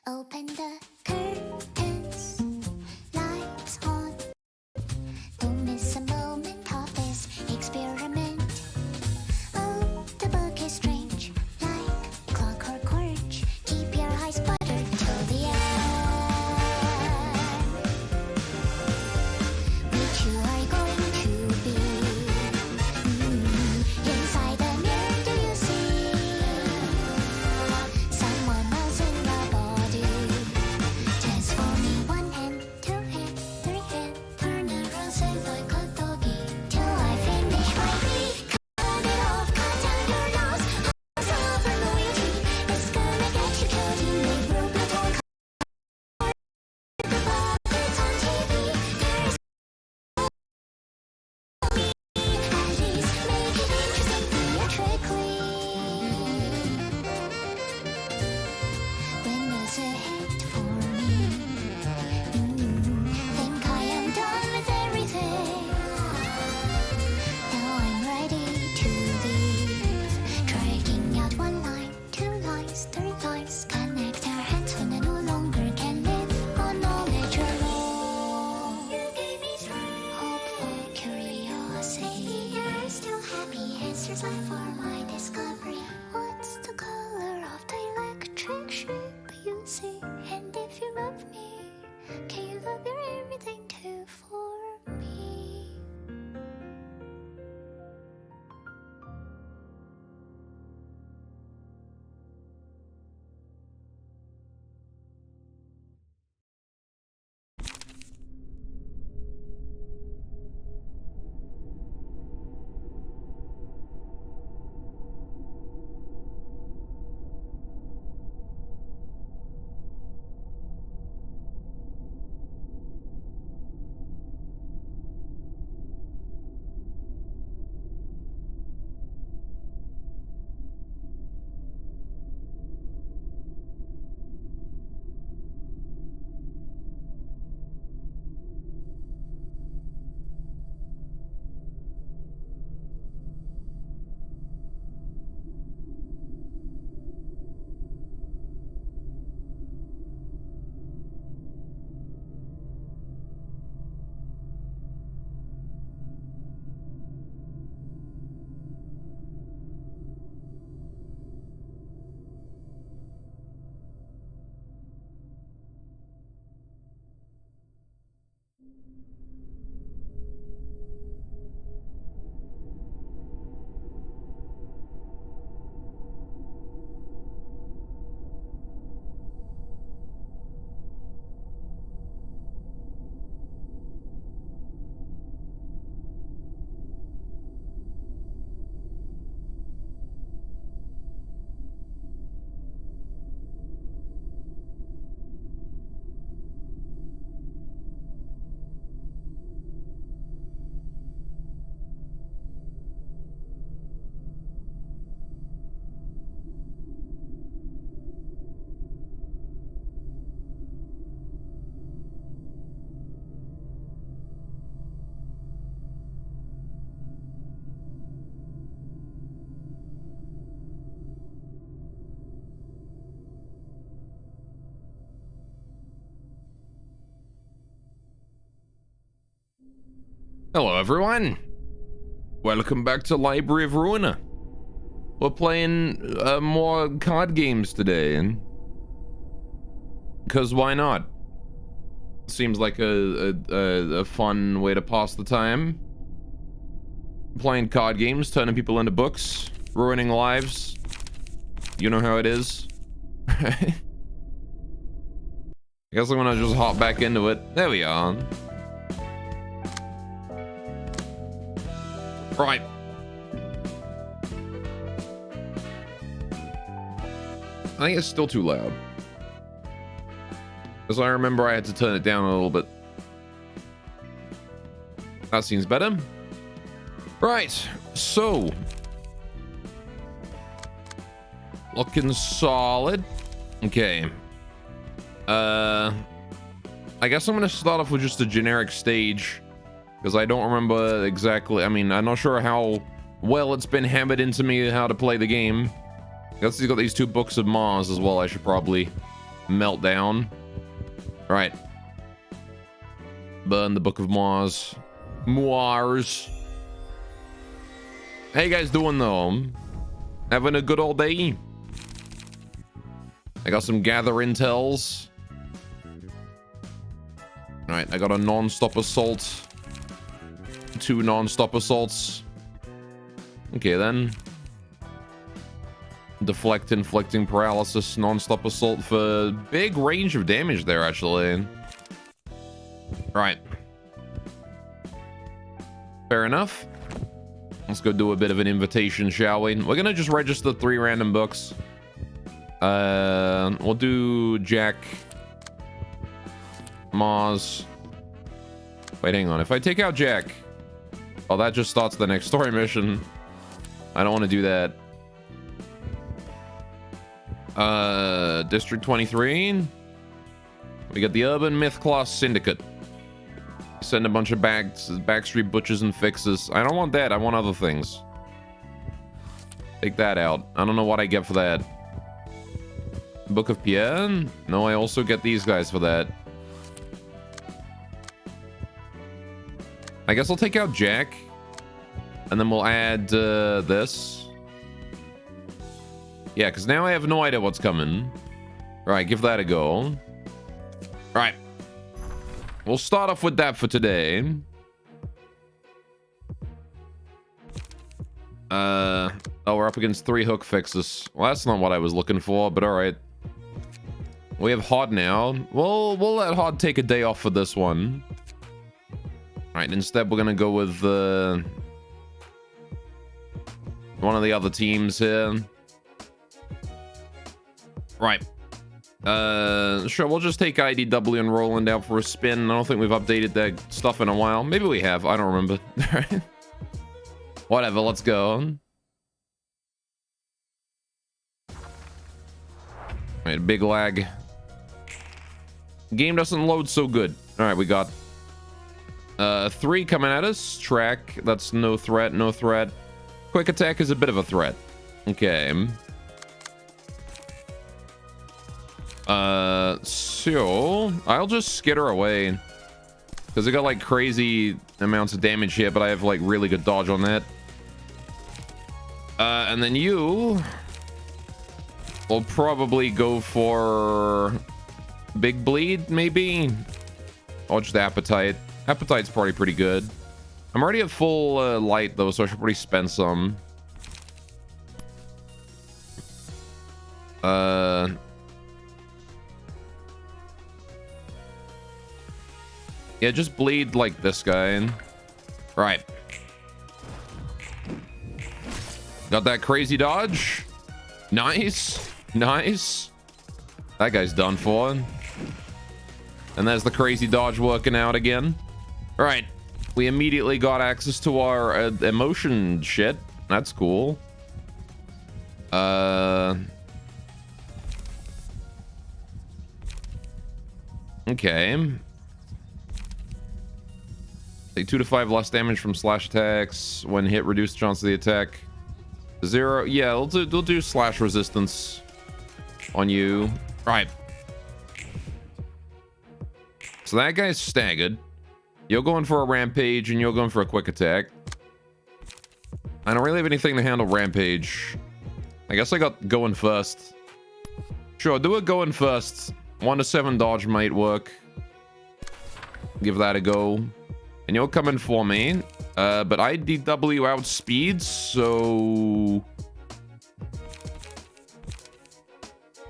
Open the curtains, lights on. Don't miss a moment of this experiment. Oh, the book is strange, like clockwork orange. Keep your eyes buttered till the end. Which you are going to be. Inside the mirror, do you see someone else in your body? Transform me 1 hand, 2 hand, 3 hand. Turn around, say like a doggy till I finish my beat. Cut it off, cut down your nose. House of loyalty, it's gonna get you killed. You may broke the door. The puppets on TV. There's at least make it interesting theatrically. When there's a hit for me, think I am done with everything. Now I'm ready to leave. Dragging out 1 line, 2 lines, 3 lines. Connect our hands when I no longer can live on knowledge alone. You gave me strength, hopeful curiosity. You're still happy, answers lie for my discovery. What's the color of the electric sheep you see? And if you love me, can you love your everything too for me? Hello everyone, welcome back to Library of Ruina. We're playing more card games today, and because why not? Seems like a fun way to pass the time. Playing card games, turning people into books, ruining lives. You know how it is. I guess I'm gonna just hop back into it. There we are. Right. I think it's still too loud. Because I remember I had to turn it down a little bit. That seems better. Right, so. Looking solid. Okay. I guess I'm gonna start off with just a generic stage. Because I don't remember exactly. I mean, I'm not sure how well it's been hammered into me how to play the game. I guess he's got these 2 books of Mars as well. I should probably meltdown. All right. Burn the Book of Mars. Moars. How you guys doing though? Having a good old day? I got some gather intels. All right, I got a non-stop assault. 2 non-stop assaults. Okay then. Deflect, inflicting paralysis, non-stop assault for big range of damage there actually. Right. Fair enough. Let's go do a bit of an invitation, shall we? We're gonna just register 3 random books. We'll do Jack, Mars. Wait, hang on. If I take out Jack, oh, that just starts the next story mission. I don't want to do that. District 23. We got the Urban Myth Class Syndicate. Send a bunch of backstreet butchers and fixes. I don't want that. I want other things. Take that out. I don't know what I get for that. Book of Pierre? No, I also get these guys for that. I guess I'll take out Jack. And then we'll add this. Yeah, because now I have no idea what's coming. All right, give that a go. All right. We'll start off with that for today. Oh, we're up against 3 hook fixes. Well, that's not what I was looking for, but all right. We have Hod now. We'll let Hod take a day off for this one. All right, instead we're gonna go with one of the other teams here. Right. Sure, we'll just take IDW and Roland out for a spin. I don't think we've updated that stuff in a while. Maybe we have. I don't remember. Whatever, let's go. Right, big lag. Game doesn't load so good. All right, we got 3 coming at us. Track, that's no threat, no threat. Quick attack is a bit of a threat. Okay. So I'll just skitter away because they got like crazy amounts of damage here, but I have like really good dodge on that. And then you will probably go for big bleed, maybe, or just appetite. Appetite's probably pretty good. I'm already at full light though, so I should probably spend some. Yeah, just bleed like this guy. Right. Got that crazy dodge. Nice. Nice. That guy's done for. And there's the crazy dodge working out again. All right. We immediately got access to our emotion shit. That's cool. Okay. Take 2 to 5 less damage from slash attacks. When hit, reduce the chance of the attack. 0. Yeah, we'll do slash resistance on you. Right. So that guy's staggered. You're going for a rampage and you're going for a quick attack. I don't really have anything to handle rampage. I guess I got going first. Sure, do it going first. 1 to 7 dodge might work. Give that a go. And you're coming for me. But IDW outspeeds, so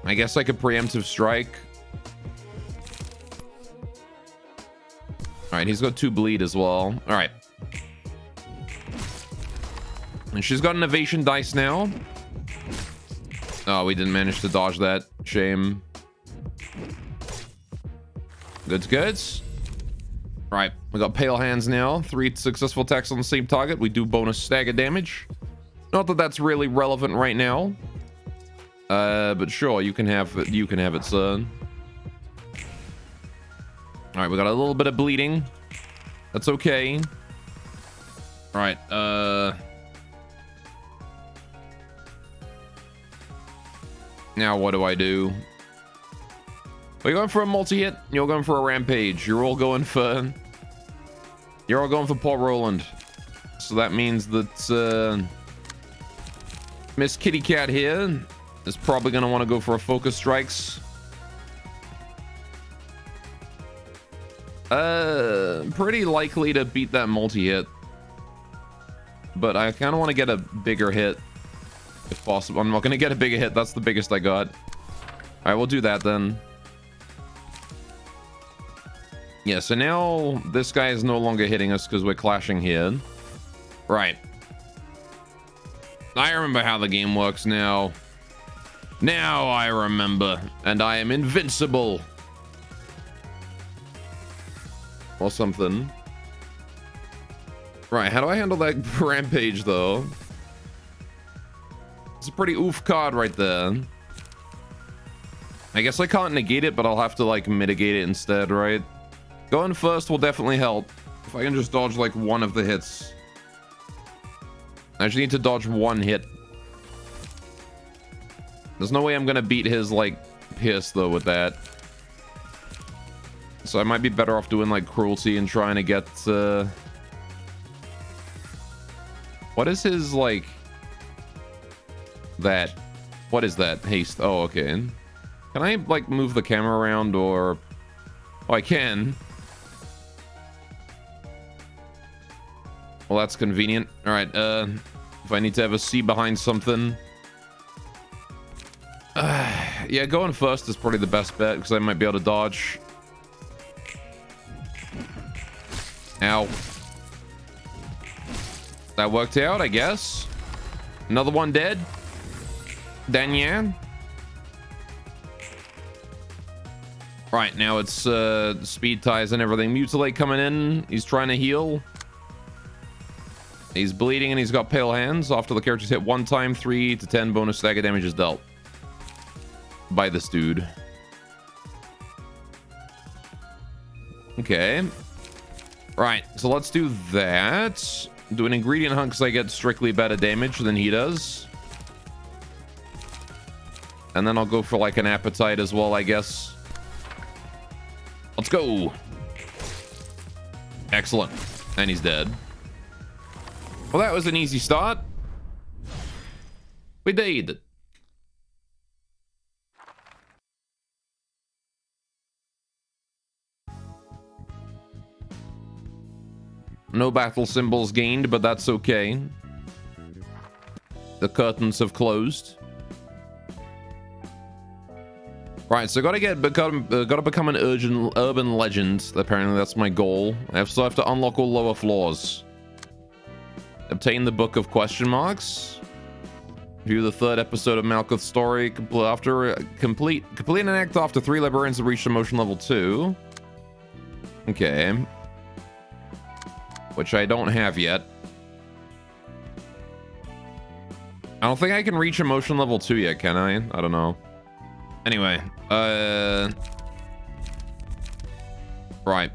I guess I could preemptive strike. All right, he's got 2 bleed as well. All right. And she's got an evasion dice now. Oh, we didn't manage to dodge that. Shame. Goods, goods. All right, we got pale hands now. 3 successful attacks on the same target. We do bonus stagger damage. Not that that's really relevant right now. But sure, you can have it. You can have it, son. All right, we got a little bit of bleeding. That's okay. All right. Now what do I do? We're going for a multi-hit. You're going for a rampage. You're all going for Paul Roland. So that means that Miss Kitty Cat here is probably going to want to go for a focus strikes. Pretty likely to beat that multi-hit. But I kind of want to get a bigger hit if possible. I'm not going to get a bigger hit. That's the biggest I got. All right, we'll do that then. Yeah, so now this guy is no longer hitting us because we're clashing here. Right. I remember how the game works now. Now I remember. And I am invincible. Or something. Right, how do I handle that rampage, though? It's a pretty oof card right there. I guess I can't negate it, but I'll have to, like, mitigate it instead, right? Going first will definitely help. If I can just dodge, like, one of the hits. I just need to dodge one hit. There's no way I'm gonna beat his, like, Pierce, though, with that. So I might be better off doing, like, Cruelty and trying to get, What is his, like... That... What is that? Haste. Oh, okay. Can I, like, move the camera around, or... Oh, I can. Well, that's convenient. Alright, if I need to have a C behind something... yeah, going first is probably the best bet, because I might be able to dodge. Ow. That worked out, I guess. Another one dead. Danyan. Right, now it's speed ties and everything. Mutilate coming in. He's trying to heal. He's bleeding and he's got pale hands. After the character's hit one time, 3 to 10 bonus stagger damage is dealt by this dude. Okay. Right, so let's do that. Do an ingredient hunt because I get strictly better damage than he does. And then I'll go for like an appetite as well, I guess. Let's go. Excellent. And he's dead. Well, that was an easy start. We did. No battle symbols gained, but that's okay. The curtains have closed. Right, so gotta become an urban legend. Apparently, that's my goal. I still have to unlock all lower floors. Obtain the Book of Question Marks. View the 3rd episode of Malkuth's story. Complete an act after 3 librarians have reached emotion level 2. Okay. Which I don't have yet. I don't think I can reach emotion level 2 yet, can I? I don't know. Anyway, right.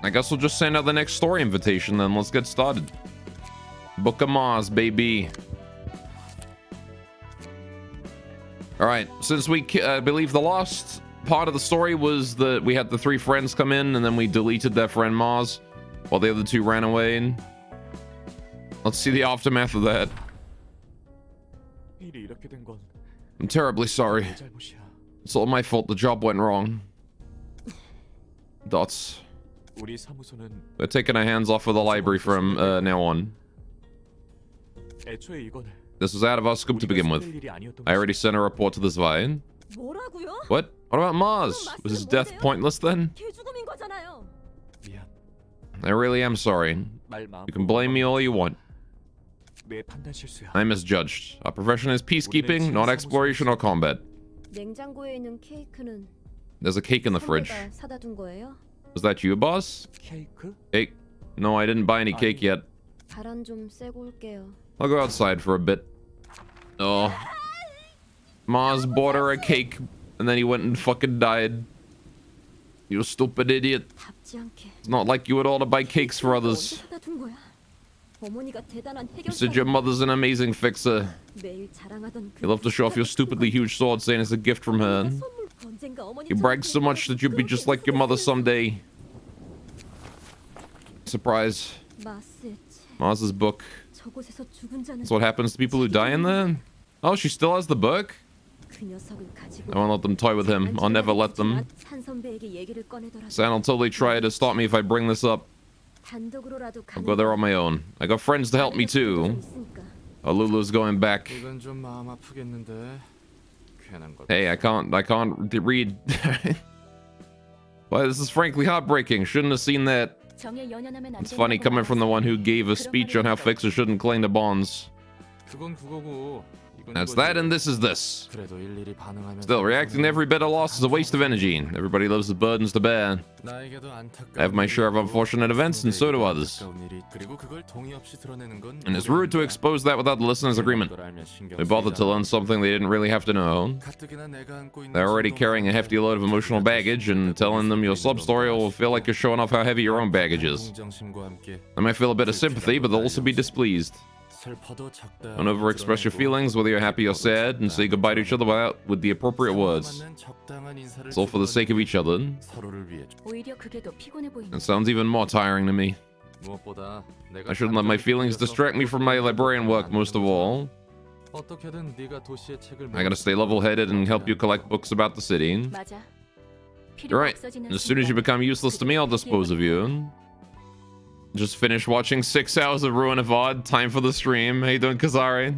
I guess we'll just send out the next story invitation then. Let's get started. Book of Mars, baby. Alright, since we, I believe the last part of the story was that we had the 3 friends come in and then we deleted their friend Mars while the other 2 ran away. And let's see the aftermath of that. I'm terribly sorry. It's all my fault. The job went wrong. Dots. We're taking our hands off of the library from now on. This was out of our scope to begin with. I already sent a report to this Vine. What? What about Mars? Was his death pointless then? I really am sorry. You can blame me all you want. I misjudged. Our profession is peacekeeping, not exploration or combat. There's a cake in the fridge. Was that you, boss? Cake? No, I didn't buy any cake yet. I'll go outside for a bit. Oh. Mars bought her a cake, and then he went and fucking died. You stupid idiot. It's not like you would ought to buy cakes for others. You said your mother's an amazing fixer. You love to show off your stupidly huge sword saying it's a gift from her. You brag so much that you'll be just like your mother someday. Surprise. Mars's book. That's what happens to people who die in there? Oh, she still has the book? I won't let them toy with him. I'll never let them. San will totally try to stop me if I bring this up. I'll go there on my own. I got friends to help me too. Oh, Lulu's going back. Hey, I can't read. Well, this is frankly heartbreaking. Shouldn't have seen that. It's funny coming from the one who gave a speech on how fixers shouldn't cling to bonds. That's that, and this is this. Still, reacting to every bit of loss is a waste of energy. Everybody loves the burdens to bear. I have my share of unfortunate events, and so do others. And it's rude to expose that without the listener's agreement. They bothered to learn something they didn't really have to know. They're already carrying a hefty load of emotional baggage, and telling them your sub-story will feel like you're showing off how heavy your own baggage is. They might feel a bit of sympathy, but they'll also be displeased. Don't overexpress your feelings, whether you're happy or sad, and say goodbye to each other with the appropriate words. It's all for the sake of each other. It sounds even more tiring to me. I shouldn't let my feelings distract me from my librarian work most of all. I gotta stay level-headed and help you collect books about the city. You're right. As soon as you become useless to me, I'll dispose of you. Just finished watching 6 hours of Ruina VOD. Time for the stream. How you doing, Kazari?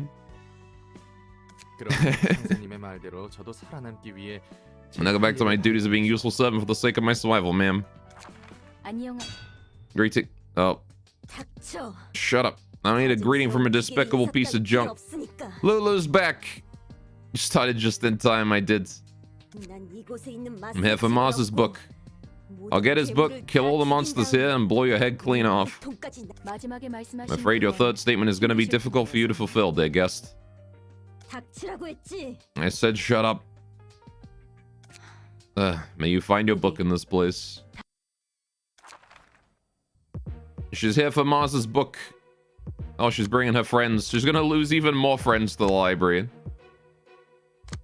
Now go back to my duties of being useful servant for the sake of my survival, ma'am. Greeting. Oh. Shut up. I don't need a greeting from a despicable piece of junk. Lulu's back. You started just in time, I did. I'm here for Mars's book. I'll get his book, kill all the monsters here, and blow your head clean off. I'm afraid your third statement is going to be difficult for you to fulfill, dear guest. I said shut up. May you find your book in this place. She's here for Mars's book. Oh, she's bringing her friends. She's going to lose even more friends to the library.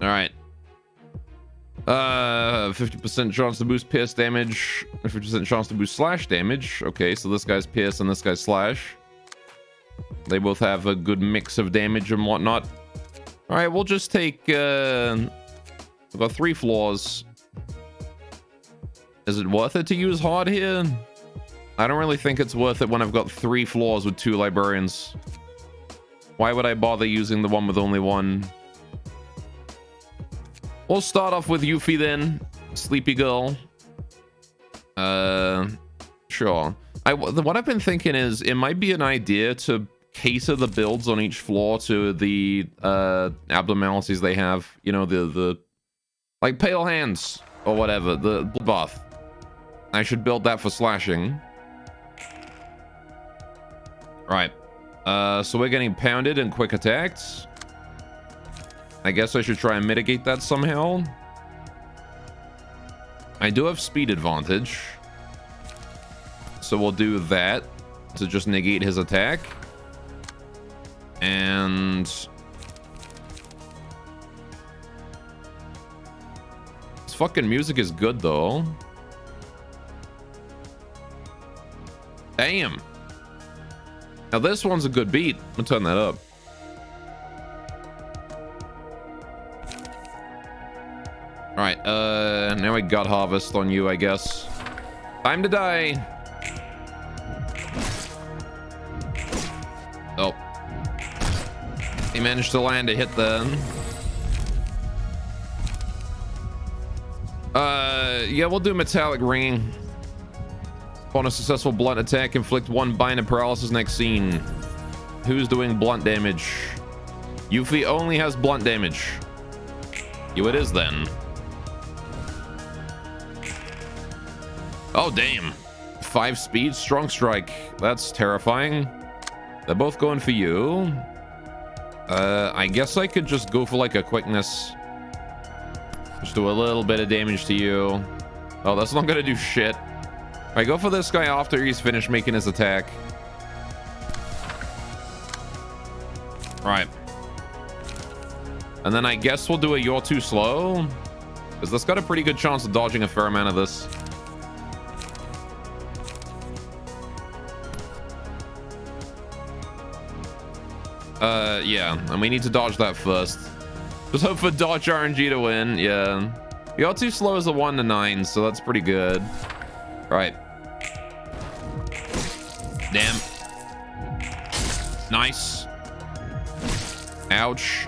Alright. 50% chance to boost pierce damage, 50% chance to boost slash damage. Okay, so this guy's pierce and this guy's slash. They both have a good mix of damage and whatnot. All right, we'll just take I've got 3 floors. Is it worth it to use hard here? I don't really think it's worth it when I've got 3 floors with 2 librarians. Why would I bother using the one with only 1? We'll start off with Yuffie then. Sleepy girl. Sure. What I've been thinking is it might be an idea to cater the builds on each floor to the abnormalities they have. You know, the like pale hands or whatever, the bloodbath. I should build that for slashing. Right. So we're getting pounded and quick attacks. I guess I should try and mitigate that somehow. I do have speed advantage. So we'll do that to just negate his attack. And this fucking music is good though. Damn. Now this one's a good beat. I'm gonna turn that up. Alright, now we got harvest on you, I guess. Time to die. Oh. He managed to land a hit then. Yeah, we'll do metallic ringing. Upon a successful blunt attack, inflict 1 bind and paralysis next scene. Who's doing blunt damage? Yuffie only has blunt damage. You it is then. Oh, damn. 5 speed, strong strike. That's terrifying. They're both going for you. I guess I could just go for like a quickness. Just do a little bit of damage to you. Oh, that's not gonna do shit. All right, go for this guy after he's finished making his attack. Right. And then I guess we'll do a you're too slow. Because that's got a pretty good chance of dodging a fair amount of this. Yeah, and we need to dodge that first. Just hope for dodge RNG to win. Yeah. We got too slow as a 1 to 9, so that's pretty good. Right. Damn. Nice. Ouch.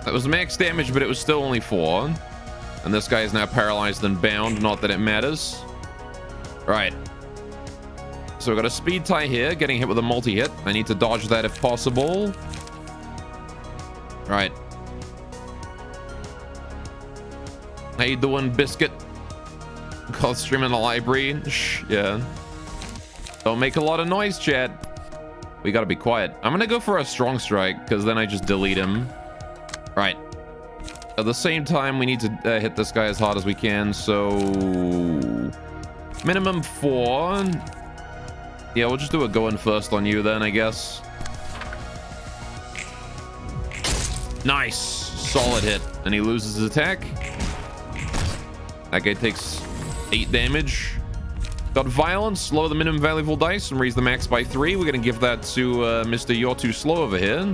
That was max damage, but it was still only 4. And this guy is now paralyzed and bound. Not that it matters. Right. So we've got a speed tie here, getting hit with a multi-hit. I need to dodge that if possible. Right. How you doing, Biscuit? Call stream in the library. Shh, yeah. Don't make a lot of noise, chat. We gotta be quiet. I'm gonna go for a strong strike, because then I just delete him. Right. At the same time, we need to hit this guy as hard as we can, so... minimum 4. Yeah, we'll just do a going first on you then, I guess. Nice. Solid hit. And he loses his attack. That guy takes 8 damage. Got violence. Lower the minimum valuable dice and raise the max by 3. We're going to give that to Mr. You're Too Slow over here.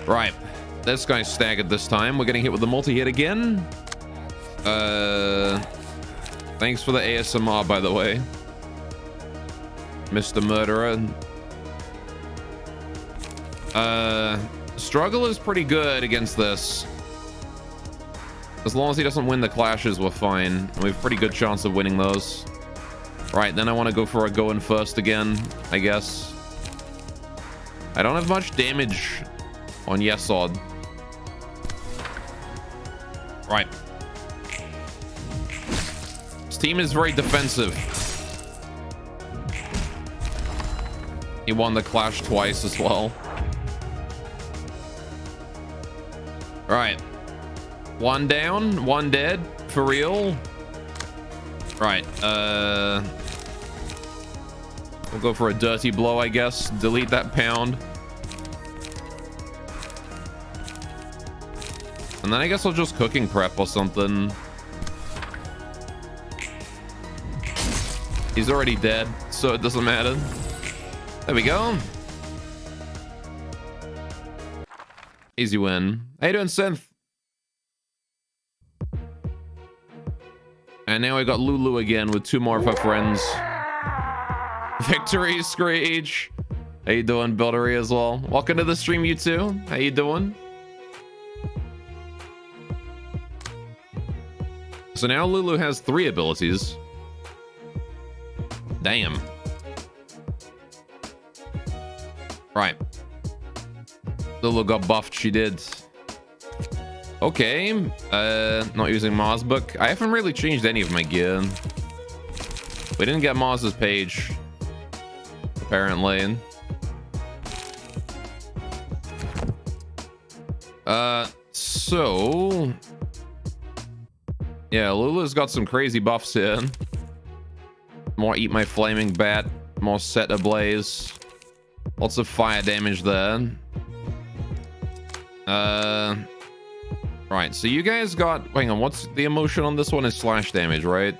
Right. This guy's staggered this time. We're getting hit with the multi-hit again. Thanks for the ASMR, by the way, Mr. Murderer. Struggle is pretty good against this. As long as he doesn't win the clashes, we're fine. And we have a pretty good chance of winning those. Right, then I want to go for a going first again, I guess. I don't have much damage on Yesod. Right. Team is very defensive. He won the clash twice as well. Right. 1 down, 1 dead. For real. Right. We'll go for a dirty blow, I guess. Delete that pound. And then I guess I'll just cooking prep or something. He's already dead, so it doesn't matter. There we go. Easy win. How you doing, Synth? And now we got Lulu again with 2 more of her friends. Victory, Screech. How you doing, Buildery as well? Welcome to the stream, you two. How you doing? So now Lulu has 3 abilities. Damn. Right. Lulu got buffed, she did. Okay. Not using Mars book. I haven't really changed any of my gear. We didn't get Mars's page, apparently. So... yeah, Lulu's got some crazy buffs here. More Eat My Flaming Bat, more Set Ablaze. Lots of fire damage there. Right, so you guys got... hang on, what's the emotion on this one? Is slash damage, right?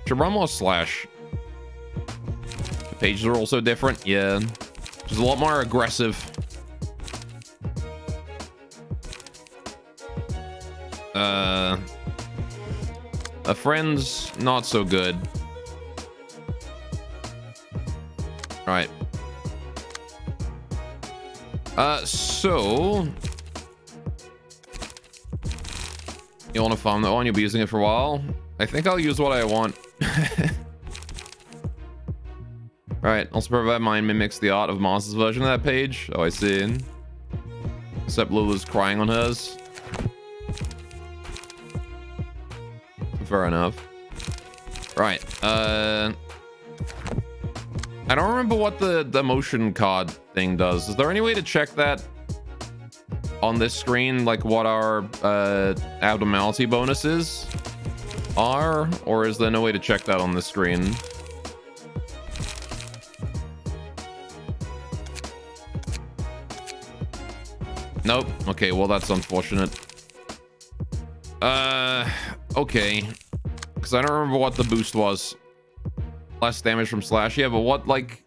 Should run more slash. The pages are also different, yeah. Just a lot more aggressive. A friend's not so good. Right. So you want to farm that one? You'll be using it for a while. I think I'll use what I want. Alright, also provide mind mimics the art of Mars's version of that page. Oh, I see. Except Lulu's crying on hers. Fair enough. Right. I don't remember what the motion card thing does. Is there any way to check that on this screen? Like what our abnormality bonuses are? Or is there no way to check that on this screen? Nope. Okay, well, that's unfortunate. Okay. Because I don't remember what the boost was. Less damage from slash. Yeah, but what, like...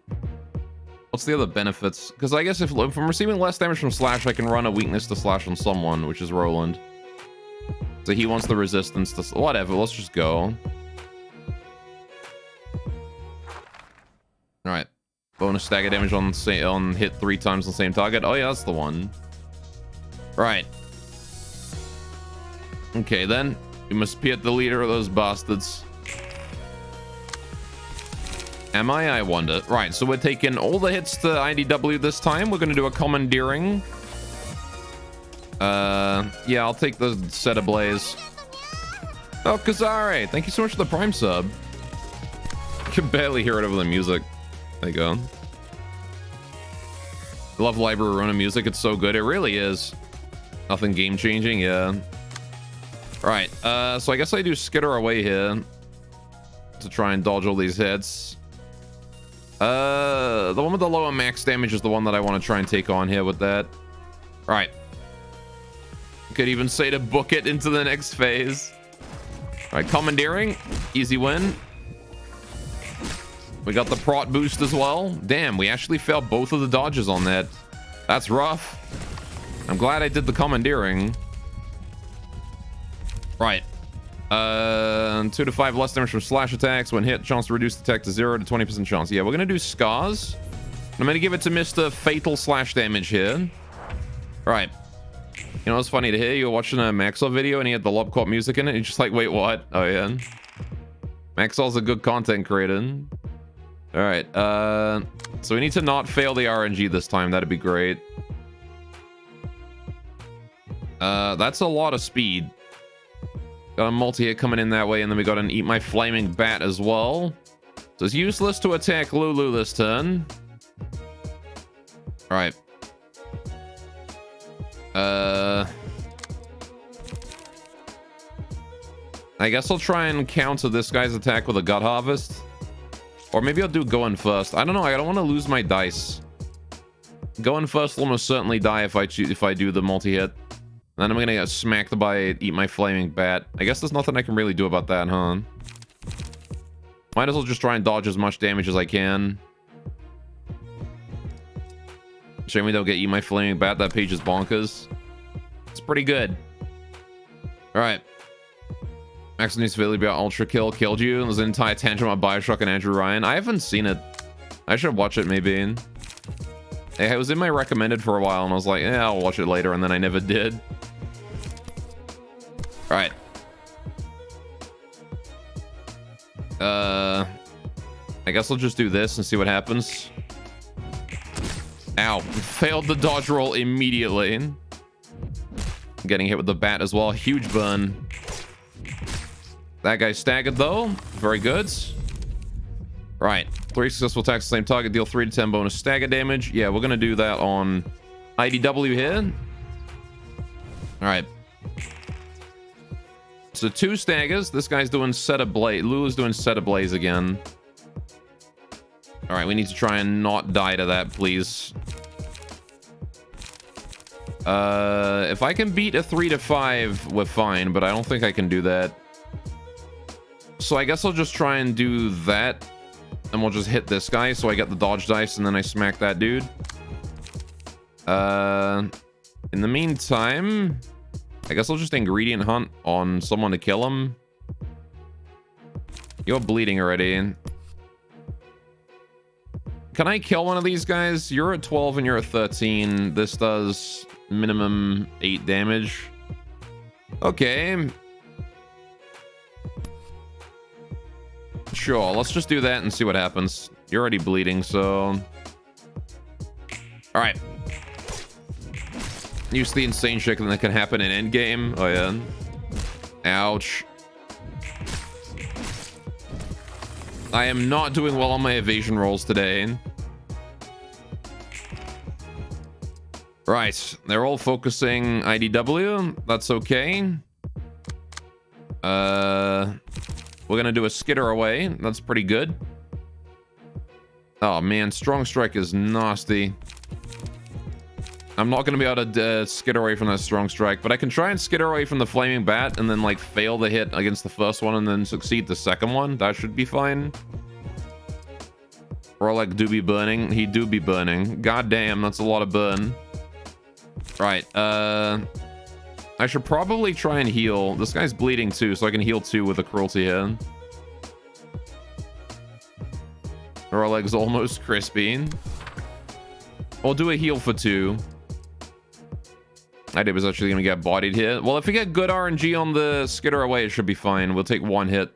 What's the other benefits? Because I guess if I'm receiving less damage from slash, I can run a weakness to slash on someone, which is Roland. So he wants the resistance to... Whatever, let's just go. Alright. Bonus stagger damage on hit 3 times on the same target. Oh yeah, that's the one. Right. Okay, then. We must be at the leader of those bastards. Am I wonder. Right, so we're taking all the hits to IDW this time. We're going to do a commandeering. Yeah, I'll take the set ablaze. Oh, Kazare, thank you so much for the Prime sub. I can barely hear it over the music. There you go. I love Library Ruina music. It's so good. It really is. Nothing game-changing, yeah. Right, so I guess I do skitter away here to try and dodge all these hits. The one with the lower max damage is the one that I want to try and take on here with that. Right. Could even say to book it into the next phase. All right, commandeering. Easy win. We got the prot boost as well. Damn, we actually failed both of the dodges on that. That's rough. I'm glad I did the commandeering. Right. 2 to 5 less damage from slash attacks. When hit, chance to reduce the attack to 0 to 20% chance. Yeah, we're going to do scars. I'm going to give it to Mr. Fatal slash damage here. Right. You know, it's funny to hear. You were watching a Maxwell video and he had the Lobcop music in it. And you're just like, wait, what? Oh, yeah. Maxwell's a good content creator. All right. So we need to not fail the RNG this time. That'd be great. That's a lot of speed. Got a multi-hit coming in that way, and then we got an Eat My Flaming Bat as well. So it's useless to attack Lulu this turn. All right. I guess I'll try and counter this guy's attack with a Gut Harvest. Or maybe I'll do Going First. I don't know. I don't want to lose my dice. Going First will almost certainly die if I do the multi-hit. Then I'm gonna get smacked by Eat My Flaming Bat. I guess there's nothing I can really do about that, huh? Might as well just try and dodge as much damage as I can. Shame we don't get Eat My Flaming Bat. That page is bonkers. It's pretty good. Alright. Max News Village Ultra Kill killed you. There's an entire tantrum about Bioshock and Andrew Ryan. I haven't seen it. I should watch it maybe. It was in my recommended for a while and I was like, yeah, I'll watch it later, and then I never did. All right. I guess I'll just do this and see what happens. Ow. Failed the dodge roll immediately. Getting hit with the bat as well. Huge burn. That guy staggered though. Very good. Right. 3 successful attacks, same target, deal 3 to 10 bonus stagger damage. Yeah, we're gonna do that on IDW here. All right. So 2 staggers. This guy's doing Set Ablaze. Lulu's doing Set Ablaze again. All right, we need to try and not die to that, please. If I can beat a 3 to 5, we're fine, but I don't think I can do that. So I guess I'll just try and do that. And we'll just hit this guy, so I get the dodge dice, and then I smack that dude. In the meantime, I guess I'll just ingredient hunt on someone to kill him. You're bleeding already. Can I kill one of these guys? You're at 12 and you're at 13. This does minimum 8 damage. Okay. Sure, let's just do that and see what happens. You're already bleeding, so... Alright. Use the insane shit that can happen in endgame. Oh, yeah. Ouch. I am not doing well on my evasion rolls today. Right. They're all focusing IDW. That's okay. We're gonna do a skitter away. That's pretty good. Oh man, strong strike is nasty. I'm not going to be able to skitter away from that strong strike, but I can try and skitter away from the flaming bat and then like fail the hit against the first one and then succeed the second one. That should be fine. Or like do be burning. He do be burning. God damn, that's a lot of burn. Right. I should probably try and heal. This guy's bleeding too, so I can heal too with a cruelty hit. Our leg's almost crispy. I'll do a heal for 2. I was actually gonna get bodied here. Well, if we get good RNG on the skitter away, it should be fine. We'll take 1 hit.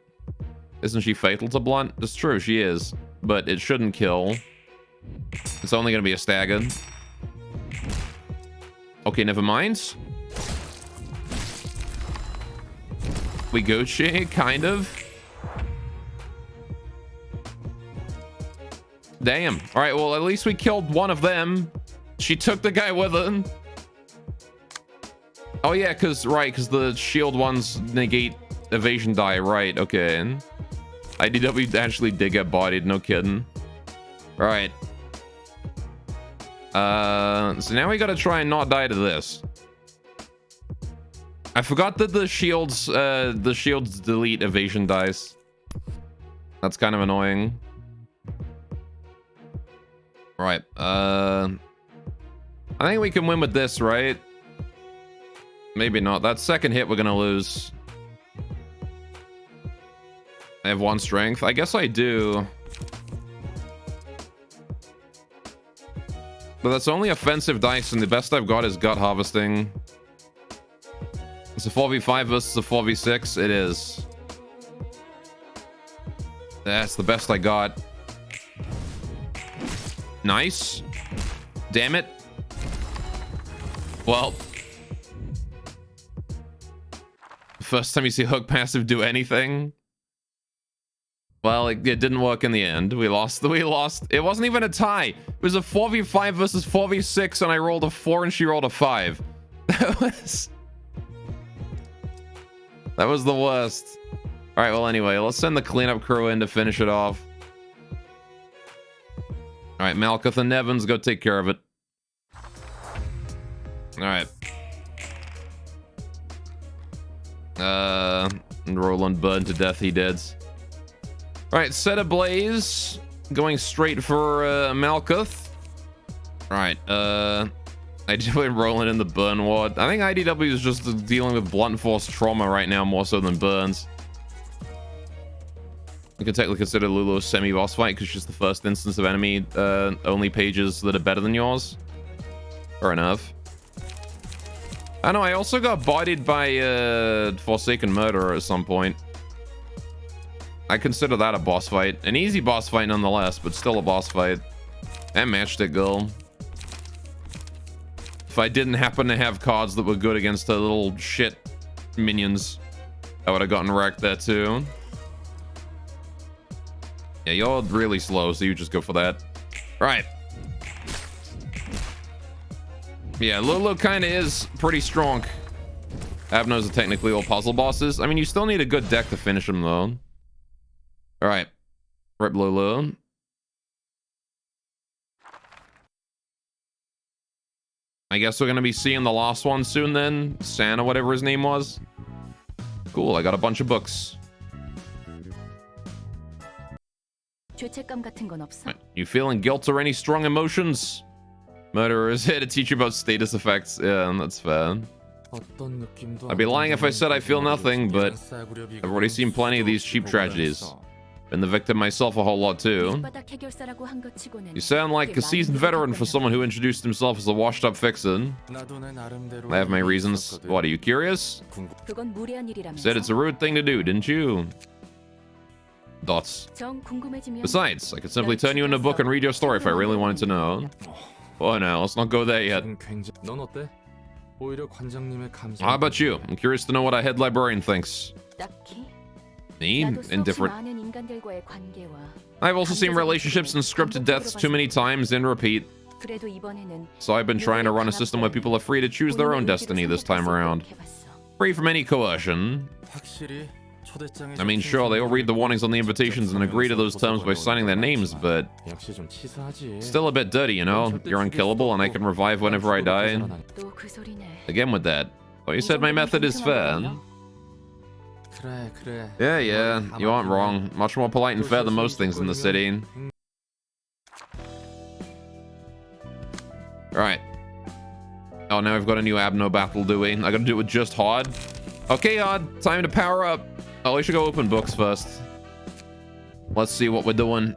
Isn't she fatal to blunt? That's true, she is. But it shouldn't kill. It's only gonna be a stagger. Okay, never mind. We Gucci, kind of. Damn. All right, well, at least we killed one of them. She took the guy with her. Oh, yeah, because the shield ones negate evasion die. Right, okay. IDW actually did get bodied, no kidding. All right. So now we got to try and not die to this. I forgot that the shields delete evasion dice. That's kind of annoying. Right. I think we can win with this, right? Maybe not. That second hit we're gonna lose. I have 1 strength. I guess I do. But that's only offensive dice, and the best I've got is gut harvesting. It's a 4v5 versus a 4v6. It is. That's the best I got. Nice. Damn it. Well. First time you see Hook passive do anything. Well, it didn't work in the end. We lost. It wasn't even a tie. It was a 4v5 versus 4v6, and I rolled a 4 and she rolled a 5. That was the worst. All right, well, anyway, let's send the cleanup crew in to finish it off. All right, Malkuth and Nevins, go take care of it. All right. And Roland burned to death, he did. All right, set ablaze. Going straight for Malkuth. All right, IDW Roland in the burn ward. I think IDW is just dealing with blunt force trauma right now more so than burns. You can technically consider Lulu a semi-boss fight because she's the first instance of enemy only pages that are better than yours. Fair enough. I know, I also got bodied by Forsaken Murderer at some point. I consider that a boss fight. An easy boss fight nonetheless, but still a boss fight. And Matchstick Girl. If I didn't happen to have cards that were good against the little shit minions, I would have gotten wrecked there too. Yeah, you're really slow, so you just go for that. Right. Yeah, Lulu kind of is pretty strong. Abnos are technically all puzzle bosses. I mean, you still need a good deck to finish them, though. All right. Rip Lulu. I guess we're going to be seeing the last one soon then. Santa, whatever his name was. Cool, I got a bunch of books. You feeling guilt or any strong emotions? Murderer is here to teach you about status effects. Yeah, that's fair. I'd be lying if I said I feel nothing, but I've already seen plenty of these cheap tragedies. Been the victim myself a whole lot too. You sound like a seasoned veteran for someone who introduced himself as a washed-up vixen. I have my reasons. What, are you curious? Said it's a rude thing to do, didn't you? Dots. Besides, I could simply turn you into a book and read your story if I really wanted to know. Oh no, let's not go there yet. How about you? I'm curious to know what our head librarian thinks. Me? Indifferent. I've also seen relationships and scripted deaths too many times in repeat. So I've been trying to run a system where people are free to choose their own destiny this time around. Free from any coercion. I mean, sure, they all read the warnings on the invitations and agree to those terms by signing their names, but still a bit dirty, you know? You're unkillable and I can revive whenever I die. Again with that. Oh, you said my method is fair. Yeah, you aren't wrong. Much more polite and fair than most things in the city. Right. Oh, now we've got a new Abno battle, do we? I gotta do it with just Hard. Okay, Hard, time to power up. Oh, we should go open books first. Let's see what we're doing.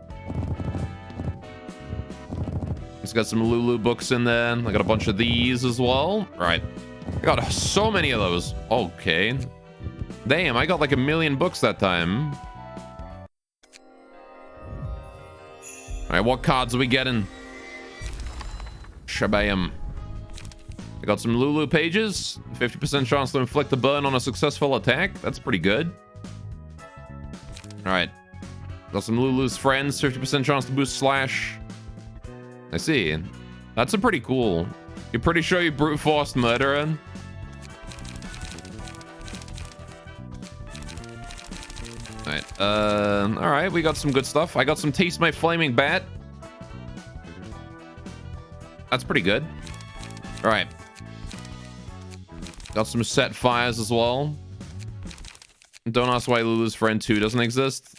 It's got some Lulu books in there. I got a bunch of these as well. Right. I got so many of those. Okay. Damn, I got like 1,000,000 books that time. Alright, what cards are we getting? Shabam. I got some Lulu pages. 50% chance to inflict a burn on a successful attack. That's pretty good. Alright. Got some Lulu's friends. 50% chance to boost slash. I see. That's a pretty cool. You're pretty sure you brute forced murderer? Alright. Alright, we got some good stuff. I got some Taste My Flaming Bat. That's pretty good. Alright. Got some set fires as well. Don't ask why Lulu's friend 2 doesn't exist.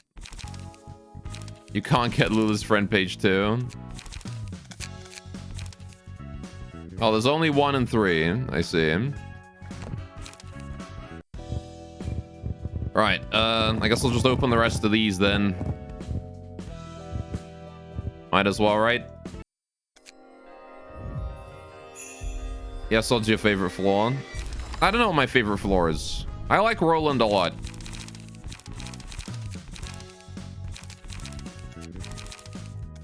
You can't get Lulu's friend page 2. Oh, there's only 1 and 3. I see. Right, I guess I'll just open the rest of these then. Might as well, right? Yes, what's your favorite floor? I don't know what my favorite floor is. I like Roland a lot.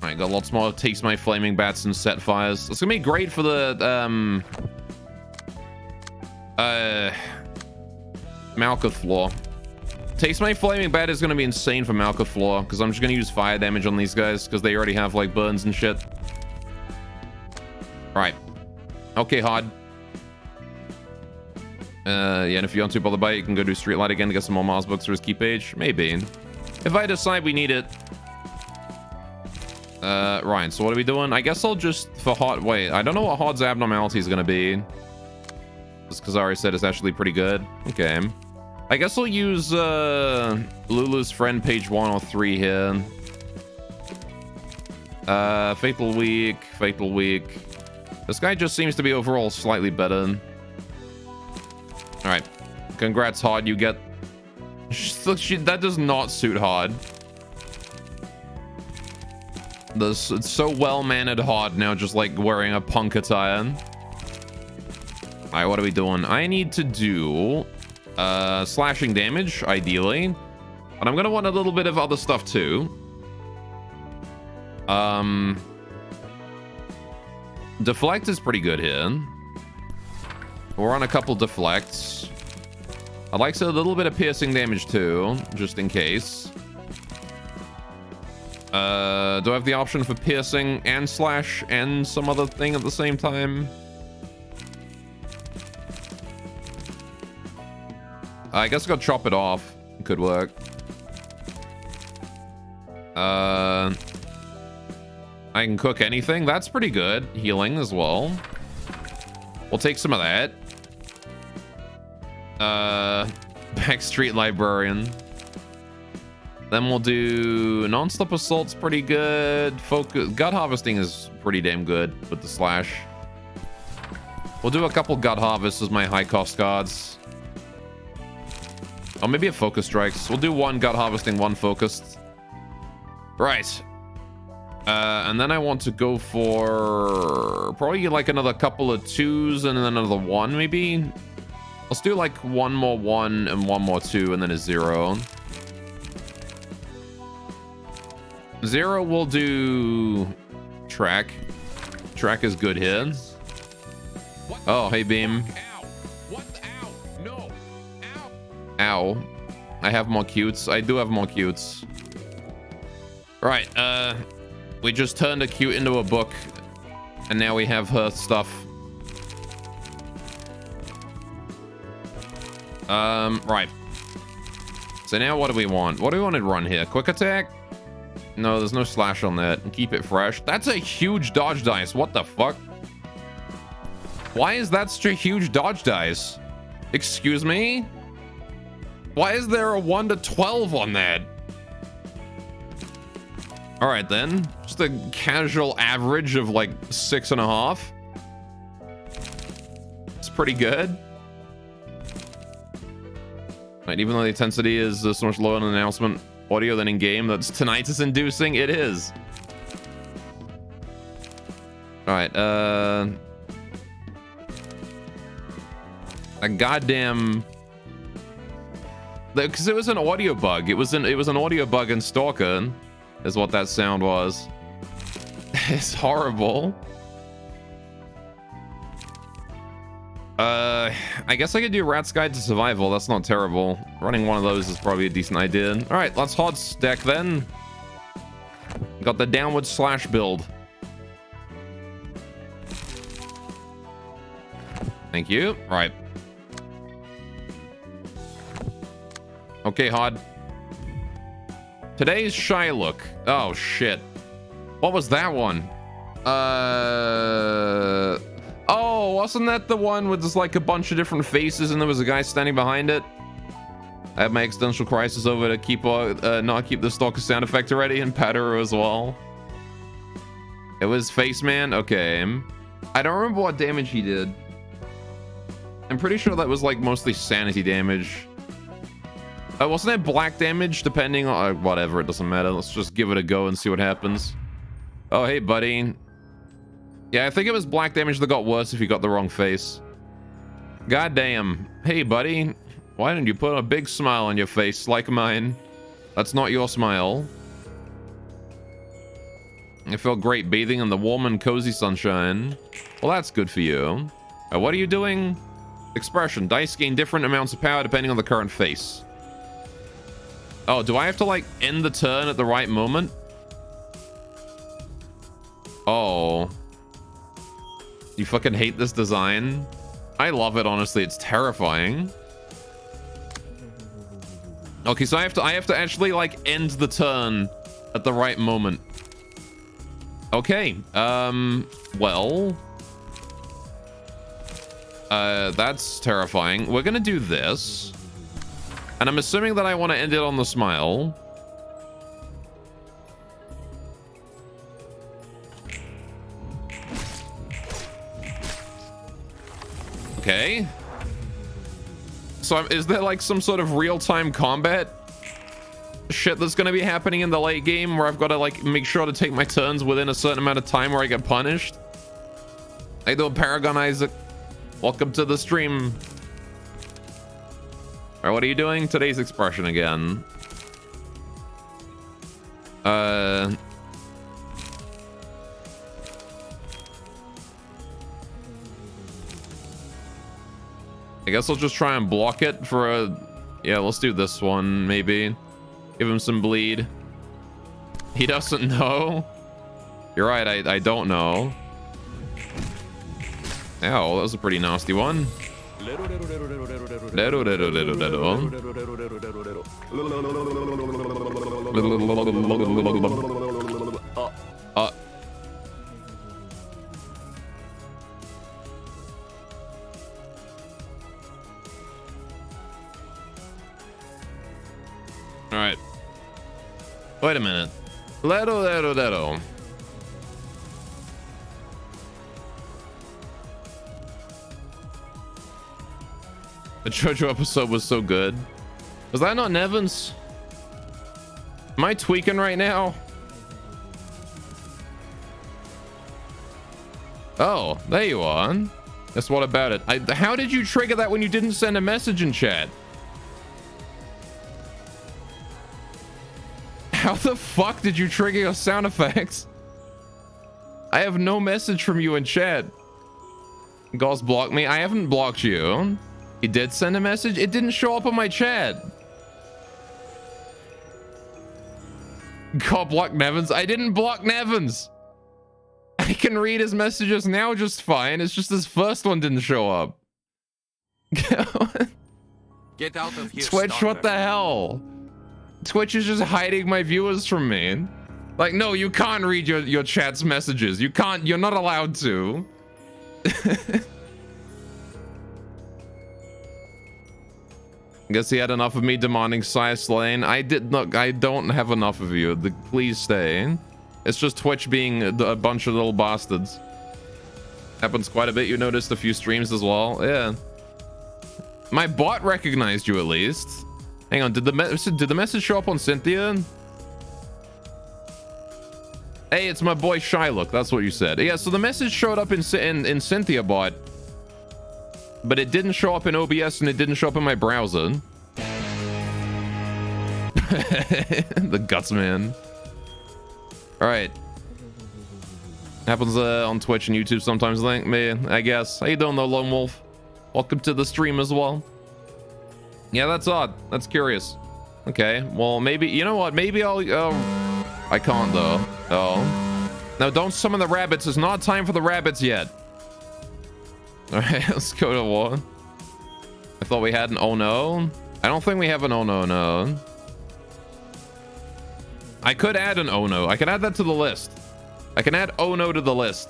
Alright, got lots more Taste My Flaming Bats and set fires. It's gonna be great for the, Malkuth floor. Taste My Flaming Bat is gonna be insane for Malkuth floor, because I'm just gonna use fire damage on these guys, because they already have, like, burns and shit. Right. Okay, Hard. Yeah, and if you want to bother by it, you can go do Streetlight again to get some more Mars books for his key page. Maybe. If I decide we need it. Right, so what are we doing? I guess I'll just, for Hard, wait, I don't know what Hard's abnormality is gonna be. Just because I already said it's actually pretty good. Okay. I guess I'll use, Lulu's friend page 1 or 3 here. Fatal Week, Fatal Week. This guy just seems to be overall slightly better. Alright. Congrats, Hard. You get... That does not suit Hard. It's so well-mannered Hard now, just like wearing a punk attire. Alright, what are we doing? I need to do... slashing damage, ideally. And I'm gonna want a little bit of other stuff, too. Deflect is pretty good here. We're on a couple deflects. I'd like to a little bit of piercing damage too, just in case. Do I have the option for piercing and slash and some other thing at the same time? I guess I gotta chop it off. Could work. I can cook anything. That's pretty good. Healing as well. We'll take some of that. Backstreet Librarian. Then we'll do non-stop assault's pretty good. Focus gut harvesting is pretty damn good with the slash. We'll do a couple gut harvests as my high cost cards. Oh, maybe a focus strikes. We'll do 1 gut harvesting, 1 focused. Right. And then I want to go for probably like another couple of 2s and then another 1 maybe. Let's do like 1 more 1 and 1 more 2 and then a 0. 0 will do track. Track is good here. Oh, hey Beam. Ow. I have more cutes. I do have more cutes. Right, we just turned a cute into a book, and now we have her stuff. Right. So now what do we want? What do we want to run here? Quick attack? No, there's no slash on that. And keep it fresh. That's a huge dodge dice. What the fuck? Why is that such a huge dodge dice? Excuse me? Why is there a 1 to 12 on that? All right, then. Just a casual average of like 6.5. It's pretty good. Right, even though the intensity is so much lower in announcement audio than in game, that's tinnitus inducing. It is. All right, a goddamn, because it was an audio bug. It was an audio bug in Stalker, is what that sound was. It's horrible. I guess I could do Rat's Guide to Survival. That's not terrible. Running one of those is probably a decent idea. All right, let's HODS deck then. Got the downward slash build. Thank you. All right. Okay, HOD. Today's shy look. Oh, shit. What was that one? Oh, wasn't that the one with just like a bunch of different faces and there was a guy standing behind it? I have my existential crisis over to keep not keep the stalker sound effect already and patter as well. It was Face Man. Okay. I don't remember what damage he did. I'm pretty sure that was like mostly sanity damage. Wasn't it black damage depending on whatever, it doesn't matter. Let's just give it a go and see what happens. Oh, hey, buddy. Yeah, I think it was black damage that got worse if you got the wrong face. God damn. Hey, buddy. Why didn't you put a big smile on your face like mine? That's not your smile. I felt great bathing in the warm and cozy sunshine. Well, that's good for you. What are you doing? Expression. Dice gain different amounts of power depending on the current face. Oh, do I have to, like, end the turn at the right moment? Oh. You fucking hate this design? I love it, honestly. It's terrifying. Okay, so I have to actually, like, end the turn at the right moment. Okay. Well. That's terrifying. We're gonna do this. And I'm assuming that I want to end it on the smile. Okay. So is there like some sort of real-time combat shit that's going to be happening in the late game where I've got to like make sure to take my turns within a certain amount of time where I get punished? How you doing, Paragon Isaac? Welcome to the stream. All right, what are you doing? Today's expression again. I guess I'll just try and block it for a... Yeah, let's do this one, maybe. Give him some bleed. He doesn't know. You're right, I don't know. Ow, that was a pretty nasty one. All right. Wait a minute. Ledo. The JoJo episode was so good. Was that not Nevins? Am I tweaking right now? Oh, there you are. Guess what about it? How did you trigger that when you didn't send a message in chat? How the fuck did you trigger your sound effects? I have no message from you in chat. Gauss blocked me. I haven't blocked you. He did send a message. It didn't show up on my chat. God blocked Nevins. I didn't block Nevins. I can read his messages now just fine. It's just his first one didn't show up. Get out of here, Twitch, stalker. what the hell? Twitch is just hiding my viewers from me. Like, no, you can't read your chat's messages. You can't, you're not allowed to. Guess he had enough of me demanding Sias Lane. I don't have enough of you. Please stay. It's just Twitch being a bunch of little bastards. Happens quite a bit. You noticed a few streams as well. Yeah. My bot recognized you at least. Hang on, did the message show up on Cynthia? Hey, it's my boy Shylock. That's what you said. Yeah, so the message showed up in Cynthia bot, but it didn't show up in OBS and it didn't show up in my browser. The guts, man. All right. Happens on Twitch and YouTube sometimes, I guess. How you doing though, Lone Wolf? Welcome to the stream as well. Yeah, that's odd. That's curious. Okay, well, maybe, you know what? Maybe I'll, I can't though. Oh. No, don't summon the rabbits. It's not time for the rabbits yet. All right, let's go to war. I thought we had an oh no. I don't think we have an oh no, no. I could add an oh no. I can add that to the list. I can add oh no to the list.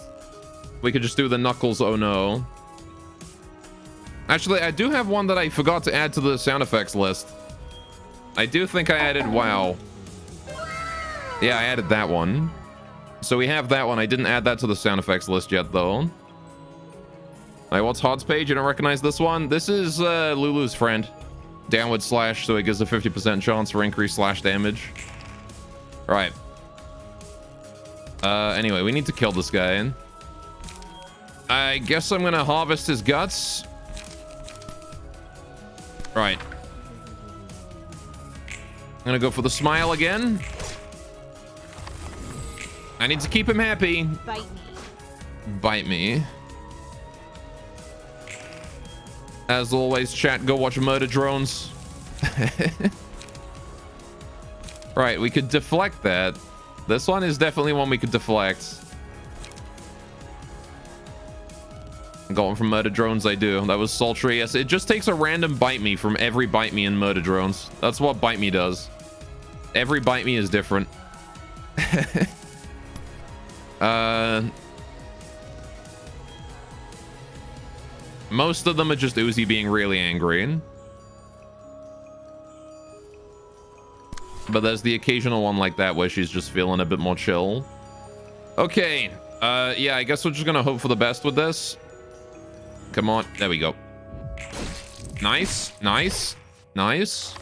We could just do the Knuckles oh no. Actually, I do have one that I forgot to add to the sound effects list. I do think I added wow. Yeah, I added that one. So we have that one. I didn't add that to the sound effects list yet, though. All right, what's Hod's page? You don't recognize this one? This is Lulu's friend. Downward slash, so it gives a 50% chance for increased slash damage. All right. Anyway, we need to kill this guy. I guess I'm gonna harvest his guts. Right. I'm gonna go for the smile again. I need to keep him happy. Bite me. Bite me. As always, chat, go watch Murder Drones. Right, we could deflect that. This one is definitely one we could deflect. Got one from Murder Drones, I do. That was sultry. Yes, it just takes a random bite me from every bite me in Murder Drones. That's what bite me does. Every bite me is different. Most of them are just Uzi being really angry. But there's the occasional one like that where she's just feeling a bit more chill. Okay. Yeah, I guess we're just gonna hope for the best with this. Come on. There we go. Nice. Nice. Nice.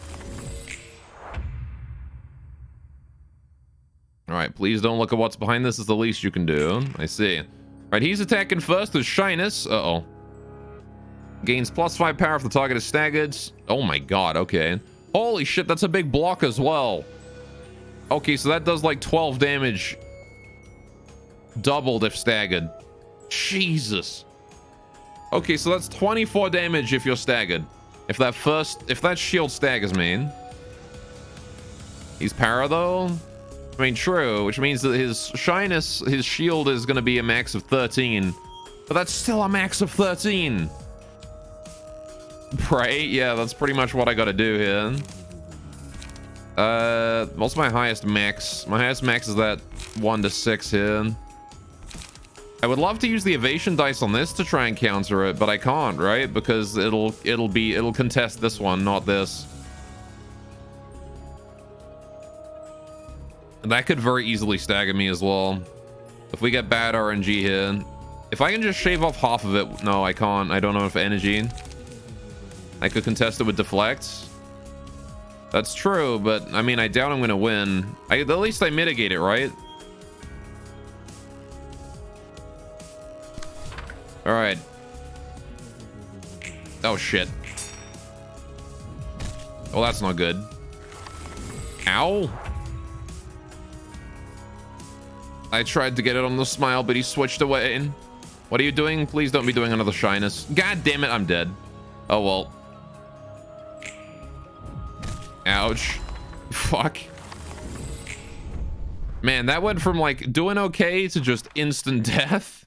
All right, please don't look at what's behind this. Is the least you can do. I see. All right, he's attacking first with Shyness. Uh-oh. Gains +5 power if the target is staggered. Oh my god, okay. Holy shit, that's a big block as well. Okay, so that does like 12 damage. Doubled if staggered. Jesus. Okay, so that's 24 damage if you're staggered. If that shield staggers me. He's para though. I mean, true, which means that his Shyness, his shield is going to be a max of 13. But that's still a max of 13. Right? Yeah, that's pretty much what I got to do here. What's my highest max? My highest max is that 1 to 6 here. I would love to use the evasion dice on this to try and counter it, but I can't, right? Because it'll contest this one, not this. And that could very easily stagger me as well. If we get bad RNG here. If I can just shave off half of it. No, I can't. I don't know if energy. I could contest it with deflects. That's true, but I mean, I doubt I'm gonna win. At least I mitigate it, right? All right. Oh shit. Oh, that's not good. Ow. I tried to get it on the smile, but he switched away. What are you doing? Please don't be doing another Shyness. God damn it, I'm dead. Oh well. Ouch. Fuck. Man, that went from like doing okay to just instant death.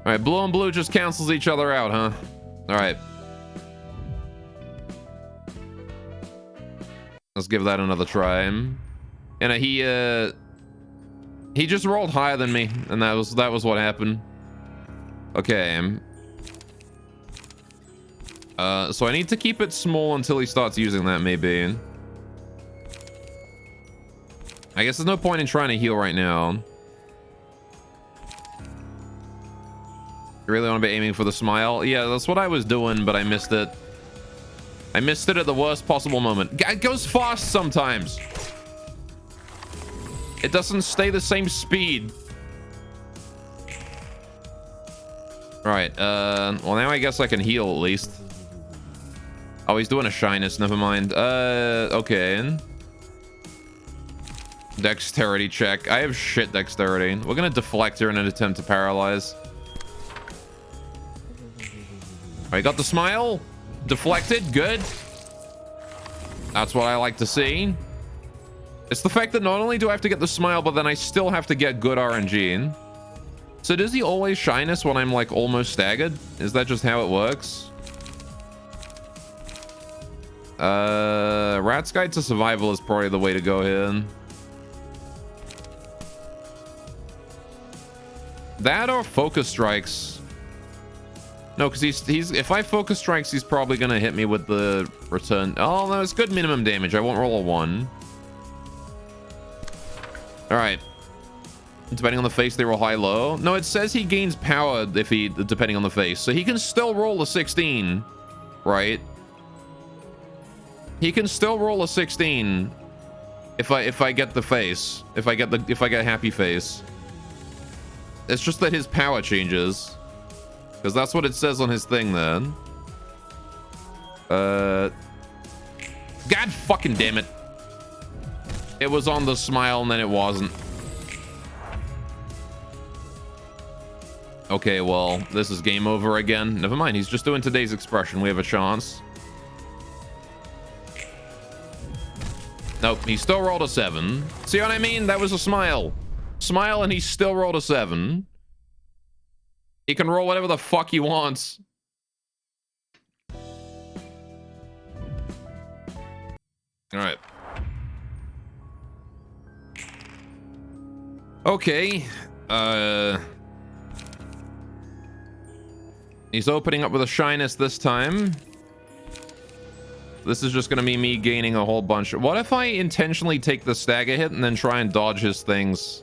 All right, blue and blue just cancels each other out, huh? All right. let's give that another try. And he just rolled higher than me, and that was what happened. Okay. So I need to keep it small until he starts using that, maybe. I guess there's no point in trying to heal right now. You really want to be aiming for the smile? Yeah, that's what I was doing, but I missed it. I missed it at the worst possible moment. It goes fast sometimes. It doesn't stay the same speed. Right, well now I guess I can heal at least. Oh, he's doing a shyness, never mind. Okay. Dexterity check. I have shit dexterity. We're gonna deflect here in an attempt to paralyze. I got the smile. Deflected, good. That's what I like to see. It's the fact that not only do I have to get the smile, but then I still have to get good RNG. So does he always shyness when I'm like almost staggered? Is that just how it works? Rat's Guide to Survival is probably the way to go here. That or Focus Strikes. No, because he's if I Focus Strikes, he's probably gonna hit me with the return. Oh no, it's good minimum damage. I won't roll a 1. All right. Depending on the face, they roll high, low. No, it says he gains power if he depending on the face, so he can still roll a 16, right? He can still roll a 16 if I get the face, if I get happy face. It's just that his power changes, because that's what it says on his thing then. God fucking damn it. It was on the smile and then it wasn't. Okay, well, this is game over again. Never mind, he's just doing today's expression. We have a chance. Nope, he still rolled a 7. See what I mean? That was a smile. Smile and he still rolled a 7. He can roll whatever the fuck he wants. All right. Okay. He's opening up with a shyness this time. This is just going to be me gaining a whole bunch. What if I intentionally take the stagger hit and then try and dodge his things?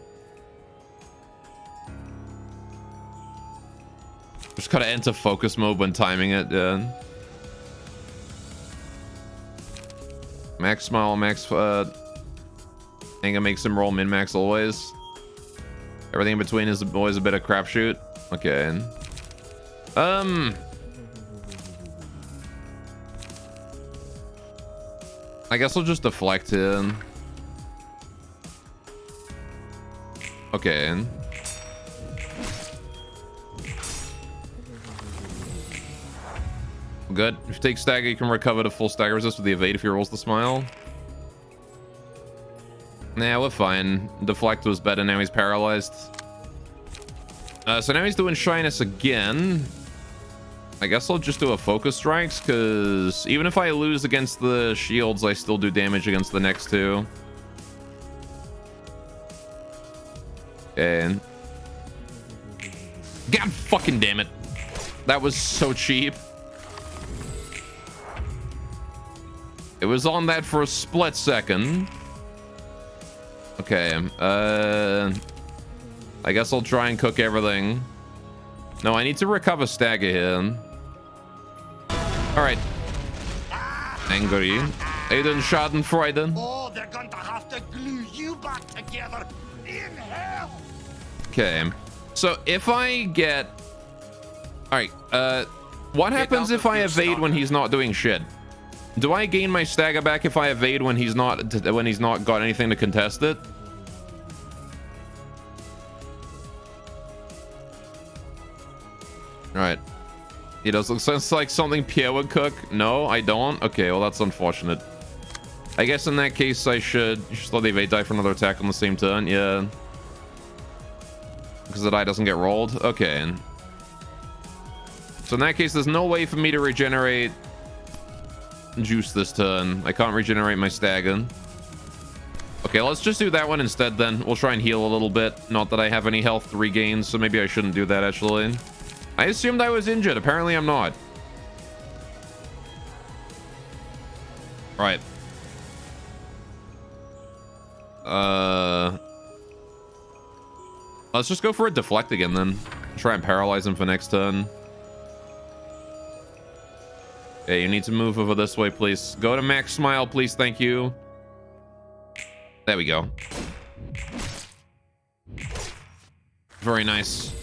Just gotta enter focus mode when timing it, yeah. Max smile, max anger makes him roll min-max always. Everything in between is always a bit of crapshoot. Okay. I guess I'll just deflect him. Okay. Good. If you take stagger, you can recover the full stagger resist with the evade if he rolls the smile. Nah, we're fine. Deflect was better. Now he's paralyzed. So now he's doing shyness again. I guess I'll just do a focus strikes, because even if I lose against the shields, I still do damage against the next two. And God fucking damn it. That was so cheap. It was on that for a split second. Okay, I guess I'll try and cook everything. No, I need to recover stagger here. All right. Angry. Aiden Schadenfreude. Oh, they're going to have to glue you back together in hell. Okay. So if I get... All right. What happens if I evade when he's not doing shit? Do I gain my stagger back if I evade when he's not got anything to contest it? All right. He does look sense like something Pierre would cook. No, I don't. Okay, well that's unfortunate. I guess in that case I should let the evade die for another attack on the same turn. Yeah. Because the die doesn't get rolled. Okay. So in that case, there's no way for me to regenerate juice this turn. I can't regenerate my stagger. Okay, let's just do that one instead then. We'll try and heal a little bit. Not that I have any health regains, so maybe I shouldn't do that actually. I assumed I was injured. Apparently I'm not. Right. Let's just go for a deflect again then. Try and paralyze him for next turn. Okay, you need to move over this way, please. Go to max smile, please. Thank you. There we go. Very nice.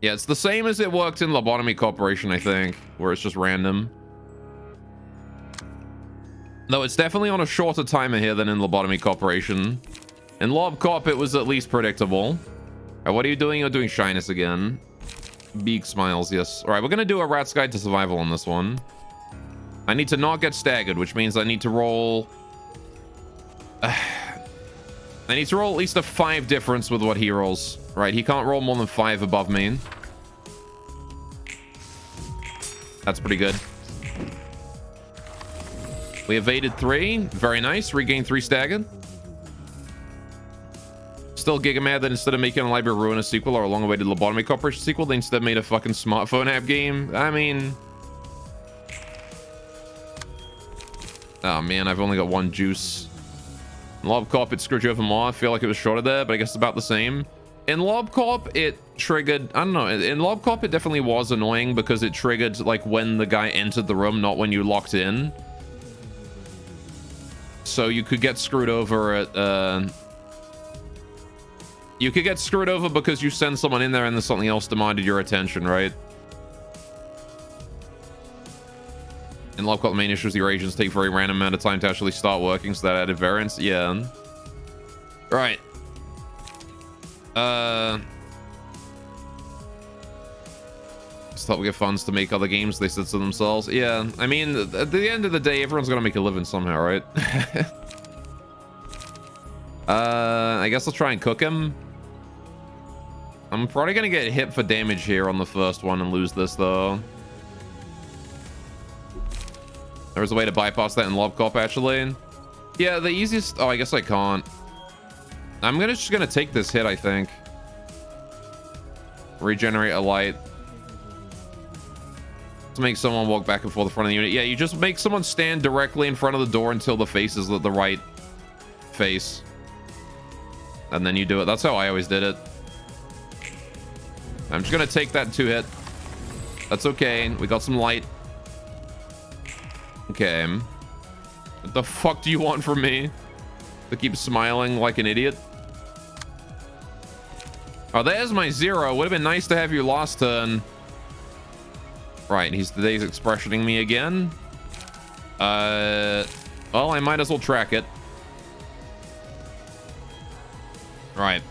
Yeah, it's the same as it worked in Lobotomy Corporation, I think, where it's just random. Though it's definitely on a shorter timer here than in Lobotomy Corporation. In Lob Corp, it was at least predictable. Alright, what are you doing? You're doing shyness again. Beak smiles, yes. Alright, we're gonna do a Rat's Guide to Survival on this one. I need to not get staggered, which means I need to roll... I need to roll at least a 5 difference with what he rolls. Right, he can't roll more than 5 above me. That's pretty good. We evaded 3. Very nice. Regained 3 staggered. Still giga mad that instead of making a Library of Ruina sequel or a long-awaited Lobotomy Corporation sequel, they instead made a fucking smartphone app game. I mean... Oh man, I've only got 1 juice. In Lob Corp, it screwed you over more. I feel like it was shorter there, but I guess it's about the same. In Lob Corp, it triggered... I don't know. In Lob Corp, it definitely was annoying because it triggered like when the guy entered the room, not when you locked in. So you could get screwed over at... You could get screwed over because you send someone in there and then something else demanded your attention, right? In Lob Corp, the main issue is your agents take very random amount of time to actually start working, so that added variance. Yeah. Right. Just thought we get funds to make other games, they said to themselves. Yeah, I mean, at the end of the day, everyone's gonna make a living somehow, right? I guess I'll try and cook him. I'm probably gonna get hit for damage here on the first one and lose this, though. There's a way to bypass that in Lob Corp, actually. Yeah, the easiest... Oh, I guess I can't. I'm just gonna take this hit, I think. Regenerate a light. To make someone walk back and forth in front of the unit. Yeah, you just make someone stand directly in front of the door until the face is the right face. And then you do it. That's how I always did it. I'm just gonna take that 2-hit. That's okay. We got some light. Okay. What the fuck do you want from me? To keep smiling like an idiot? Oh, there's my 0. Would have been nice to have you last turn. Right, he's today's expressioning me again. Well, I might as well track it. Right.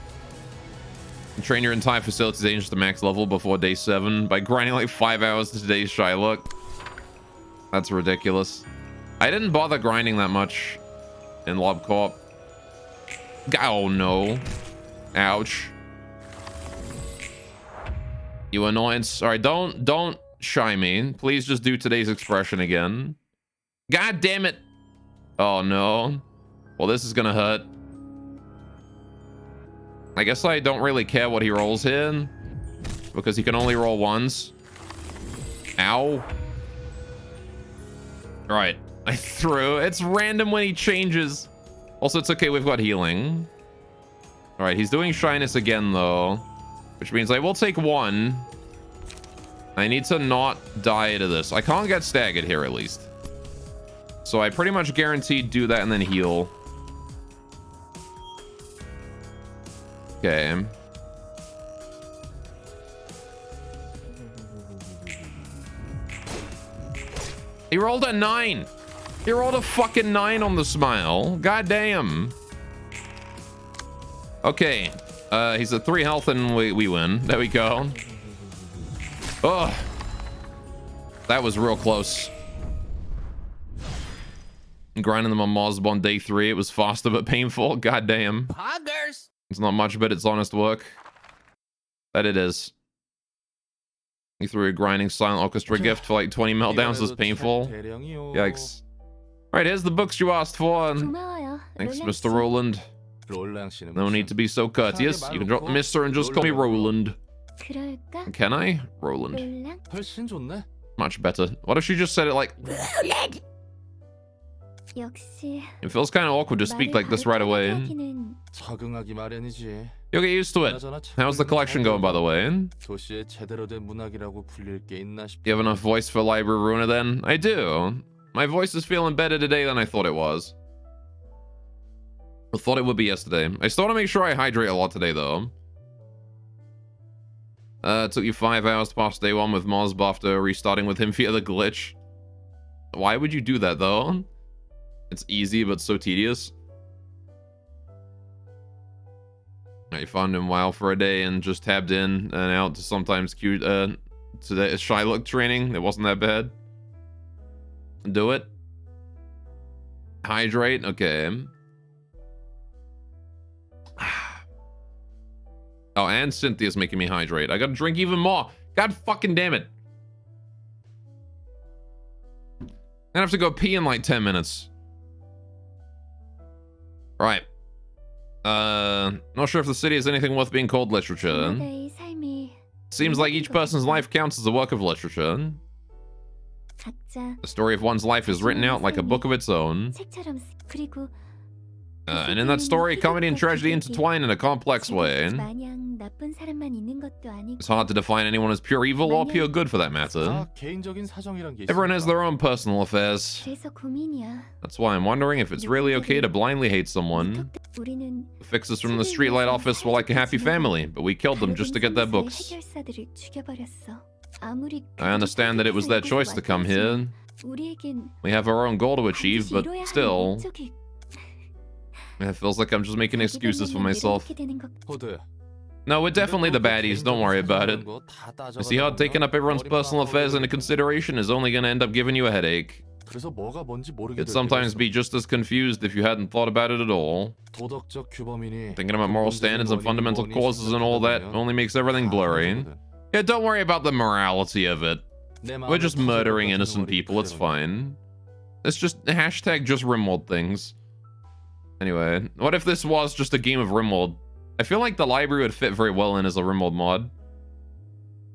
Train your entire facility's agents to max level before day 7 by grinding like 5 hours to today's Shylock. That's ridiculous. I didn't bother grinding that much in Lob Corp. Oh no. Ouch. You annoyance. Alright, don't shy me. Please just do today's expression again. God damn it. Oh no. Well, this is gonna hurt. I guess I don't really care what he rolls here because he can only roll once. Ow. Right. I threw. It's random when he changes. Also, it's okay. We've got healing. All right. He's doing shyness again, though, which means I will take 1. I need to not die to this. I can't get staggered here, at least. So I pretty much guaranteed do that and then heal. Okay. He rolled a 9. He rolled a fucking 9 on the smile. God damn. Okay. He's at 3 health and we win. There we go. Oh. That was real close. Grinding them on Mosb on day 3. It was faster but painful. God damn. Poggers! It's not much, but it's honest work. That it is. You threw a grinding silent orchestra gift for like 20 meltdowns is painful. Yikes. Alright, here's the books you asked for. And 고마워요. thanks, 롤랑 Mr. 씨. Roland. 롤랑 씨는 No need to be so courteous. You can drop the Mr. and just call me Roland. 그럴까? Can I? Roland. 롤랑. 훨씬 좋네. Much better. What if she just said it like... 역시. It feels kind of awkward to speak like this right away. 하기는 적응하기 마련이지. You'll get used to it. 그나저나 How's the collection going, by the way? 도시에 제대로 된 문학이라고 불릴 게 있나 싶. You have enough voice for Library Ruina then? I do. My voice is feeling better today than I thought it was. I thought it would be yesterday. I still want to make sure I hydrate a lot today, though. It took you 5 hours to pass day 1 with Mozb after restarting with him via the glitch. Why would you do that, though? It's easy, but so tedious. I found him while for a day and just tabbed in and out to sometimes cute to the Shylock training. It wasn't that bad. Do it. Hydrate. Okay. Oh, and Cynthia's making me hydrate. I gotta drink even more. God fucking damn it. I'm gonna have to go pee in like 10 minutes. Right. Not sure if the city is anything worth being called literature. 나의 삶이 Seems like each person's life counts as a work of literature. 각자 The story of one's life is written out like a book of its own. 책처럼 그리고 And in that story, comedy and tragedy intertwine in a complex way. 마냥 나쁜 사람만 있는 것도 아니고 It's hard to define anyone as pure evil or pure good for that matter. 다 개인적인 사정이란 게 Everyone has 있으니까. their own personal affairs. 그래서 고민이야. That's why I'm wondering if it's really okay to blindly hate someone. 우리는 The fixers from the streetlight office were like a happy family, but we killed them just to get their books. 해결사들을 죽여버렸어. 아무리 I understand that it was their choice to come here. 우리에겐 We have our own goal to achieve, but 이뤄야 하는 still, 목적이 it feels like I'm just making excuses for myself. 이렇게 되는 것 호드. No, we're definitely the baddies, don't worry about it. You see how taking up everyone's personal affairs into consideration is only gonna end up giving you a headache. 그래서 뭐가 뭔지 모르게 You'd sometimes be just as confused if you hadn't thought about it at all. 도덕적 규범이니 Thinking about moral standards and fundamental causes and all that only makes everything blurry. Yeah, don't worry about the morality of it. We're just murdering innocent people, it's fine. It's just hashtag just Rimworld things. Anyway, what if this was just a game of Rimworld? I feel like the library would fit very well in as a Rimworld mod.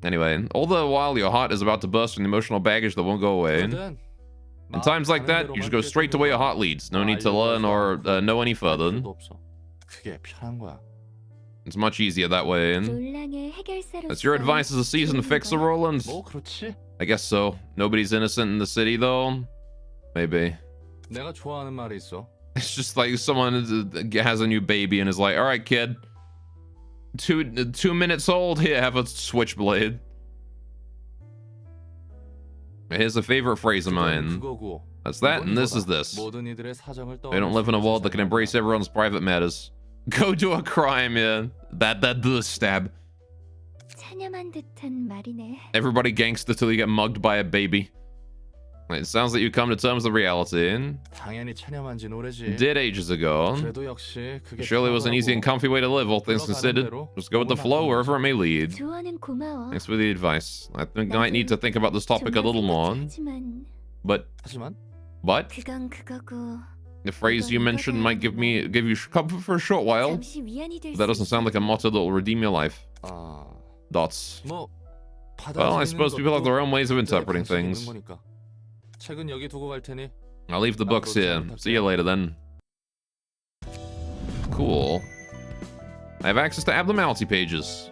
Anyway, all the while your heart is about to burst with emotional baggage that won't go away. In times like that, you should go straight to where your heart leads. No need to learn or know any further. 그게 편한 거야. It's much easier that way. 논란의 해결사로서 That's your advice as a seasoned fixer, Roland? 뭐 그렇지? I guess so. Nobody's innocent in the city, though. Maybe. 내가 좋아하는 말이 있어. It's just like someone has a new baby and is like, all right, kid. 2 minutes old, here, have a switchblade. Here's a favorite phrase of mine. 그거고. That's that, and this is this. 모든 이들의 사정을 They don't live in a world that can embrace everyone's private matters. Go do a crime, yeah. That the stab. 찬ям한 듯한 말이네. Everybody gangster till you get mugged by a baby. It sounds like you come to terms with reality. 당연히 체념한지 오래지. Did ages ago. 그래도 역시 그게 Surely it was an easy and comfy way to live, all things considered. Just go with the flow wherever it may lead. 조언은 고마워. Thanks for the advice. I think I might need to think about this topic a little more. 하지만 But 하지만 그건 그거고. the phrase you mentioned might give you comfort for a short while. 잠시 위안이 될 But that doesn't sound like a motto that will redeem your life. 아, Dots. 뭐 Well, I suppose people have their own ways of interpreting 그들의 things. 방식이 있는 거니까. 책은 여기 두고 갈 테니. I'll leave the books here. See you later then. Cool. I have access to abnormality pages.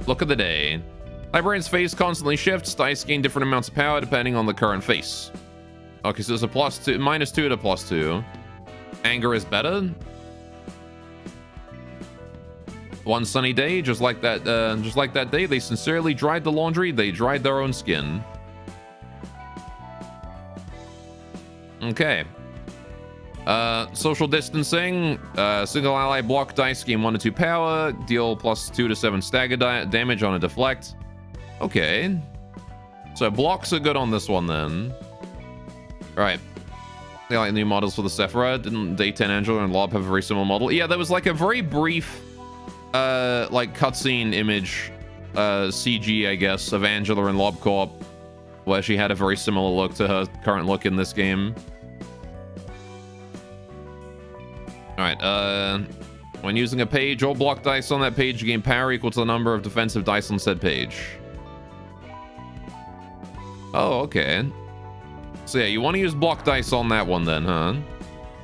Look at the day. Librarian's face constantly shifts. Dice gain different amounts of power depending on the current face. Okay, so it's a +2, -2 to +2. Anger is better. One sunny day, just like that day, they sincerely dried the laundry. They dried their own skin. Okay. Social distancing. Single ally block dice gain 1 to 2 power. Deal +2 to 7 stagger damage on a deflect. Okay. So blocks are good on this one then. Alright. They like new models for the Sephira. Didn't Day 10 Angela and Lob have a very similar model? Yeah, there was like a very brief like cutscene image CG, I guess, of Angela in LobCorp, where she had a very similar look to her current look in this game. Alright, when using a page or block dice on that page, you gain power equal to the number of defensive dice on said page. Oh, okay. So yeah, you want to use block dice on that one then, huh?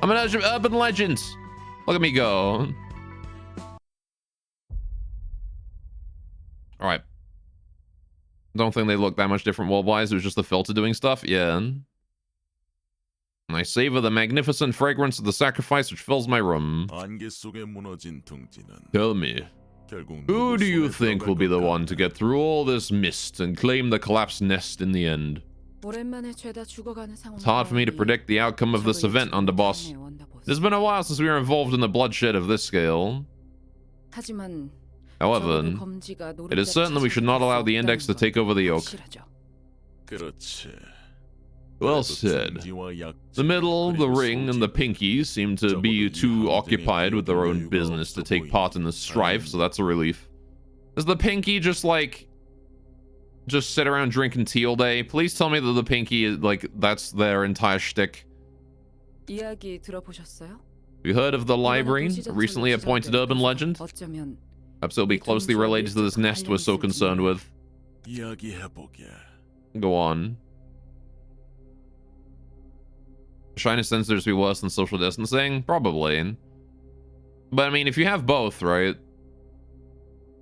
I'm an urban legend. Look at me go. All right. Don't think they look that much different world-wise. It was just the filter doing stuff. Yeah. And I savor the magnificent fragrance of the sacrifice which fills my room. Tell me, who do you think will be the one to get through all this mist and claim the collapsed nest in the end? It's hard for me to predict the outcome of this event, Underboss. It has been a while since we were involved in the bloodshed of this scale. However, it is certain that we should not allow the Index to take over the yoke. Well said. The middle, the ring, and the pinky seem to be too occupied with their own business to take part in the strife, so that's a relief. Does the pinky just sit around drinking tea all day? Please tell me that the pinky is that's their entire shtick. You heard of the library, a recently appointed urban legend? Perhaps it'll be closely related to this nest we're so concerned with. Go on. Shyness sensors be worse than social distancing? Probably. But I mean, if you have both, right?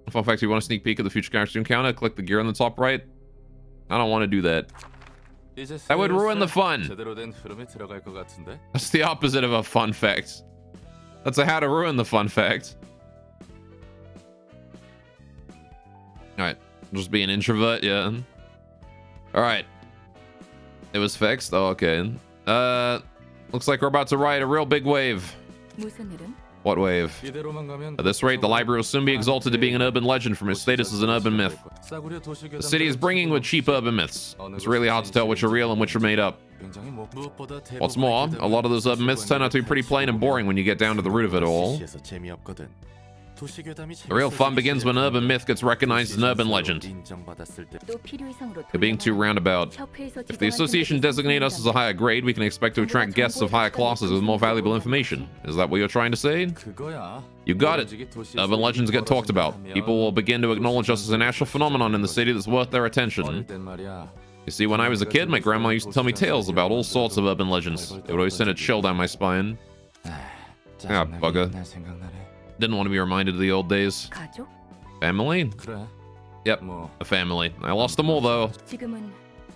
Fun fact, if you want a sneak peek of the future character encounter, click the gear on the top right. I don't want to do that. That would ruin the fun. That's the opposite of a fun fact. That's a how to ruin the fun fact. Alright. Just be an introvert, yeah. Alright. It was fixed? Oh, okay. Looks like we're about to ride a real big wave. What wave? At this rate, the library will soon be exalted to being an urban legend from its status as an urban myth. The city is bringing with cheap urban myths. It's really hard to tell which are real and which are made up. What's more, a lot of those urban myths turn out to be pretty plain and boring when you get down to the root of it all. The real fun begins when an urban myth gets recognized as an urban legend. You're being too roundabout. If the association designate us as a higher grade, we can expect to attract guests of higher classes with more valuable information. Is that what you're trying to say? You got it. Urban legends get talked about. People will begin to acknowledge us as a natural phenomenon in the city that's worth their attention. You see, when I was a kid, my grandma used to tell me tales about all sorts of urban legends. It would always send a chill down my spine. Ah, bugger. Didn't want to be reminded of the old days. Family? Yep, a family. I lost them all, though.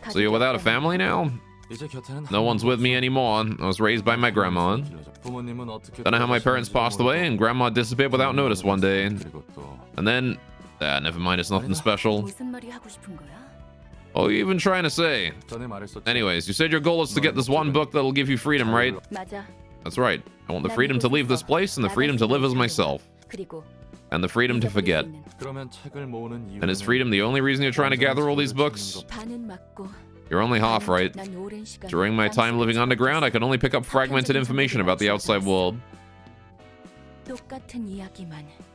So you're without a family now? No one's with me anymore. I was raised by my grandma. Don't know how my parents passed away, and grandma disappeared without notice one day. And then... never mind, it's nothing special. What are you even trying to say? Anyways, you said your goal is to get this one book that'll give you freedom, right? That's right. I want the freedom to leave this place and the freedom to live as myself. And the freedom to forget. And is freedom the only reason you're trying to gather all these books? You're only half right. During my time living underground, I could only pick up fragmented information about the outside world.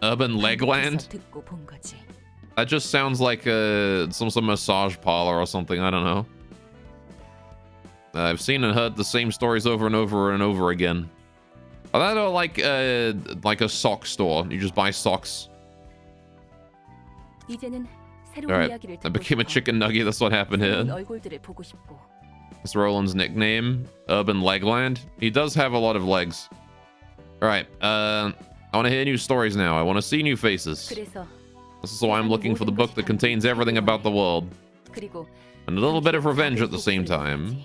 Urban Legland? That just sounds like some sort of massage parlor or something. I don't know. I've seen and heard the same stories over and over and over again. Are that like a sock store? You just buy socks. Alright, I became a chicken nugget. That's what happened here. That's Roland's nickname. Urban Legland. He does have a lot of legs. Alright, I want to hear new stories now. I want to see new faces. This is why I'm looking for the book that contains everything about the world. And a little bit of revenge at the same time.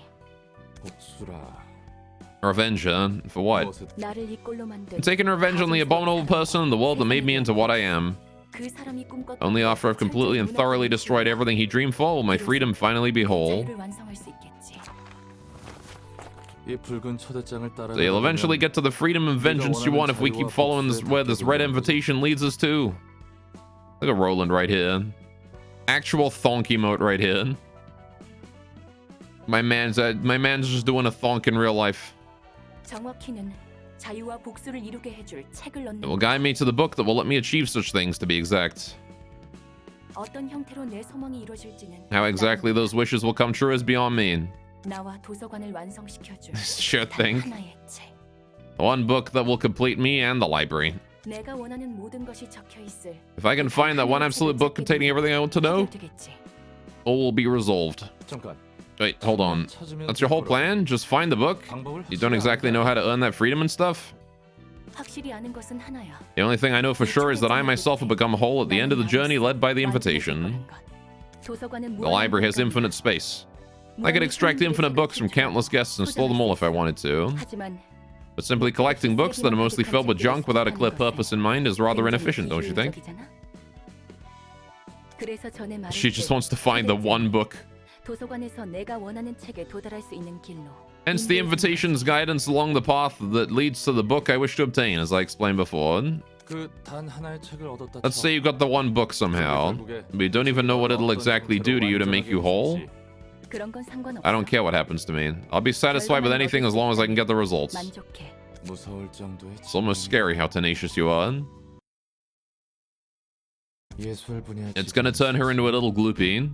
Revenge, huh? For what? I'm taking revenge on the abominable person in the world that made me into what I am. Only after I've completely and thoroughly destroyed everything he dreamed for will my freedom finally be whole. So you'll eventually get to the freedom and vengeance you want if we keep following where this red invitation leads us to. Look at Roland right here. Actual thonk emote right here. My man's just doing a thonk in real life. It will guide me to the book that will let me achieve such things, to be exact. 어떤 형태로 내 소망이 이루어질지는 How exactly those wishes will come true is beyond me. 나와 도서관을 완성시켜줄 Sure 단 thing. 하나의 책. One book that will complete me and the library. 내가 원하는 모든 것이 적혀 있을. If I can find that one absolute book containing everything I want to know, 해결되겠지. all will be resolved. 잠깐. Wait, hold on. 찾으면 That's your whole plan? Just find the book? 방법을 You don't 확실히 exactly know how to earn that freedom and stuff? 확실히 아는 것은 하나야. The only thing I know for sure is that I myself will become whole at the end of the journey led by the invitation. The library has infinite space. I could extract infinite books from countless guests and store them all if I wanted to. But simply collecting books that are mostly filled with junk without a clear purpose in mind is rather inefficient, don't you think? She just wants to find the one book. 도서관에서 내가 원하는 책에 도달할 수 있는 길로. Hence the invitation's guidance along the path that leads to the book I wish to obtain, as I explained before. 그단 하나의 책을 얻었다. Let's say you got the one book somehow, but you don't even know what it'll exactly do to you to make you whole. 그런 건 상관없어. I don't care what happens to me. I'll be satisfied with anything as long as I can get the results. 만족해. 무서울 정도의 It's almost scary how tenacious you are. 예술 분야. It's gonna turn her into a little gloopy.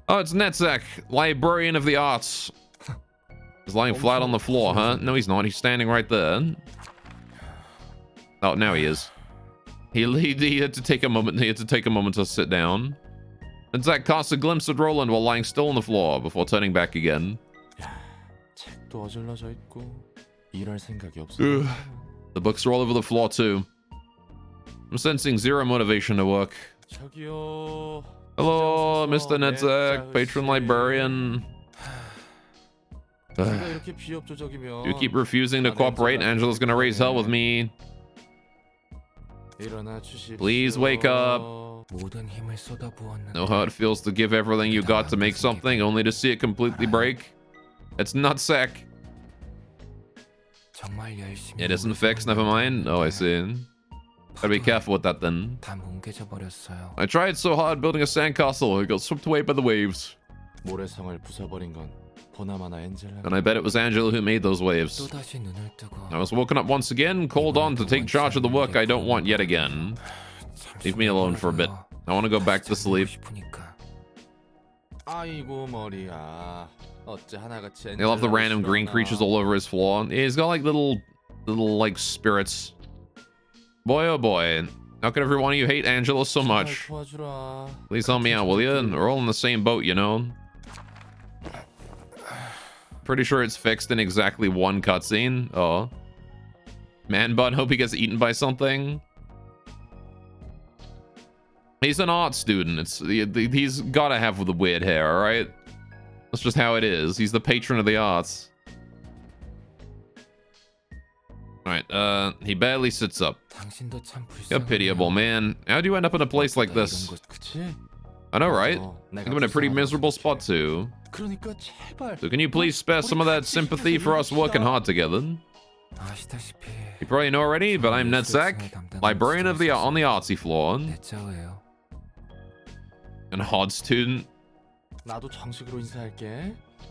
Oh, it's Netzek, librarian of the arts. He's lying flat on the floor, huh? No, he's not. He's standing right there. Oh, now he is. He had to take a moment. He had to take a moment to sit down. Netzek casts a glimpse at Roland while lying still on the floor before turning back again. 책도 어질러져 있고 일할 생각이 없어. The books are all over the floor too. I'm sensing zero motivation to work. 저기요. Hello, Mr. Netzek, patron librarian. 내가 이렇게 비협조적이면 You keep refusing to cooperate. Angela's gonna raise hell with me. 일어나 주십시오. Please wake up. 모든 힘을 쏟아부었는데. Know how it feels to give everything you got to make something, only to see it completely break? It's nutsack. 정말 열심히. It isn't fixed, never mind. Oh, I see. Gotta be careful with that then. 다 뭉개져 버렸어요. I tried so hard building a sandcastle, it got swept away by the waves. 모래성을 부숴버린 건 보나마나 엔젤라. And I bet it was Angela who made those waves. 또다시 눈을 뜨고. I was woken up once again, called on to take charge of the work I don't want yet again. Leave me alone for a bit. I want to go back to sleep. 아이고 머리야. 어째 하나같이. He'll have the random green creatures all over his floor. Yeah, he's got like little like spirits. Boy, oh boy. How could every one of you hate Angela so much? Please help me out, will you? We're all in the same boat, you know? Pretty sure it's fixed in exactly one cutscene. Oh. Man bun, hope he gets eaten by something. He's an art student. He's gotta have the weird hair, alright? That's just how it is. He's the patron of the arts. Alright, he barely sits up. You're pitiable, man. How'd you end up in a place like this? I know, right? I'm in a pretty miserable spot too. So can you please spare some of that sympathy for us working hard together? You probably know already, but I'm Netzek, librarian of on the artsy floor. An odd student.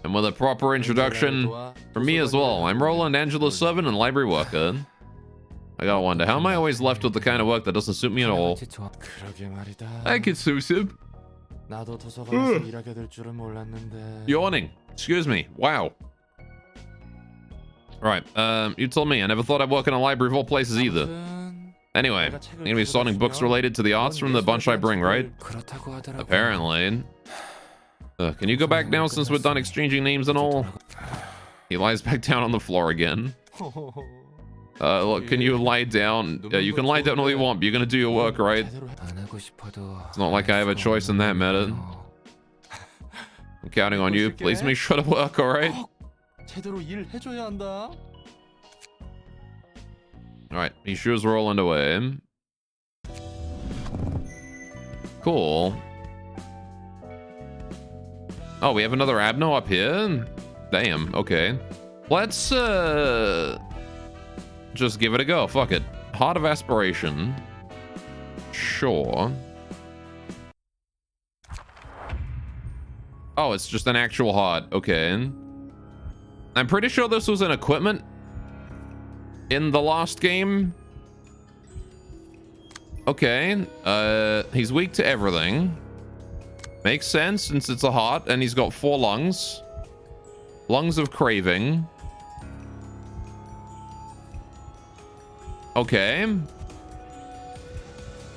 And with a proper introduction for me as well. I'm Roland, Angela's servant and library worker. I gotta wonder, how am I always left with the kind of work that doesn't suit me at all? I can suit him. Yawning. Excuse me. Wow. Right, you told me. I never thought I'd work in a library of all places either. Anyway, I'm gonna be sorting books related to the arts from the bunch I bring, right? Apparently. Can you go back now since we're done exchanging names and all? He lies back down on the floor again. Look, can you lie down? You can lie down all you want, but you're gonna do your work, right? It's not like I have a choice in that matter. I'm counting on you. Please make sure to work, alright? Alright, he shoes Roland away. Cool. Oh, we have another Abno up here? Damn, okay. Let's, just give it a go. Fuck it. Heart of Aspiration. Sure. Oh, it's just an actual heart. Okay. I'm pretty sure this was an equipment in the last game. Okay. He's weak to everything. Makes sense since it's a heart and he's got 4 lungs. Lungs of craving. Okay.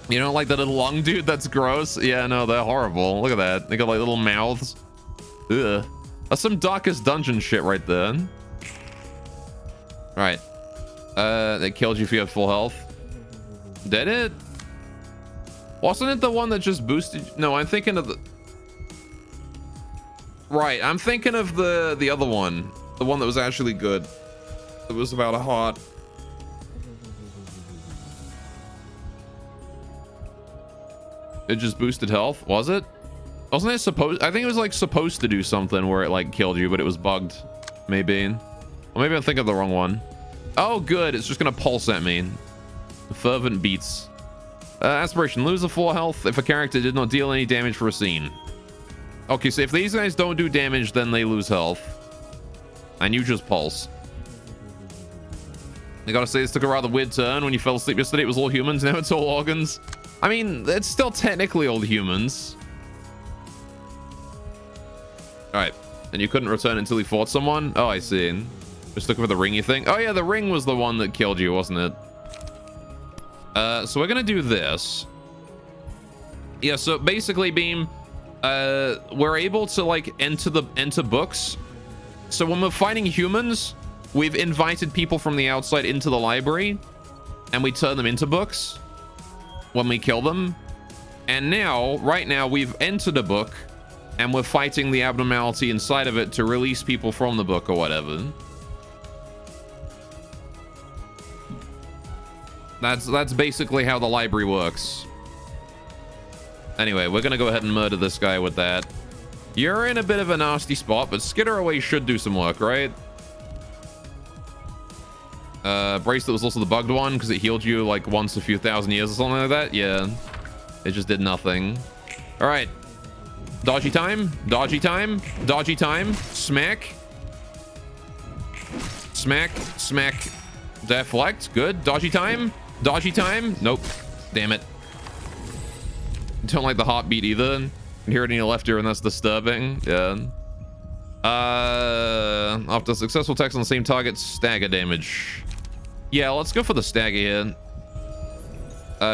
You don't like the little lung dude? That's gross. Yeah, no, they're horrible. Look at that. They got like little mouths. Ugh. That's some Darkest Dungeon shit right there. Alright. That killed you if you had full health. Did it? Wasn't it the one that just boosted? No, I'm thinking of the... Right, I'm thinking of the other one. The one that was actually good. It was about a heart. It just boosted health, was it? Wasn't it supposed... I think it was like supposed to do something where it like killed you, but it was bugged. Maybe. Or maybe I'm thinking of the wrong one. Oh, good. It's just gonna pulse at me. Fervent beats. Aspiration. Lose a full health if a character did not deal any damage for a scene. Okay, so if these guys don't do damage, then they lose health. And you just pulse. I gotta say, this took a rather weird turn. When you fell asleep yesterday, it was all humans. Now it's all organs. I mean, it's still technically all humans. Alright. And you couldn't return until you fought someone? Oh, I see. Just looking for the ringy thing. Oh, yeah, the ring was the one that killed you, wasn't it? So we're gonna do this. Yeah, so basically, Beam, we're able to, like, enter books. So when we're fighting humans, we've invited people from the outside into the library, and we turn them into books when we kill them. And now, right now, we've entered a book, and we're fighting the abnormality inside of it to release people from the book or whatever. That's basically how the library works. Anyway, we're gonna go ahead and murder this guy with that. You're in a bit of a nasty spot, but Skitter Away should do some work, right? Bracelet was also the bugged one because it healed you like once a few thousand years or something like that. Yeah, it just did nothing. All right, dodgy time, dodgy time, dodgy time. Smack, smack, smack. Deflect. Good. Dodgy time, dodgy time. Nope. Damn it. Don't like the heartbeat either. You can hear it in your left ear, and that's disturbing. Yeah. After successful attacks on the same target, stagger damage. Yeah, let's go for the stagger here.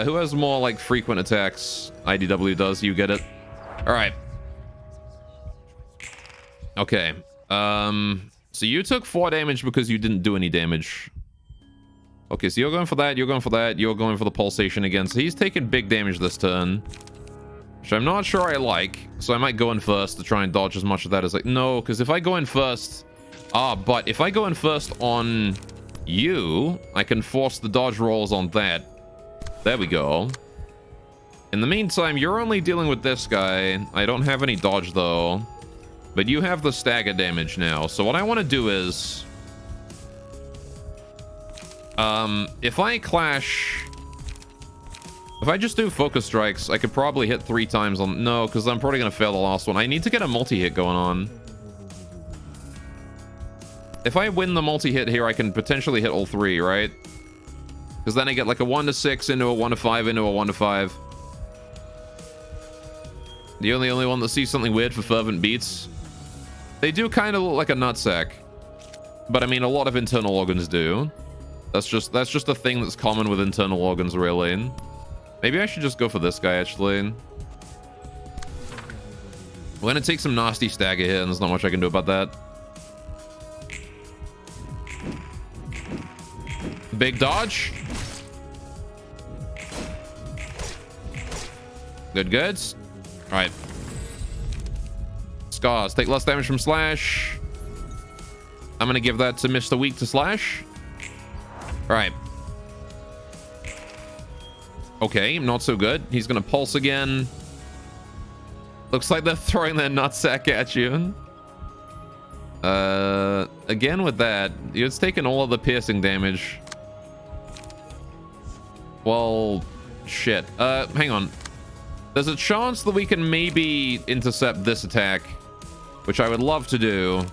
Who has more like frequent attacks? IDW does. You get it. All right. Okay. So you took 4 damage because you didn't do any damage. Okay, so you're going for that. You're going for that. You're going for the pulsation again. So he's taking big damage this turn, which I'm not sure I like. So I might go in first to try and dodge as much of that as I... No, because if I go in first... but if I go in first on you, I can force the dodge rolls on that. There we go. In the meantime, you're only dealing with this guy. I don't have any dodge, though. But you have the stagger damage now. So what I want to do is... if I clash... If I just do focus strikes, I could probably hit 3 times on... No, because I'm probably going to fail the last one. I need to get a multi-hit going on. If I win the multi-hit here, I can potentially hit all 3, right? Because then I get like a 1 to 6 into a 1 to 5 into a 1 to 5. The only one that sees something weird for fervent beats. They do kind of look like a nutsack. But I mean, a lot of internal organs do. That's just a thing that's common with internal organs, really. Maybe I should just go for this guy, actually. We're gonna take some nasty stagger here, and there's not much I can do about that. Big dodge. Good goods. All right. Scars. Take less damage from slash. I'm gonna give that to Mr. Weak to slash. All right. Okay, not so good. He's gonna pulse again. Looks like they're throwing their nutsack at you. Again with that, it's taken all of the piercing damage. Well, shit. Hang on. There's a chance that we can maybe intercept this attack, which I would love to do.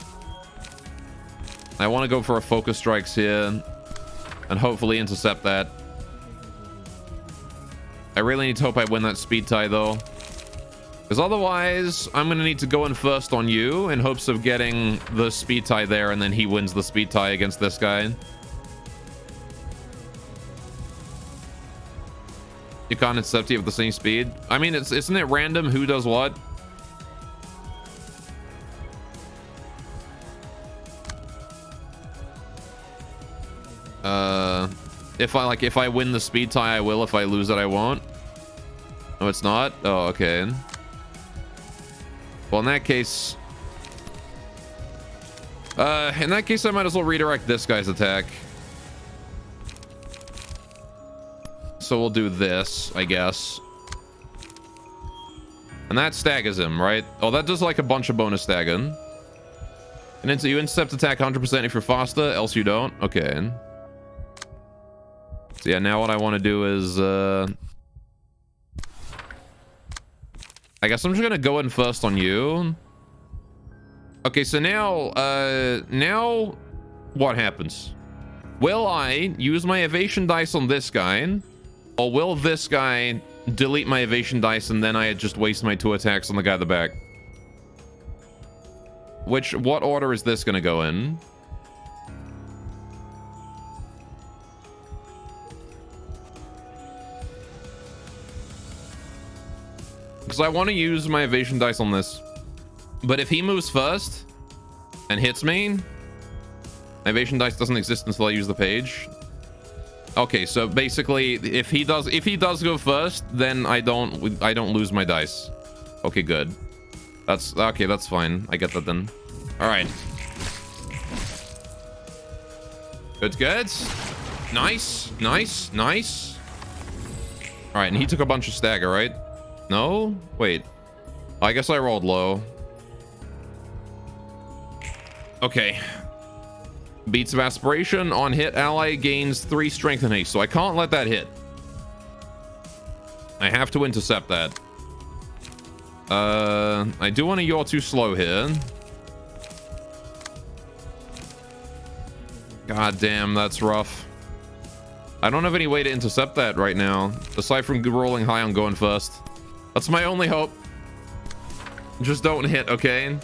I want to go for a focus strikes here and hopefully intercept that. I really need to hope I win that speed tie, though. Because otherwise, I'm going to need to go in first on you in hopes of getting the speed tie there, and then he wins the speed tie against this guy. You can't accept it with the same speed. I mean, isn't it random who does what? If I win the speed tie, I will. If I lose it, I won't. Oh, it's not? Oh, okay. Well, in that case, I might as well redirect this guy's attack. So we'll do this, I guess. And that staggers him, right? Oh, that does like a bunch of bonus staggering. And then so you intercept attack 100% if you're faster, else you don't. Okay. So yeah, now what I want to do is, I guess I'm just gonna go in first on you. Okay, so now what happens? Will I use my evasion dice on this guy? Or will this guy delete my evasion dice and then I just waste my 2 attacks on the guy at the back? What order is this gonna go in? Because I want to use my evasion dice on this. But if he moves first and hits me, my evasion dice doesn't exist until I use the page. Okay, so basically, if he does go first, then I don't lose my dice. Okay, good. That's fine. I get that then. All right. Good. Nice. All right, and he took a bunch of stagger, right? No? Wait. I guess I rolled low. Okay. Beats of Aspiration. On hit, ally gains 3 strength and haste. So I can't let that hit. I have to intercept that. I do want to You're Too Slow here. God damn, that's rough. I don't have any way to intercept that right now. Aside from rolling high on going first. That's my only hope. Just don't hit, okay?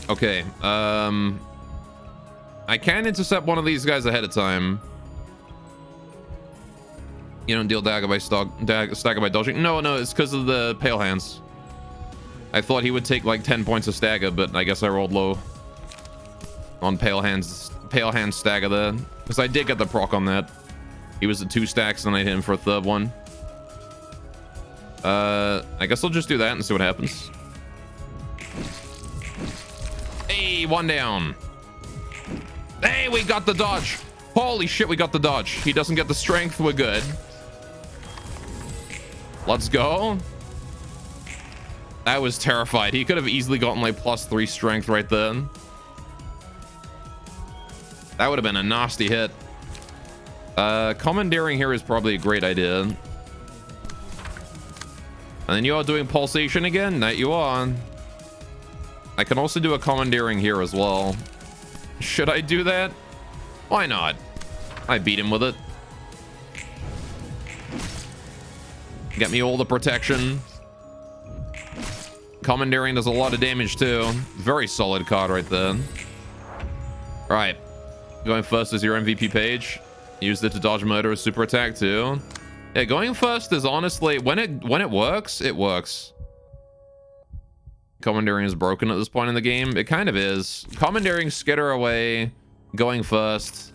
Okay, I can intercept one of these guys ahead of time. You don't deal stagger by dodging. No, it's because of the pale hands. I thought he would take like 10 points of stagger, but I guess I rolled low on pale hands stagger there, because I did get the proc on that. He was at 2 stacks, and I hit him for a 3rd one. I guess I'll just do that and see what happens. Hey, 1 down. Hey, we got the dodge. Holy shit, we got the dodge. He doesn't get the strength. We're good. Let's go. That was terrified. He could have easily gotten like +3 strength right then. That would have been a nasty hit. Commandeering here is probably a great idea. And then you are doing pulsation again? That you are. I can also do a commandeering here as well. Should I do that? Why not? I beat him with it. Get me all the protection. Commandeering does a lot of damage too. Very solid card right there. All right. Going first is your MVP page. Used it to dodge murderer's super attack too. Yeah, going first is honestly, when it works, it works. Commandeering is broken at this point in the game. It kind of is. Commandeering, skitter away, going first.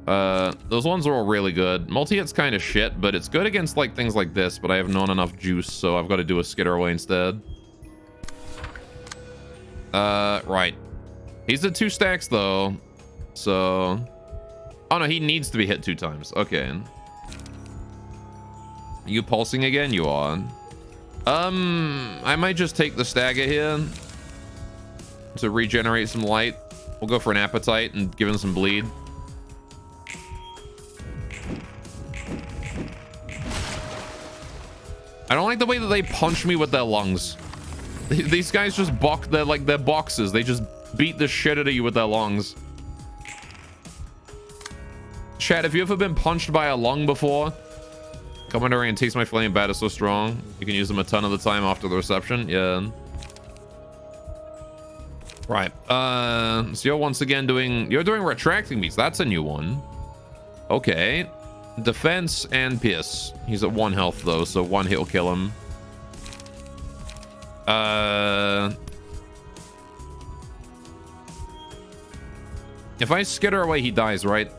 Those ones are all really good. Multi-hit's kind of shit, but it's good against like things like this, but I have not enough juice, so I've got to do a skitter away instead. Right. He's at 2 stacks though, so... Oh no, he needs to be hit 2 times. Okay. You pulsing again? You are. I might just take the stagger here to regenerate some light. We'll go for an appetite and give him some bleed. I don't like the way that they punch me with their lungs. These guys just they're like their boxes. They just beat the shit out of you with their lungs. Chat, have you ever been punched by a lung before? Commentary and Taste My Flame Bat is so strong. You can use them a ton of the time after the reception. Yeah. Right. So you're once again doing retracting beats. That's a new one. Okay. Defense and pierce. He's at 1 health though, so 1 hit will kill him. If I skitter away, he dies, right?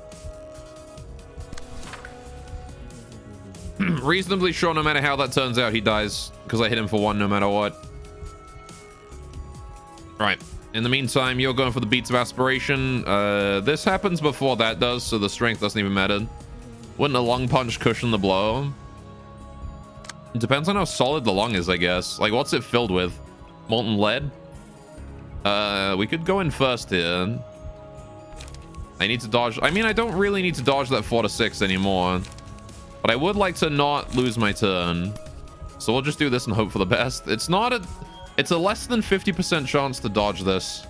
Reasonably sure no matter how that turns out, he dies. Because I hit him for 1 no matter what. Right. In the meantime, you're going for the Beats of Aspiration. This happens before that does, so the strength doesn't even matter. Wouldn't a lung punch cushion the blow? It depends on how solid the lung is, I guess. Like, what's it filled with? Molten lead? We could go in first here. I need to dodge. I mean, I don't really need to dodge that 4 to 6 anymore. But I would like to not lose my turn. So we'll just do this and hope for the best. It's a less than 50% chance to dodge this.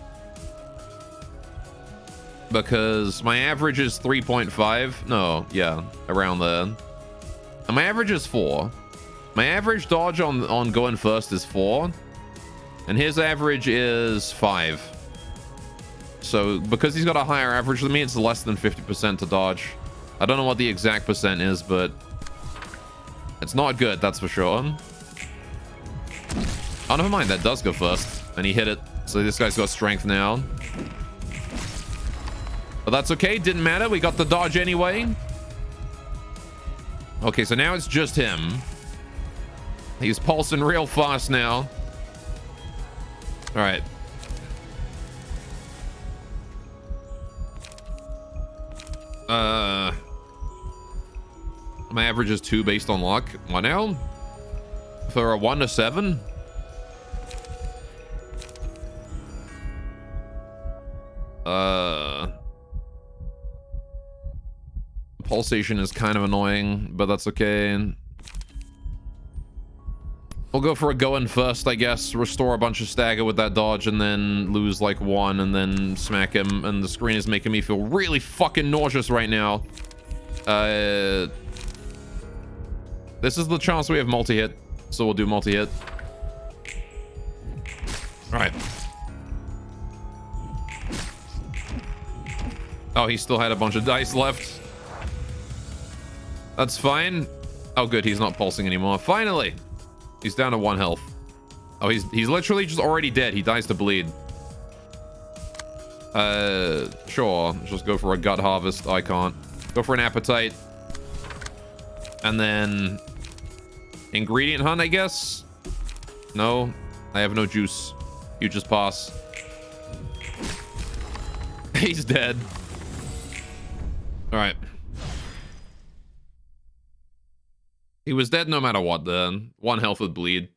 Because my average is 3.5. No, yeah, around there. And my average is 4. My average dodge on going first is 4. And his average is 5. So because he's got a higher average than me, it's less than 50% to dodge. I don't know what the exact percent is, but it's not good, that's for sure. Oh, never mind, that does go first. And he hit it. So this guy's got strength now. But that's okay, didn't matter. We got the dodge anyway. Okay, so now it's just him. He's pulsing real fast now. All right. My average is 2 based on luck. What now? For a 1 to 7? Pulsation is kind of annoying, but that's okay. We'll go for a go in first, I guess. Restore a bunch of stagger with that dodge and then lose like 1 and then smack him. And the screen is making me feel really fucking nauseous right now. This is the chance we have multi-hit, so we'll do multi-hit. All right. Oh, he still had a bunch of dice left. That's fine. Oh, good. He's not pulsing anymore. Finally. He's down to 1 health. Oh, he's literally just already dead. He dies to bleed. Sure. Just go for a gut harvest. I can't. Go for an appetite. And then ingredient hunt, I guess. No, I have no juice. You just pass. He's dead. All right. He was dead no matter what then. 1 health with bleed.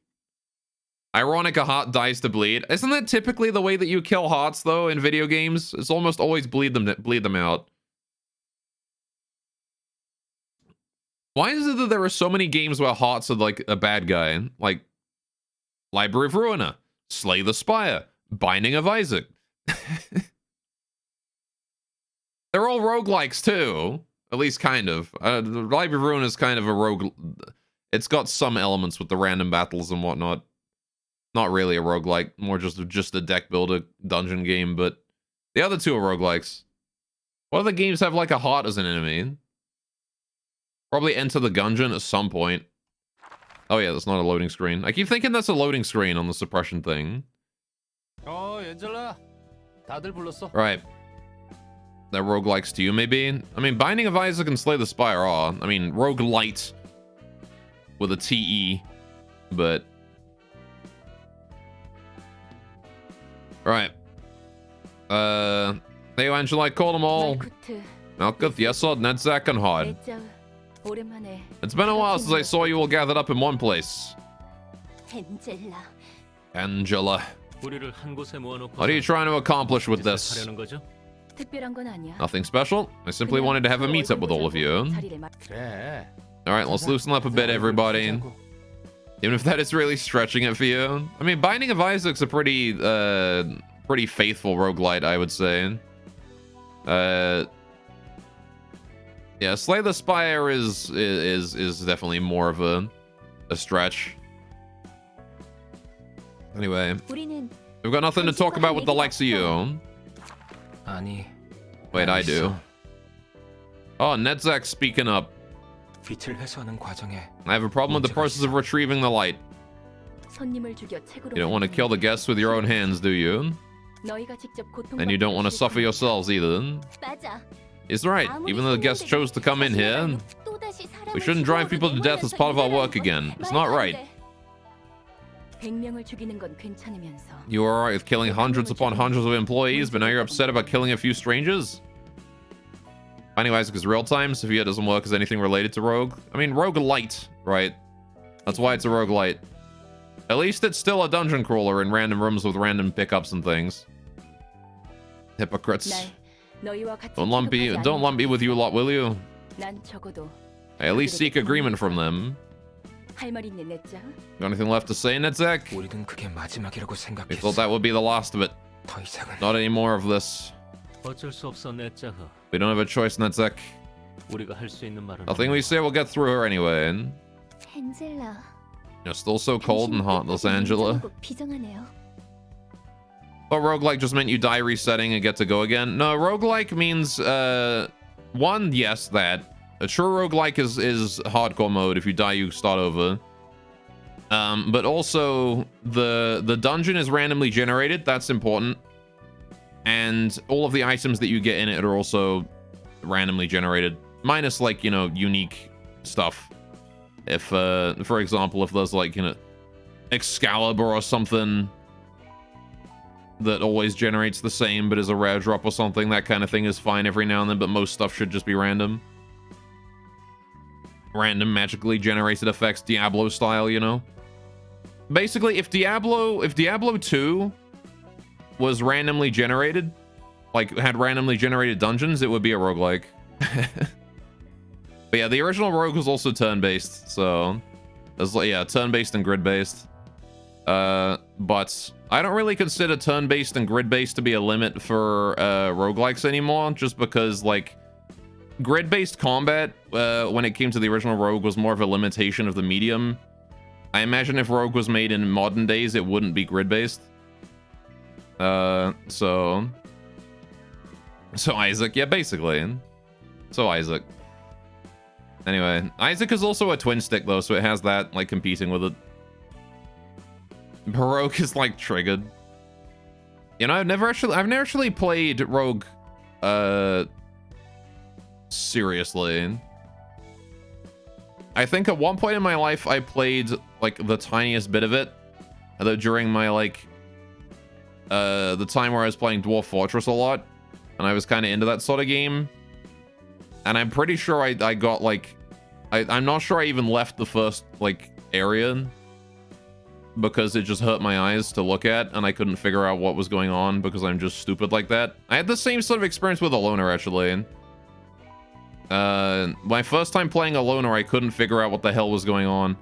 Ironic, a heart dies to bleed. Isn't that typically the way that you kill hearts though in video games? It's almost always bleed them out. Why is it that there are so many games where hearts are like a bad guy? Like Library of Ruina, Slay the Spire, Binding of Isaac. They're all roguelikes too. At least kind of. The Library of Ruina is kind of a rogue. It's got some elements with the random battles and whatnot. Not really a roguelike, more just a deck builder dungeon game, but the other two are roguelikes. What other games have like a heart as an enemy? Probably Enter the Gungeon at some point. Oh yeah, that's not a loading screen. I keep thinking that's a loading screen on the suppression thing. 어, 엔젤라. 다들 불렀어. Right. They're roguelikes to you, maybe? I mean, Binding of Isaac and Slay the Spire are. I mean, roguelite with a T-E, but... Right. Hey, Angela, I called them all. Malkuth, Yesod, Nedzak, and Hod. It's been a while since I saw you all gathered up in one place. Angela. What are you trying to accomplish with this? Nothing special. I simply wanted to have a meetup with all of you. Alright, let's loosen up a bit, everybody. Even if that is really stretching it for you. I mean, Binding of Isaac's a pretty faithful roguelite, I would say. Yeah, Slay the Spire is definitely more of a stretch. Anyway, 우리는 we've got nothing to talk about with the likes of you. 아니. Wait, I do. Oh, Netzak speaking up. 빛을 회수하는 과정에 I have a problem with the process of retrieving the light. 손님을 죽여 책으로 You don't want to kill the guests with your own hands, do you? 너희가 직접 고통 And you don't want to suffer yourselves either. 맞아. He's right. Even though the guests chose to come in here, we shouldn't drive people to death as part of our work again. It's not right. 100명을 죽이는 건 괜찮으면서 You were alright with killing hundreds upon hundreds of employees, but now you're upset about killing a few strangers? Finding Isaac is real time, Sophia doesn't work as anything related to Rogue. I mean, Roguelite, right? That's why it's a Roguelite. At least it's still a dungeon crawler in random rooms with random pickups and things. Hypocrites. 너희와 같이 Don't lump me with you lot, will you? 난 적어도 I at least seek agreement from them. 할 말 있네 넷자. Got anything left to say, Netzak? 우리는 그게 마지막이라고 We 생각했어. thought that would be the last of it. 더 이상은 Not any more of this. 어쩔 수 없어 넷자흐. We don't have a choice, Netzak. 우리가 할 수 있는 말은 Nothing we say will get through her anyway. 헨젤라. You're still so cold and hot, Los Angela. 비정하네요. But roguelike just meant you die resetting and get to go again. No, roguelike means, one, yes, that. A true roguelike is hardcore mode. If you die, you start over. But also, the dungeon is randomly generated. That's important. And all of the items that you get in it are also randomly generated. Minus, like, you know, unique stuff. If, for example, if there's, like, you know, Excalibur or something that always generates the same but is a rare drop or something, that kind of thing is fine every now and then, but most stuff should just be random. Random magically generated effects, Diablo style, you know? Basically, if Diablo 2 was randomly generated, like had randomly generated dungeons, it would be a roguelike. But yeah, the original Rogue was also turn-based, so it's like, yeah, turn-based and grid-based. But I don't really consider turn-based and grid-based to be a limit for roguelikes anymore, just because, like, grid-based combat, when it came to the original Rogue, was more of a limitation of the medium. I imagine if Rogue was made in modern days, it wouldn't be grid-based. So Isaac, yeah, basically. So Isaac. Anyway, Isaac is also a twin stick though, so it has that, like, competing with it. Baroque is, like, triggered. You know, I've never actually played Rogue, seriously. I think at one point in my life I played, like, the tiniest bit of it. Although during my, like, the time where I was playing Dwarf Fortress a lot, and I was kind of into that sort of game. And I'm pretty sure I got, like, I'm not sure I even left the first, like, area because it just hurt my eyes to look at, and I couldn't figure out what was going on because I'm just stupid like that. I had the same sort of experience with Aloner, actually. My first time playing Aloner, I couldn't figure out what the hell was going on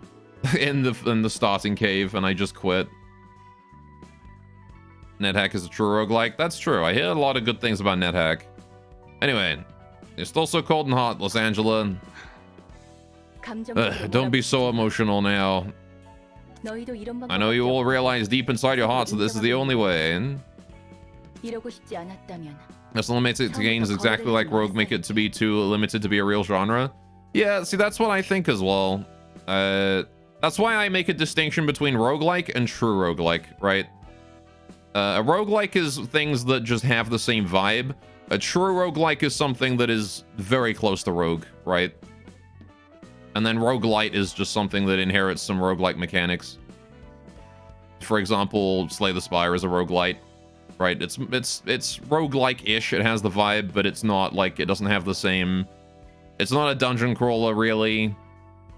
in the starting cave, and I just quit. NetHack is a true roguelike. That's true. I hear a lot of good things about NetHack. Anyway, it's still so cold and hot, Los Angela. Don't be so emotional now. I know you all realize deep inside your hearts that this is the only way. This limits it to games exactly like Rogue, make it to be too limited to be a real genre. Yeah, see, that's what I think as well. That's why I make a distinction between roguelike and true roguelike, right? A roguelike is things that just have the same vibe. A true roguelike is something that is very close to Rogue, right? And then roguelite is just something that inherits some roguelike mechanics. For example, Slay the Spire is a roguelite, right? It's roguelike-ish. It has the vibe, but it's not, like, it doesn't have the same... It's not a dungeon crawler, really.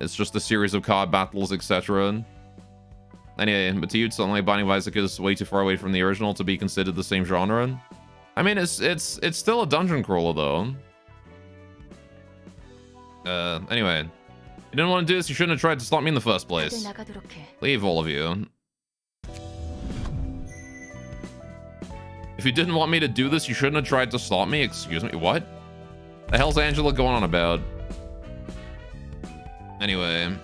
It's just a series of card battles, etc. Anyway, but to you, something like Binding of Isaac is way too far away from the original to be considered the same genre. I mean, it's still a dungeon crawler, though. Anyway. You didn't want to do this, you shouldn't have tried to stop me in the first place. Leave, all of you. If you didn't want me to do this, you shouldn't have tried to stop me. Excuse me, what? The hell's Angela going on about? Anyway.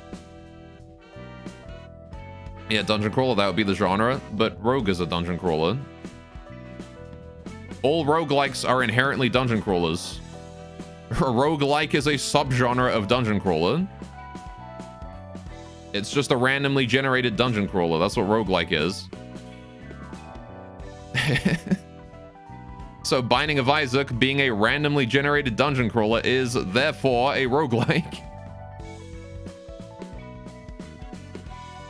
Yeah, dungeon crawler, that would be the genre, but rogue is a dungeon crawler. All roguelikes are inherently dungeon crawlers. Roguelike is a subgenre of dungeon crawler. It's just a randomly generated dungeon crawler. That's what roguelike is. So Binding of Isaac being a randomly generated dungeon crawler is therefore a roguelike.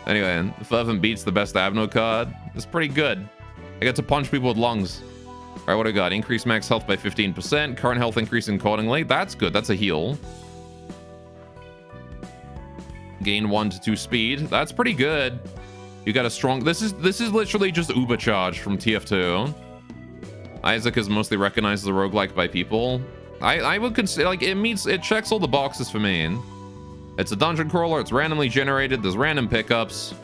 Anyway, Fervent beats the best Abno card. It's pretty good. I get to punch people with lungs. All right, what do I got? Increase max health by 15%. Current health increasing accordingly. That's good. That's a heal. Gain 1 to 2 speed. That's pretty good. You got a strong... This is literally just Uber charge from TF2. Isaac is mostly recognized as a roguelike by people. I would consider... Like, it checks all the boxes for me. It's a dungeon crawler. It's randomly generated. There's random pickups.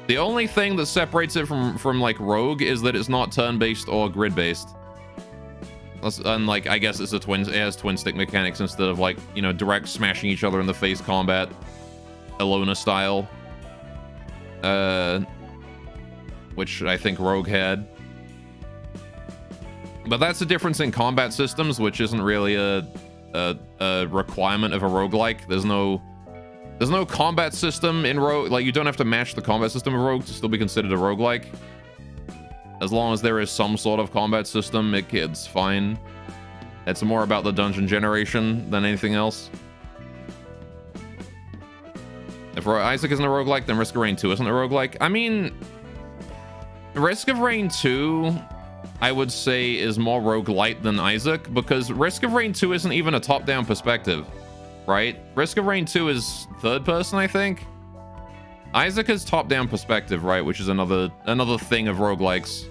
The only thing that separates it from like Rogue is that it's not turn-based or grid-based. And like, I guess it has twin stick mechanics instead of like, you know, direct smashing each other in the face combat, Alona style. Which I think Rogue had. But that's the difference in combat systems, which isn't really a requirement of a roguelike. There's no combat system in Rogue. Like, you don't have to match the combat system of Rogue to still be considered a roguelike. As long as there is some sort of combat system, it's fine. It's more about the dungeon generation than anything else. If Isaac isn't a roguelike, then Risk of Rain 2 isn't a roguelike. I mean, Risk of Rain 2, I would say, is more roguelite than Isaac, because Risk of Rain 2 isn't even a top-down perspective, right? Risk of Rain 2 is third person, I think. Isaac is top-down perspective, right? Which is another thing of roguelikes.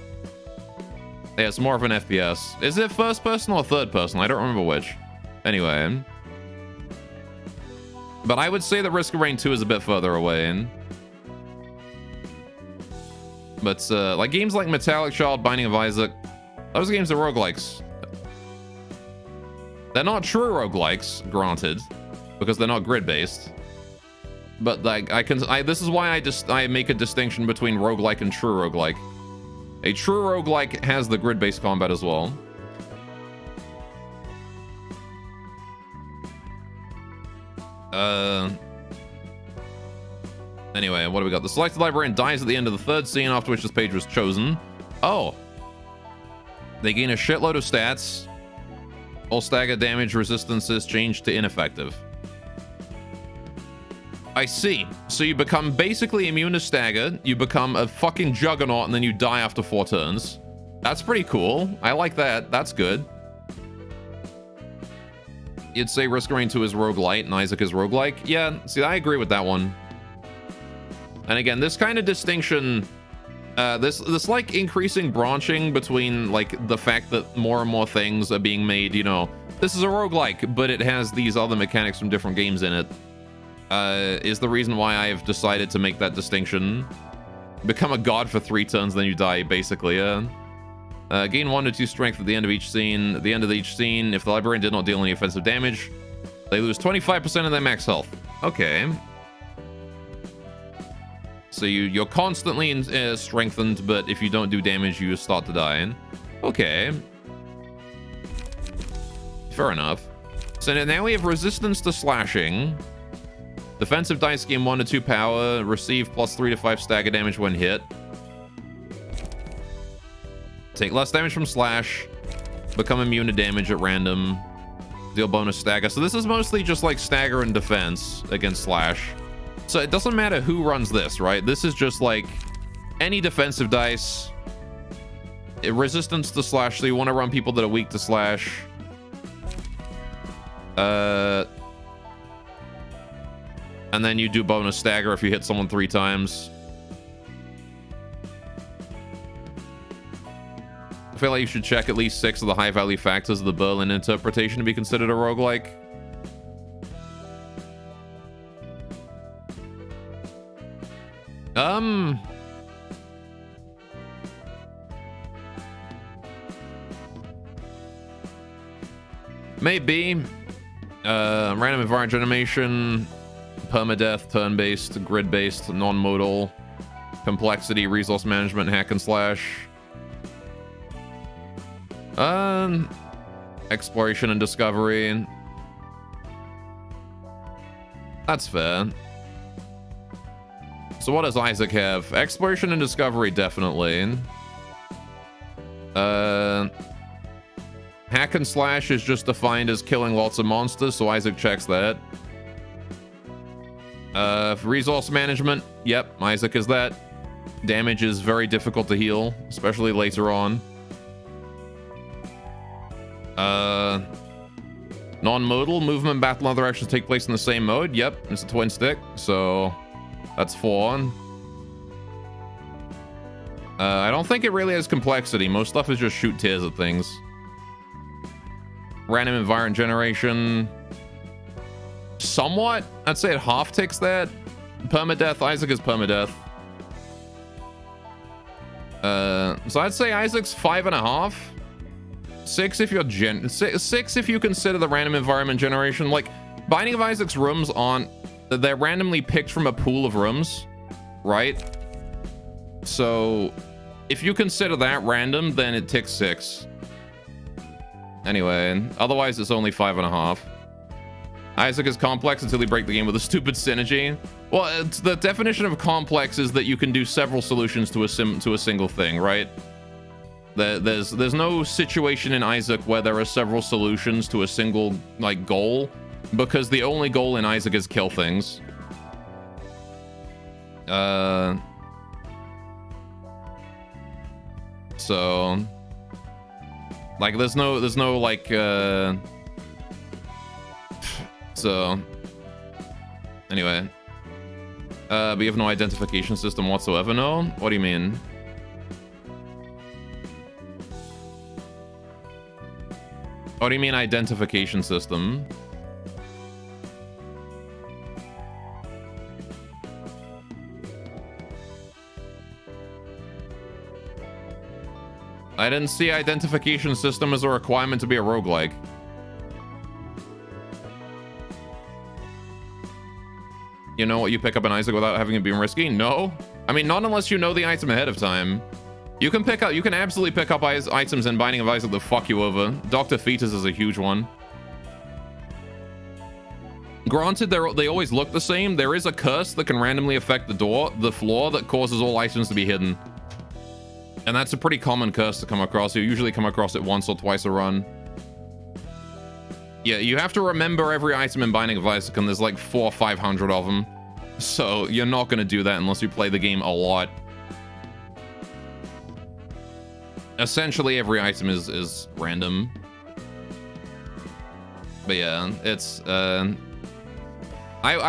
Yeah, it's more of an FPS. Is it first person or third person? I don't remember which. Anyway. But I would say that Risk of Rain 2 is a bit further away. But like games like Metallic Child, Binding of Isaac, those games are roguelikes. They're not true roguelikes, granted, because they're not grid-based. But like this is why I make a distinction between roguelike and true roguelike. A true roguelike has the grid-based combat as well. Anyway, what do we got? The selected librarian dies at the end of the third scene, after which this page was chosen. Oh. They gain a shitload of stats. All stagger damage resistances change to ineffective. I see. So you become basically immune to stagger, you become a fucking juggernaut, and then you die after 4 turns. That's pretty cool. I like that. That's good. You'd say Risk of Rain 2 is roguelite and Isaac is roguelike. Yeah, see, I agree with that one. And again, this kind of distinction, this like increasing branching between like the fact that more and more things are being made, you know, this is a roguelike, but it has these other mechanics from different games in it. Is the reason why I've decided to make that distinction. Become a god for 3 turns, then you die, basically, gain 1 to 2 strength at the end of each scene. At the end of each scene, if the librarian did not deal any offensive damage, they lose 25% of their max health. Okay. So you're constantly strengthened, but if you don't do damage, you start to die. Okay. Fair enough. So now we have resistance to slashing. Defensive dice gain 1 to 2 power. Receive plus 3 to 5 stagger damage when hit. Take less damage from slash. Become immune to damage at random. Deal bonus stagger. So this is mostly just like stagger and defense against slash. So it doesn't matter who runs this, right? This is just like any defensive dice. Resistance to slash. So you want to run people that are weak to slash. And then you do bonus stagger if you hit someone 3 times. I feel like you should check at least 6 of the high value factors of the Berlin interpretation to be considered a roguelike. Maybe. Random environment animation, permadeath, turn-based, grid-based, non-modal, complexity, resource management, hack and slash. Exploration and discovery. That's fair. So what does Isaac have? Exploration and discovery, definitely. Hack and slash is just defined as killing lots of monsters, so Isaac checks that. Resource management, yep, Isaac is that. Damage is very difficult to heal, especially later on. Non-modal, movement, battle, and other actions take place in the same mode. Yep, it's a twin stick, so that's 4. I don't think it really has complexity. Most stuff is just shoot tears at things. Random environment generation. Somewhat. I'd say it half ticks that. Permadeath. Isaac is permadeath. So I'd say Isaac's 5.5. 6 if you're 6 if you consider the random environment generation. Like, Binding of Isaac's rooms aren't... They're randomly picked from a pool of rooms, right? So if you consider that random, then it ticks 6. Anyway, otherwise it's only 5.5. Isaac is complex until you break the game with a stupid synergy. Well, the definition of complex is that you can do several solutions to a single thing, right? There's no situation in Isaac where there are several solutions to a single, like, goal, because the only goal in Isaac is kill things. So, like, there's no like, so, anyway. But you have no identification system whatsoever, no? What do you mean? What do you mean identification system? I didn't see identification system as a requirement to be a roguelike. You know what you pick up an Isaac without having it be risky? No. I mean, not unless you know the item ahead of time. You can absolutely pick up items in Binding of Isaac that fuck you over. Dr. Fetus is a huge one. Granted, they always look the same. There is a curse that can randomly affect the floor that causes all items to be hidden. And that's a pretty common curse to come across. You usually come across it once or twice a run. Yeah, you have to remember every item in Binding of Isaac, and there's like 400 or 500 of them. So you're not going to do that unless you play the game a lot. Essentially, every item is random. But yeah, it's... I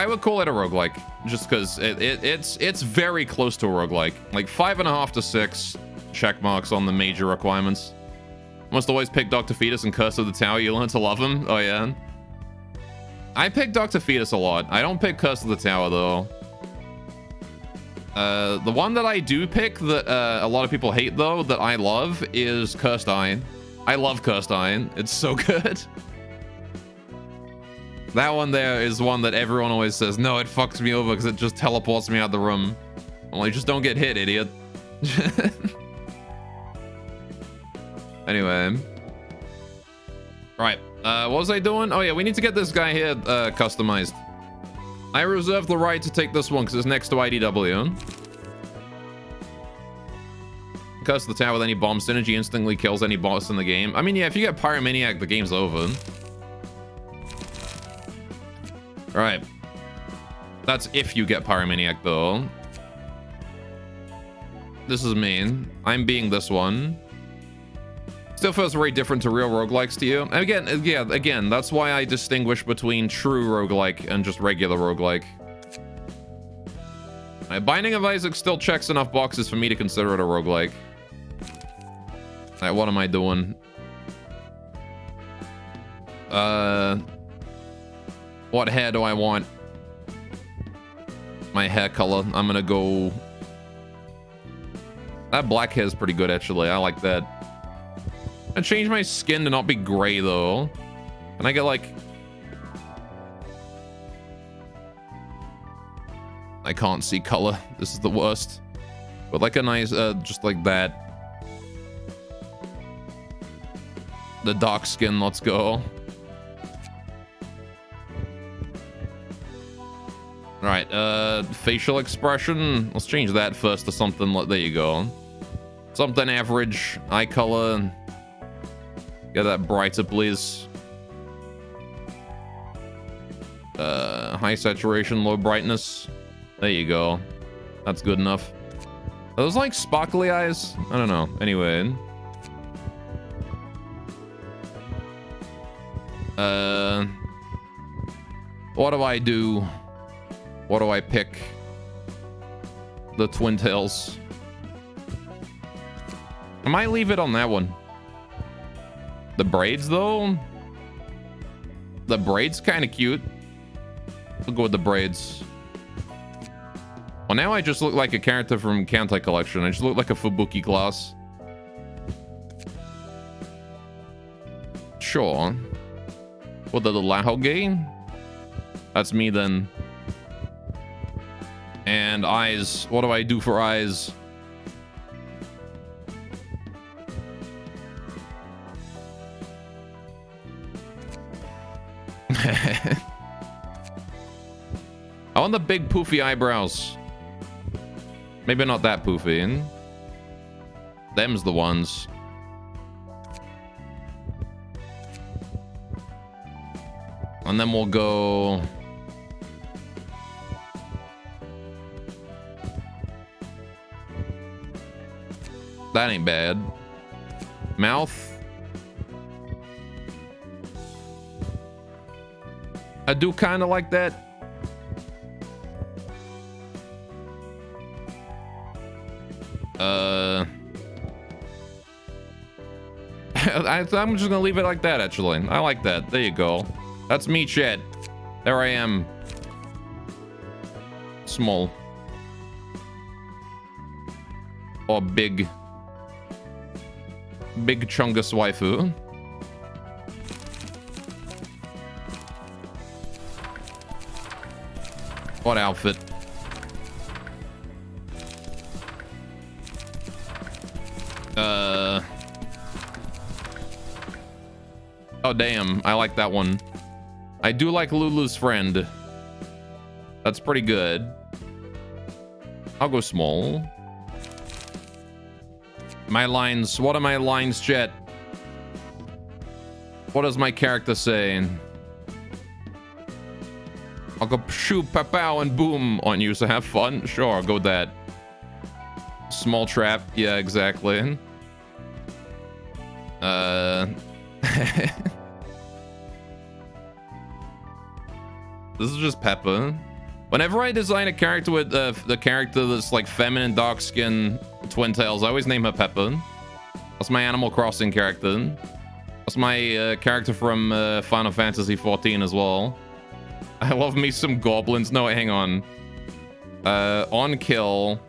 would call it a roguelike, just because it's very close to a roguelike. Like 5.5 to 6 check marks on the major requirements. Must always pick Dr. Fetus and Curse of the Tower. You learn to love him. Oh yeah. I pick Dr. Fetus a lot. I don't pick Curse of the Tower though. The one that I do pick that a lot of people hate though, that I love, is Cursed Iron. I love Cursed Iron. It's so good. That one there is one that everyone always says, no, it fucks me over because it just teleports me out the room. I'm like, just don't get hit, idiot. Anyway. Right. What was I doing? Oh yeah, we need to get this guy here customized. I reserve the right to take this one because it's next to IDW. Curse the Tower with any bomb synergy instantly kills any boss in the game. I mean, yeah, if you get Pyromaniac, the game's over. Right. That's if you get Pyromaniac, though. This is me. I'm being this one. Still feels very different to real roguelikes to you. And again, yeah, again, that's why I distinguish between true roguelike and just regular roguelike. Binding of Isaac still checks enough boxes for me to consider it a roguelike. Alright, what am I doing? What hair do I want? My hair color. I'm gonna go... That black hair is pretty good, actually. I like that. I change my skin to not be gray, though. And I get, like... I can't see color. This is the worst. But like a nice, just like that. The dark skin, let's go. Right, facial expression. Let's change that first to something like, there you go. Something average. Eye color. Get that brighter, please. High saturation, low brightness. There you go. That's good enough. Are those like sparkly eyes? I don't know. Anyway. What do I do? What do I pick? The twin tails. I might leave it on that one. The braids, though? The braids kind of cute. We'll go with the braids. Well, now I just look like a character from Kantai Collection. I just look like a Fubuki class. Sure. What, the Lahoge? That's me then. And eyes. What do I do for eyes? I want the big poofy eyebrows. Maybe not that poofy. Them's the ones. And then we'll go... That ain't bad. Mouth. I do kind of like that. I'm just gonna leave it like that, actually. I like that. There you go. That's me, Chet. There I am. Small. Or big. Big Chungus waifu. What outfit? Oh, damn. I like that one. I do like Lulu's friend. That's pretty good. I'll go small. My lines. What are my lines, Chet? What does my character say? I'll go shoot, pow, and boom on you, so have fun. Sure, I'll go with that. Small trap. Yeah, exactly. This is just Peppa. Whenever I design a character with the character that's like feminine, dark skin, twin tails, I always name her Peppa. That's my Animal Crossing character. That's my character from Final Fantasy 14 as well. I love me some goblins. No, wait, hang on. On kill.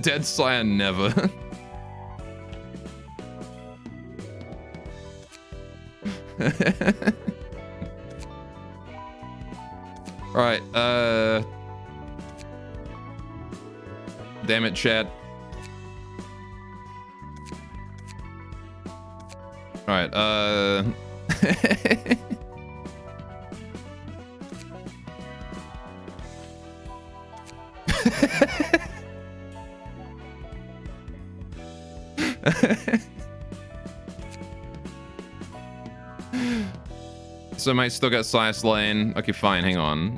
Dead Scion never. Alright, damn it, chat. Alright, so I might still get Sias Lane. Okay, fine, hang on.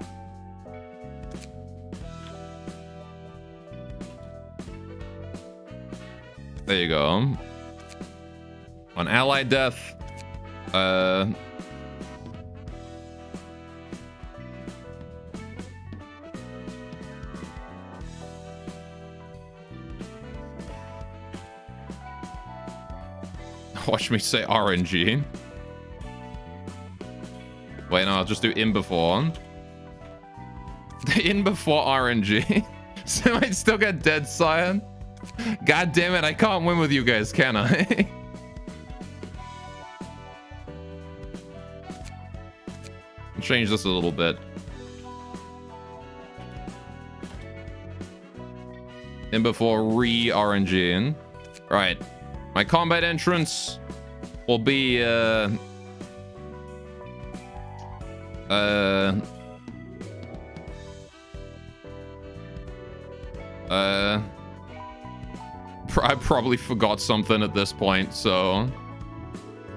There you go. On ally death. Watch me say RNG. Wait, no, I'll just do in before. In before RNG. So I still get Dead Scion. God damn it, I can't win with you guys, can I? change this a little bit. And before re-RNGing. Right. My combat entrance will be I probably forgot something at this point, so I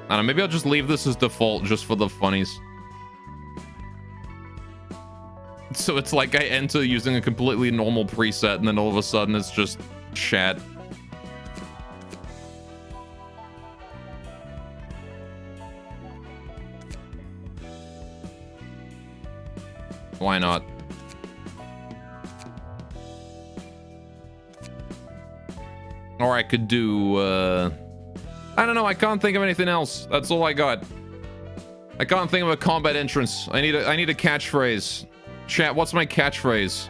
don't know, maybe I'll just leave this as default just for the funnies. So it's like I enter using a completely normal preset and then all of a sudden it's just chat. Why not? Or I could do, I don't know, I can't think of anything else. That's all I got. I can't think of a combat entrance. I need a catchphrase. Chat, what's my catchphrase?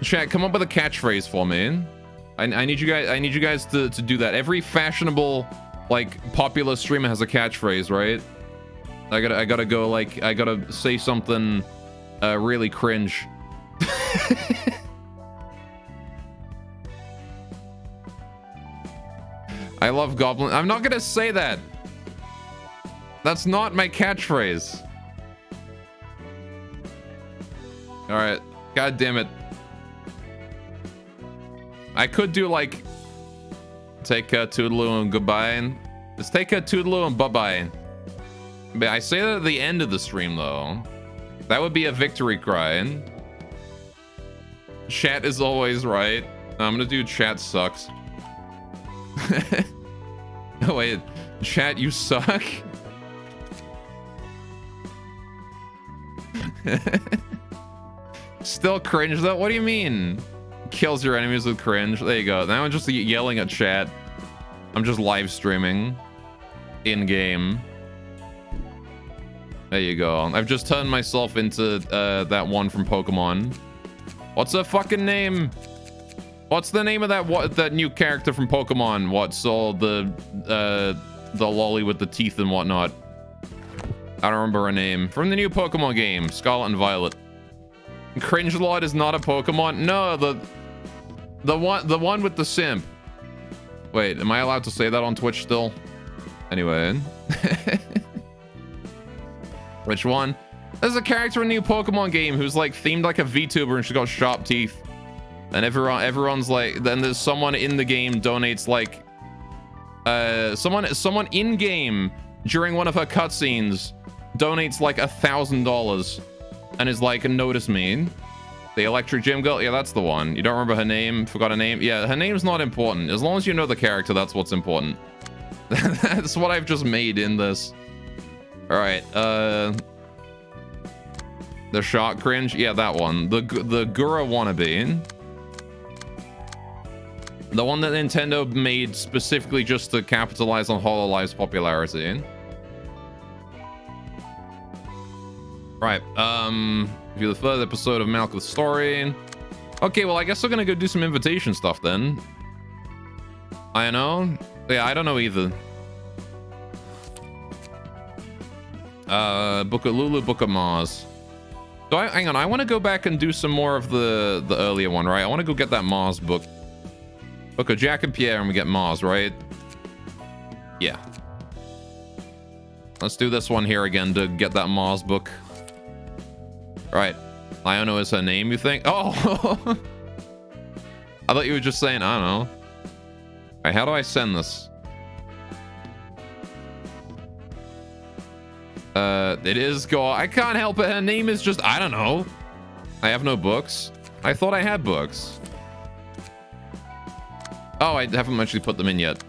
Chat, come up with a catchphrase for me. I need you guys to do that. Every fashionable, like, popular streamer has a catchphrase, right? I gotta go, like, I gotta say something really cringe. I love Goblin. I'm not gonna say that. That's not my catchphrase. All right. God damn it. I could do like take a toodaloo and goodbye. Let's take a toodaloo and bye-bye. But I say that at the end of the stream though. That would be a victory cry. Chat is always right. I'm gonna do chat sucks. Oh wait, chat, you suck. Still cringe though? What do you mean? Kills your enemies with cringe. There you go. Now I'm just yelling at chat. I'm just live streaming in game. There you go. I've just turned myself into that one from Pokemon. What's her fucking name? What's the name of that new character from Pokemon? What's all the lolly with the teeth and whatnot? I don't remember her name. From the new Pokemon game, Scarlet and Violet. Cringelord is not a Pokemon. No, the one with the simp. Wait, am I allowed to say that on Twitch still? Anyway. Which one? There's a character in a new Pokemon game who's like themed like a VTuber and she's got sharp teeth. And everyone's like, then there's someone in the game donates like someone in game during one of her cutscenes donates like $1,000 and is like, notice me. The electric gym girl? Yeah, that's the one. You don't remember her name? Forgot her name? Yeah, her name's not important. As long as you know the character, that's what's important. That's what I've just made in this. All right, the shark cringe? Yeah, that one. The Gura wannabe. The one that Nintendo made specifically just to capitalize on HoloLive's popularity. Right, view the third episode of Malcolm's story. Okay, well, I guess we're gonna go do some invitation stuff then. I know. Yeah, I don't know either. Book of Lulu, Book of Mars. So hang on, I want to go back and do some more of the earlier one, right? I want to go get that Mars book. Book of Jack and Pierre, and we get Mars, right? Yeah. Let's do this one here again to get that Mars book. Right. Iono is her name, you think? Oh! I thought you were just saying, I don't know. Alright, how do I send this? It is go. I can't help it. Her name is just, I don't know. I have no books. I thought I had books. Oh, I haven't actually put them in yet.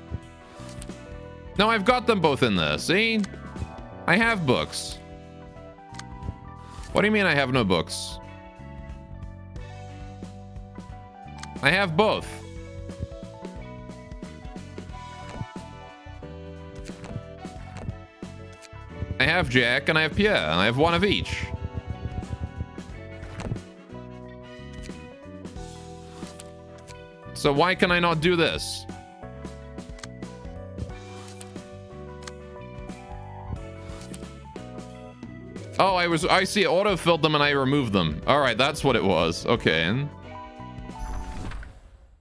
No, I've got them both in there. See? I have books. What do you mean I have no books? I have both. I have Jack and I have Pierre, and I have one of each. So why can I not do this? Oh, I see auto-filled them and I removed them. All right, that's what it was. Okay.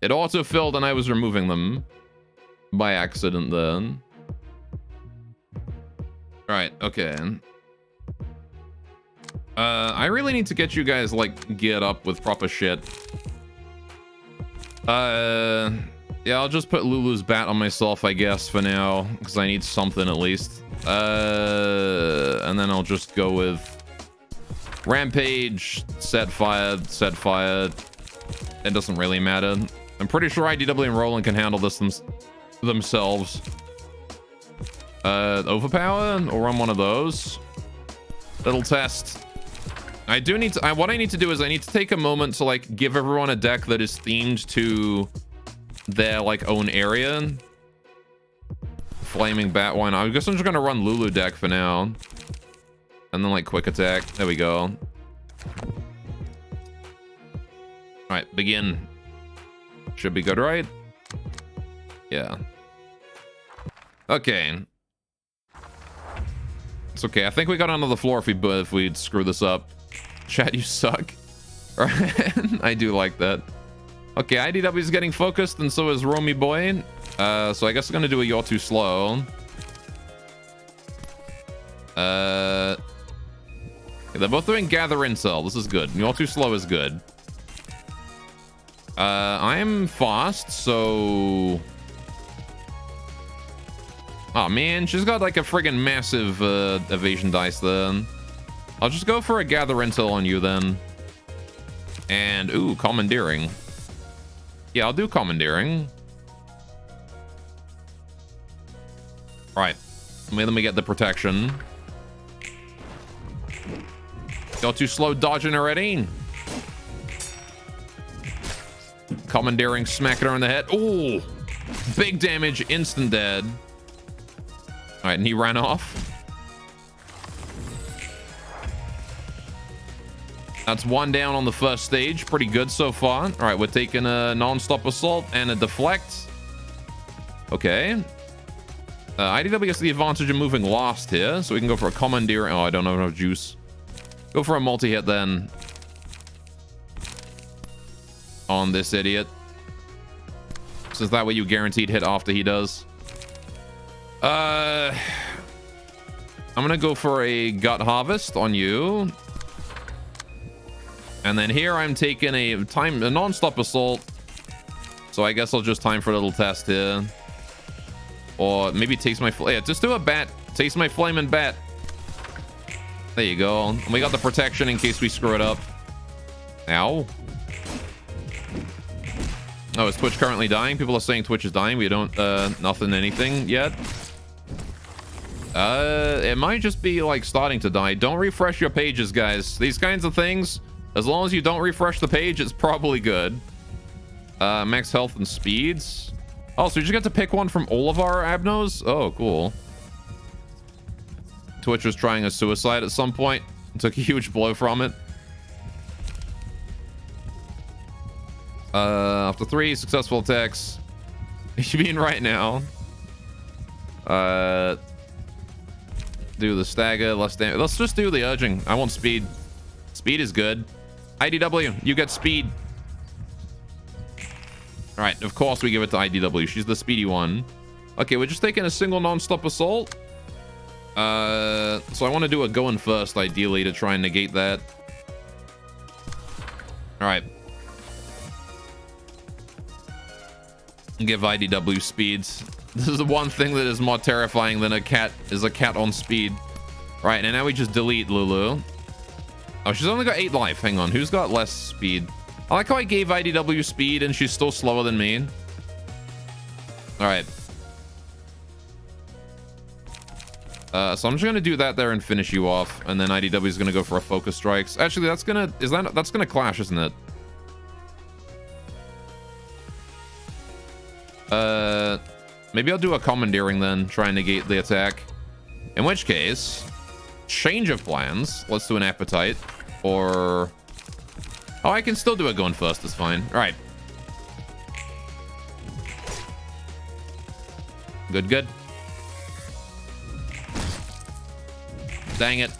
It auto-filled and I was removing them by accident then. All right, okay. I really need to get you guys, like, geared up with proper shit. Yeah, I'll just put Lulu's bat on myself, I guess, for now, because I need something at least. And then I'll just go with Rampage, set fire. It doesn't really matter. I'm pretty sure IDW and Roland can handle this themselves. Overpower or run one of those. Little test. I do need to, what I need to do is I need to take a moment to like give everyone a deck that is themed to their like own area. Flaming bat, why not? I guess I'm just gonna run Lulu deck for now. And then like quick attack. There we go. Alright, begin. Should be good, right? Yeah. Okay. It's okay. I think we got onto the floor if we'd screw this up. Chat, you suck. Right? I do like that. Okay, IDW is getting focused, and so is Romy Boy. So I guess I'm gonna do a You're Too Slow. They're both doing Gather Intel. This is good. You're Too Slow is good. I'm fast, so... Oh man, she's got like a friggin' massive evasion dice then. I'll just go for a Gather Intel on you then. And, ooh, Commandeering. Yeah, I'll do Commandeering. Right. Let me get the protection. You're too slow dodging already. Commandeering, smacking her in the head. Ooh, big damage, instant dead. All right, and he ran off. That's one down on the first stage. Pretty good so far. All right, we're taking a non-stop assault and a deflect. Okay. IDW gets the advantage of moving last here, so we can go for a commandeer. Oh, I don't have enough juice. Go for a multi-hit then. On this idiot. Since that way you guaranteed hit after he does. I'm gonna go for a gut harvest on you. And then here I'm taking a non-stop assault. So I guess I'll just time for a little test here. Or maybe taste my yeah, just do a bat. Taste my flaming bat. There you go. And we got the protection in case we screw it up. Ow. Oh, is Twitch currently dying? People are saying Twitch is dying. We don't nothing anything yet. It might just be like starting to die. Don't refresh your pages, guys. These kinds of things, as long as you don't refresh the page, it's probably good. Max health and speeds. Oh, so you just get to pick one from all of our abnos? Oh, cool. Twitch was trying a suicide at some point. Took a huge blow from it. After 3 successful attacks. You mean right now? Do the stagger, less damage. Let's just do the urging. I want speed. Speed is good. IDW, you get speed. All right, of course we give it to IDW. She's the speedy one. Okay, we're just taking a single non-stop assault. So I want to do a going first, ideally, to try and negate that. All right. Give IDW speeds. This is the one thing that is more terrifying than a cat on speed. Right, and now we just delete Lulu. Oh, she's only got 8 life. Hang on, who's got less speed? I like how I gave IDW speed and she's still slower than me. All right. So I'm just gonna do that there and finish you off, and then IDW is gonna go for a focus strikes. Actually, that's gonna clash, isn't it? Maybe I'll do a commandeering then, try and negate the attack. In which case, change of plans. Let's do an appetite, or oh, I can still do it going first. It's fine. All right. Good, good. Dang it.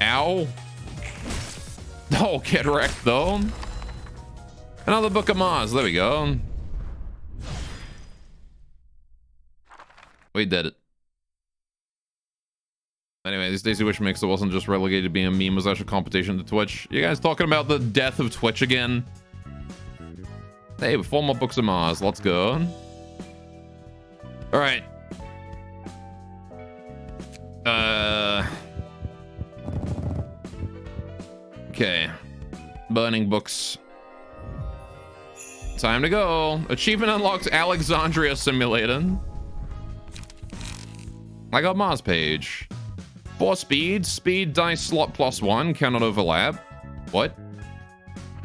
Ow. Oh, get wrecked though. Another Book of Mars. There we go. We did it. Anyway, this Daisy Wish Mixer wasn't just relegated to being a meme, it was actually competition to Twitch. You guys talking about the death of Twitch again? Hey, 4 more Books of Mars. Let's go. All right. Okay. Burning books. Time to go. Achievement unlocked Alexandria Simulator. I got Mars page. 4 speed. Speed dice slot +1. Cannot overlap. What?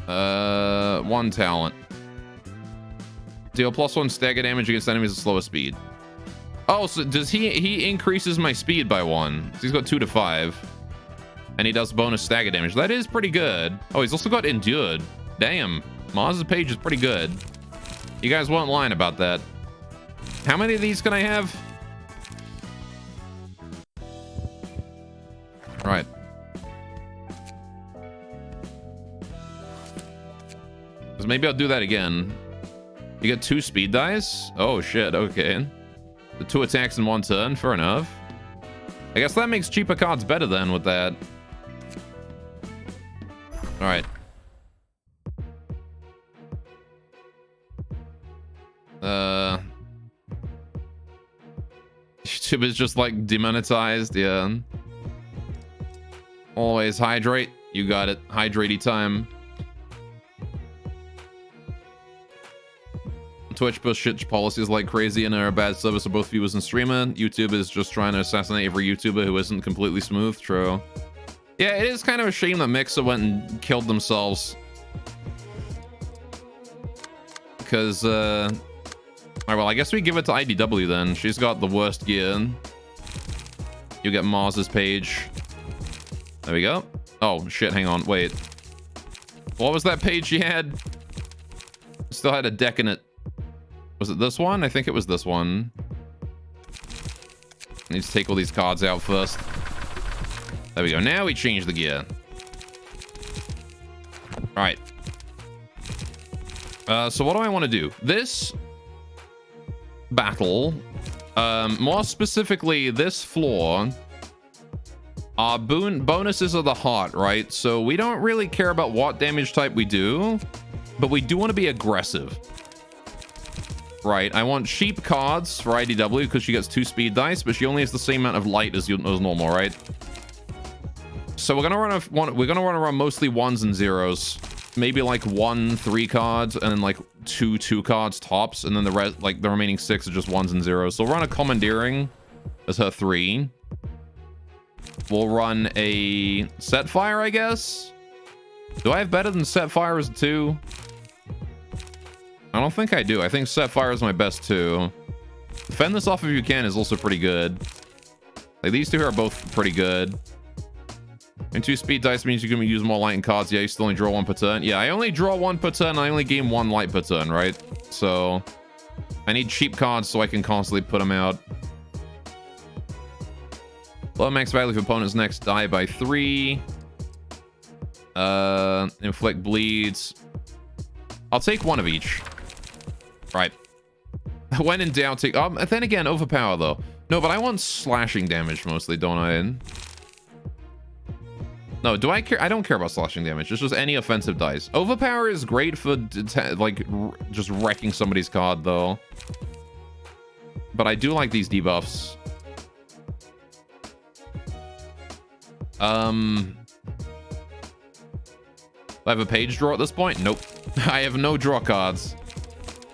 1 talent. Deal +1 stagger damage against enemies at slower speed. Oh, so does he increases my speed by 1. So he's got 2 to 5. And he does bonus stagger damage. That is pretty good. Oh, he's also got endured. Damn. Mars' page is pretty good. You guys weren't lying about that. How many of these can I have? All right. Because maybe I'll do that again. You get 2 speed dice? Oh, shit. Okay. The 2 attacks in 1 turn. Fair enough. I guess that makes cheaper cards better then with that. All right. YouTube is just like demonetized. Yeah. Always hydrate. You got it. Hydratey time. Twitch push shit policies like crazy and are a bad service for both viewers and streamer. YouTube is just trying to assassinate every YouTuber who isn't completely smooth. True. Yeah, it is kind of a shame that Mixer went and killed themselves. Because, alright, well, I guess we give it to IDW then. She's got the worst gear. You get Mars's page. There we go. Oh, shit, hang on, wait. What was that page she had? Still had a deck in it. Was it this one? I think it was this one. I need to take all these cards out first. There we go. Now we change the gear. All right. So what do I want to do? This battle, more specifically this floor, our bonuses are the heart, right? So we don't really care about what damage type we do, but we do want to be aggressive. Right, I want cheap cards for IDW because she gets 2 speed dice, but she only has the same amount of light as normal, right? So we're gonna run mostly 1s and 0s, maybe like 1 3 cards, and then like 2 2 cards tops, and then the rest, like the remaining 6 are just 1s and 0s. So we'll run a commandeering as her 3. We'll run a set fire, I guess. Do I have better than set fire as 2? I don't think I do. I think set fire is my best 2. Fend this off if you can is also pretty good. Like these 2 are both pretty good. And 2 speed dice means you can use more light in cards. Yeah, you still only draw 1 per turn. Yeah, I only draw 1 per turn. I only gain 1 light per turn, right? So I need cheap cards so I can constantly put them out. Low max value for opponents next die by 3. Inflict bleeds. I'll take 1 of each. Right. When in doubt, take... then again, overpower, though. No, but I want slashing damage mostly, don't I? No, do I care? I don't care about slashing damage. It's just any offensive dice. Overpower is great for, like, just wrecking somebody's card, though. But I do like these debuffs. I have a page draw at this point? Nope. I have no draw cards.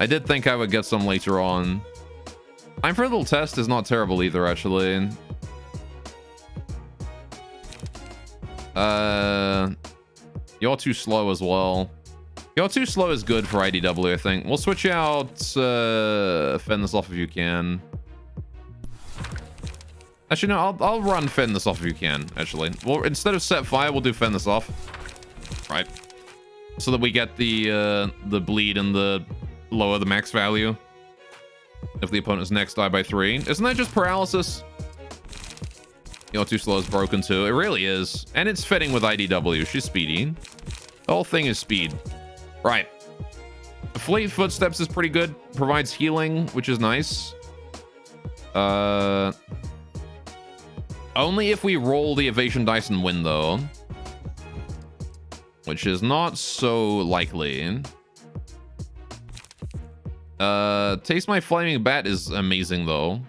I did think I would get some later on. Time for a little test is not terrible either, actually. You're too slow as well. You're too slow is good for IDW, I think. We'll switch out fend this off if you can. Actually, no, I'll run fend this off if you can, actually. Well, instead of set fire, we'll do fend this off. Right. So that we get the bleed and the lower the max value if the opponent's next die by 3. Isn't that just paralysis? You're too slow is broken too. It really is. And it's fitting with IDW. She's speedy. The whole thing is speed. Right. Fleet Footsteps is pretty good. Provides healing, which is nice. Only if we roll the evasion dice and win, though. Which is not so likely. Taste My Flaming Bat is amazing, though.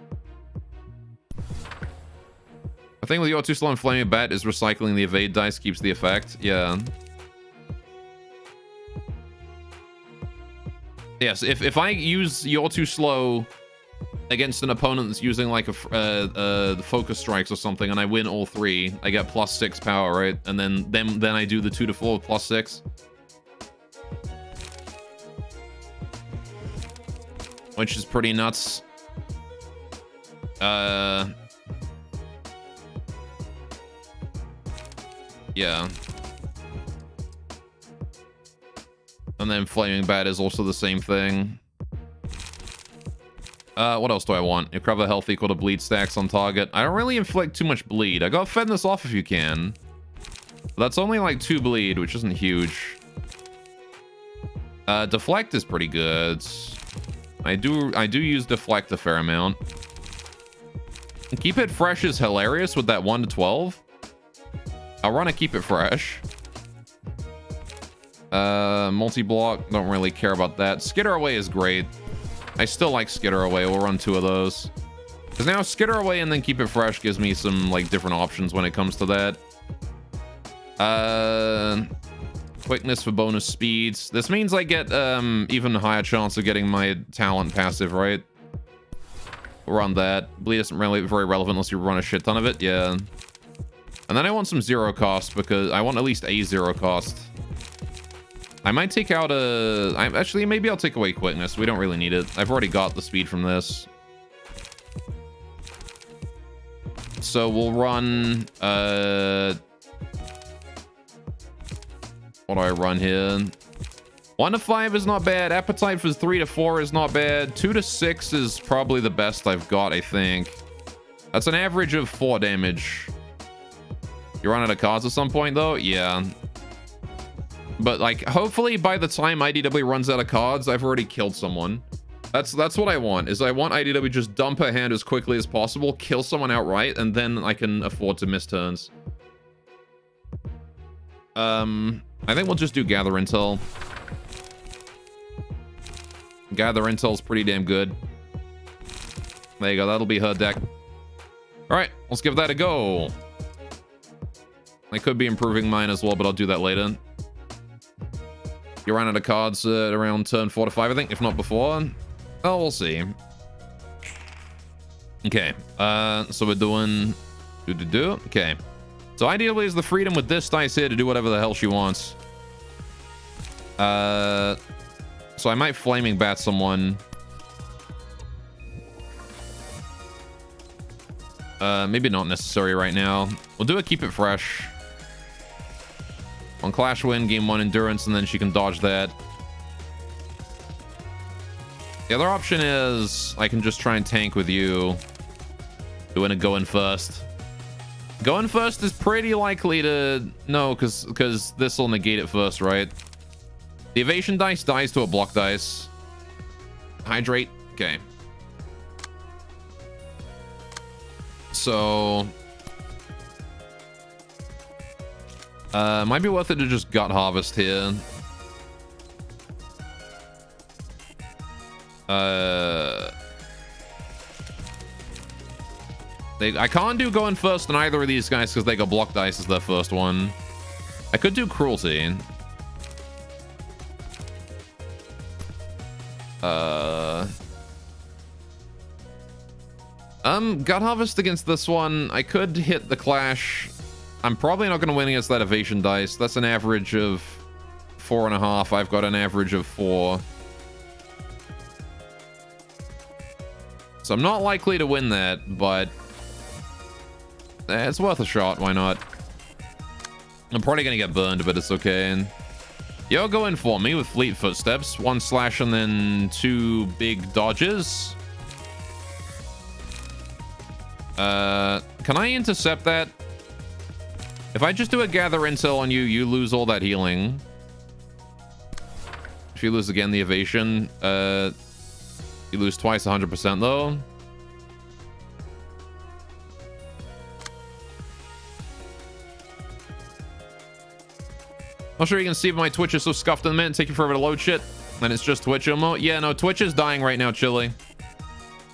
I think with You're Too Slow and Flaming Bat is recycling the evade dice keeps the effect. Yeah. Yes, if I use You're Too Slow against an opponent that's using like the focus strikes or something, and I win all three, I get +6 power, right? And then I do the 2 to 4 with +6, which is pretty nuts. Yeah. And then Flaming Bat is also the same thing. What else do I want? Recover health equal to bleed stacks on target. I don't really inflict too much bleed. I got fend this off if you can. That's only like 2 bleed, which isn't huge. Deflect is pretty good. I do use deflect a fair amount. And keep it fresh is hilarious with that 1 to 12. I'll run a keep it fresh. Multi-block, don't really care about that. Skitter Away is great. I still like Skitter Away. We'll run 2 of those. Because now Skitter Away and then Keep It Fresh gives me some like different options when it comes to that. Quickness for bonus speeds. This means I get even higher chance of getting my talent passive, right? We'll run that. Bleed isn't really very relevant unless you run a shit ton of it. Yeah. And then I want some 0 cost because I want at least a 0 cost. I might take out actually, maybe I'll take away quickness. We don't really need it. I've already got the speed from this. So we'll run, what do I run here? 1 to 5 is not bad. Appetite for 3 to 4 is not bad. 2 to 6 is probably the best I've got, I think. That's an average of 4 damage. You run out of cards at some point, though? Yeah. But, like, hopefully by the time IDW runs out of cards, I've already killed someone. That's what I want, is I want IDW just dump her hand as quickly as possible, kill someone outright, and then I can afford to miss turns. I think we'll just do Gather Intel. Gather Intel's pretty damn good. There you go, that'll be her deck. Alright, let's give that a go. I could be improving mine as well, but I'll do that later. You run out of cards around turn 4 to 5, I think, if not before. Oh, we'll see. Okay, so we're doing... Okay. So ideally is the freedom with this dice here to do whatever the hell she wants. So I might Flaming Bat someone. Maybe not necessary right now. We'll do a Keep It Fresh. On Clash Win, game 1 Endurance, and then she can dodge that. The other option is I can just try and tank with you. Doing a go in first. Going first is pretty likely to... No, because this will negate it first, right? The evasion dice dies to a block dice. Hydrate. Okay. So... might be worth it to just gut harvest here. I can't do going first on either of these guys because they got block dice as their first one. I could do cruelty. Gut harvest against this one. I could hit the clash. I'm probably not going to win against that evasion dice. That's an average of 4.5. I've got an average of 4. So I'm not likely to win that, but it's worth a shot. Why not? I'm probably going to get burned, but it's okay. And you're going for me with Fleet Footsteps. 1 slash and then 2 big dodges. Come can I intercept that? If I just do a gather intel on you, you lose all that healing. If you lose again the evasion, you lose twice 100% though. Not sure you can see, but my Twitch is so scuffed in a minute, taking forever to load shit. And it's just Twitch emote. Yeah, no, Twitch is dying right now, Chili.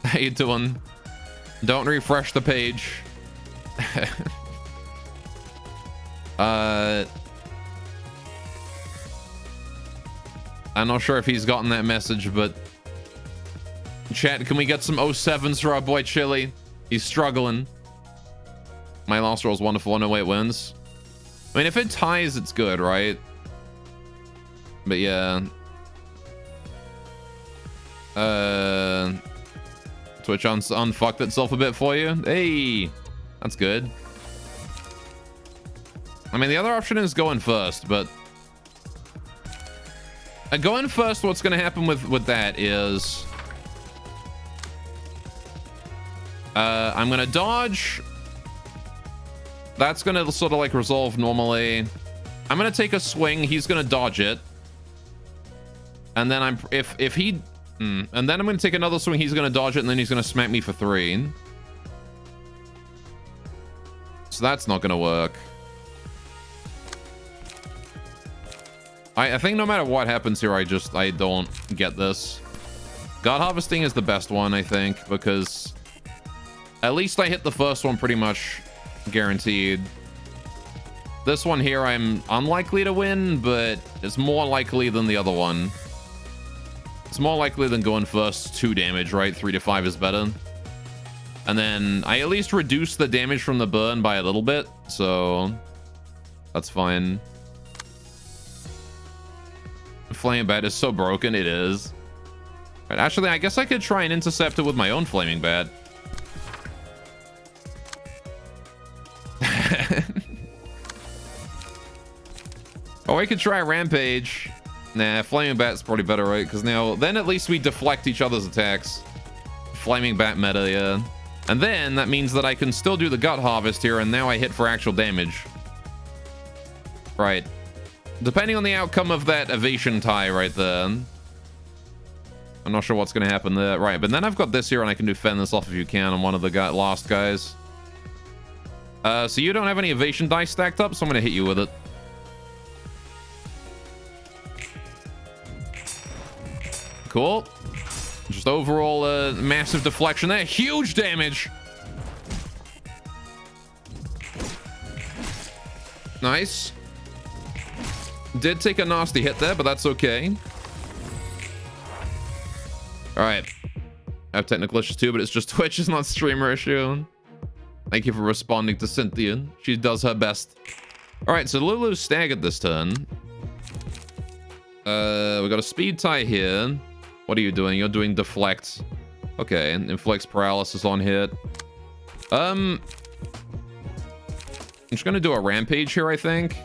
How you doing? Don't refresh the page. I'm not sure if he's gotten that message, but chat, can we get some 07s for our boy Chili? He's struggling. My last roll is 1 to 4. No way it wins. I mean, if it ties, it's good, right? But yeah. Twitch unfucked itself a bit for you. Hey, that's good. I mean, the other option is going first, but going first, what's going to happen with that is I'm going to dodge. That's going to sort of like resolve normally. I'm going to take a swing. He's going to dodge it. And then if he... and then I'm going to take another swing. He's going to dodge it, and then he's going to smack me for 3. So that's not going to work. I think no matter what happens here, I don't get this. God Harvesting is the best one, I think, because at least I hit the first one pretty much guaranteed. This one here, I'm unlikely to win, but it's more likely than the other one. It's more likely than going first 2 damage, right? 3 to 5 is better. And then I at least reduce the damage from the burn by a little bit, so that's fine. Flaming Bat is so broken, it is. Right, actually, I guess I could try and intercept it with my own Flaming Bat. Oh, I could try Rampage. Nah, Flaming Bat's probably better, right? Because then at least we deflect each other's attacks. Flaming Bat meta, yeah. And then that means that I can still do the Gut Harvest here, and now I hit for actual damage. Right. Depending on the outcome of that evasion tie right there. I'm not sure what's going to happen there. Right, but then I've got this here, and I can do fend this off if you can on one of the last guys. So you don't have any evasion dice stacked up, so I'm going to hit you with it. Cool. Just overall massive deflection there. Huge damage. Nice. Did take a nasty hit there, but that's okay. All right. I have technical issues too, but it's just Twitch, is not streamer issue. Thank you for responding to Cynthia. She does her best. All right, so Lulu's staggered this turn. We got a speed tie here. What are you doing? You're doing deflect. Okay, and inflicts paralysis on hit. I'm just gonna do a rampage here, I think.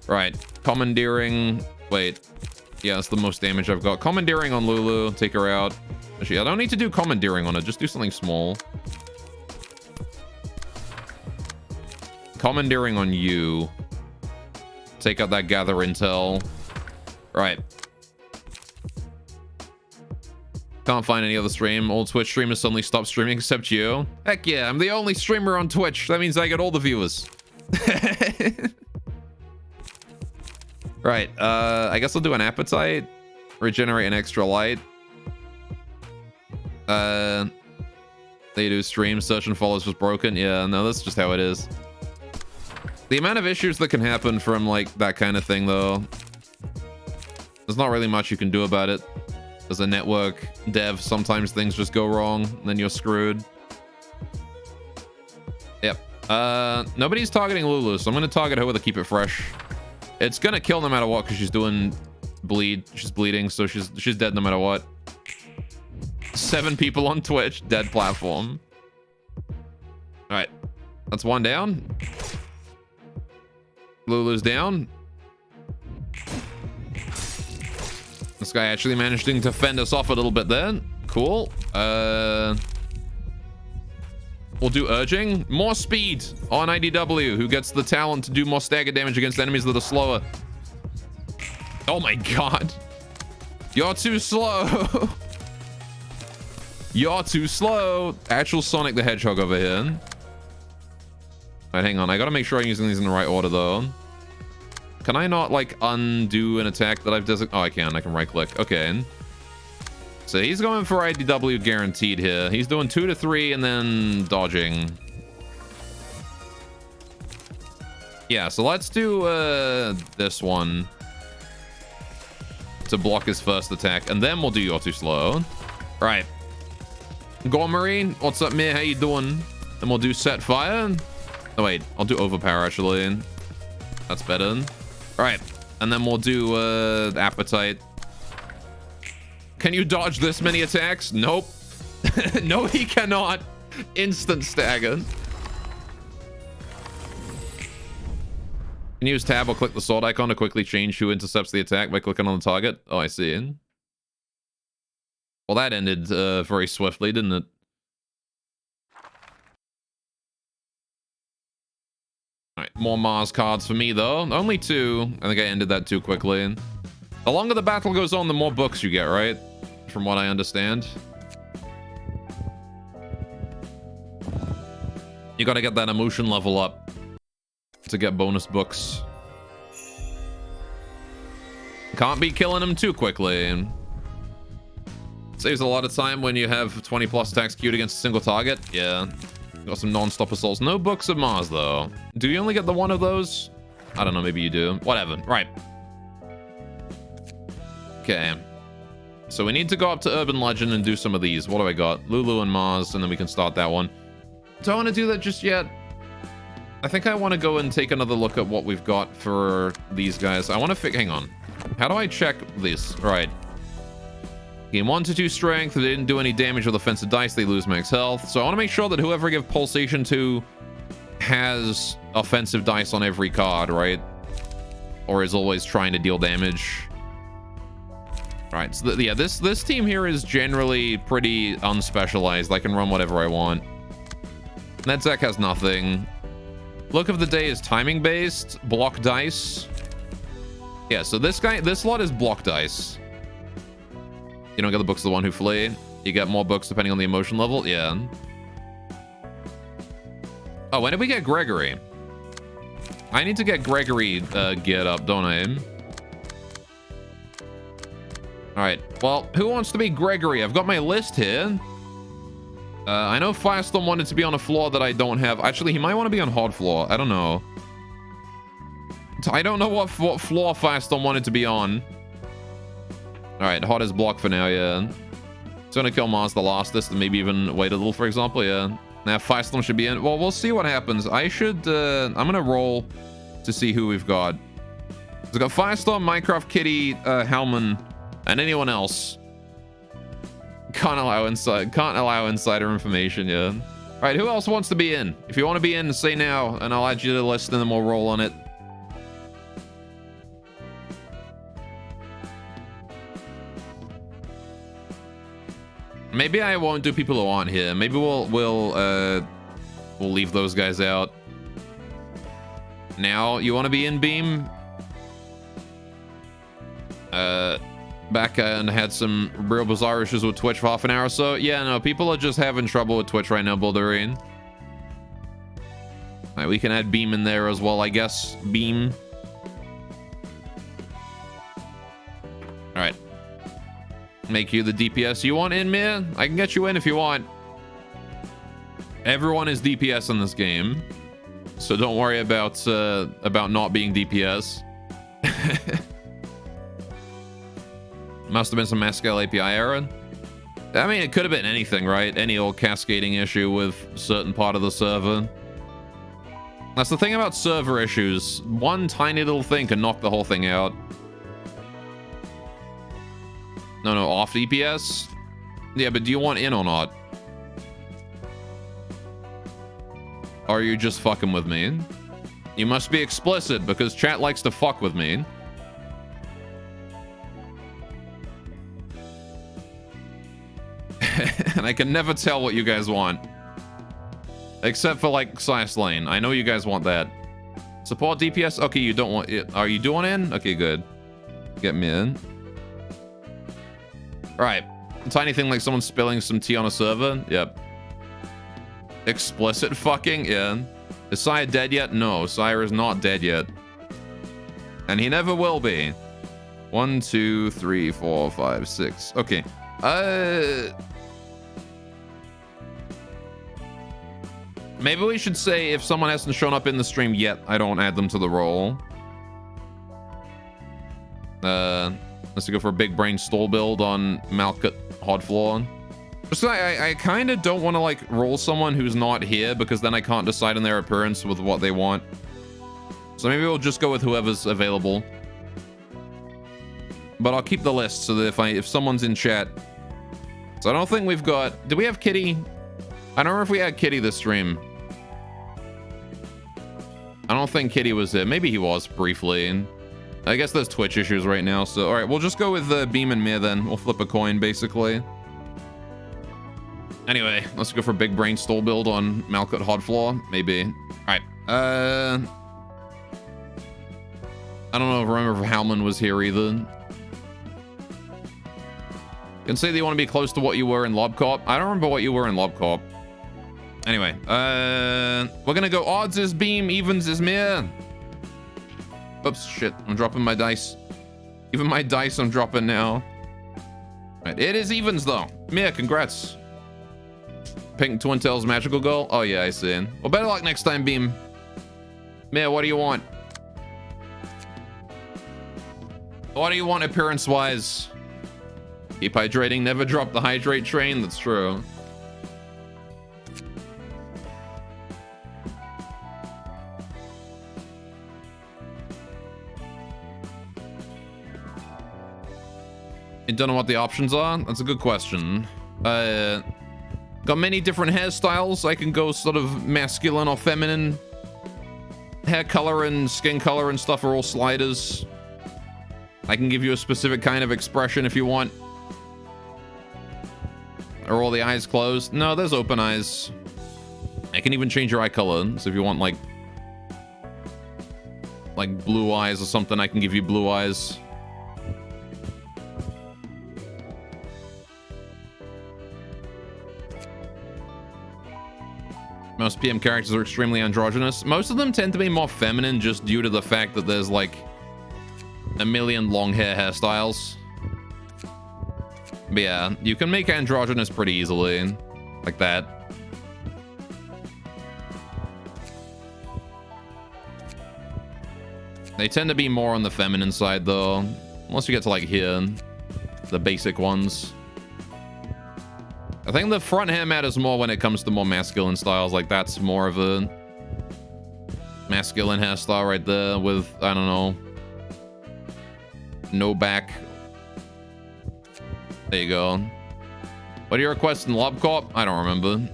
Right, commandeering. Wait, yeah, that's the most damage I've got. Commandeering on Lulu, take her out. Actually, I don't need to do commandeering on her. Just do something small. Commandeering on you. Take out that gather intel. Right. Can't find any other stream. All Twitch streamers suddenly stop streaming except you. Heck yeah, I'm the only streamer on Twitch. That means I get all the viewers. Right, I guess I'll do an appetite. Regenerate an extra light. They do stream. Search and follows was broken. Yeah, no, that's just how it is. The amount of issues that can happen from like that kind of thing though, there's not really much you can do about it. As a network dev, sometimes things just go wrong, and then you're screwed. Yep. Nobody's targeting Lulu, so I'm gonna target her with a keep it fresh. It's gonna kill no matter what, because she's doing bleed. She's bleeding, so she's dead no matter what. 7 people on Twitch, dead platform. All right, that's 1 down. Lulu's down. This guy actually managing to fend us off a little bit there. Cool. We'll do urging. More speed on IDW, who gets the talent to do more stagger damage against enemies that are slower. Oh my god. You're too slow. You're too slow. Actual Sonic the Hedgehog over here. All right, hang on. I gotta make sure I'm using these in the right order, though. Can I not, like, undo an attack that I've designated? Oh, I can. I can right-click. Okay. So he's going for IDW guaranteed here. He's doing 2 to 3 and then dodging. Yeah, so let's do this one to block his first attack, and then we'll do You're Too Slow. All right. Go on, Marine. What's up, man? How you doing? Then we'll do Set Fire. Oh, wait. I'll do Overpower, actually. That's better. All right. And then we'll do Appetite. Can you dodge this many attacks? Nope. No, he cannot. Instant stagger. Can you use tab or click the sword icon to quickly change who intercepts the attack by clicking on the target? Oh, I see. Well, that ended very swiftly, didn't it? All right, more Mars cards for me, though. Only 2. I think I ended that too quickly. The longer the battle goes on, the more books you get, right? From what I understand. You gotta get that emotion level up to get bonus books. Can't be killing him too quickly. Saves a lot of time when you have 20 plus attacks queued against a single target. Yeah. Got some non-stop assaults. No books of Mars, though. Do you only get the one of those? I don't know. Maybe you do. Whatever. Right. Okay. So we need to go up to Urban Legend and do some of these. What do I got? Lulu and Mars, and then we can start that one. Don't want to do that just yet. I think I want to go and take another look at what we've got for these guys. I want to hang on. How do I check this? Right. Gain 1 to 2 strength. If they didn't do any damage with offensive dice, they lose max health. So I want to make sure that whoever I give pulsation to has offensive dice on every card, right? Or is always trying to deal damage. Right, so yeah, this team here is generally pretty unspecialized. I can run whatever I want. Nedzak has nothing. Look of the day is timing based. Block dice. Yeah, so this lot is block dice. You don't get the books of the one who flee. You get more books depending on the emotion level. Yeah. Oh, when did we get Gregory? I need to get Gregory geared up, don't I? All right. Well, who wants to be Gregory? I've got my list here. I know Firestorm wanted to be on a floor that I don't have. Actually, he might want to be on hard floor. I don't know. I don't know what floor Firestorm wanted to be on. All right, hot as block for now, yeah. It's gonna kill Mars the lastest and maybe even wait a little, for example, yeah. Now Firestorm should be in. Well, we'll see what happens. I should, I'm gonna roll to see who we've got. We've got Firestorm, Minecraft Kitty, Hellman, and anyone else. Can't allow insider information, yeah. All right, who else wants to be in? If you want to be in, say now, and I'll add you to the list, and then we'll roll on it. Maybe I won't do people who aren't here. Maybe we'll leave those guys out. Now, you want to be in Beam? Back and had some real bizarre issues with Twitch for half an hour or so. Yeah, no, people are just having trouble with Twitch right now, Boulderian. All right, we can add Beam in there as well, I guess. Beam. All right. Make you the DPS. You want in, man? I can get you in if you want. Everyone is DPS in this game, so don't worry about not being DPS. Must have been some Mascal API error. I mean, it could have been anything, right? Any old cascading issue with a certain part of the server. That's the thing about server issues. One tiny little thing can knock the whole thing out. No, off DPS? Yeah, but do you want in or not? Or are you just fucking with me? You must be explicit, because chat likes to fuck with me. And I can never tell what you guys want. Except for like Sias Lane. I know you guys want that. Support DPS? Okay, you don't want it. Are you doing in? Okay, good. Get me in. Alright. Tiny thing like someone spilling some tea on a server? Yep. Explicit fucking? Yeah. Is Sire dead yet? No, Sire is not dead yet. And he never will be. 1, 2, 3, 4, 5, 6. Okay. Maybe we should say if someone hasn't shown up in the stream yet, I don't add them to the roll. Let's go for a big brain stall build on Malkut Hodflaw. Just I kind of don't want to like roll someone who's not here because then I can't decide on their appearance with what they want. So maybe we'll just go with whoever's available. But I'll keep the list so that if someone's in chat. So I don't think we've got... Did we have Kitty? I don't remember if we had Kitty this stream. I don't think Kitty was it. Maybe he was briefly. I guess there's Twitch issues right now. So, all right, we'll just go with Beam and Mir then. We'll flip a coin, basically. Anyway, let's go for big brain stall build on Malkut Hodflaw. Maybe. All right. I don't know if I remember if Howman was here either. You can say that you want to be close to what you were in Lobcop. I don't remember what you were in Lobcop. Anyway, we're gonna go odds is Beam, evens is Mir. Oops, shit, I'm dropping my dice. Even my dice I'm dropping now. Right, it is evens though. Mir, congrats. Pink Twin Tails magical goal. Oh yeah, I see. Well, better luck next time, Beam. Mir, what do you want? What do you want appearance-wise? Keep hydrating, never drop the hydrate train. That's true. You don't know what the options are? That's a good question. Got many different hairstyles. I can go sort of masculine or feminine. Hair color and skin color and stuff are all sliders. I can give you a specific kind of expression if you want. Are all the eyes closed? No, there's open eyes. I can even change your eye color. So if you want like blue eyes or something, I can give you blue eyes. Most PM characters are extremely androgynous. Most of them tend to be more feminine just due to the fact that there's like a million long hair hairstyles. But yeah, you can make androgynous pretty easily. Like that. They tend to be more on the feminine side though. Unless you get to like here. The basic ones. I think the front hair matters more when it comes to more masculine styles. Like that's more of a masculine hairstyle right there with, I don't know, no back. There you go. What are your requests in Lobcorp? I don't remember.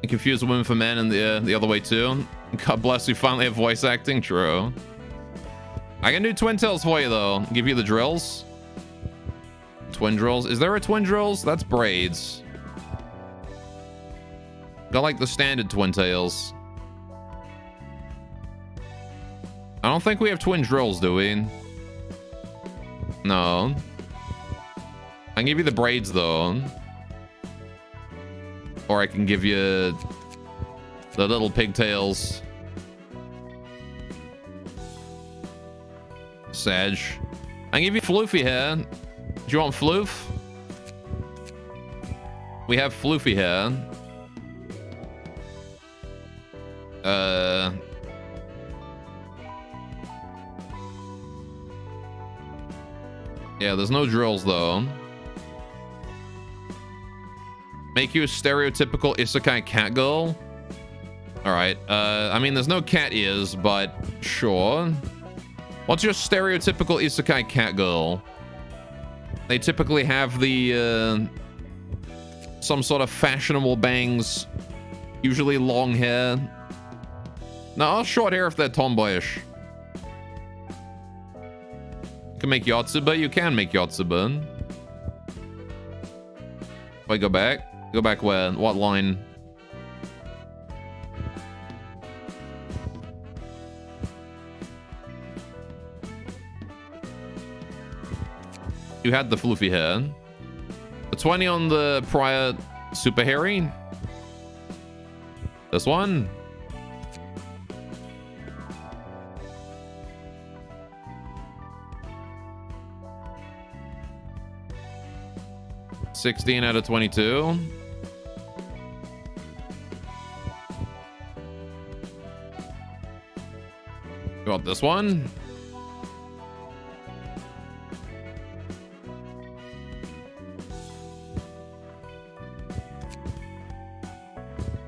You confuse women for men and the other way too. God bless, you finally have voice acting. True. I can do Twin Tails for you though. Give you the drills. Twin drills. Is there a twin drills? That's braids. Got like the standard Twin Tails. I don't think we have twin drills, do we? No. I can give you the braids though. Or I can give you the little pigtails. Sag. I can give you floofy hair. Do you want floof? We have floofy hair. Yeah, there's no drills though. Make you a stereotypical isekai cat girl. All right. I mean, there's no cat ears, but sure. What's your stereotypical isekai cat girl? They typically have the some sort of fashionable bangs, usually long hair. No, short hair if they're tomboyish. You can make Yotsuba. You can make Yotsuba. Wait, go back. Go back where? What line? You had the floofy hair. A 20 on the prior super hairy. This one. $16 out of 22. You want this one?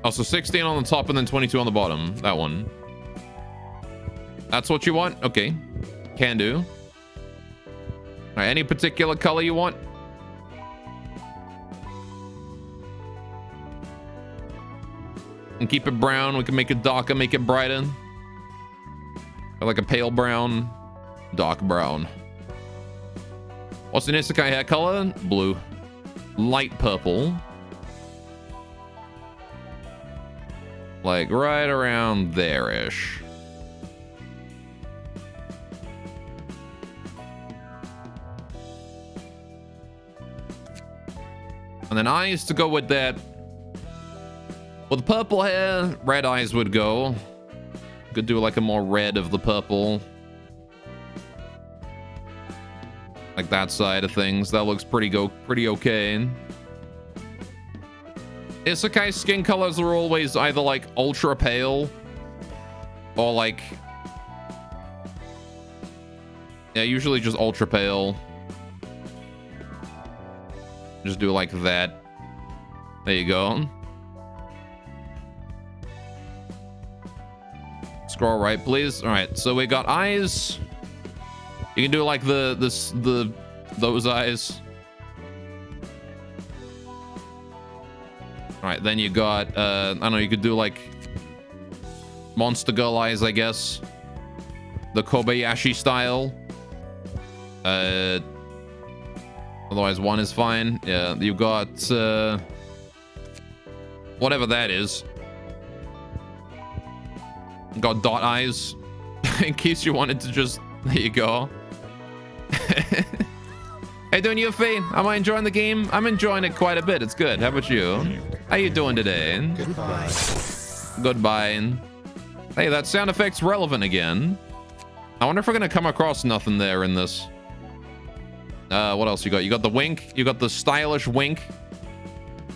Also 16 on the top and then 22 on the bottom. That one. That's what you want? Okay. Can do. All right, any particular color you want? And keep it brown. We can make it darker, make it brighter. Or like a pale brown, dark brown. What's an isekai hair color? Blue. Light purple. Like right around there-ish. And then eyes to go with that. Well, the purple hair, red eyes would go. Could do like a more red of the purple. Like that side of things. That looks pretty okay. Isekai skin colors are always either like ultra pale or like, yeah, usually just ultra pale. Just do like that. There you go. Scroll right, please. All right, so we got eyes. You can do like those eyes. All right, then you got I don't know, you could do like monster girl eyes, I guess. The Kobayashi style. Otherwise one is fine. Yeah, you got whatever that is. Got dot eyes. In case you wanted to just, there you go. Hey, doing you, Faye? Am I enjoying the game? I'm enjoying it quite a bit. It's good. How about you? How you doing today? Goodbye. Goodbye. Hey, that sound effect's relevant again. I wonder if we're gonna come across nothing there in this. What else you got? You got the wink. You got the stylish wink.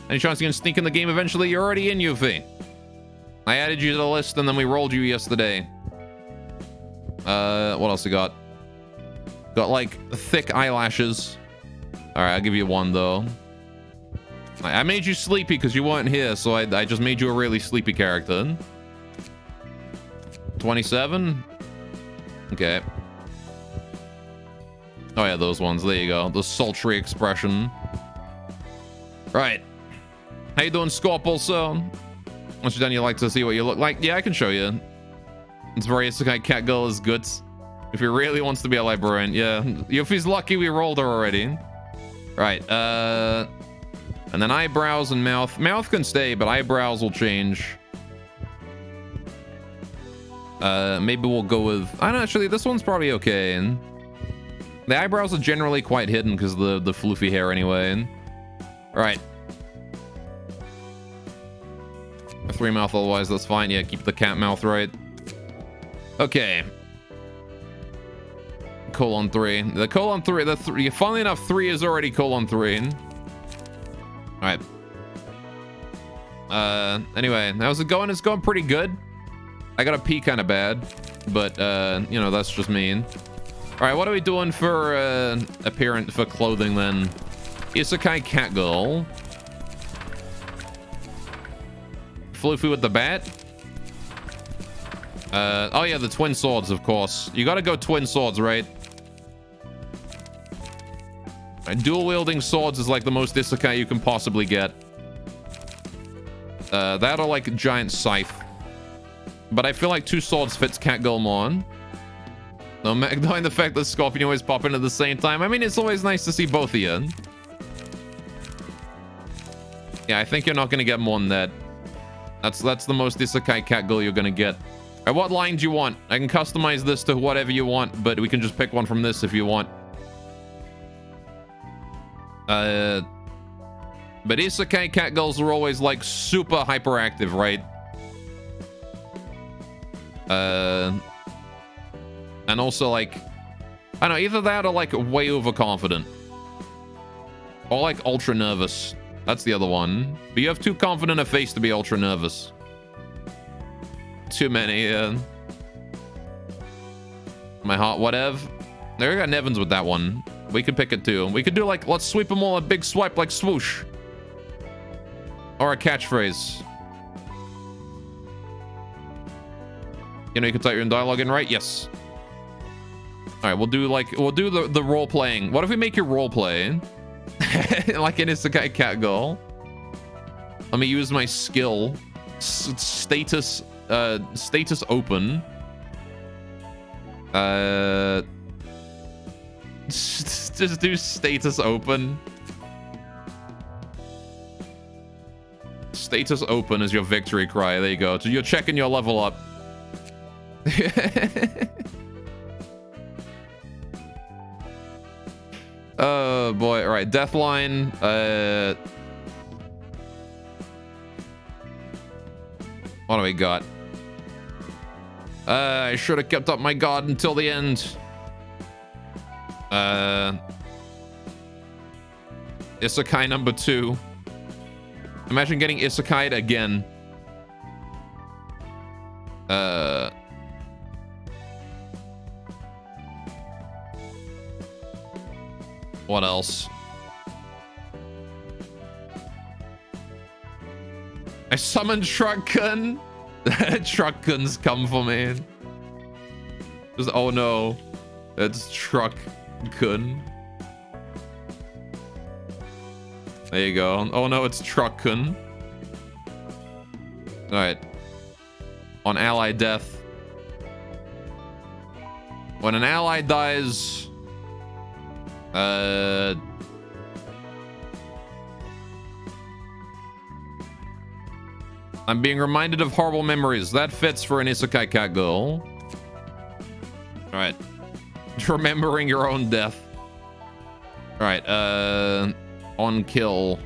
Any chance you can sneak in the game eventually? You're already in, Yuffie. I added you to the list and then we rolled you yesterday. What else you got? Got like thick eyelashes. All right, I'll give you one though. I made you sleepy because you weren't here, so I just made you a really sleepy character. 27. Okay. Oh yeah, those ones. There you go. The sultry expression. Right. How you doing, Scorp? Also, once you're done, you like to see what you look like. Yeah, I can show you. It's very isekai cat girl is good. If he really wants to be a librarian, yeah. If he's lucky, we rolled her already. Right. And then eyebrows and mouth. Mouth can stay, but eyebrows will change. Maybe we'll go with... I don't know, actually, this one's probably okay. And the eyebrows are generally quite hidden because of the floofy hair anyway. All right. A 3 mouth, otherwise that's fine. Yeah, keep the cat mouth right. Okay. Colon 3. The colon 3, funnily enough, 3 is already colon 3. All right. Anyway, how's it going? It's going pretty good. I gotta pee kind of bad, but you know, that's just mean. All right, what are we doing for appearance for clothing then? Isekai cat girl. Floofy with the bat. Oh yeah, the twin swords, of course. You gotta go twin swords, right? Dual wielding swords is like the most isekai you can possibly get. That or like a giant scythe. But I feel like 2 swords fits Catgirl more. No, knowing the fact that Scorpion always pop in at the same time. I mean, it's always nice to see both of you. Yeah, I think you're not gonna get more than that. That's the most isekai Catgirl you're gonna get. Alright, what line do you want? I can customize this to whatever you want, but we can just pick one from this if you want. But isekai cat girls are always like super hyperactive, right? And also like, I don't know, either that or like way overconfident. Or like ultra nervous. That's the other one. But you have too confident a face to be ultra nervous. Too many, my heart, whatever. There we got Nevins with that one. We could pick it too. We could do like, let's sweep them all a big swipe like swoosh. Or a catchphrase. You know, you can type your own dialogue in, right? Yes. All right, we'll do the role playing. What if we make your role play like an isekai cat girl? Let me use my skill. Status open. Just do status open. Status open is your victory cry. There you go. So you're checking your level up. Oh boy. All right, Deathline. What do we got? I should have kept up my guard until the end. Isekai number 2. Imagine getting isekai'd again. What else? I summoned Truck-kun. Truck-kun's come for me. Just, oh no. It's Truck-kun. There you go. Oh no, it's Truck-kun. Alright. On ally death. When an ally dies... I'm being reminded of horrible memories. That fits for an isekai cat girl. Alright. Remembering your own death. Alright, on kill.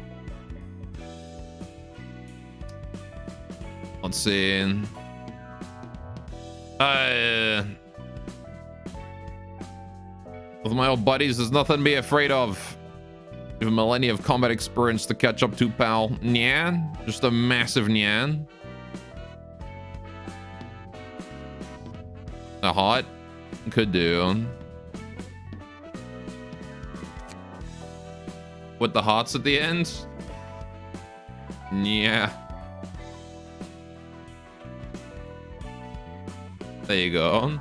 Let's see. With my old buddies, there's nothing to be afraid of. You have a millennia of combat experience to catch up to, pal. Nyan? Just a massive nyan. A hot? Could do. With the hots at the end? Yeah. There you go.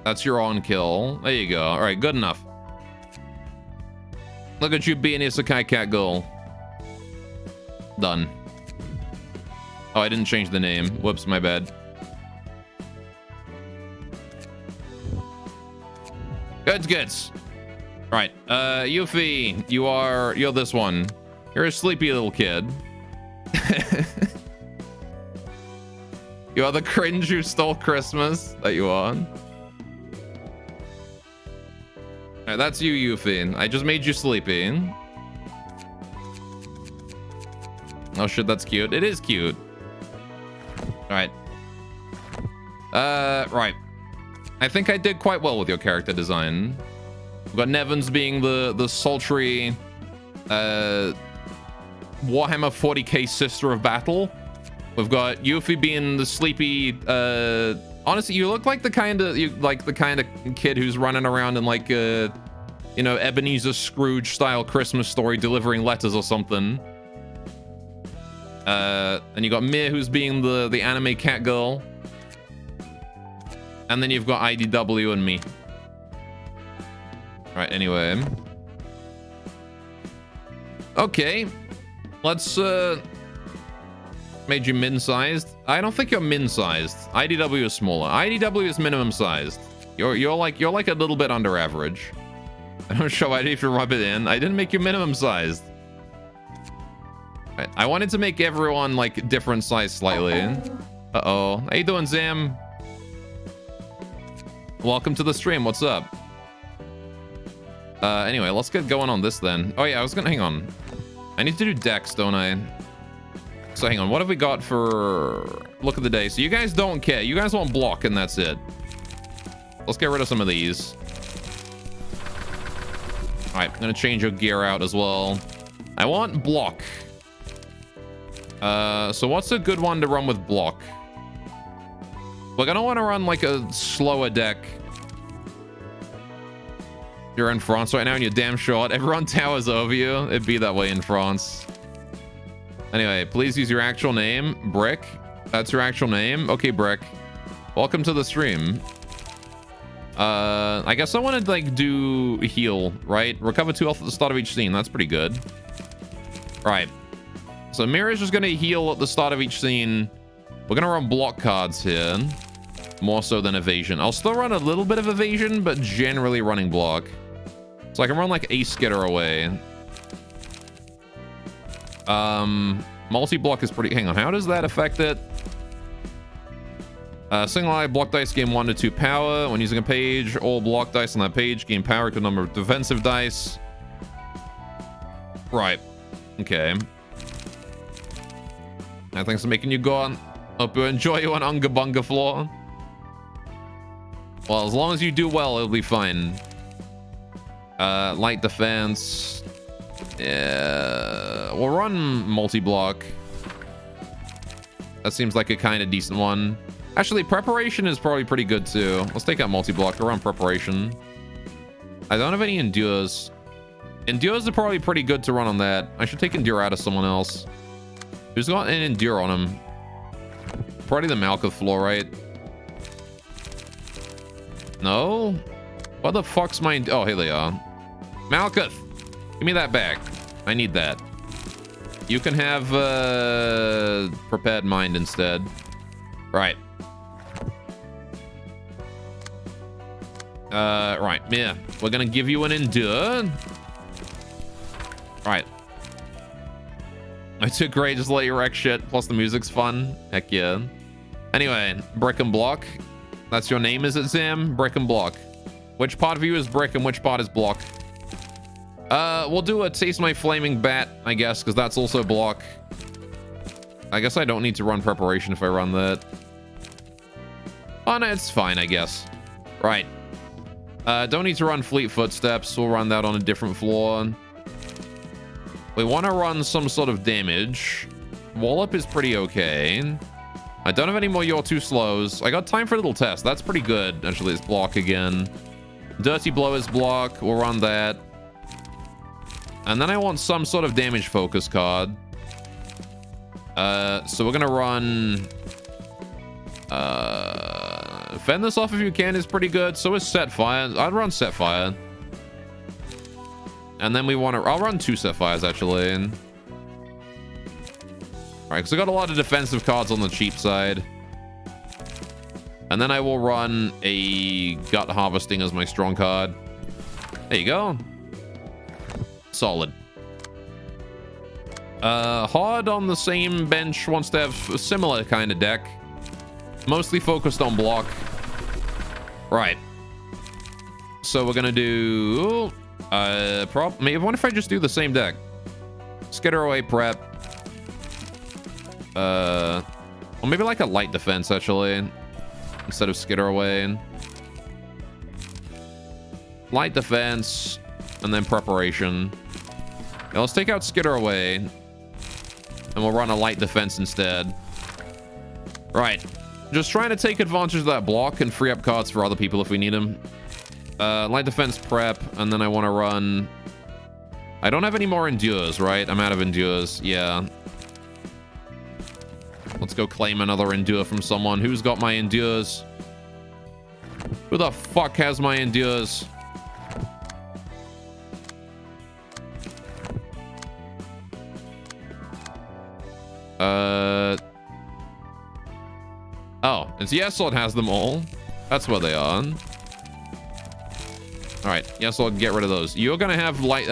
That's your on kill. There you go. All right, good enough. Look at you being isekai cat girl. Done. Oh, I didn't change the name. Whoops, my bad. Goods. All right, Yuffie, you're this one. You're a sleepy little kid. You are the cringe who stole Christmas that you are. Alright, that's you, Yuffie. I just made you sleepy. Oh shit, that's cute. It is cute. Alright. Right. I think I did quite well with your character design. We've got Nevins being the sultry Warhammer 40k sister of battle. We've got Yuffie being the sleepy honestly, you look like the kind of kid who's running around in like you know, Ebenezer Scrooge style Christmas story delivering letters or something. And you got Mir, who's being the anime cat girl. And then you've got IDW and me. All right, anyway. Okay. Let's made you min-sized. I don't think you're min-sized. IDW is smaller. IDW is minimum-sized. You're like a little bit under average. I don't show ID if you rub it in. I didn't make you minimum-sized. Right. I wanted to make everyone like different size slightly. Uh-oh. How you doing, Zam? Welcome to the stream. What's up? Anyway, let's get going on this then. Oh yeah, I was gonna hang on. I need to do Dex, don't I? So hang on, what have we got for look of the day? So you guys don't care. You guys want block and that's it. Let's get rid of some of these. All right, I'm gonna change your gear out as well. I want block. So what's a good one to run with block? Look, I don't want to run like a slower deck. You're in France right now and you're damn short. Everyone towers over you. It'd be that way in France. Anyway, please use your actual name. Brick. That's your actual name? Okay, Brick. Welcome to the stream. I guess I want to like do heal, right? Recover 2 health at the start of each scene. That's pretty good. Right. So Mira's just going to heal at the start of each scene. We're going to run block cards here. More so than evasion. I'll still run a little bit of evasion, but generally running block. So I can run like a skitter away. Multi-block is pretty... Hang on, how does that affect it? Single eye block dice gain 1 to 2 power. When using a page, all block dice on that page gain power to a number of defensive dice. Right. Okay. Thanks for making you go on. Hope you enjoy you on Unga Bunga floor. Well, as long as you do well, it'll be fine. Light defense. Yeah, we'll run multi-block. That seems like a kind of decent one. Actually, preparation is probably pretty good too. Let's take out multi-block. We'll run preparation. I don't have any endures. Endures are probably pretty good to run on that. I should take endure out of someone else. Who's got an endure on him? Probably the Malkuth floor, right? No? What the fuck's my... Oh, here they are. Malkuth! Give me that back. I need that. You can have prepared mind instead. Right. Right. Yeah. We're gonna give you an endure. Right. It's great. Just let you wreck shit. Plus the music's fun. Heck yeah. Anyway, brick and block. That's your name, is it, Sam? Brick and block. Which part of you is brick and which part is block? We'll do a taste my flaming bat, I guess, because that's also block. I guess I don't need to run preparation if I run that. Oh, no, it's fine, I guess. Right. Don't need to run fleet footsteps. We'll run that on a different floor. We want to run some sort of damage. Wallop is pretty okay. I don't have any more You're Too Slows. I got time for a little test. That's pretty good. Actually, it's block again. Dirty Blow is block. We'll run that. And then I want some sort of damage focus card. So we're going to run... Fend this off if you can is pretty good. So is Set Fire. I'd run Set Fire. And then we want to... I'll run 2 Set Fires, actually. Alright, because I got a lot of defensive cards on the cheap side. And then I will run a Gut Harvesting as my strong card. There you go. Solid. Hard on the same bench wants to have a similar kind of deck. Mostly focused on block. Right. So we're gonna do... maybe what if I just do the same deck? Skitter away prep. Or maybe like a light defense, actually. Instead of skitter away. Light defense. And then preparation. Now let's take out skitter away. And we'll run a light defense instead. Right. Just trying to take advantage of that block and free up cards for other people if we need them. Light defense prep. And then I want to run... I don't have any more endures, right? I'm out of endures. Yeah. Let's go claim another endure from someone. Who's got my endures? Who the fuck has my endures? Oh, it's Yesod has them all. That's where they are. All right, Yesod, get rid of those. You're gonna have light,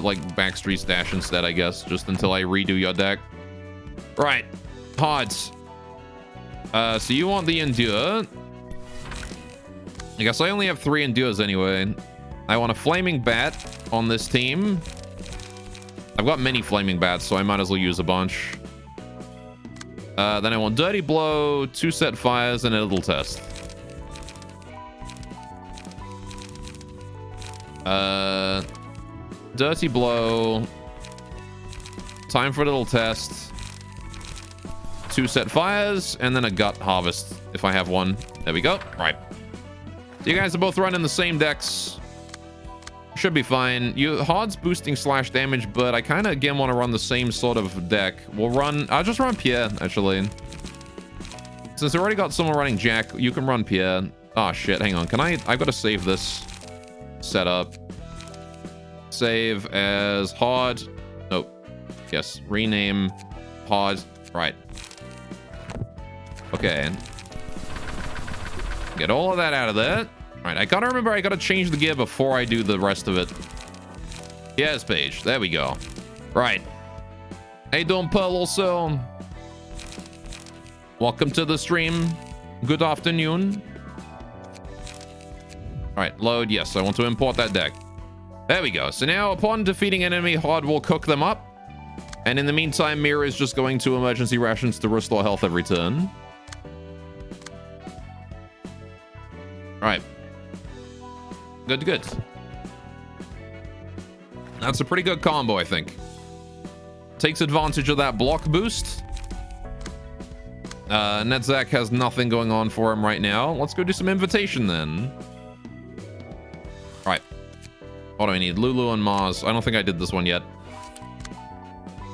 like Backstreet Stash instead, I guess, just until I redo your deck. Right, Pods. So you want the Endure. I guess I only have 3 Endures anyway. I want a flaming bat on this team. I've got many flaming bats, so I might as well use a bunch. Then I want dirty blow, 2 set fires, and a little test. Dirty blow. Time for a little test. 2 set fires, and then a gut harvest if I have one. There we go. Right. You guys are both running the same decks. Should be fine. Hard's boosting slash damage, but I kind of again want to run the same sort of deck. I'll just run Pierre, actually. Since I already got someone running Jack, you can run Pierre. Oh shit, hang on. I've got to save this setup. Save as hard. Nope. Yes, rename hard. Right. Okay. Get all of that out of there. All right, I gotta remember I gotta change the gear before I do the rest of it. Yes, page. There we go. Right. Hey, doing Pearl also. Welcome to the stream. Good afternoon. All right, load. Yes, I want to import that deck. There we go. So now, upon defeating an enemy, Hard will cook them up. And in the meantime, Mira is just going to emergency rations to restore health every turn. All right. Good. That's a pretty good combo, I think. Takes advantage of that block boost. Netzak has nothing going on for him right now. Let's go do some invitation then. All right. What do I need? Lulu and Maz. I don't think I did this one yet.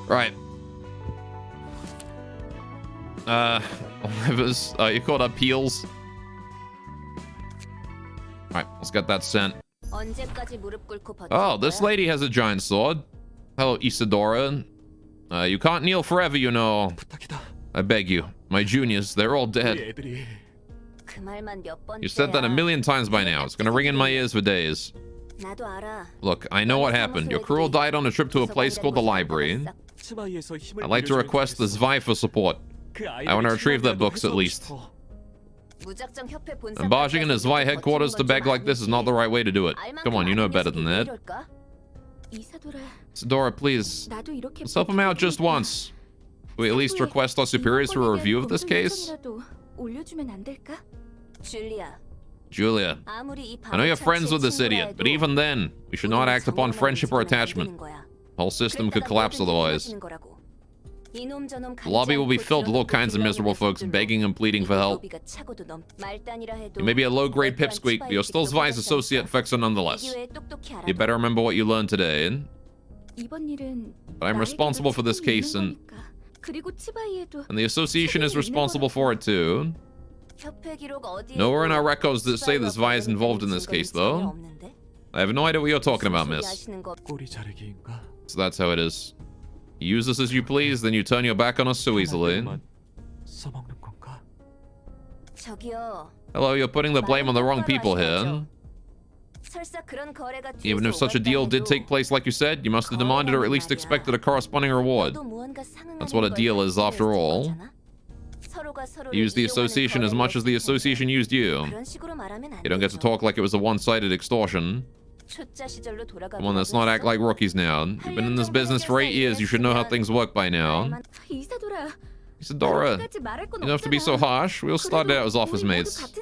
Right. You called up Peels. Alright, let's get that sent. Oh, this lady has a giant sword. Hello, Isadora. You can't kneel forever, you know. I beg you. My juniors, they're all dead. You said that 1,000,000 times by now. It's gonna ring in my ears for days. Look, I know what happened. Your crew died on a trip to a place called the library. I'd like to request the Zwei for support. I want to retrieve their books at least. And barging into Zwei headquarters to beg like this is not the right way to do it. Come on, you know better than that. Isadora, please. Let's help him out just once. We at least request our superiors for a review of this case? Julia, I know you're friends with this idiot, but even then, we should not act upon friendship or attachment. The whole system could collapse otherwise. The lobby will be filled with all kinds of miserable folks begging and pleading for help. You may be a low-grade pipsqueak, but you're still Zwei's associate fixer nonetheless. You better remember what you learned today. But I'm responsible for this case, and the association is responsible for it too. Nowhere in our records that say that Zwei is involved in this case, though. I have no idea what you're talking about, miss. So that's how it is. You use us as you please, then you turn your back on us so easily. Hello, you're putting the blame on the wrong people here. Even if such a deal did take place like you said, you must have demanded or at least expected a corresponding reward. That's what a deal is, after all. You used the association as much as the association used you. You don't get to talk like it was a one-sided extortion. Come on, let's not act like rookies now. You've been in this business for 8 years. You should know how things work by now. Isadora, you don't have to be so harsh. We all started out as office mates.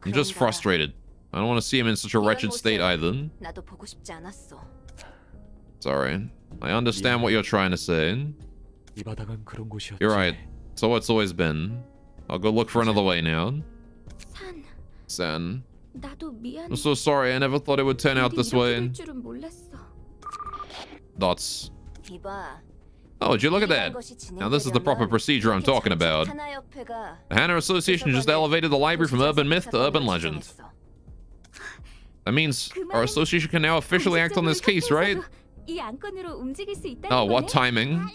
I'm just frustrated. I don't want to see him in such a wretched state either. Sorry. I understand what you're trying to say. You're right. So it's always been. I'll go look for another way now. San. I'm so sorry. I never thought it would turn out this way. Dots. Oh, would you look at that? Now this is the proper procedure I'm talking about. The Hana Association just elevated the library from urban myth to urban legend. That means our association can now officially act on this case, right? Oh, what timing?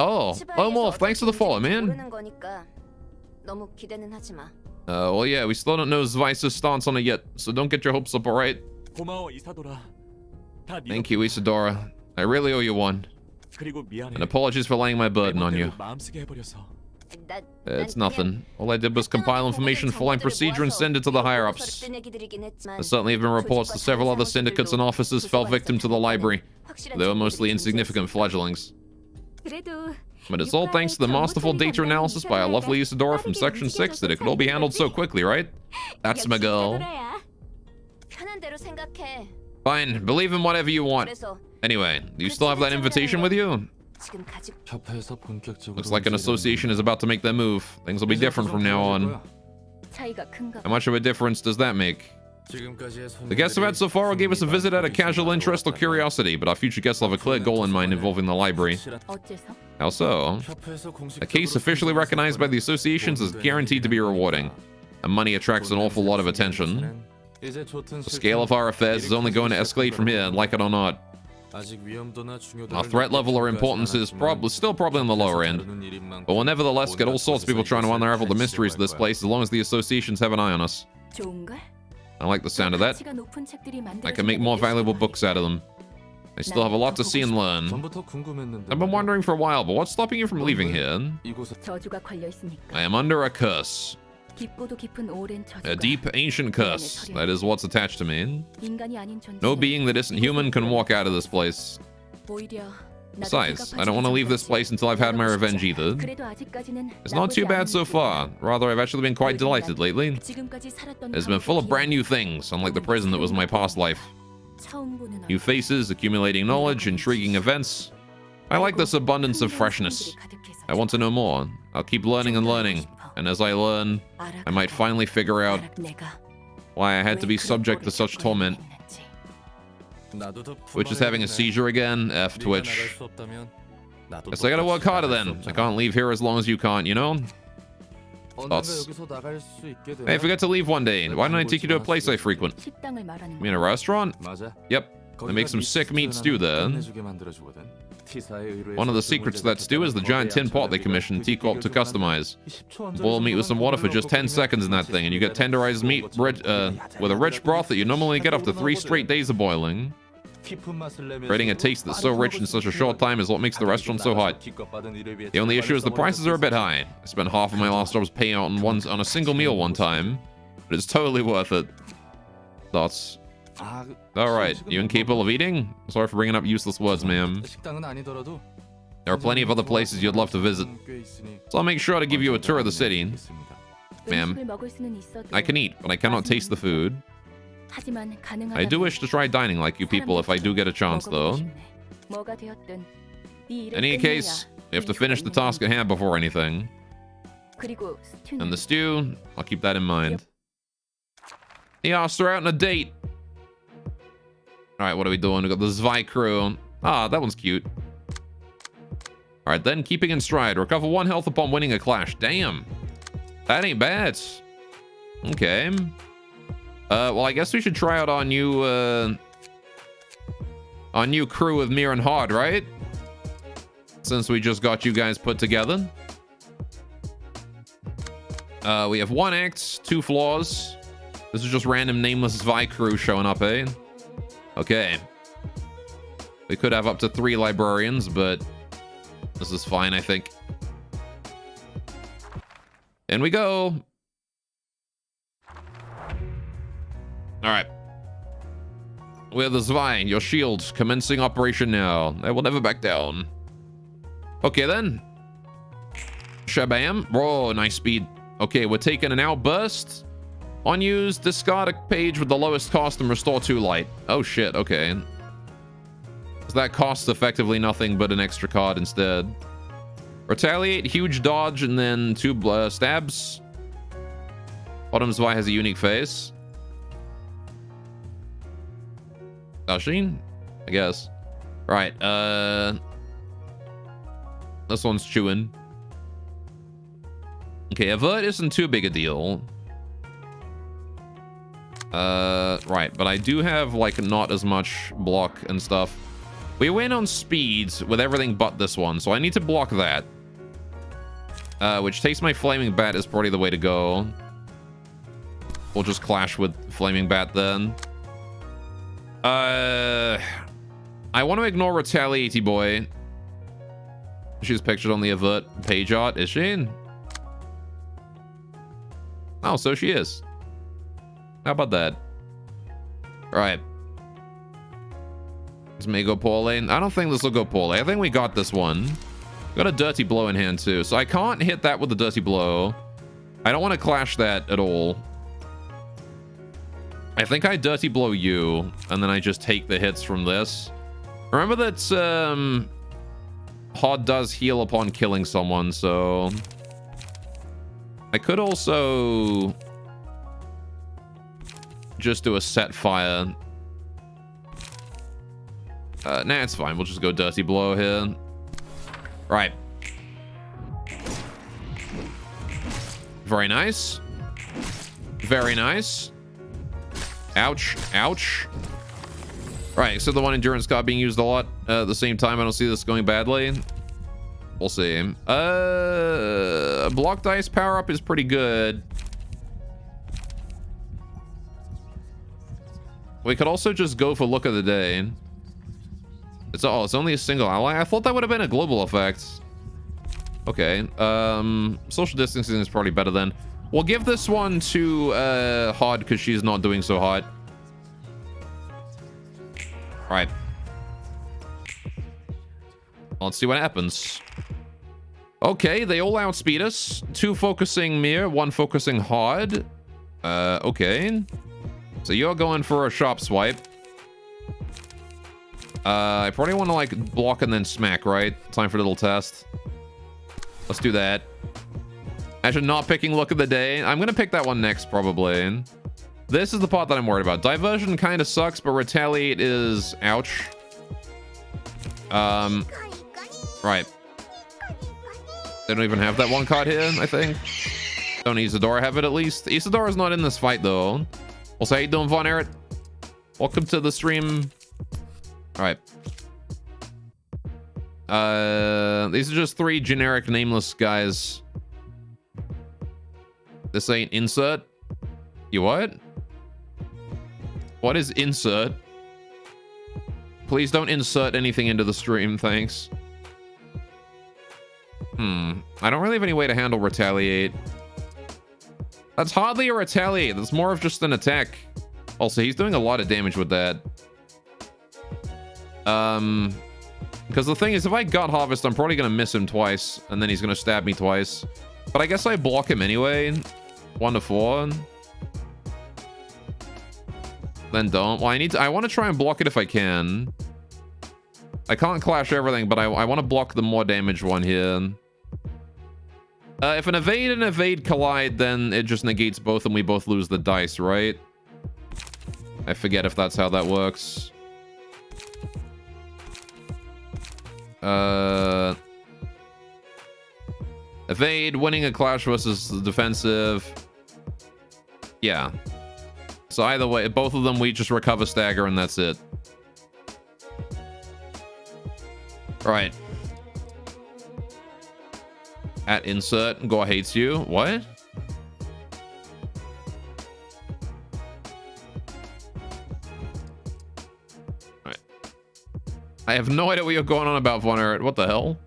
Oh, Lomolf, thanks for the follow, man. Well, yeah, we still don't know Zwei's stance on it yet, so don't get your hopes up, alright? Thank you, Isadora. I really owe you one. And apologies for laying my burden on you. It's nothing. All I did was compile information, following procedure, and send it to the higher-ups. There certainly have been reports that several other syndicates and officers fell victim to the library. They were mostly insignificant fledglings. But it's all thanks to the masterful data analysis by our lovely Isadora from Section 6 that it could all be handled so quickly, right? That's my girl. Fine, believe in whatever you want. Anyway, do you still have that invitation with you? Looks like an association is about to make their move. Things will be different from now on. How much of a difference does that make? The guests have had so far gave us a visit out of casual interest or curiosity, but our future guests will have a clear goal in mind involving the library. How so? A case officially recognized by the associations is guaranteed to be rewarding, and money attracts an awful lot of attention. The scale of our affairs is only going to escalate from here, like it or not. Our threat level or importance is still probably on the lower end, but we'll nevertheless get all sorts of people trying to unravel the mysteries of this place as long as the associations have an eye on us. I like the sound of that. I can make more valuable books out of them. I still have a lot to see and learn. I've been wondering for a while, but what's stopping you from leaving here? I am under a curse. A deep, ancient curse. That is what's attached to me. No being that isn't human can walk out of this place. Besides, I don't want to leave this place until I've had my revenge either. It's not too bad so far. Rather, I've actually been quite delighted lately. It's been full of brand new things, unlike the prison that was my past life. New faces, accumulating knowledge, intriguing events. I like this abundance of freshness. I want to know more. I'll keep learning and learning. And as I learn, I might finally figure out why I had to be subject to such torment. Twitch is having a seizure again. F Twitch. Guess I gotta work harder then. I can't leave here as long as you can't, you know? Thoughts? Hey, forget to leave one day. Why don't I take you to a place I frequent? You mean a restaurant? Yep. They make some sick meat stew there. One of the secrets to that stew is the giant tin pot they commissioned T-Corp to customize. Boil meat with some water for just 10 seconds in that thing, and you get tenderized meat with a rich broth that you normally get after 3 straight days of boiling. Creating a taste that's so rich in such a short time is what makes the restaurant so hot. The only issue is the prices are a bit high. I spent half of my last job's payout on a single meal one time, but it's totally worth it. Thoughts? Alright, you incapable of eating? Sorry for bringing up useless words, ma'am. There are plenty of other places you'd love to visit, so I'll make sure to give you a tour of the city. Ma'am, I can eat, but I cannot taste the food. I do wish to try dining like you people if I do get a chance, though. In any case, we have to finish the task at hand before anything. And the stew, I'll keep that in mind. He asked her out on a date. Alright, what are we doing? We got the Zwei crew. Ah, that one's cute. Alright, then keeping in stride. Recover 1 health upon winning a clash. Damn. That ain't bad. Okay. Well, I guess we should try out our new crew with Mir and Hard, right? Since we just got you guys put together. We have 1 act, 2 flaws. This is just random nameless Zwei crew showing up, eh? Okay. We could have up to 3 librarians, but this is fine, I think. In we go. Alright. We're the Zwei, your shield, commencing operation now. I will never back down. Okay then. Shabam. Whoa, nice speed. Okay, we're taking an outburst. Unused, discard a page with the lowest cost and restore 2 light. Oh shit, okay. So that costs effectively nothing but an extra card instead. Retaliate, huge dodge, and then 2 stabs. Bottom Zwei has a unique face. Dashin? I guess. Right, this one's chewing. Okay, Avert isn't too big a deal. Right, but I do have, like, not as much block and stuff. We win on speeds with everything but this one, so I need to block that. Which takes my Flaming Bat is probably the way to go. We'll just clash with Flaming Bat then. I want to ignore Retaliatey Boy. She's pictured on the Avert page art, is she? Oh, so she is. How about that? All right. This may go poorly. I don't think this will go poorly. I think we got this one. Got a dirty blow in hand too, so I can't hit that with a dirty blow. I don't want to clash that at all. I think I dirty blow you, and then I just take the hits from this. Remember that Hod does heal upon killing someone, so I could also just do a set fire. Nah, it's fine. We'll just go dirty blow here. Right. Very nice. Very nice. Ouch. Ouch. Right, so the one endurance card being used a lot at the same time. I don't see this going badly. We'll see. Block dice power up is pretty good. We could also just go for look of the day. It's only a single ally. I thought that would have been a global effect. Okay. Social distancing is probably better then. We'll give this one to Hod because she's not doing so hot. All right. Let's see what happens. Okay, they all outspeed us. 2 focusing Mir, 1 focusing Hod. Okay. So you're going for a sharp swipe. I probably want to like block and then smack, right? Time for a little test. Let's do that. Actually, not picking look of the day. I'm going to pick that one next, probably. This is the part that I'm worried about. Diversion kind of sucks, but retaliate is ouch. Right. They don't even have that one card here, I think. Don't Isadora have it at least? Isadora's not in this fight, though. Also, how you doing, Von Eret? Welcome to the stream. All right. These are just 3 generic nameless guys. This ain't insert. You what? What is insert? Please don't insert anything into the stream, thanks. I don't really have any way to handle retaliate. That's hardly a retaliate. That's more of just an attack. Also, he's doing a lot of damage with that. Because the thing is, if I gut harvest, I'm probably going to miss him twice, and then he's going to stab me twice. But I guess I block him anyway. 1 to 4. Then don't. Well, I want to try and block it if I can. I can't clash everything, but I want to block the more damage one here. If an evade and evade collide, then it just negates both and we both lose the dice, right? I forget if that's how that works. Evade, winning a clash versus the defensive. Yeah. So either way, both of them, we just recover stagger and that's it. All right. At insert, Gore hates you. What? All right. I have no idea what you're going on about, Von Eret. What the hell?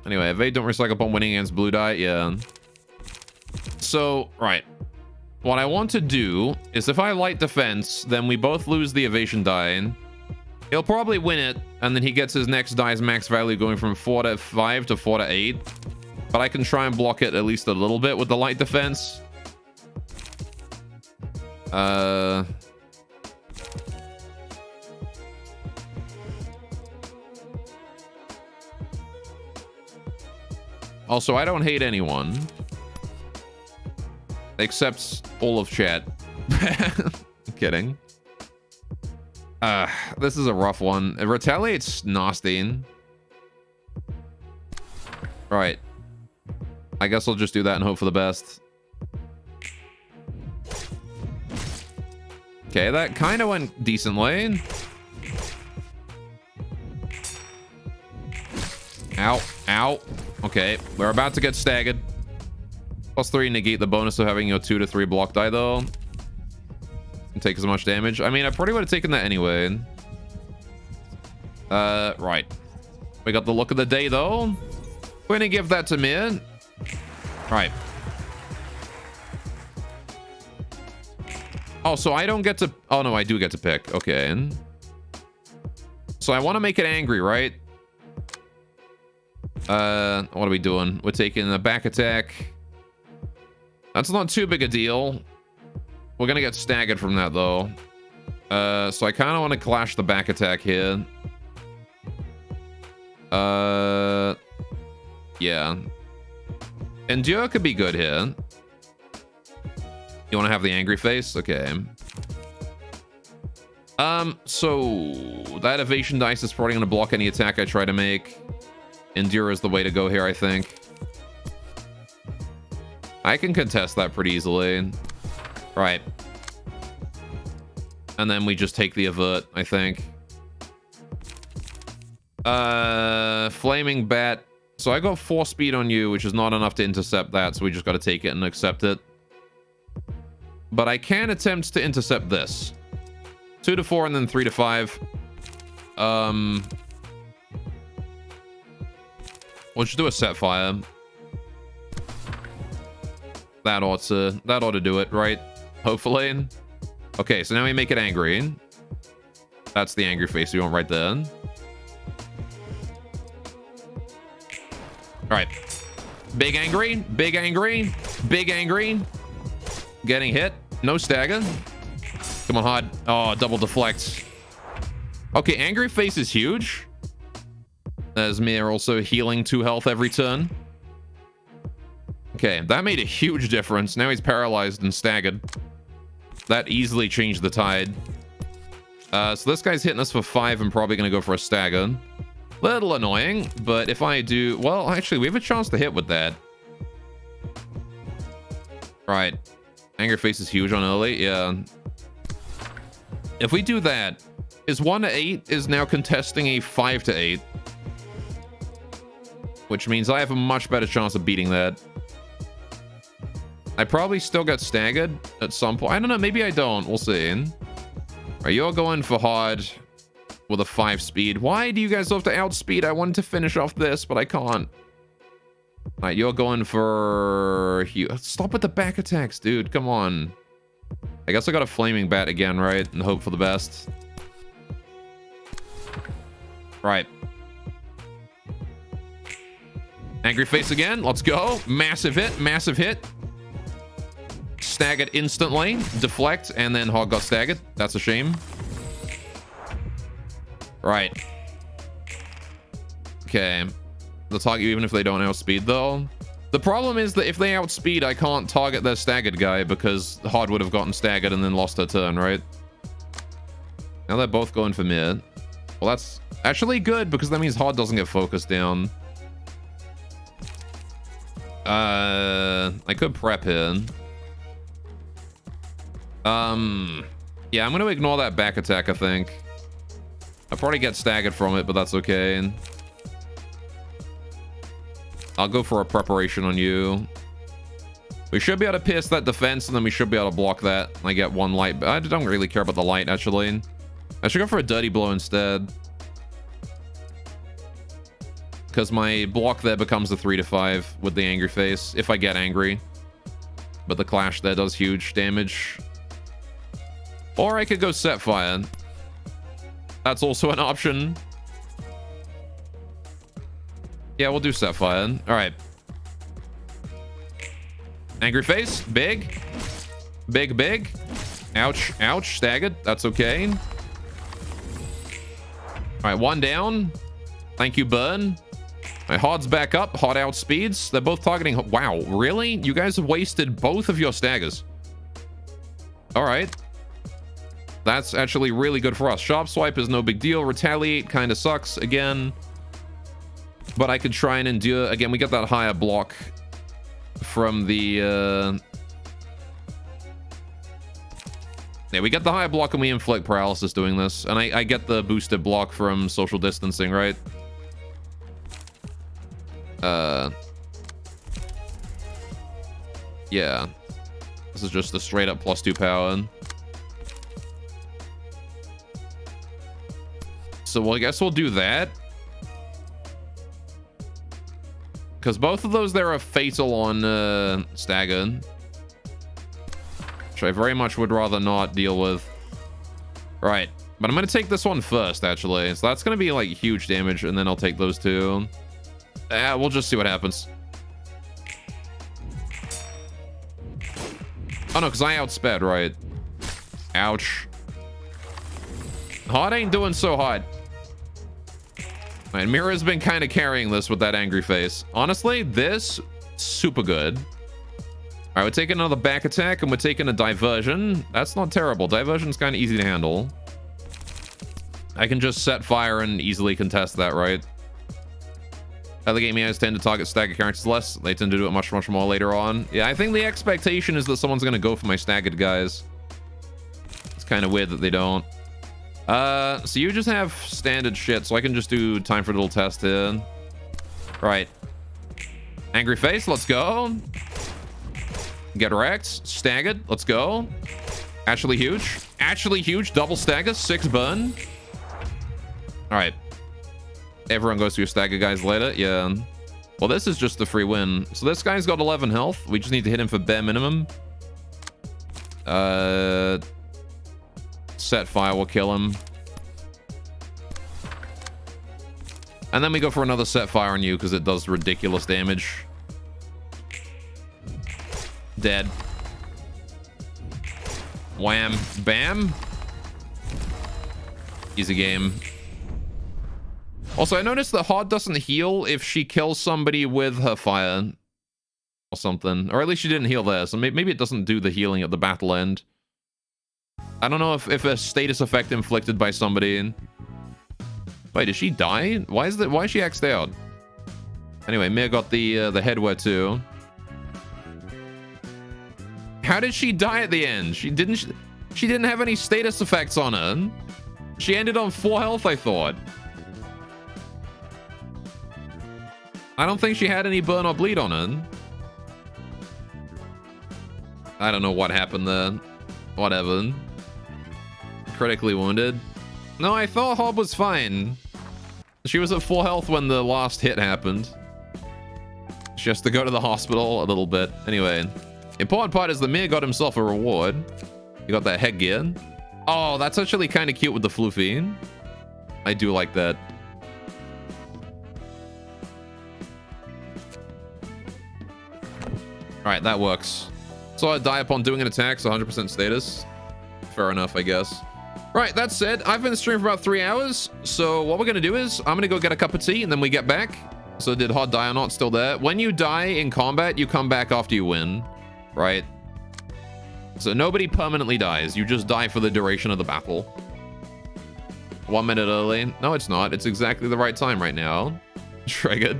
Anyway, evade don't recycle upon winning against blue die. Yeah. So, right. What I want to do is if I light defense, then we both lose the evasion die. He'll probably win it, and then he gets his next die's max value going from 4 to 5 to 4 to 8. But I can try and block it at least a little bit with the light defense. Also, I don't hate anyone. Except all of chat. Kidding. This is a rough one. It retaliates nasty. Right. I guess I'll just do that and hope for the best. Okay, that kind of went decently. Ow. Ow. Okay, we're about to get staggered. +3 negate the bonus of having your 2 to 3 block die, though. And take as much damage. I mean, I probably would have taken that anyway. Right. We got the look of the day, though. We're gonna give that to Mir. All right. Oh, so I don't get to... Oh, no, I do get to pick. Okay. So I want to make it angry, right? What are we doing? We're taking a back attack. That's not too big a deal. We're going to get staggered from that, though. So I kind of want to clash the back attack here. Yeah. Endure could be good here. You want to have the angry face? Okay. So that evasion dice is probably going to block any attack I try to make. Endure is the way to go here, I think. I can contest that pretty easily. Right. And then we just take the avert, I think. Flaming bat. So I got 4 speed on you, which is not enough to intercept that, so we just got to take it and accept it. But I can attempt to intercept this. 2 to 4 and then 3 to 5. We'll just do a set fire. That ought to do it, right? Hopefully. Okay, so now we make it angry. That's the angry face we want right there. All right. Big angry, big angry, big angry. Getting hit. No stagger. Come on, Hod. Oh, double deflect. Okay, angry face is huge. There's me also healing 2 health every turn. Okay, that made a huge difference. Now he's paralyzed and staggered. That easily changed the tide. So this guy's hitting us for 5 and probably going to go for a stagger. Little annoying, but if I do... Well, actually, we have a chance to hit with that. Right. Anger face is huge on early. Yeah. If we do that, his 1 to 8 is now contesting a 5 to 8. Which means I have a much better chance of beating that. I probably still got staggered at some point. I don't know. Maybe I don't. We'll see. Are you all going for hard with a 5 speed? Why do you guys have to outspeed? I wanted to finish off this, but I can't. All right, you're going for... Stop with the back attacks, dude. Come on. I guess I got a flaming bat again, right? And hope for the best. Right. Angry face again. Let's go. Massive hit. Massive hit. Staggered instantly. Deflect. And then Hog got staggered. That's a shame. Right. Okay. They'll target you even if they don't outspeed, though. The problem is that if they outspeed, I can't target their staggered guy because Hod would have gotten staggered and then lost her turn, right? Now they're both going for mid. Well, that's actually good because that means Hod doesn't get focused down. I could prep here. Yeah, I'm going to ignore that back attack, I think. I'll probably get staggered from it, but that's okay. I'll go for a preparation on you. We should be able to pierce that defense, and then we should be able to block that. I get 1 light, but I don't really care about the light, actually. I should go for a dirty blow instead. Because my block there becomes a 3 to 5 with the angry face, if I get angry. But the clash there does huge damage. Or I could go set fire. That's also an option. Yeah, we'll do set fire. All right. Angry face. Big. Big, big. Ouch. Ouch. Staggered. That's okay. All right, 1 down. Thank you, burn. My Hod's back up. Hod outspeeds. They're both targeting... Wow, really? You guys have wasted both of your staggers. All right. That's actually really good for us. Sharp swipe is no big deal. Retaliate kind of sucks again. But I could try and endure. Again, we got that higher block from the... Yeah, we get the higher block and we inflict paralysis doing this. And I get the boosted block from social distancing, right? Yeah. This is just a straight up +2 power. So, well, I guess we'll do that. Because both of those there are fatal on Stagger. Which I very much would rather not deal with. Right. But I'm going to take this one first, actually. So that's going to be, like, huge damage, and then I'll take those two. We'll just see what happens. Oh, no, because I outsped, right? Ouch. Hot ain't doing so hot. Right, Mira's been kind of carrying this with that angry face. Honestly, this, super good. All right, we're taking another back attack, and we're taking a diversion. That's not terrible. Diversion's kind of easy to handle. I can just set fire and easily contest that, right? Other game guys tend to target staggered characters less. They tend to do it much, much more later on. Yeah, I think the expectation is that someone's going to go for my staggered guys. It's kind of weird that they don't. So you just have standard shit, so I can just do time for a little test here. Right. Angry face, let's go. Get wrecked. Staggered, let's go. Actually huge. Actually huge. Double stagger. 6 burn. All right. Everyone goes to your stagger guys later. Yeah. Well, this is just a free win. So this guy's got 11 health. We just need to hit him for bare minimum. Set fire will kill him. And then we go for another set fire on you because it does ridiculous damage. Dead. Wham. Bam. Easy game. Also, I noticed that Hard doesn't heal if she kills somebody with her fire. Or something. Or at least she didn't heal there. So maybe it doesn't do the healing at the battle end. I don't know if a status effect inflicted by somebody. Wait, did she die? Why is she X'd out? Anyway, Mir got the headwear too. How did she die at the end? She didn't have any status effects on her. She ended on 4 health, I thought. I don't think she had any burn or bleed on her. I don't know what happened there. Whatever. Critically wounded. No, I thought Hob was fine. She was at 4 health when the last hit happened. She has to go to the hospital a little bit. Anyway, important part is the Mir got himself a reward. He got that headgear. Oh, that's actually kind of cute with the floofy. I do like that. All right, that works. So I die upon doing an attack, so 100% status. Fair enough, I guess. Right, that said, I've been streaming for about 3 hours. So what we're going to do is I'm going to go get a cup of tea and then we get back. So did Hot die or not? Still there. When you die in combat, you come back after you win. Right? So nobody permanently dies. You just die for the duration of the battle. 1 minute early. No, it's not. It's exactly the right time right now. Triggered.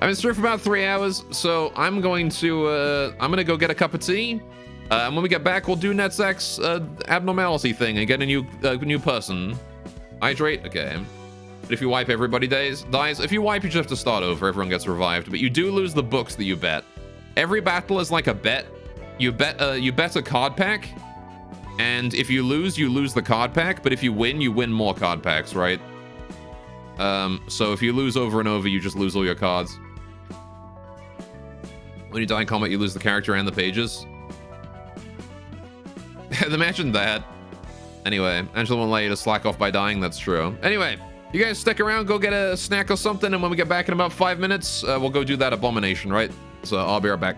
I've been streaming for about 3 hours, so I'm going to go get a cup of tea. And when we get back, we'll do Netzek's abnormality thing and get a new person. Hydrate? Okay. But if you wipe, everybody dies. If you wipe, you just have to start over. Everyone gets revived. But you do lose the books that you bet. Every battle is like a bet. You bet a card pack. And if you lose the card pack. But if you win more card packs, right? So if you lose over and over, you just lose all your cards. When you die in combat, you lose the character and the pages. Imagine that. Anyway, Angela won't let you to slack off by dying. That's true. Anyway, you guys stick around, go get a snack or something, and when we get back in about 5 minutes, we'll go do that abomination, right? So I'll be right back.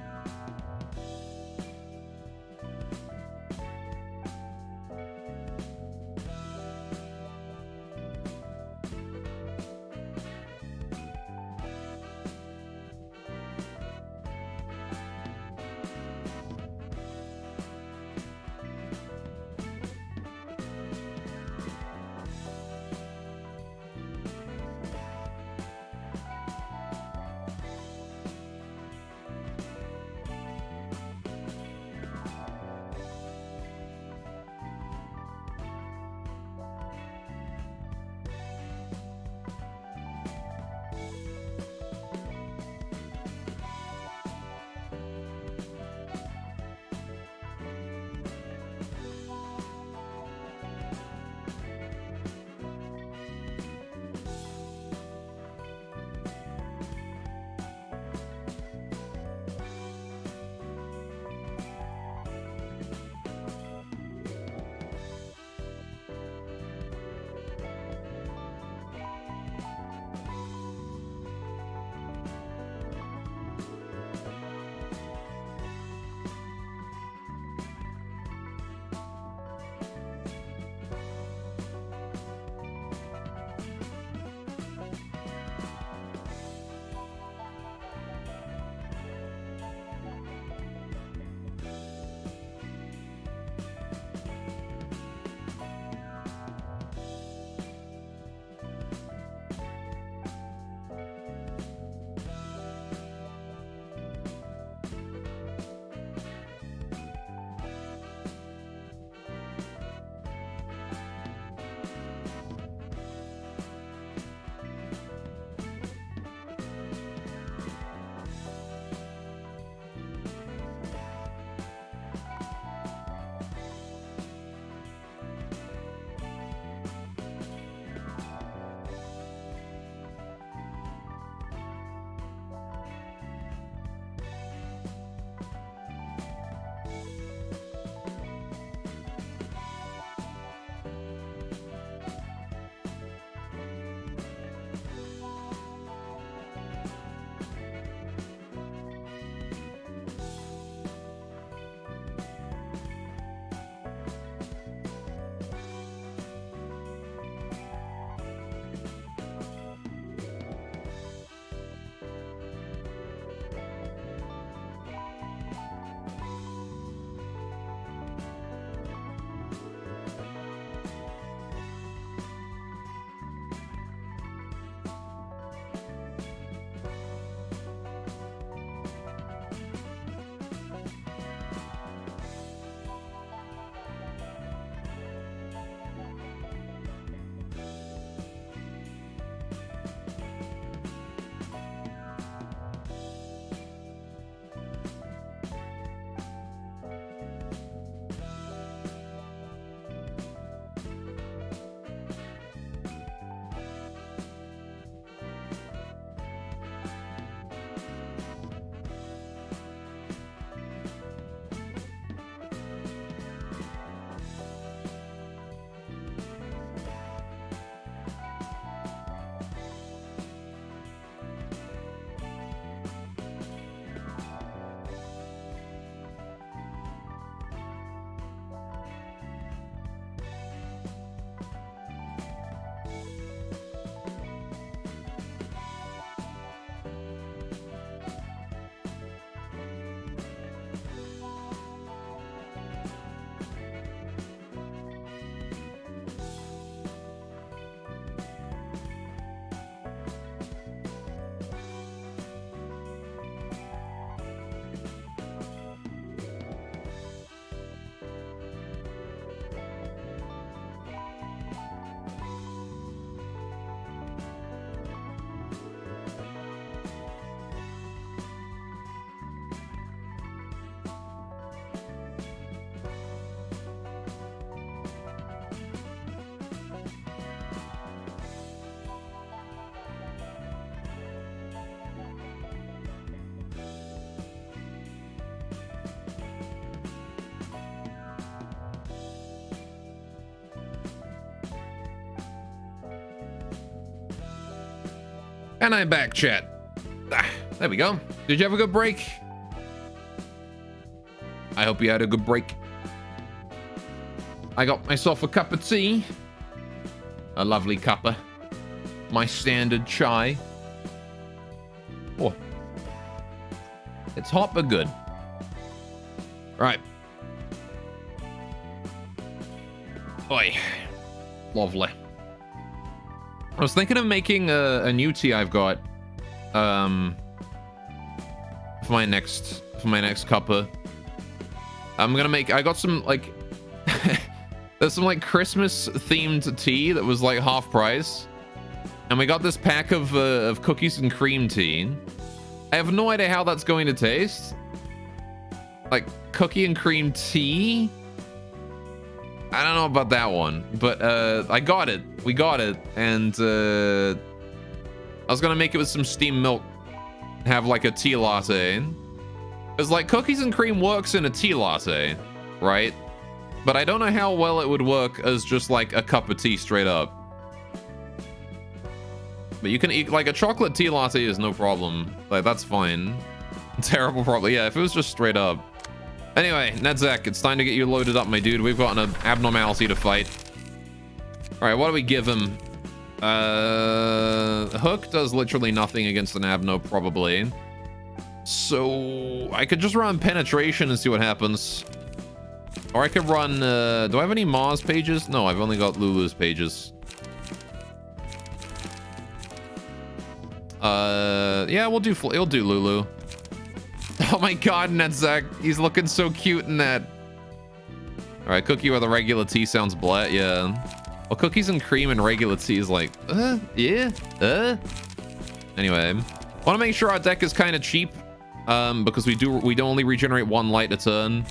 And I'm back, chat. There we go. Did you have a good break? I hope you had a good break. I got myself a cup of tea. A lovely cuppa. My standard chai. Oh. It's hot but good. Right. Oi. Lovely. I was thinking of making a new tea I've got. For my next cuppa. I'm gonna make, I got some like there's some like Christmas themed tea that was like half price. And we got this pack of cookies and cream tea. I have no idea how that's going to taste. Like cookie and cream tea? I don't know about that one, but I got it. We got it, and I was gonna make it with some steamed milk. Have like a tea latte. Because like cookies and cream works in a tea latte, right? But I don't know how well it would work as just like a cup of tea straight up. But you can eat like a chocolate tea latte is no problem. Like that's fine. Terrible problem. Yeah, if it was just straight up. Anyway, Nedzak, it's time to get you loaded up, my dude. We've got an abnormality to fight. All right, what do we give him? Hook does literally nothing against an Abno, probably. So I could just run penetration and see what happens. Or I could run, do I have any Mars pages? No, I've only got Lulu's pages. Yeah, we'll do Lulu. Oh my god, Netzak, he's looking so cute in that. All right, cookie with a regular tea sounds blat, yeah. Well, cookies and cream and regular tea is like, yeah, Anyway, want to make sure our deck is kind of cheap, because we do only regenerate 1 light a turn.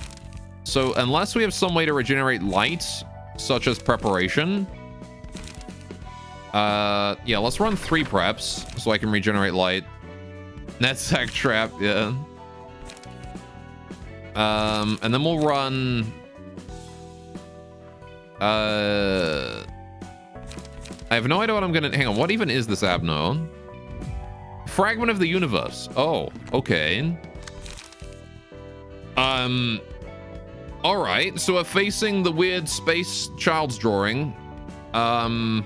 So unless we have some way to regenerate light, such as preparation, yeah, let's run 3 preps so I can regenerate light. Netzak trap, yeah. And then we'll run I have no idea what I'm gonna, hang on, what even is this Abno? Fragment of the universe. Oh, okay. All right, so we're facing the weird space child's drawing. I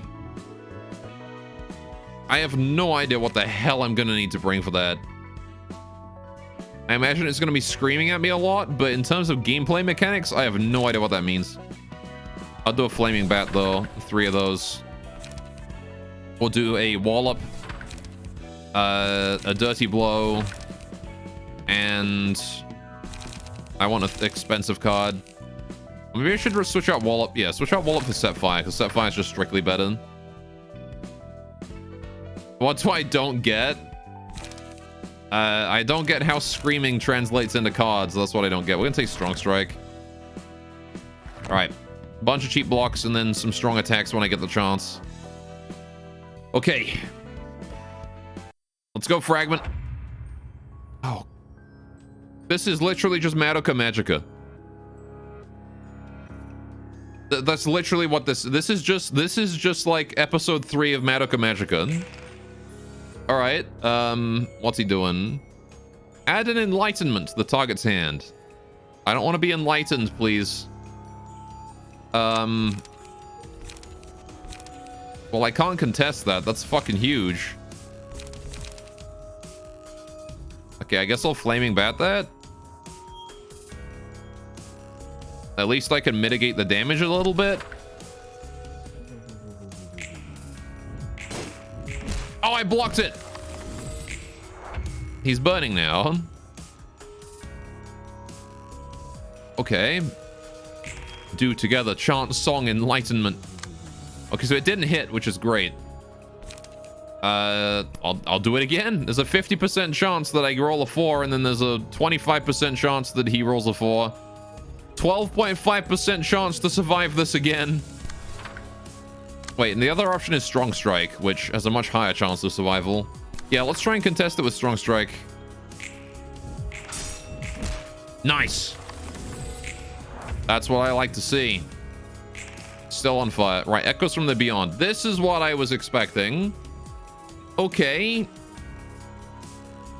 have no idea what the hell I'm gonna need to bring for that. I imagine it's gonna be screaming at me a lot, but in terms of gameplay mechanics, I have no idea what that means. I'll do a flaming bat though, 3 of those. We'll do a wallop, a dirty blow, and I want an expensive card. Maybe I should switch out wallop. Yeah, switch out wallop for set fire, because set fire is just strictly better. What do I don't get? I don't get how screaming translates into cards. That's what I don't get. We're gonna take strong strike. All right, bunch of cheap blocks and then some strong attacks when I get the chance. Okay, let's go fragment. Oh, this is literally just Madoka Magica. That's literally what this is just like episode 3 of Madoka Magica. All right, what's he doing? Add an enlightenment to the target's hand. I don't want to be enlightened, please. Well, I can't contest that. That's fucking huge. Okay, I guess I'll flaming bat that. At least I can mitigate the damage a little bit. Oh, I blocked it. He's burning now. Okay. Do together. Chant, song, enlightenment. Okay, so it didn't hit, which is great. I'll do it again. There's a 50% chance that I roll a 4, and then there's a 25% chance that he rolls a 4. 12.5% chance to survive this again. Wait, and the other option is Strong Strike, which has a much higher chance of survival. Yeah, let's try and contest it with Strong Strike. Nice. That's what I like to see. Still on fire. Right, Echoes from the Beyond. This is what I was expecting. Okay.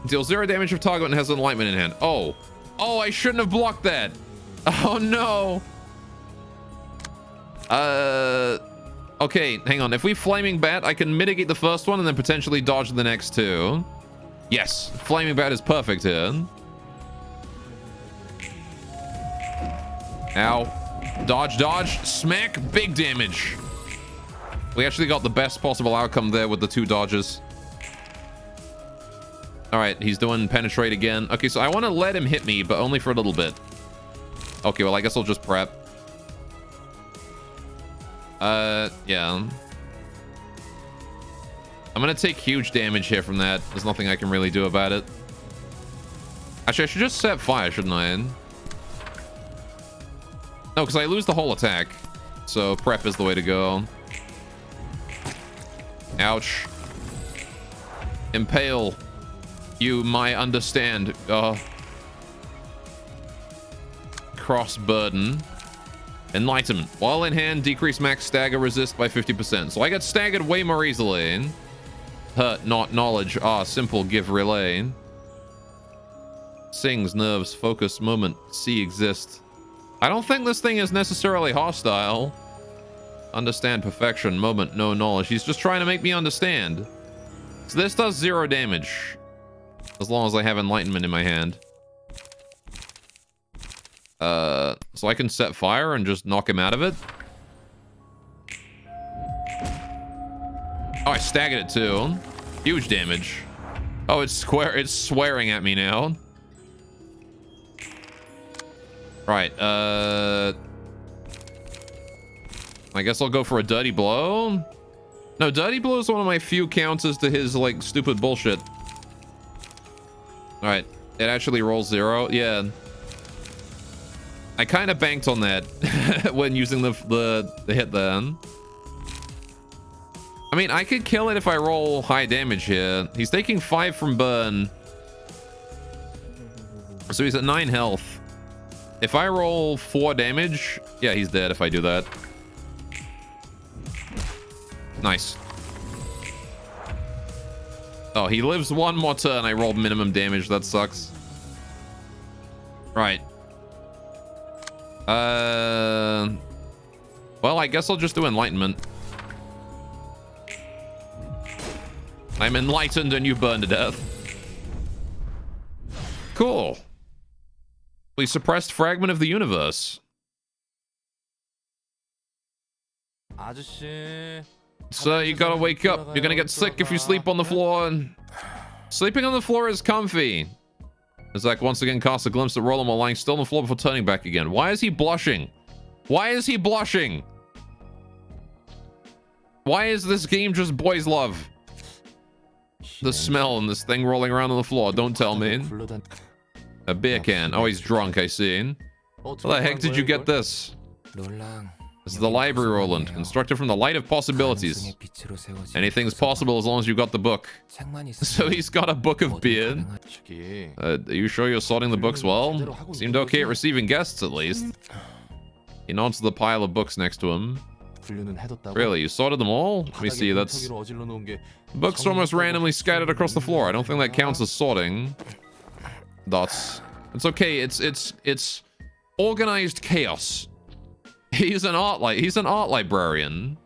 Deal 0 damage if target has enlightenment in hand. Oh. Oh, I shouldn't have blocked that. Oh, no. Okay, hang on. If we Flaming Bat, I can mitigate the first one and then potentially dodge the next two. Yes, Flaming Bat is perfect here. Ow. Dodge, dodge. Smack. Big damage. We actually got the best possible outcome there with the 2 dodges. All right, he's doing penetrate again. Okay, so I want to let him hit me, but only for a little bit. Okay, well, I guess I'll just prep. Yeah. I'm gonna take huge damage here from that. There's nothing I can really do about it. Actually, I should just set fire, shouldn't I? No, because I lose the whole attack. So prep is the way to go. Ouch. Impale. You might understand. Cross burden. Enlightenment. While in hand, decrease max stagger resist by 50%. So I get staggered way more easily. Hurt, not knowledge. Ah, simple, give relay. Sings, nerves, focus, moment, see, exist. I don't think this thing is necessarily hostile. Understand, perfection, moment, no knowledge. He's just trying to make me understand. So this does 0 damage. As long as I have enlightenment in my hand. So I can set fire and just knock him out of it. Oh, I staggered it too. Huge damage. Oh, it's swearing at me now. Right, I guess I'll go for a dirty blow. No, dirty blow is one of my few counters to his, like, stupid bullshit. Alright, it actually rolls 0. Yeah. I kind of banked on that when using the hit then. I mean, I could kill it if I roll high damage here. He's taking 5 from burn. So he's at 9 health. If I roll 4 damage, yeah, he's dead if I do that. Nice. Oh, he lives 1 more turn. I rolled minimum damage. That sucks. Right. Well, I guess I'll just do enlightenment. I'm enlightened and you burn to death. Cool. We suppressed fragment of the universe. So you gotta wake up. You're gonna get sick if you sleep on the floor. Sleeping on the floor is comfy. Zach once again casts a glimpse at Roland while lying still on the floor before turning back again. Why is he blushing? Why is he blushing? Why is this game just boys love? The smell and this thing rolling around on the floor. Don't tell me. A beer can. Oh, he's drunk, I see. How the heck did you get this? This is the library, Roland. Constructed from the light of possibilities. Anything's possible as long as you got the book. So he's got a book of beer. Are you sure you're sorting the books well? Seemed okay at receiving guests, at least. He nods to the pile of books next to him. Really, you sorted them all? Let me see, that's... Books almost randomly scattered across the floor. I don't think that counts as sorting. Dots. It's okay, it's organized chaos. He's an art librarian.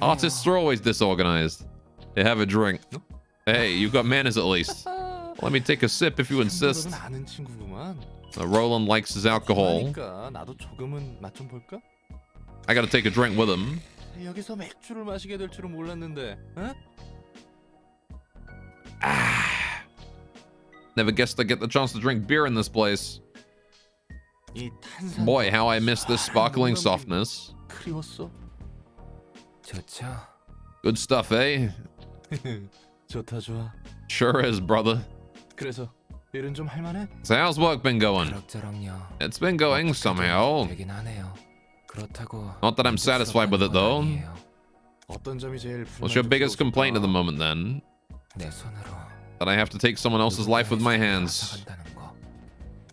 Artists are always disorganized. Hey, have a drink. Hey, you've got manners at least. Let me take a sip if you insist. Roland likes his alcohol. I gotta take a drink with him. Never guessed I'd get the chance to drink beer in this place. Boy, how I miss this sparkling softness. Good stuff, eh? Sure is, brother. So how's work been going? It's been going somehow. Not that I'm satisfied with it, though. What's your biggest complaint at the moment, then? That I have to take someone else's life with my hands.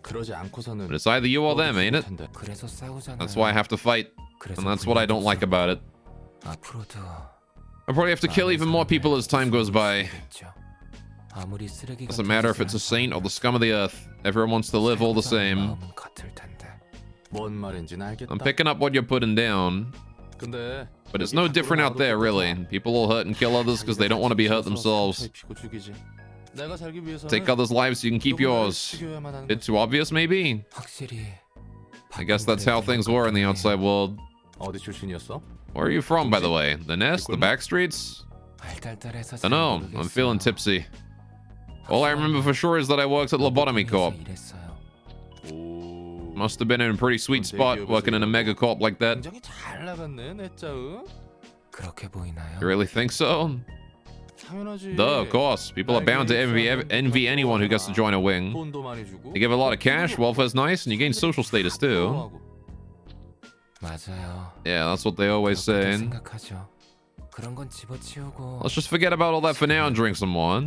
But it's either you or them, ain't it? That's why I have to fight. And that's what I don't like about it. I'll probably have to kill even more people as time goes by. 아무리 쓰레기 Doesn't matter if it's a saint or the scum of the earth. Everyone wants to live all the same. 뭔 말인지는 알겠다. I'm picking up what you're putting down. 근데 But it's no different out there, really. People will hurt and kill others because they don't want to be hurt themselves. 내가 살기 위해서는 Take others' lives so you can keep yours. Bit too obvious, maybe? 확실히 I guess that's how things were in the outside world. 어디 출신이었어? Where are you from, by the way? The Nest? The back streets? 알딸딸해서 I know. I'm feeling tipsy. All I remember for sure is that I worked at Lobotomy Corp. 오. Must have been in a pretty sweet spot working in a mega corp like that. 굉장히 잘 나갔네, 내 짜우. 그렇게 보이나요? You really think so? 당연하지. Duh, of course. People are bound to envy anyone who gets to join a wing. 돈도 많이 주고. They give a lot of cash, welfare's nice, and you gain social status too. 맞아요. Yeah, that's what they always say. 생각하죠. 그런 건 집어치우고. Let's just forget about all that for now and drink some more.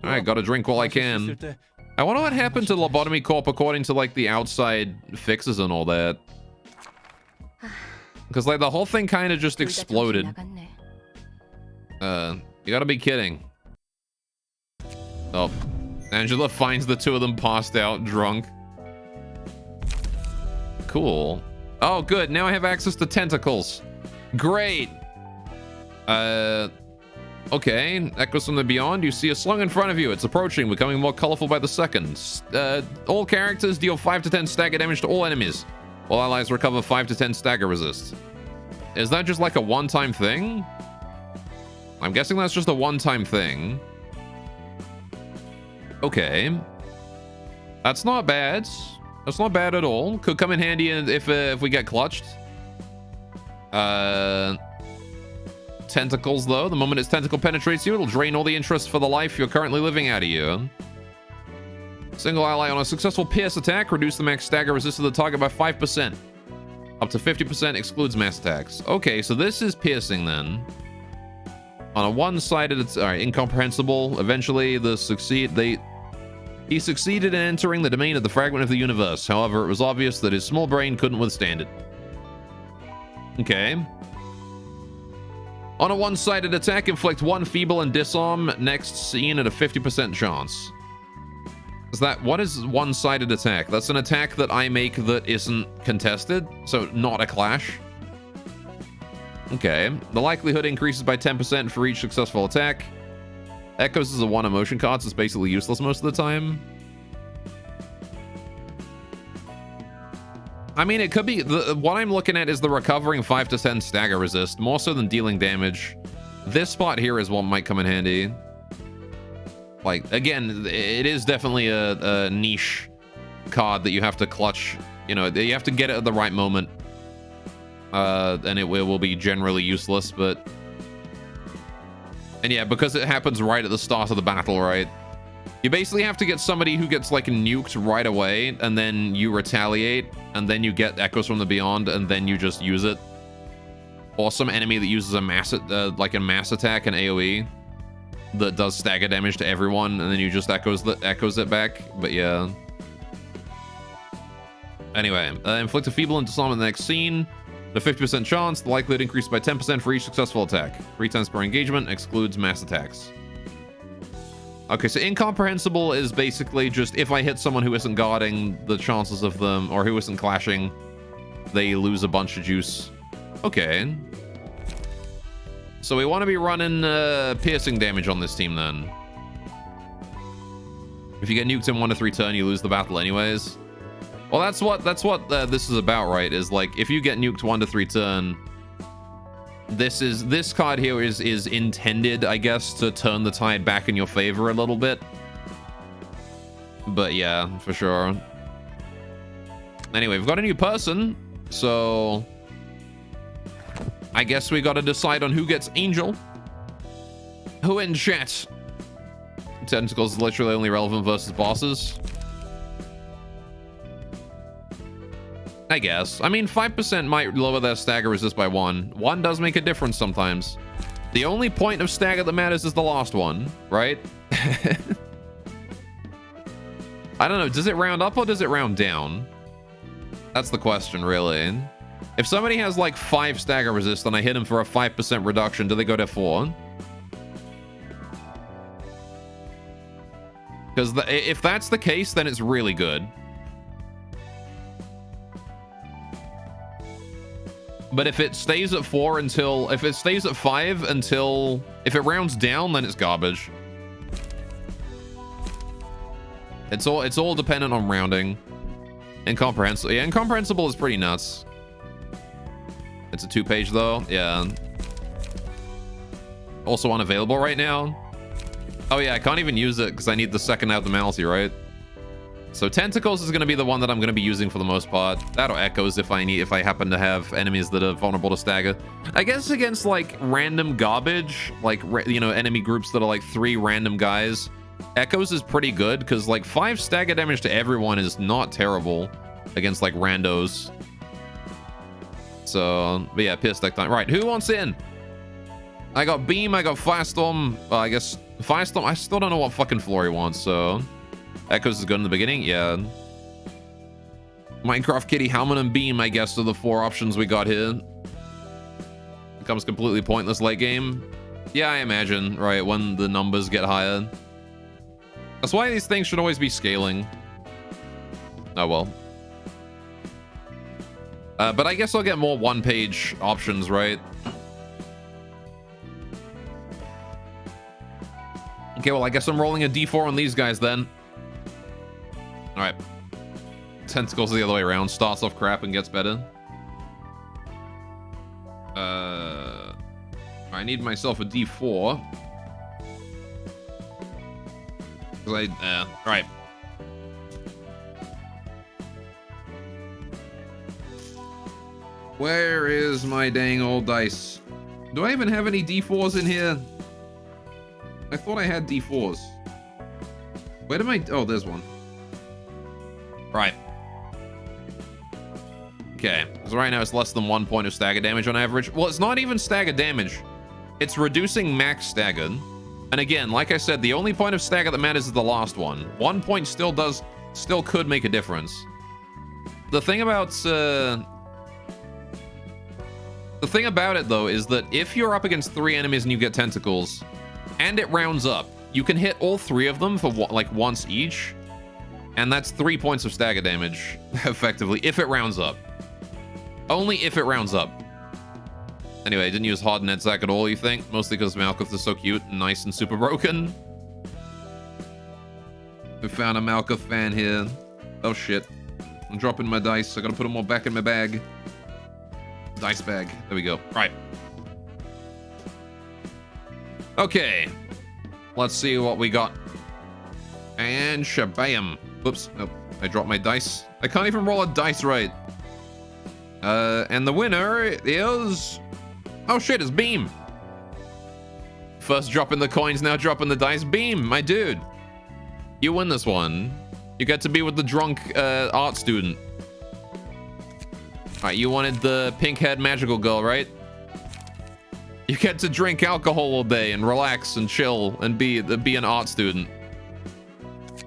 Alright, gotta drink while I can. I wonder what happened to Lobotomy Corp according to like the outside fixes and all that. Because like the whole thing kind of just exploded. You gotta be kidding. Oh, Angela finds the two of them passed out, drunk. Cool. Oh, good. Now I have access to tentacles. Great. Okay. Echoes from the beyond. You see a slung in front of you. It's approaching, becoming more colorful by the second. All characters deal 5 to 10 stagger damage to all enemies. All allies recover 5 to 10 stagger resist. Is that just like a one-time thing? I'm guessing that's just a one-time thing. Okay. That's not bad. That's not bad at all. Could come in handy if we get clutched. Tentacles, though. The moment its tentacle penetrates you, it'll drain all the interest for the life you're currently living out of you. Single ally on a successful pierce attack, reduce the max stagger resist of the target by 5%. Up to 50% excludes mass attacks. Okay, so this is piercing then. On a one-sided, it's all right, incomprehensible. Eventually, he succeeded in entering the domain of the fragment of the universe. However, it was obvious that his small brain couldn't withstand it. Okay. On a one-sided attack, inflict 1 feeble and disarm. Next scene at a 50% chance. What is one-sided attack? That's an attack that I make that isn't contested, so not a clash. Okay. The likelihood increases by 10% for each successful attack. Echoes is a 1 emotion card, so it's basically useless most of the time. I mean, it could be... what I'm looking at is the recovering 5 to 10 stagger resist, more so than dealing damage. This spot here is what might come in handy. Like, again, it is definitely a niche card that you have to clutch. You know, you have to get it at the right moment. And it will be generally useless, but... And yeah, because it happens right at the start of the battle, right? You basically have to get somebody who gets, like, nuked right away, and then you retaliate, and then you get Echoes from the Beyond, and then you just use it. Or some enemy that uses a mass attack, an AoE, that does stagger damage to everyone, and then you just echoes it back. But yeah. Anyway, inflict a feeble and disarm in the next scene. The 50% chance, the likelihood increased by 10% for each successful attack. 3 times per engagement, excludes mass attacks. Okay, so incomprehensible is basically just if I hit someone who isn't guarding, the chances of them, or who isn't clashing, they lose a bunch of juice. Okay. So we want to be running piercing damage on this team then. If you get nuked in 1 to 3 turn, you lose the battle anyways. Well, that's what this is about, right? Is like if you get nuked 1 to 3 turn, this card here is intended, I guess, to turn the tide back in your favor a little bit. But yeah, for sure. Anyway, we've got a new person, so I guess we got to decide on who gets Angel. Who in chat? Tentacles is literally only relevant versus bosses. I guess. I mean, 5% might lower their stagger resist by 1. 1 does make a difference sometimes. The only point of stagger that matters is the last one, right? I don't know. Does it round up or does it round down? That's the question, really. If somebody has like 5 stagger resist and I hit them for a 5% reduction, do they go to 4? Because if that's the case, then it's really good. But if it stays at 4 until... If it stays at 5 until... If it rounds down, then it's garbage. It's all dependent on rounding. Incomprehensible. Yeah, incomprehensible is pretty nuts. It's a 2-page though. Yeah. Also unavailable right now. Oh yeah, I can't even use it because I need the second abnormality, right? So Tentacles is going to be the one that I'm going to be using for the most part. That'll Echoes if I happen to have enemies that are vulnerable to stagger. I guess against like random garbage, like, you know, enemy groups that are like 3 random guys, Echoes is pretty good because like 5 stagger damage to everyone is not terrible against like randos. So, but yeah, Pierce Deck time. Right, who wants in? I got Beam, I got Firestorm. I guess Firestorm, I still don't know what fucking floor he wants, so... Echoes is good in the beginning, yeah. Minecraft Kitty, Helmet, and Beam, I guess, are the 4 options we got here. Becomes completely pointless late game. Yeah, I imagine, right, when the numbers get higher. That's why these things should always be scaling. Oh, well. But I guess I'll get more 1-page options, right? Okay, well, I guess I'm rolling a d4 on these guys then. All right. Tentacles the other way around. Starts off crap and gets better. I need myself a d4. All right. Where is my dang old dice? Do I even have any d4s in here? I thought I had d4s. Where did my... Oh, there's one. Right. Okay. So right now it's less than 1 point of stagger damage on average. Well, it's not even stagger damage. It's reducing max stagger. And again, like I said, the only point of stagger that matters is the last one. 1 point still could make a difference. The thing about it though is that if you're up against 3 enemies and you get tentacles and it rounds up, you can hit all 3 of them for like once each, and that's 3 points of stagger damage effectively if it rounds up. Only if it rounds up. Anyway, I didn't use hard net Zack at all, you think? Mostly because Malkuth is so cute and nice and super broken. We found a Malkuth fan here. Oh shit. I'm dropping my dice. I gotta put them all back in my bag. Dice bag. There we go. Right. Okay. Let's see what we got. And shabam. Whoops. Nope. I dropped my dice. I can't even roll a dice right. And the winner is... Oh shit, it's Beam. First dropping the coins, now dropping the dice. Beam, my dude. You win this one. You get to be with the drunk art student. Alright, you wanted the pink-haired magical girl, right? You get to drink alcohol all day and relax and chill and be an art student.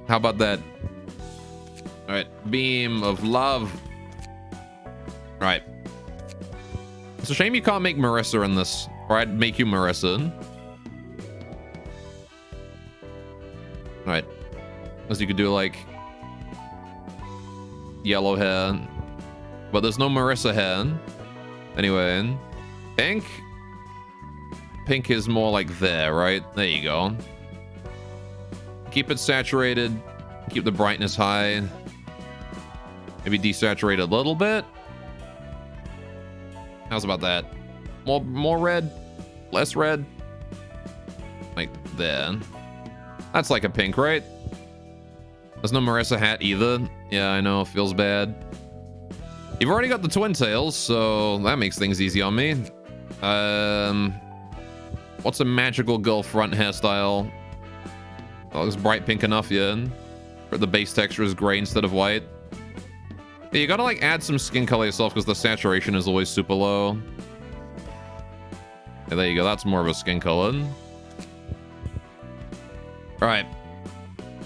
How about that? Alright, Beam of Love. Right. It's a shame you can't make Marissa in this, or I'd make you Marissa. Alright. As you could do like yellow hair. But there's no Marissa hair. Anyway. Pink. Pink is more like there, right? There you go. Keep it saturated. Keep the brightness high. Maybe desaturate a little bit. How's about that? More red? Less red? Like there. That's like a pink, right? There's no Marissa hat either. Yeah, I know. Feels bad. You've already got the twin tails, so that makes things easy on me. What's a magical girl front hairstyle? That looks bright pink enough, yeah. But the base texture is gray instead of white. Yeah, you gotta like add some skin color yourself because the saturation is always super low. Yeah, there you go. That's more of a skin color. All right.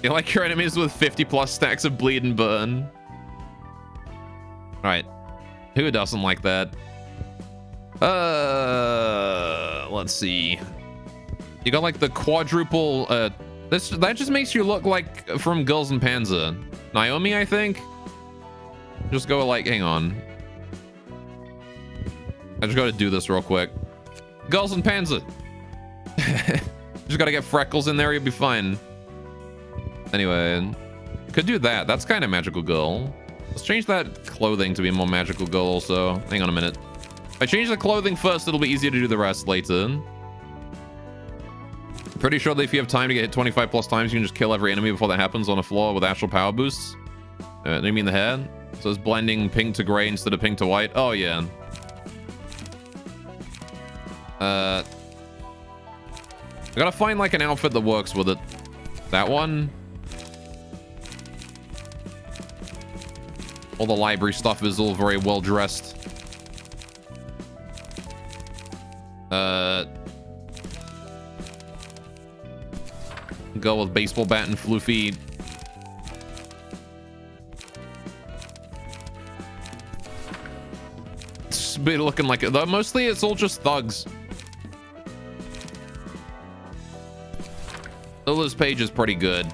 You like your enemies with 50+ stacks of bleed and burn. All right. Who doesn't like that? Let's see. You got like the quadruple. That just makes you look like from Girls and Panzer. Naomi, I think. Just go like, hang on. I just got to do this real quick. Girls and Panzer. Just got to get freckles in there. You'll be fine. Anyway, could do that. That's kind of magical girl. Let's change that clothing to be more magical girl also. Hang on a minute. If I change the clothing first, it'll be easier to do the rest later. Pretty sure that if you have time to get hit 25 plus times, you can just kill every enemy before that happens on a floor with astral power boosts. Do you mean the hair? So it's blending pink to gray instead of pink to white. Oh, yeah. I gotta find like an outfit that works with it. That one. All the library stuff is all very well dressed. Go with baseball bat and floofy. It's been looking like it. Mostly it's all just thugs. This page is pretty good.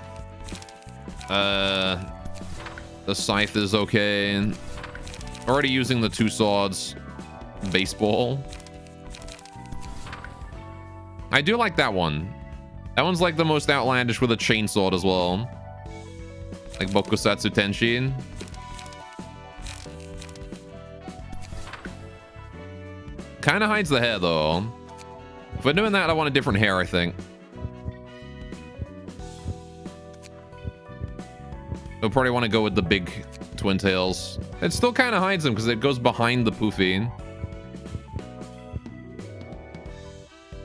The scythe is okay. Already using the 2 swords. Baseball. I do like that one. That one's like the most outlandish with a chainsaw as well. Like Bokusatsu Tenshin. Kind of hides the hair though. If we're doing that, I want a different hair, I think. We'll probably want to go with the big twin tails. It still kind of hides them because it goes behind the poofy.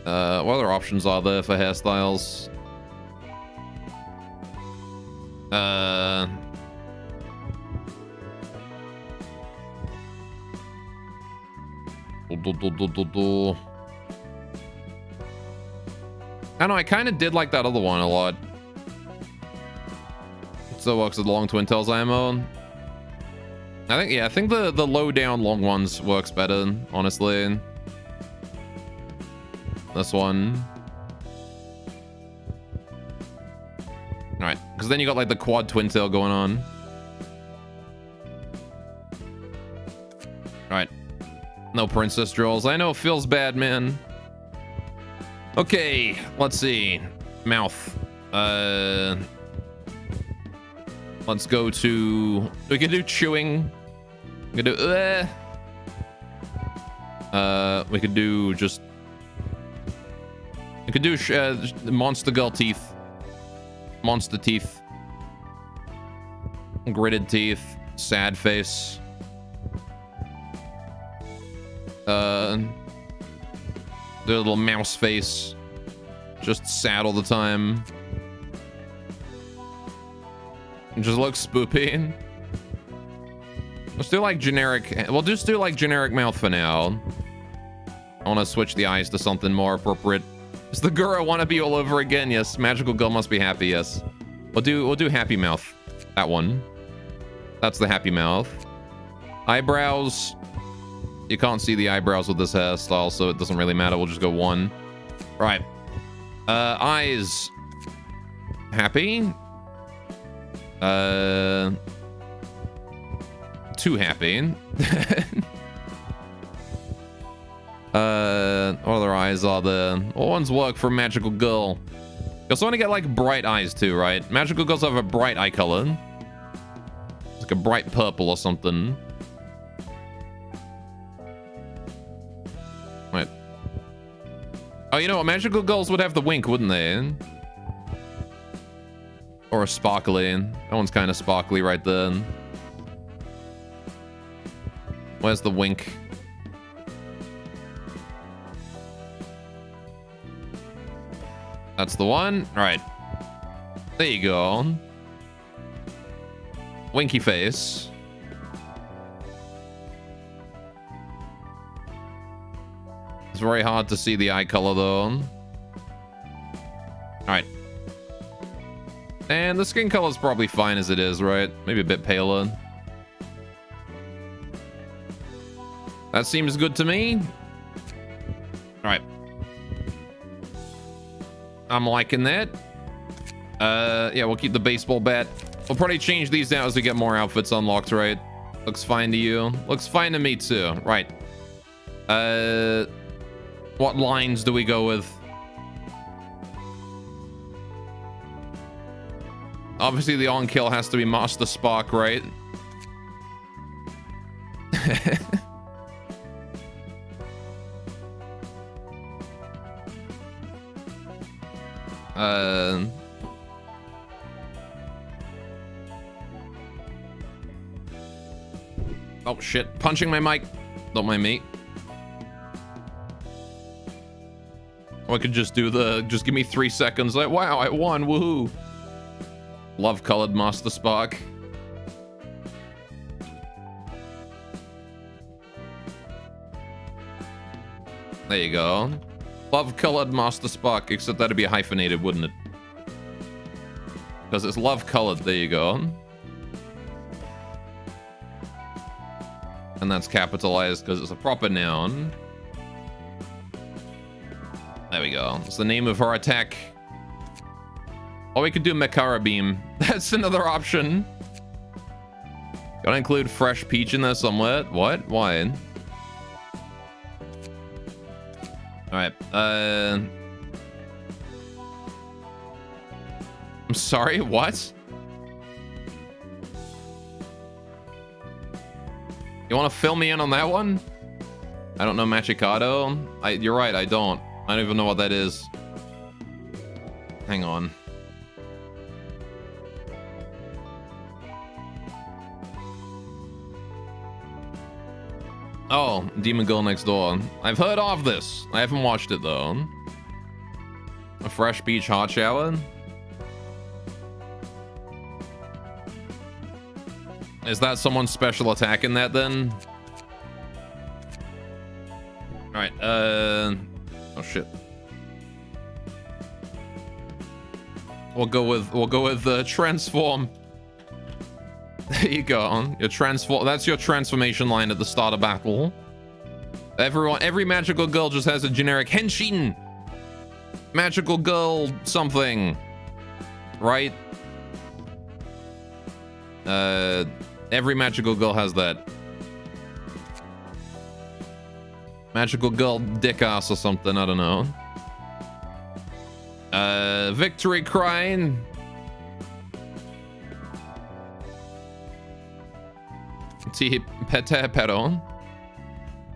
What other options are there for hairstyles? I know, I kind of did like that other one a lot. Still works with long twin tails ammo. I think the low down long ones works better, honestly. This one. Alright, because then you got like the quad twin tail going on. Alright. No princess drills. I know it feels bad, man. Okay, let's see. Mouth. Let's go to... We can do chewing. We can do... we could do just... We could do monster girl teeth. Monster teeth. Gritted teeth. Sad face. Do a little mouse face. Just sad all the time. Just looks spoopy. Let's do like generic. We'll just do like generic mouth for now. I want to switch the eyes to something more appropriate. Is the Gura wannabe all over again? Yes. Magical girl must be happy. Yes. We'll do happy mouth. That one. That's the happy mouth. Eyebrows. You can't see the eyebrows with this hairstyle, so it doesn't really matter. We'll just go 1. Right. Eyes. Happy. Too happy. What other eyes are there? What ones work for magical girl? You also want to get like bright eyes too, right? Magical girls have a bright eye color. It's like a bright purple or something. Right. Oh, you know what? Magical girls would have the wink, wouldn't they? Or a sparkly. That one's kind of sparkly right there. Where's the wink? That's the one. All right. There you go. Winky face. It's very hard to see the eye color though. All right. And the skin color is probably fine as it is, right? Maybe a bit paler. That seems good to me. All right. I'm liking that. Yeah, we'll keep the baseball bat. We'll probably change these out as we get more outfits unlocked, right? Looks fine to you. Looks fine to me too. Right. What lines do we go with? Obviously, the on-kill has to be Master Spark, right? Oh shit, punching my mic. Don't mind me. Or I could just do just give me 3 seconds. Like, wow, I won, woohoo. Love colored Master Spark. There you go. Love colored Master Spark, except that'd be hyphenated, wouldn't it? Because it's love colored. There you go. And that's capitalized because it's a proper noun. There we go. It's the name of our attack. Or we could do Mekara Beam. That's another option. Gotta include fresh peach in there somewhere. What? Why? Alright. I'm sorry, what? You want to fill me in on that one? I don't know Machikado. You're right, I don't. I don't even know what that is. Hang on. Oh, Demon Girl Next Door. I've heard of this. I haven't watched it though. A fresh beach hot shower? Is that someone's special attack in that then? Alright, oh shit. We'll go with transform. There you go. Your transform. That's your transformation line at the start of battle. Every magical girl just has a generic Henshin. Magical girl something. Right? Every magical girl has that. Magical girl dick ass or something, I don't know. Victory crying. Pero.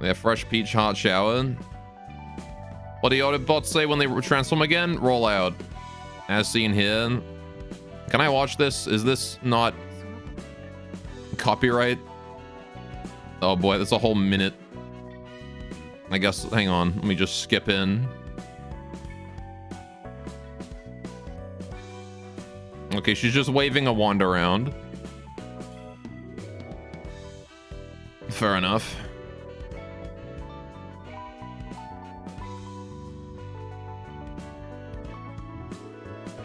We have fresh peach hot shower. What do the Autobots say when they transform again? Roll out. As seen here. Can I watch this? Is this not copyright? Oh boy, that's a whole minute. I guess, hang on. Let me just skip in. Okay, she's just waving a wand around. Fair enough.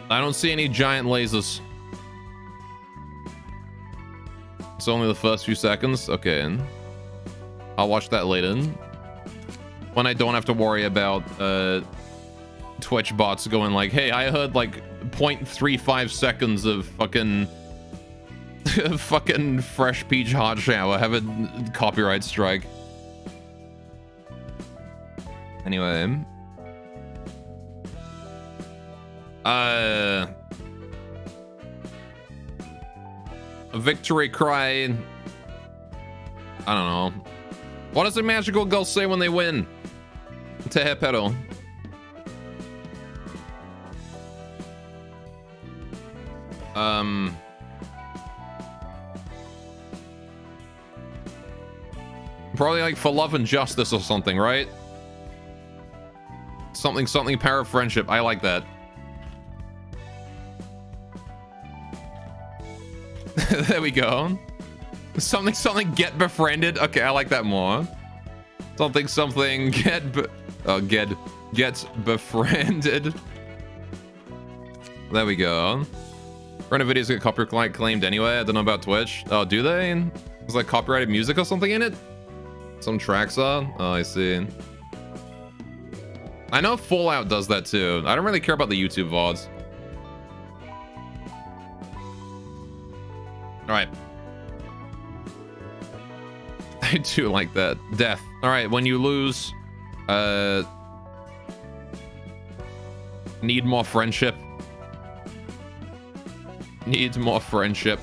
I don't see any giant lasers. It's only the first few seconds. Okay. I'll watch that later. When I don't have to worry about Twitch bots going like, hey, I heard like 0.35 seconds of fucking fucking fresh peach hot shower. Have a copyright strike. Anyway. A victory cry. I don't know. What does the magical girl say when they win? Tehepero. Probably like for love and justice or something, right? Something para friendship. I like that. There we go. Something get befriended. Okay, I like that more. Something get befriended. There we go. Random videos get copyright claimed anyway. I don't know about Twitch. Oh, do they? Is like copyrighted music or something in it? Some tracks are? Oh, I see. I know Fallout does that too. I don't really care about the YouTube VODs. Alright. I do like that. Death. Alright, when you lose, need more friendship. Needs more friendship.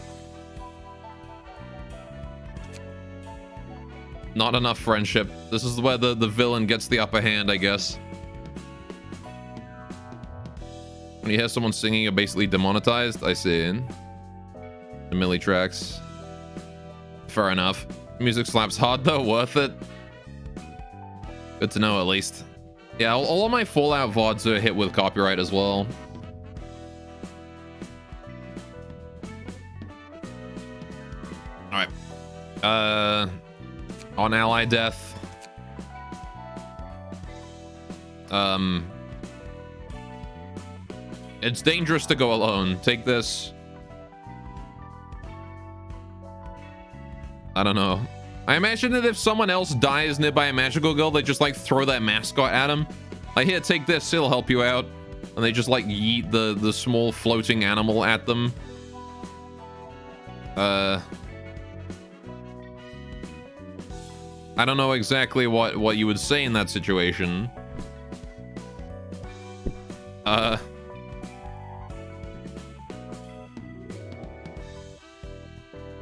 Not enough friendship. This is where the villain gets the upper hand, I guess. When you hear someone singing, you're basically demonetized. I see. The Millie tracks. Fair enough. Music slaps hard though. Worth it. Good to know at least. Yeah, all of my Fallout VODs are hit with copyright as well. Alright. On ally death. It's dangerous to go alone. Take this. I don't know. I imagine that if someone else dies nearby a magical girl, they just like throw that mascot at him. Like, here, take this, it'll help you out. And they just like yeet the small floating animal at them. I don't know exactly what you would say in that situation. I'm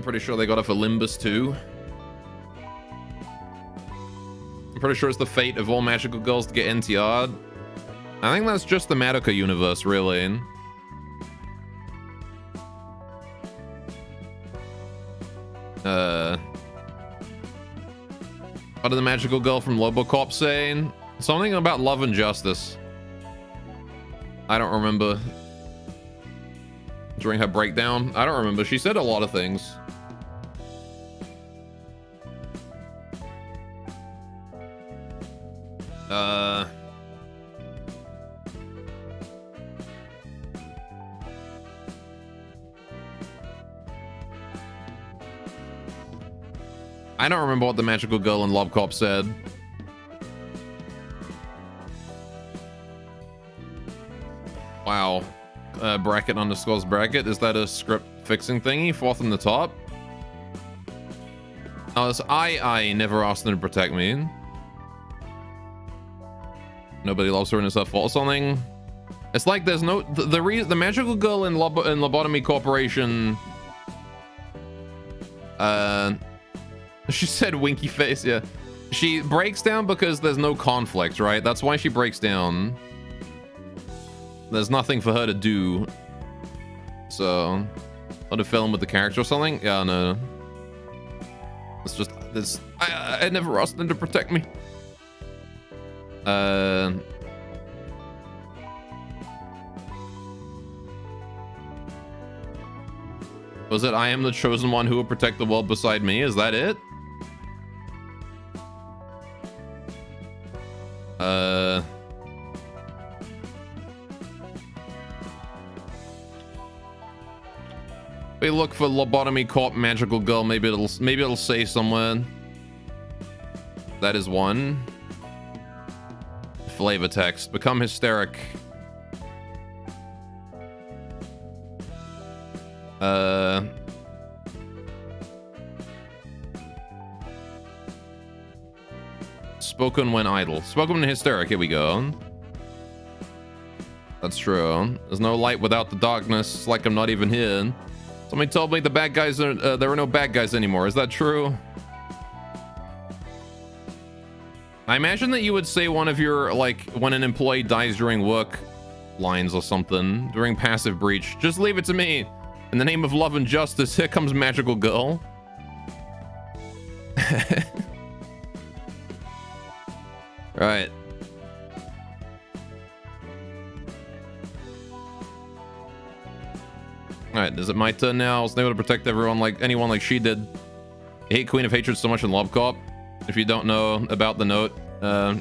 pretty sure they got it for Limbus too. I'm pretty sure it's the fate of all magical girls to get NTR'd. I think that's just the Madoka universe, really. What did the magical girl from Lobocop say? Something about love and justice. I don't remember. During her breakdown? I don't remember. She said a lot of things. I don't remember what the magical girl in Lobocop said. Wow. Bracket underscores bracket. Is that a script fixing thingy? Fourth in the top? Oh, it's I never asked them to protect me. Nobody loves her and it's her fault or something. It's like there's no... The magical girl in Lobotomy Corporation... She said winky face, yeah. She breaks down because there's no conflict, right? That's why she breaks down. There's nothing for her to do. So... Let her fill in with the character or something? Yeah, no. It's just... this. I never asked them to protect me. Was it I am the chosen one who will protect the world beside me? Is that it? We look for Lobotomy Corp magical girl. Maybe it'll say somewhere. That is one. Flavor text. Become hysteric. Spoken when idle. Spoken when hysteric. Here we go. That's true. There's no light without the darkness. It's like I'm not even here. Somebody told me the bad guys are, there are no bad guys anymore. Is that true? I imagine that you would say one of your, like, when an employee dies during work lines or something, during passive breach. Just leave it to me. In the name of love and justice, here comes magical girl. Right. Alright, is it my turn now? I was able to protect anyone like she did. I hate Queen of Hatred so much in Love Corp. If you don't know about the note,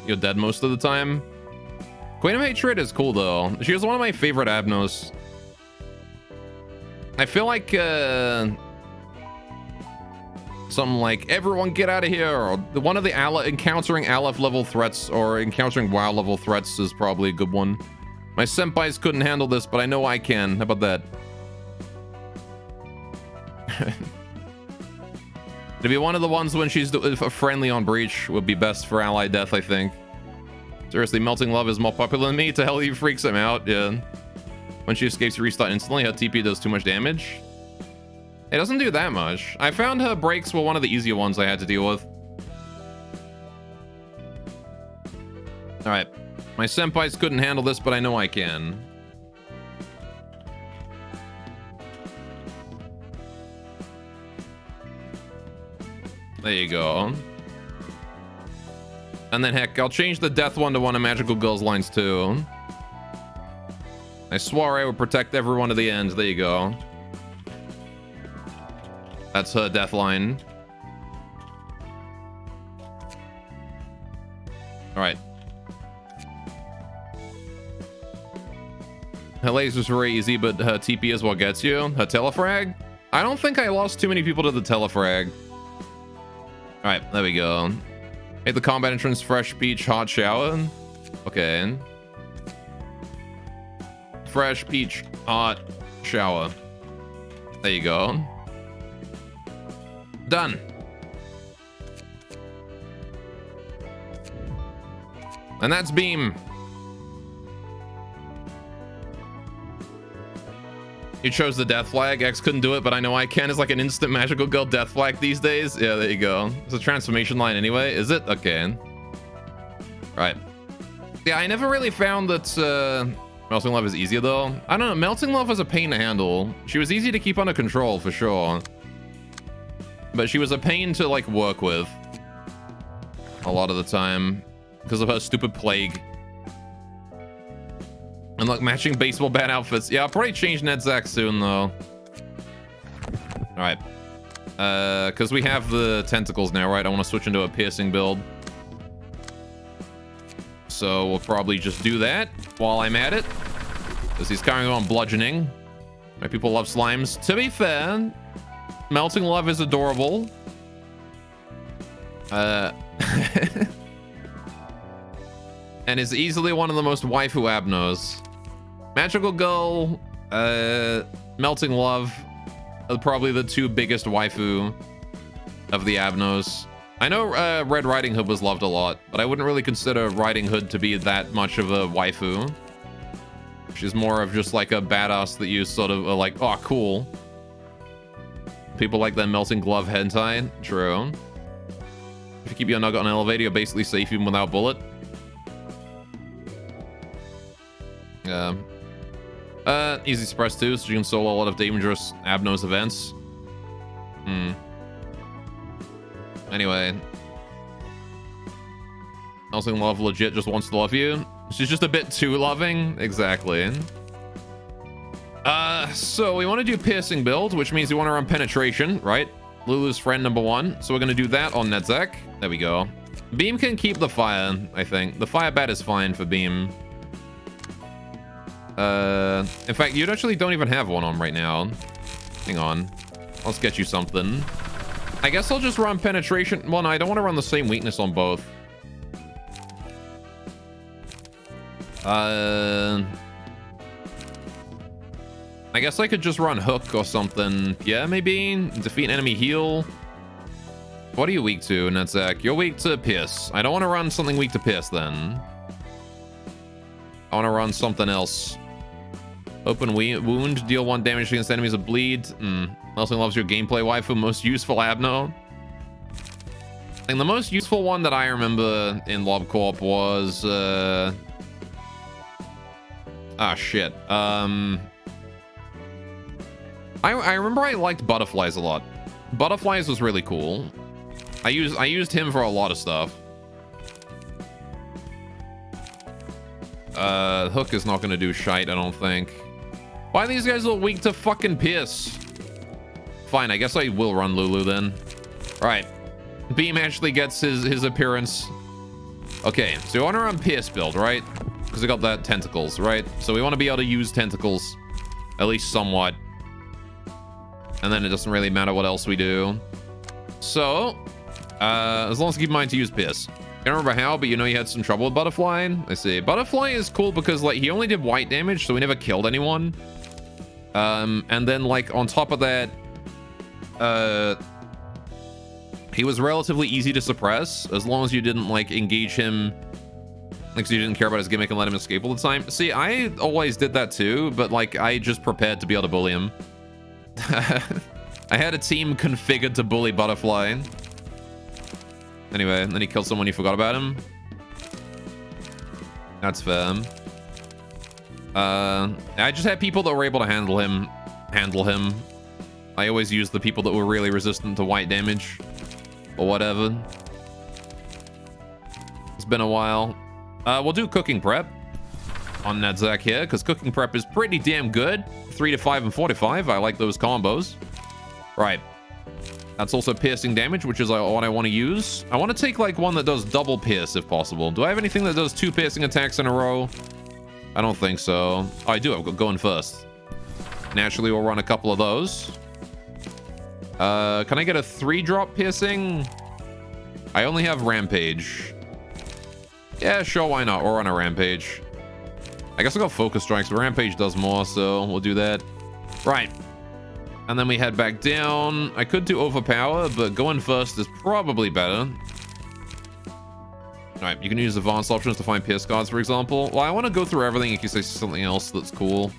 you're dead most of the time. Queen of Hatred is cool though. She was one of my favorite Abnos. I feel like Something like, everyone get out of here, or one of the encountering Aleph level threats or encountering WoW level threats is probably a good one. My senpais couldn't handle this, but I know I can. How about that? To be one of the ones when she's friendly on Breach would be best for ally death, I think. Seriously, Melting Love is more popular than me. To hell, he freaks him out, yeah. When she escapes, you restart instantly. Her TP does too much damage. It doesn't do that much. I found her breaks were one of the easier ones I had to deal with. Alright. My senpais couldn't handle this, but I know I can. There you go. And then, heck, I'll change the death one to one of Magical Girl's lines, too. I swore I would protect everyone to the end. There you go. That's her death line. All right. Her laser's very easy, but her TP is what gets you. Her telefrag? I don't think I lost too many people to the telefrag. All right, there we go. Make the combat entrance fresh peach hot shower. Okay. Fresh peach hot shower. There you go. Done. And that's Beam. You chose the death flag. X couldn't do it, but I know I can. Is like an instant Magical Girl death flag these days. Yeah, there you go. It's a transformation line anyway. Is it? Okay. Right. Yeah, I never really found that Melting Love is easier though. I don't know. Melting Love was a pain to handle. She was easy to keep under control for sure. But she was a pain to, like, work with a lot of the time because of her stupid plague. And, look, matching baseball bat outfits. Yeah, I'll probably change Nedzak soon, though. All right. Because we have the tentacles now, right? I want to switch into a piercing build. So we'll probably just do that while I'm at it. Because he's carrying on bludgeoning. My people love slimes. To be fair... Melting Love is adorable. And is easily one of the most waifu abnos. Magical Girl, Melting Love are probably the two biggest waifu of the abnos. I know Red Riding Hood was loved a lot, but I wouldn't really consider Riding Hood to be that much of a waifu. She's more of just like a badass that you sort of are like, oh, cool. People like that Melting Glove hentai. True. If you keep your nugget on elevator, you're basically safe even without bullet. Yeah. Easy suppress too, so you can solo a lot of dangerous Abnos events. Anyway. Melting Love legit just wants to love you. She's just a bit too loving. Exactly. So we want to do piercing build, which means we want to run penetration, right? Lulu's friend number one. So we're going to do that on Nedzak. There we go. Beam can keep the fire, I think. The fire bat is fine for Beam. In fact, you actually don't even have one on right now. Hang on. Let's get you something. I guess I'll just run penetration. Well, no, I don't want to run the same weakness on both. I guess I could just run hook or something. Yeah, maybe defeat enemy heal. What are you weak to, Nedzak? You're weak to pierce. I don't want to run something weak to pierce then. I want to run something else. Open wound, deal 1 damage against enemies of bleed. Melting Love's your gameplay waifu. Most useful abno. I think the most useful one that I remember in Lob Corp was shit. I remember I liked Butterflies a lot. Butterflies was really cool. I used him for a lot of stuff. Hook is not gonna do shite, I don't think. Why are these guys all weak to fucking Pierce? Fine, I guess I will run Lulu then. Alright. Beam actually gets his appearance. Okay, so we want to run Pierce build, right? Because we got that tentacles, right? So we want to be able to use tentacles. At least somewhat. And then it doesn't really matter what else we do. So, as long as you keep in mind to use Pierce. I don't remember how, but you know you had some trouble with Butterfly. I see. Butterfly is cool because, like, he only did white damage, so he never killed anyone. And then, like, on top of that, he was relatively easy to suppress as long as you didn't, like, engage him. Like, so you didn't care about his gimmick and let him escape all the time. See, I always did that too, but, like, I just prepared to be able to bully him. I had a team configured to bully Butterfly. Anyway, and then he killed someone, you forgot about him. That's fair. I just had people that were able to handle him. I always used the people that were really resistant to white damage. Or whatever. It's been a while. We'll do cooking prep on Nedzak here, because cooking prep is pretty damn good. 3 to 5 and 4 to 5. I like those combos. Right. That's also piercing damage, which is what I want to use. I want to take, like, one that does double pierce if possible. Do I have anything that does 2 piercing attacks in a row? I don't think so. Oh, I do. I've got going first. Naturally, we'll run a couple of those. Can I get a 3-drop piercing? I only have Rampage. Yeah, sure, why not? We'll run a Rampage. I guess I'll go Focus Strikes, but Rampage does more, so we'll do that. Right. And then we head back down. I could do Overpower, but going first is probably better. Alright, you can use advanced options to find Pierce cards, for example. Well, I want to go through everything in case I see something else that's cool.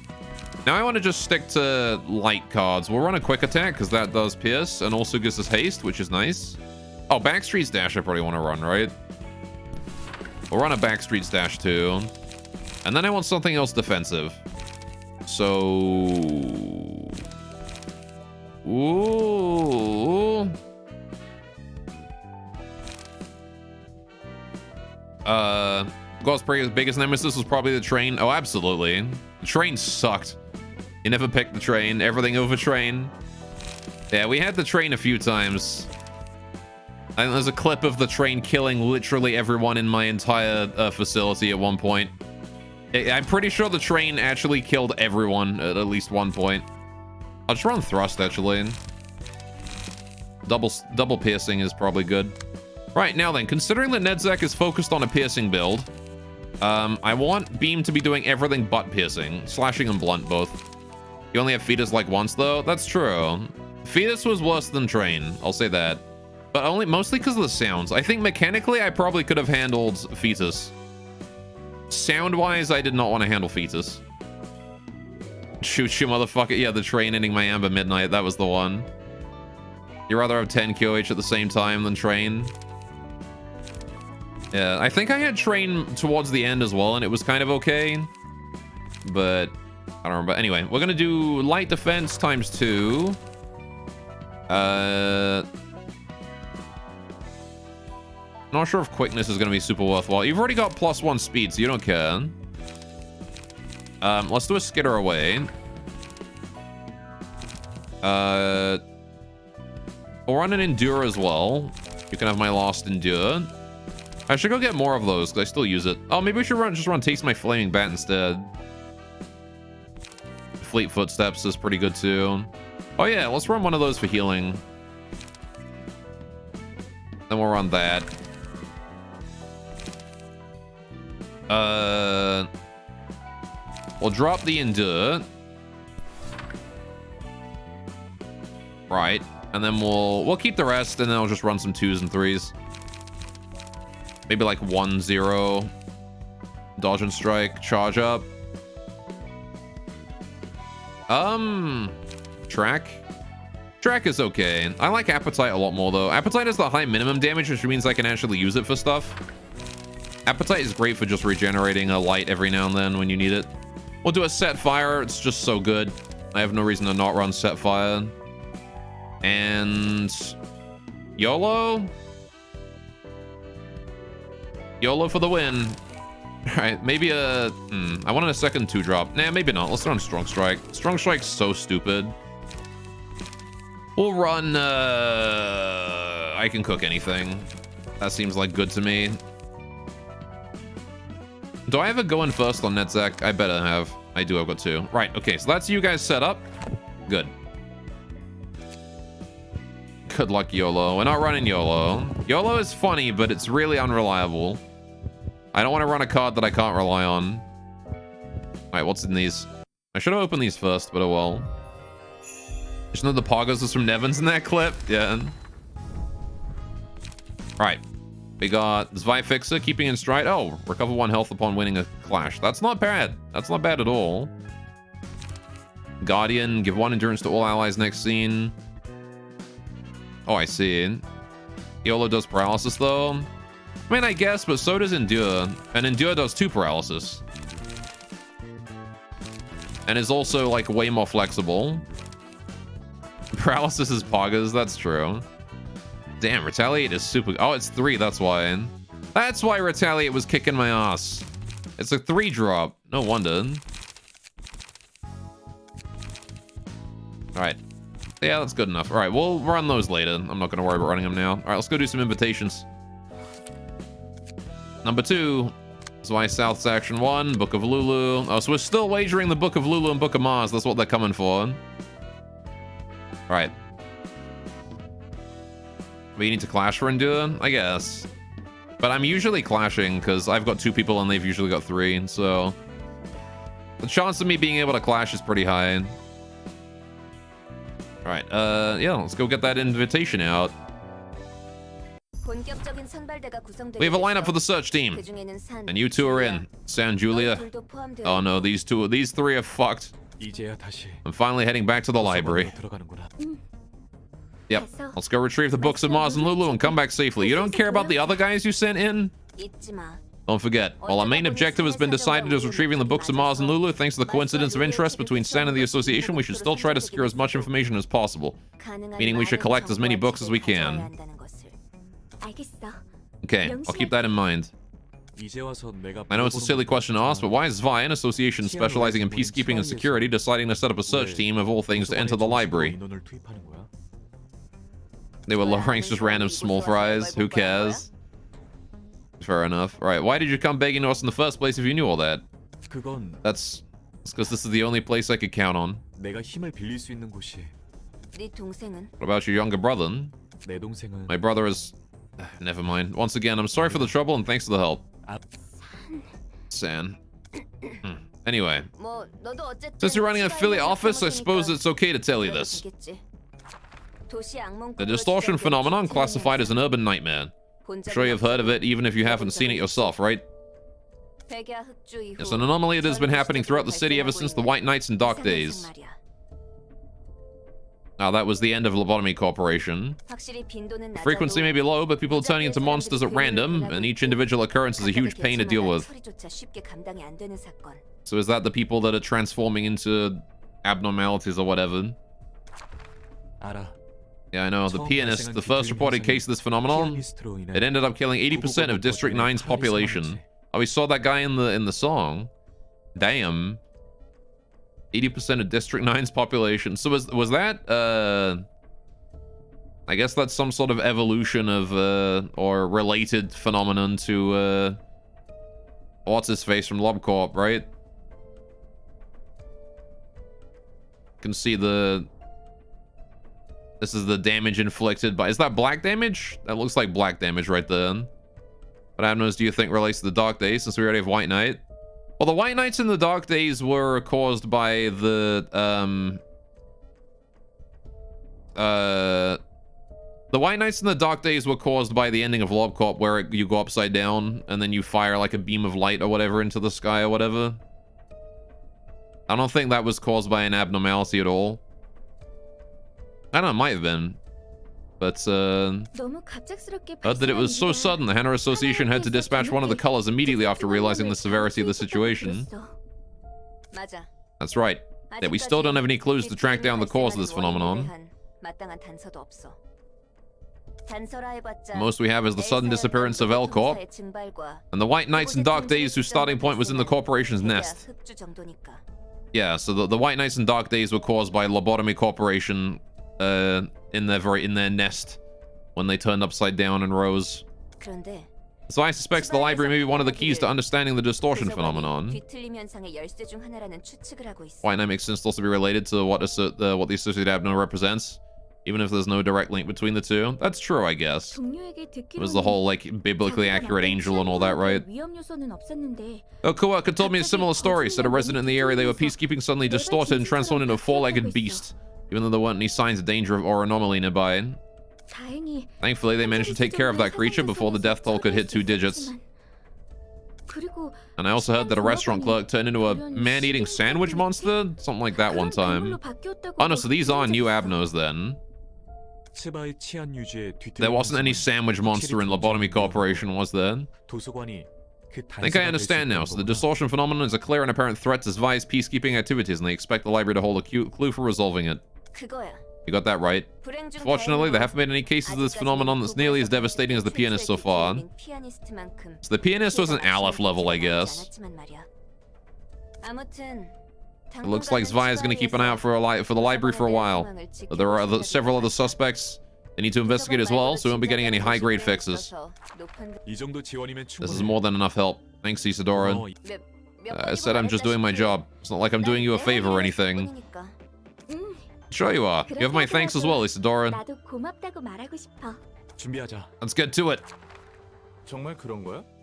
Now I want to just stick to light cards. We'll run a quick attack, because that does Pierce, and also gives us haste, which is nice. Oh, Backstreet's Dash I probably want to run, right? We'll run a Backstreet's Dash too. And then I want something else defensive. So... Ooh. Ghostbreaker's biggest nemesis was probably the train. Oh, absolutely. The train sucked. You never picked the train. Everything over train. Yeah, we had the train a few times. And there's a clip of the train killing literally everyone in my entire facility at one point. I'm pretty sure the train actually killed everyone at least one point. I'll just run thrust, actually. Double piercing is probably good. Right, now then, considering that Nedzak is focused on a piercing build, I want Beam to be doing everything but piercing. Slashing and blunt, both. You only have Fetus like once, though? That's true. Fetus was worse than Train, I'll say that. But mostly because of the sounds. I think mechanically, I probably could have handled Fetus. Sound-wise, I did not want to handle Fetus. Shoot you, motherfucker. Yeah, the train ending my Amber Midnight. That was the one. You'd rather have 10 QH at the same time than Train? Yeah, I think I had Train towards the end as well, and it was kind of okay. But I don't remember. Anyway, we're going to do light defense times 2. Not sure if quickness is going to be super worthwhile. You've already got +1 speed, so you don't care. Let's do a skitter away. We'll run an endure as well. You can have my lost endure. I should go get more of those because I still use it. Oh, maybe we should just run Taste My Flaming Bat instead. Fleet Footsteps is pretty good too. Oh yeah, let's run one of those for healing. Then we'll run that. We'll drop the endure. Right. And then we'll keep the rest, and then I'll just run some 2s and 3s. Maybe like 1-0. Dodge and strike. Charge up. Track. Track is okay. I like Appetite a lot more, though. Appetite has the high minimum damage, which means I can actually use it for stuff. Appetite is great for just regenerating a light every now and then when you need it. We'll do a Set Fire. It's just so good. I have no reason to not run Set Fire. And YOLO? YOLO for the win. All right, maybe I wanted a second 2-drop. Nah, maybe not. Let's run Strong Strike. Strong Strike's so stupid. We'll run, I can cook anything. That seems like good to me. Do I have a going first on Nedzak? I better have. I do, I've got 2. Right, okay, so that's you guys set up. Good. Good luck, YOLO. We're not running YOLO. YOLO is funny, but it's really unreliable. I don't want to run a card that I can't rely on. Alright, what's in these? I should have opened these first, but oh well. Just know the poggers was from Nevins in that clip. Yeah. Alright. We got Zwei Fixer, keeping in stride. Oh, recover 1 health upon winning a clash. That's not bad. That's not bad at all. Guardian, give 1 endurance to all allies next scene. Oh, I see. YOLO does paralysis, though. I mean, I guess, but so does Endure. And Endure does 2 paralysis. And is also, like, way more flexible. Paralysis is poggers, that's true. Damn, Retaliate is super... Oh, it's 3, that's why. That's why Retaliate was kicking my ass. It's a 3-drop. No wonder. Alright. Yeah, that's good enough. Alright, we'll run those later. I'm not going to worry about running them now. Alright, let's go do some invitations. Number 2. Zwei South Section 1, Book of Lulu. Oh, so we're still wagering the Book of Lulu and Book of Mars. That's what they're coming for. Alright. We need to clash for Endure? I guess. But I'm usually clashing because I've got 2 people and they've usually got 3. So the chance of me being able to clash is pretty high. Alright, yeah, let's go get that invitation out. We have a lineup for the search team. And you 2 are in. San Julia. Oh no, these 3 are fucked. I'm finally heading back to the library. Yep, let's go retrieve the books of Mars and Lulu and come back safely. You don't care about the other guys you sent in? Don't forget, while our main objective has been decided as retrieving the books of Mars and Lulu, thanks to the coincidence of interest between San and the Association, we should still try to secure as much information as possible. Meaning we should collect as many books as we can. Okay, I'll keep that in mind. I know it's a silly question to ask, but why is Zwei, an association specializing in peacekeeping and security, deciding to set up a search team of all things to enter the library? They were low ranks, just random small fries. Who cares? Fair enough. Alright, why did you come begging to us in the first place if you knew all that? That's because this is the only place I could count on. What about your younger brother? My brother is... Never mind. Once again, I'm sorry for the trouble and thanks for the help. San. Anyway. Since you're running an affiliate office, I suppose it's okay to tell you this. The distortion phenomenon, classified as an urban nightmare. I'm sure you've heard of it, even if you haven't seen it yourself, right? It's an anomaly that has been happening throughout the city ever since the White Nights and Dark Days. Now, that was the end of Lobotomy Corporation. The frequency may be low, but people are turning into monsters at random, and each individual occurrence is a huge pain to deal with. So is that the people that are transforming into abnormalities or whatever? Yeah, I know. The pianist, the first reported case of this phenomenon, it ended up killing 80% of District 9's population. Oh, we saw that guy in the song. Damn. 80% of District 9's population. So was that I guess that's some sort of evolution of or related phenomenon to what's his face from LobCorp, right? You can see this is the damage inflicted by... Is that black damage? That looks like black damage right there. What avenues do you think relates to the Dark Days, since we already have White Knight? Well, the White Knights in the Dark Days were caused by the... The White Knights in the Dark Days were caused by the ending of LobCorp, where you go upside down, and then you fire like a beam of light or whatever into the sky or whatever. I don't think that was caused by an abnormality at all. I don't know, it might have been. But, heard that it was so sudden, the Hannah Association had to dispatch one of the colors immediately after realizing the severity of the situation. That's right. Yet we still don't have any clues to track down the cause of this phenomenon. The most we have is the sudden disappearance of L-Corp, and the White Knights in Dark Days whose starting point was in the corporation's nest. Yeah, so the White Knights in Dark Days were caused by Lobotomy Corporation in their nest when they turned upside down and rose. So I suspect the library may be one of the keys to understanding the distortion phenomenon. White Knight makes sense to also be related to what the associated abnormal represents. even if there's no direct link between the two. That's true, I guess. It was the whole, like, biblically accurate angel and all that, right? Oh, Kawaka told me a similar story. Said a resident in the area, they were peacekeeping, suddenly distorted and transformed into a four-legged beast, even though there weren't any signs of danger or anomaly nearby. Thankfully, they managed to take care of that creature before the death toll could hit 2 digits. And I also heard that a restaurant clerk turned into a man-eating sandwich monster? Something like that one time. Oh no, so these are new Abnos then. There wasn't any sandwich monster in Lobotomy Corporation, was there? I think I understand now. So the distortion phenomenon is a clear and apparent threat to Zvi's peacekeeping activities, and they expect the library to hold a clue for resolving it. You got that right. Fortunately, there haven't been any cases of this phenomenon that's nearly as devastating as the pianist so far. So the pianist was an Aleph level, I guess. It looks like Zwei is going to keep an eye out for the library for a while. But there are several other suspects they need to investigate as well, so we won't be getting any high-grade fixes. This is more than enough help. Thanks, Isadora. I said I'm just doing my job. It's not like I'm doing you a favor or anything. Sure you are. You have my thanks as well, Isadora. Let's get to it.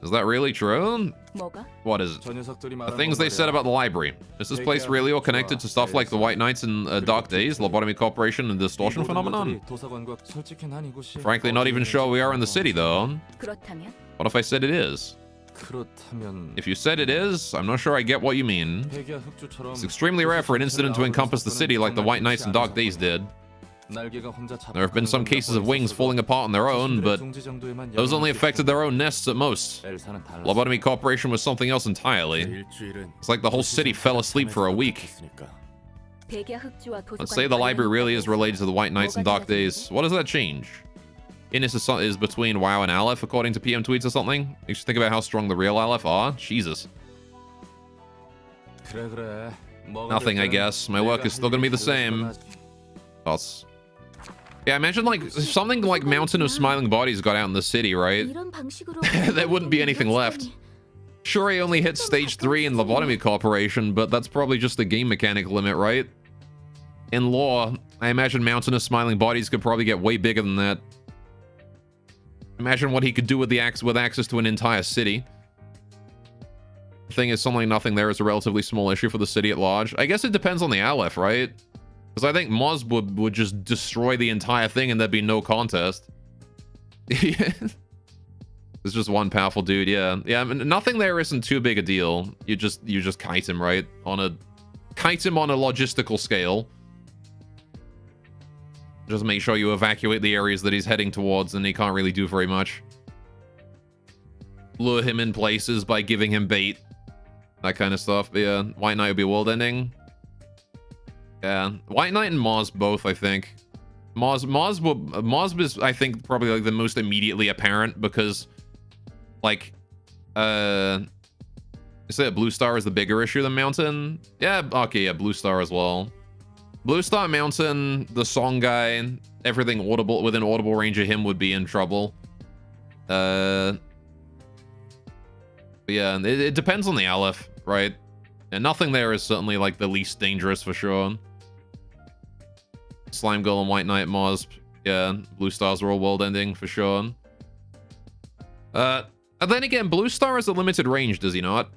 Is that really true? What is it? The things they said about the library. Is this place really all connected to stuff like the White Knights and Dark Days, Lobotomy Corporation, and Distortion phenomenon? Frankly, not even sure we are in the city, though. What if I said it is? If you said it is, I'm not sure I get what you mean. It's extremely rare for an incident to encompass the city like the White Knights and Dark Days did. There have been some cases of wings falling apart on their own, but those only affected their own nests at most. Lobotomy Corporation was something else entirely. It's like the whole city fell asleep for a week. Let's say the library really is related to the White Knights and Dark Days. What does that change? Innis is between WoW and Aleph, according to PM tweets or something. You should think about how strong the real Aleph are. Jesus. Nothing, I guess. My work is still gonna be the same. Thoughts? Yeah, imagine like if something like Mountain of Smiling Bodies got out in the city, right? There wouldn't be anything left. Sure, he only hit stage 3 in Lobotomy Corporation, but that's probably just a game mechanic limit, right? In lore, I imagine Mountain of Smiling Bodies could probably get way bigger than that. Imagine what he could do with access to an entire city. The thing is, something like nothing there is a relatively small issue for the city at large. I guess it depends on the Aleph, right? Because I think Moz would just destroy the entire thing and there'd be no contest. It's just one powerful dude, yeah. Yeah, I mean, nothing there isn't too big a deal. You just kite him, right? Kite him on a logistical scale. Just make sure you evacuate the areas that he's heading towards, and he can't really do very much. Lure him in places by giving him bait. That kind of stuff. But yeah, White Knight would be world ending. Yeah, White Knight and Moz both, I think. Moz is, I think, probably like the most immediately apparent because, like, you say Blue Star is the bigger issue than Mountain? Yeah, okay, yeah, Blue Star as well. Blue Star Mountain, the song guy, everything audible within audible range of him would be in trouble. But yeah, it depends on the Aleph, right? And nothing there is certainly like the least dangerous for sure. Slime Girl and White Knight Mosp. Yeah, Blue Stars are all world ending for sure. And then again, Blue Star has a limited range, does he not?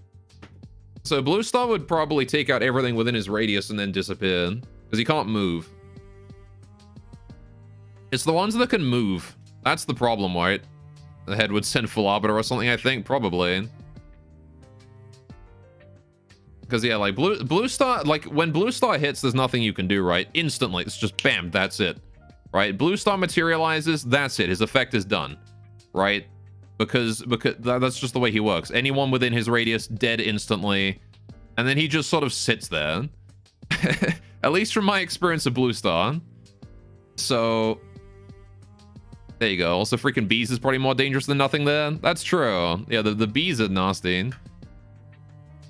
So Blue Star would probably take out everything within his radius and then disappear. Because he can't move. It's the ones that can move. That's the problem, right? The head would send full arbiter or something, I think. Probably. Because, yeah, like, Blue Star... Like, when Blue Star hits, there's nothing you can do, right? Instantly. It's just, bam, that's it. Right? Blue Star materializes, that's it. His effect is done. Right? Because that's just the way he works. Anyone within his radius, dead instantly. And then he just sort of sits there. At least from my experience of Blue Star. So, there you go. Also, freaking bees is probably more dangerous than nothing there. That's true. Yeah, the bees are nasty.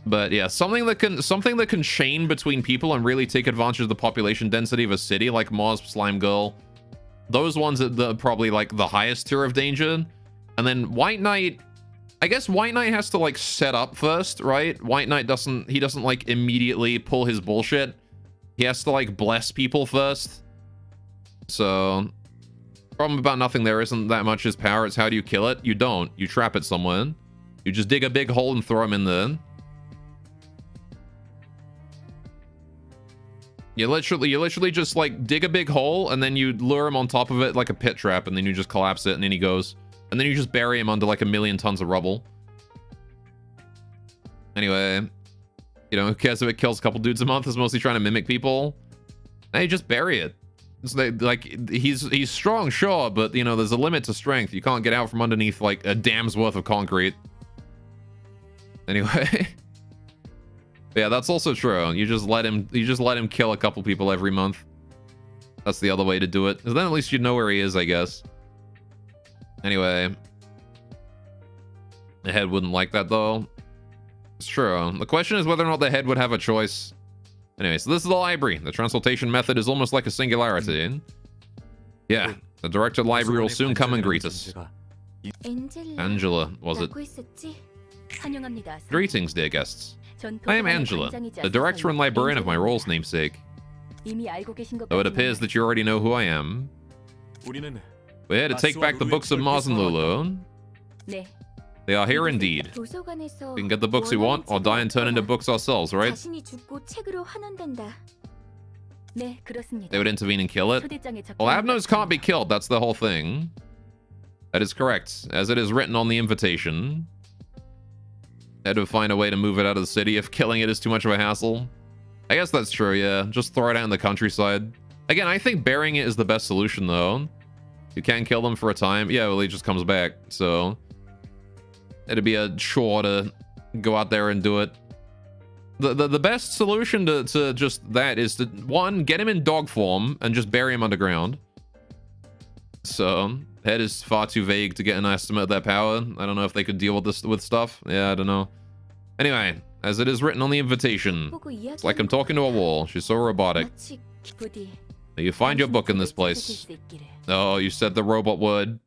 But yeah, something that can chain between people and really take advantage of the population density of a city, like Moz, Slime Girl. Those ones are probably like the highest tier of danger. And then White Knight, I guess White Knight has to like set up first, right? White Knight doesn't like immediately pull his bullshit. He has to like bless people first. So, problem about nothing there isn't that much his power. It's how do you kill it? You don't. You trap it somewhere. You just dig a big hole and throw him in there. You literally just like dig a big hole and then you lure him on top of it like a pit trap and then you just collapse it and then he goes. And then you just bury him under like 1,000,000 tons of rubble. Anyway, you know, who cares if it kills a couple dudes a month? It's mostly trying to mimic people. Hey, just bury it. It's like he's strong, sure, but you know, there's a limit to strength. You can't get out from underneath like a dam's worth of concrete. Anyway. Yeah, that's also true. You just let him kill a couple people every month. That's the other way to do it. Because then at least you know where he is, I guess. Anyway. The head wouldn't like that though. It's true. The question is whether or not the head would have a choice. Anyway, so this is the library. The transportation method is almost like a singularity. Yeah, the director of the library will soon come and greet us. Angela, was it? 환영합니다. Greetings, dear guests. I am Angela, the director and librarian of my role's namesake. 이미 알고 계신 것 Though it appears that you already know who I am. 우리는 We're here to take back the books of Mars and Lulu. 네. They are here indeed. 도서관에서 We can get the books we want or die and turn into books ourselves, right? 자신이 죽고 책으로 환원된다. 네, 그렇습니다. They would intervene and kill it. 초대장에 적혀 Well, 있는 Abnos can't be killed, that's the whole thing. That is correct, as it is written on the invitation. Had to find a way to move it out of the city if killing it is too much of a hassle. I guess that's true, yeah. Just throw it out in the countryside. Again, I think burying it is the best solution, though. You can kill them for a time. Yeah, well, he just comes back, so... It'd be a chore to go out there and do it. The best solution to just that is to, one, get him in dog form and just bury him underground. So, head is far too vague to get an estimate of that power. I don't know if they could deal with this with stuff. Yeah, I don't know. Anyway, as it is written on the invitation, it's like I'm talking to a wall. She's so robotic. 부디 You find your book in this place. Oh, you said the robot would.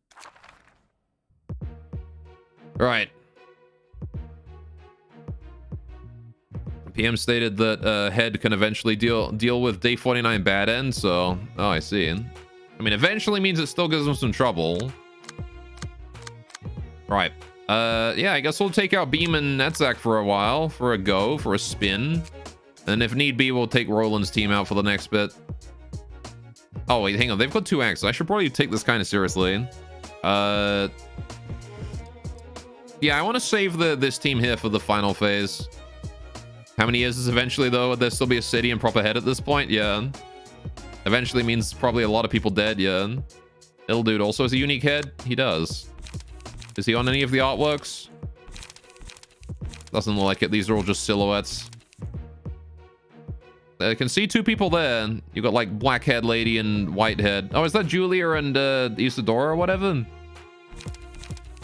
Right. PM stated that Head can eventually deal with Day 49 bad end, so... Oh, I see. I mean, eventually means it still gives him some trouble. Right. Yeah, I guess we'll take out Beam and Netzak for a while, for a spin. And if need be, we'll take Roland's team out for the next bit. Oh, wait, hang on. They've got 2 acts. I should probably take this kind of seriously. Yeah, I want to save this team here for the final phase. How many years is eventually, though? Would there still be a city and proper head at this point? Yeah. Eventually means probably a lot of people dead, yeah. Little dude also has a unique head? He does. Is he on any of the artworks? Doesn't look like it. These are all just silhouettes. I can see 2 people there. You got like black head lady and white head. Oh, is that Julia and Isadora or whatever?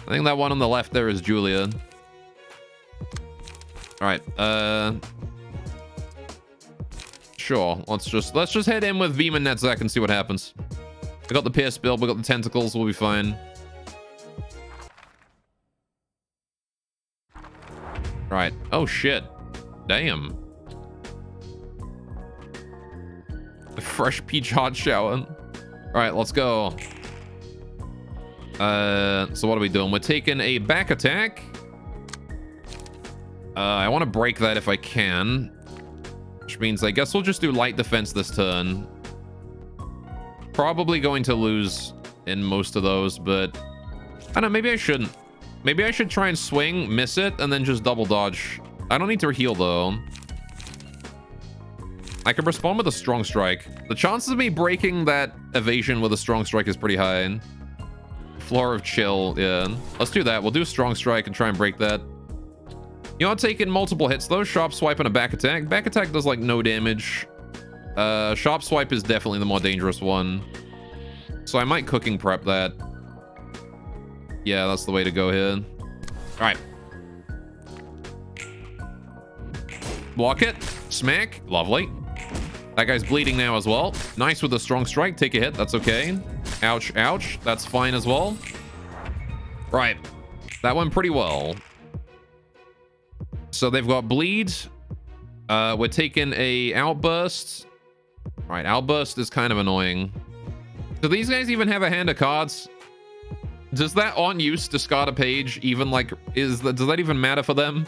I think that one on the left there is Julia. All right. Sure. Let's just head in with Beam and Netzak and see what happens. We got the Pierce build. We got the tentacles. We'll be fine. Right. Oh shit. Damn. A fresh peach hot shower. All right, let's go. So what are we doing? We're taking a back attack. I want to break that if I can. Which means I guess we'll just do light defense this turn. Probably going to lose in most of those, but... I don't know, maybe I shouldn't. Maybe I should try and swing, miss it, and then just double dodge. I don't need to heal, though. I can respond with a strong strike. The chances of me breaking that evasion with a strong strike is pretty high. Floor of chill, yeah. Let's do that. We'll do a strong strike and try and break that. You are taking multiple hits, though. Sharp swipe and a back attack. Back attack does, like, no damage. Sharp swipe is definitely the more dangerous one. So I might cooking prep that. Yeah, that's the way to go here. All right. Block it. Smack. Lovely. That guy's bleeding now as well. Nice with a strong strike. Take a hit. That's okay. Ouch, ouch. That's fine as well. Right. That went pretty well. So they've got bleed. We're taking a outburst. Right, outburst is kind of annoying. Do these guys even have a hand of cards? Does that on use discard a page even like does that even matter for them?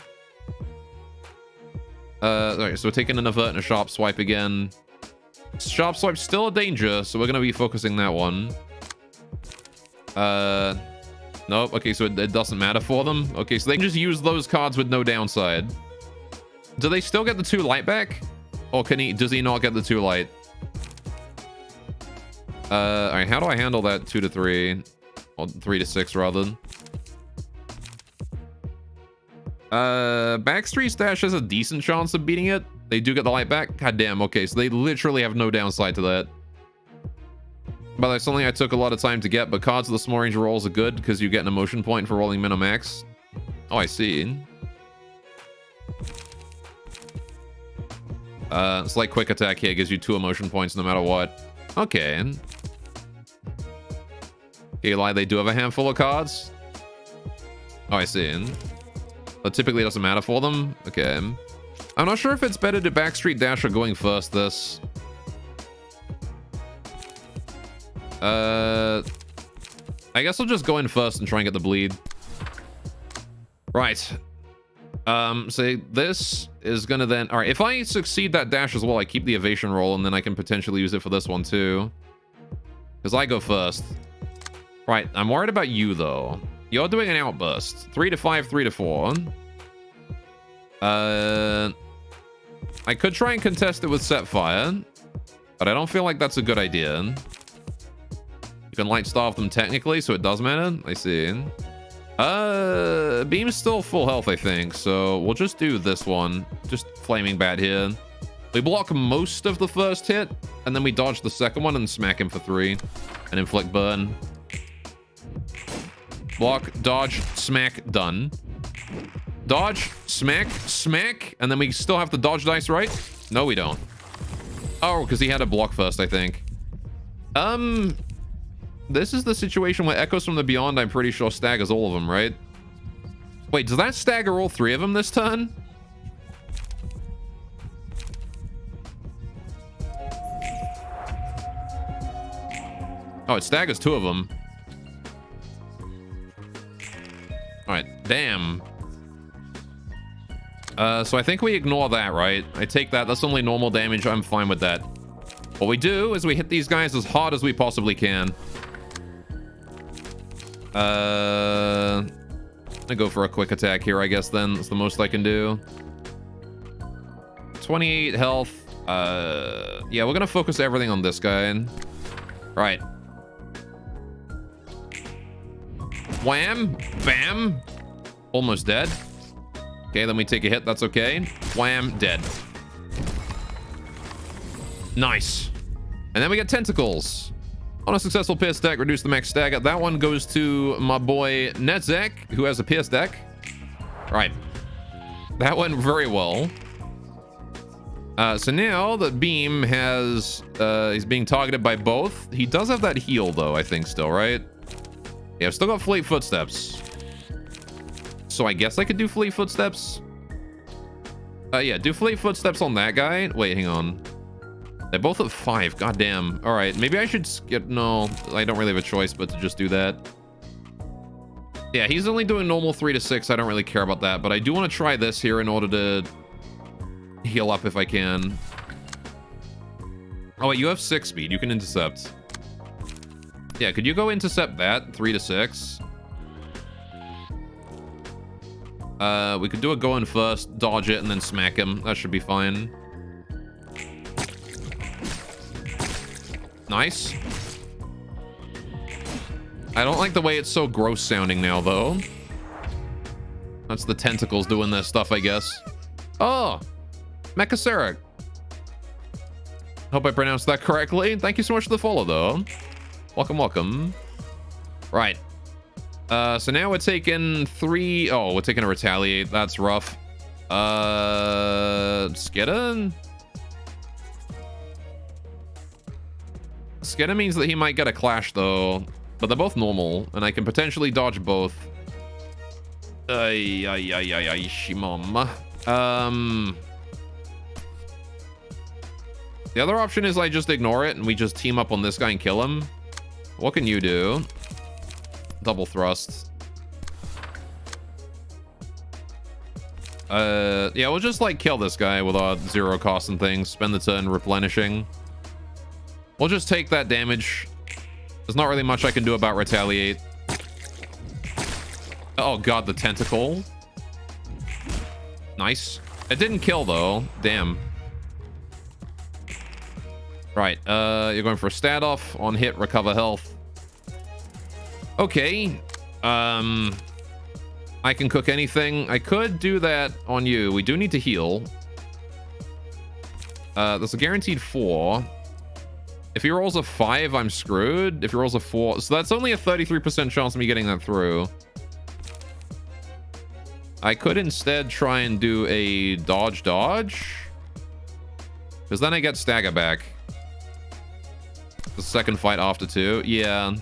Alright, so we're taking an avert and a sharp swipe again. Sharp swipe's still a danger, so we're gonna be focusing that one. Nope. Okay, so it doesn't matter for them. Okay, so they can just use those cards with no downside. Do they still get the 2 light back? Or does he not get the 2 light? Alright, how do I handle that 2 to 3? Or 3 to 6 rather. Backstreet Stash has a decent chance of beating it. They do get the light back. God damn, okay, so they literally have no downside to that. But that's something I took a lot of time to get, but cards with the small range rolls are good because you get an emotion point for rolling min or max. Oh, I see. It's like quick attack here, gives you 2 emotion points no matter what. Okay. Eli, they do have a handful of cards. Oh, I see. But typically it doesn't matter for them. Okay. I'm not sure if it's better to Backstreet Dash or going first this. I guess I'll just go in first and try and get the bleed. Right. So this is gonna then... Alright, if I succeed that dash as well, I keep the evasion roll, and then I can potentially use it for this one too. Because I go first. Right, I'm worried about you, though. You're doing an outburst. 3 to 5, 3 to 4. I could try and contest it with set fire, but I don't feel like that's a good idea. You can light starve them technically, so it does matter. I see. Beam's still full health, I think, so we'll just do this one. Just flaming bat here. We block most of the first hit, and then we dodge the second one and smack him for 3 and inflict burn. Block, dodge, smack, done. Dodge, smack, smack, and then we still have the dodge dice, right? No, we don't. Oh, because he had a block first, I think. This is the situation where Echoes from the Beyond, I'm pretty sure, staggers all of them, right? Wait, does that stagger all 3 of them this turn? Oh, it staggers 2 of them. Alright, damn. So I think we ignore that, right? I take that. That's only normal damage. I'm fine with that. What we do is we hit these guys as hard as we possibly can. I go for a quick attack here, I guess, then. That's the most I can do. 28 health. Yeah, we're gonna focus everything on this guy. Right. Wham! Bam! Almost dead. Okay, then we take a hit. That's okay. Wham! Dead. Nice. And then we get tentacles. On a successful pierce deck, reduce the max stagger. That one goes to my boy Netzek, who has a pierce deck. Right. That went very well. So now that Beam has... he's being targeted by both. He does have that heal, though, I think, still, right? Yeah, I've still got Fleet Footsteps. So I guess I could do Fleet Footsteps. Yeah, do Fleet Footsteps on that guy. Wait, hang on. They're both at 5. Goddamn. All right, maybe I should skip. No, I don't really have a choice but to just do that. Yeah, he's only doing normal 3 to 6. I don't really care about that, but I do want to try this here in order to heal up if I can. Oh, wait, you have 6 speed. You can intercept. Yeah, could you go intercept that? 3 to 6. We could do a go in first, dodge it, and then smack him. That should be fine. Nice. I don't like the way it's so gross sounding now, though. That's the tentacles doing this stuff, I guess. Oh! Mechaseric. Hope I pronounced that correctly. Thank you so much for the follow, though. Welcome, welcome. Right. So now we're taking 3... Oh, we're taking a retaliate. That's rough. Skidda? Skidda means that he might get a clash, though. But they're both normal, and I can potentially dodge both. Shimom. The other option is I just ignore it, and we just team up on this guy and kill him. What can you do? Double thrust. Yeah, we'll just like kill this guy with our 0 cost and things. Spend the turn replenishing. We'll just take that damage. There's not really much I can do about retaliate. Oh god, the tentacle. Nice. It didn't kill though. Damn. Right, you're going for a stat off. On hit, recover health. Okay. I can cook anything. I could do that on you. We do need to heal. There's a guaranteed 4. If he rolls a 5, I'm screwed. If he rolls a 4... So that's only a 33% chance of me getting that through. I could instead try and do a dodge. Because then I get stagger back. The second fight after 2. Yeah.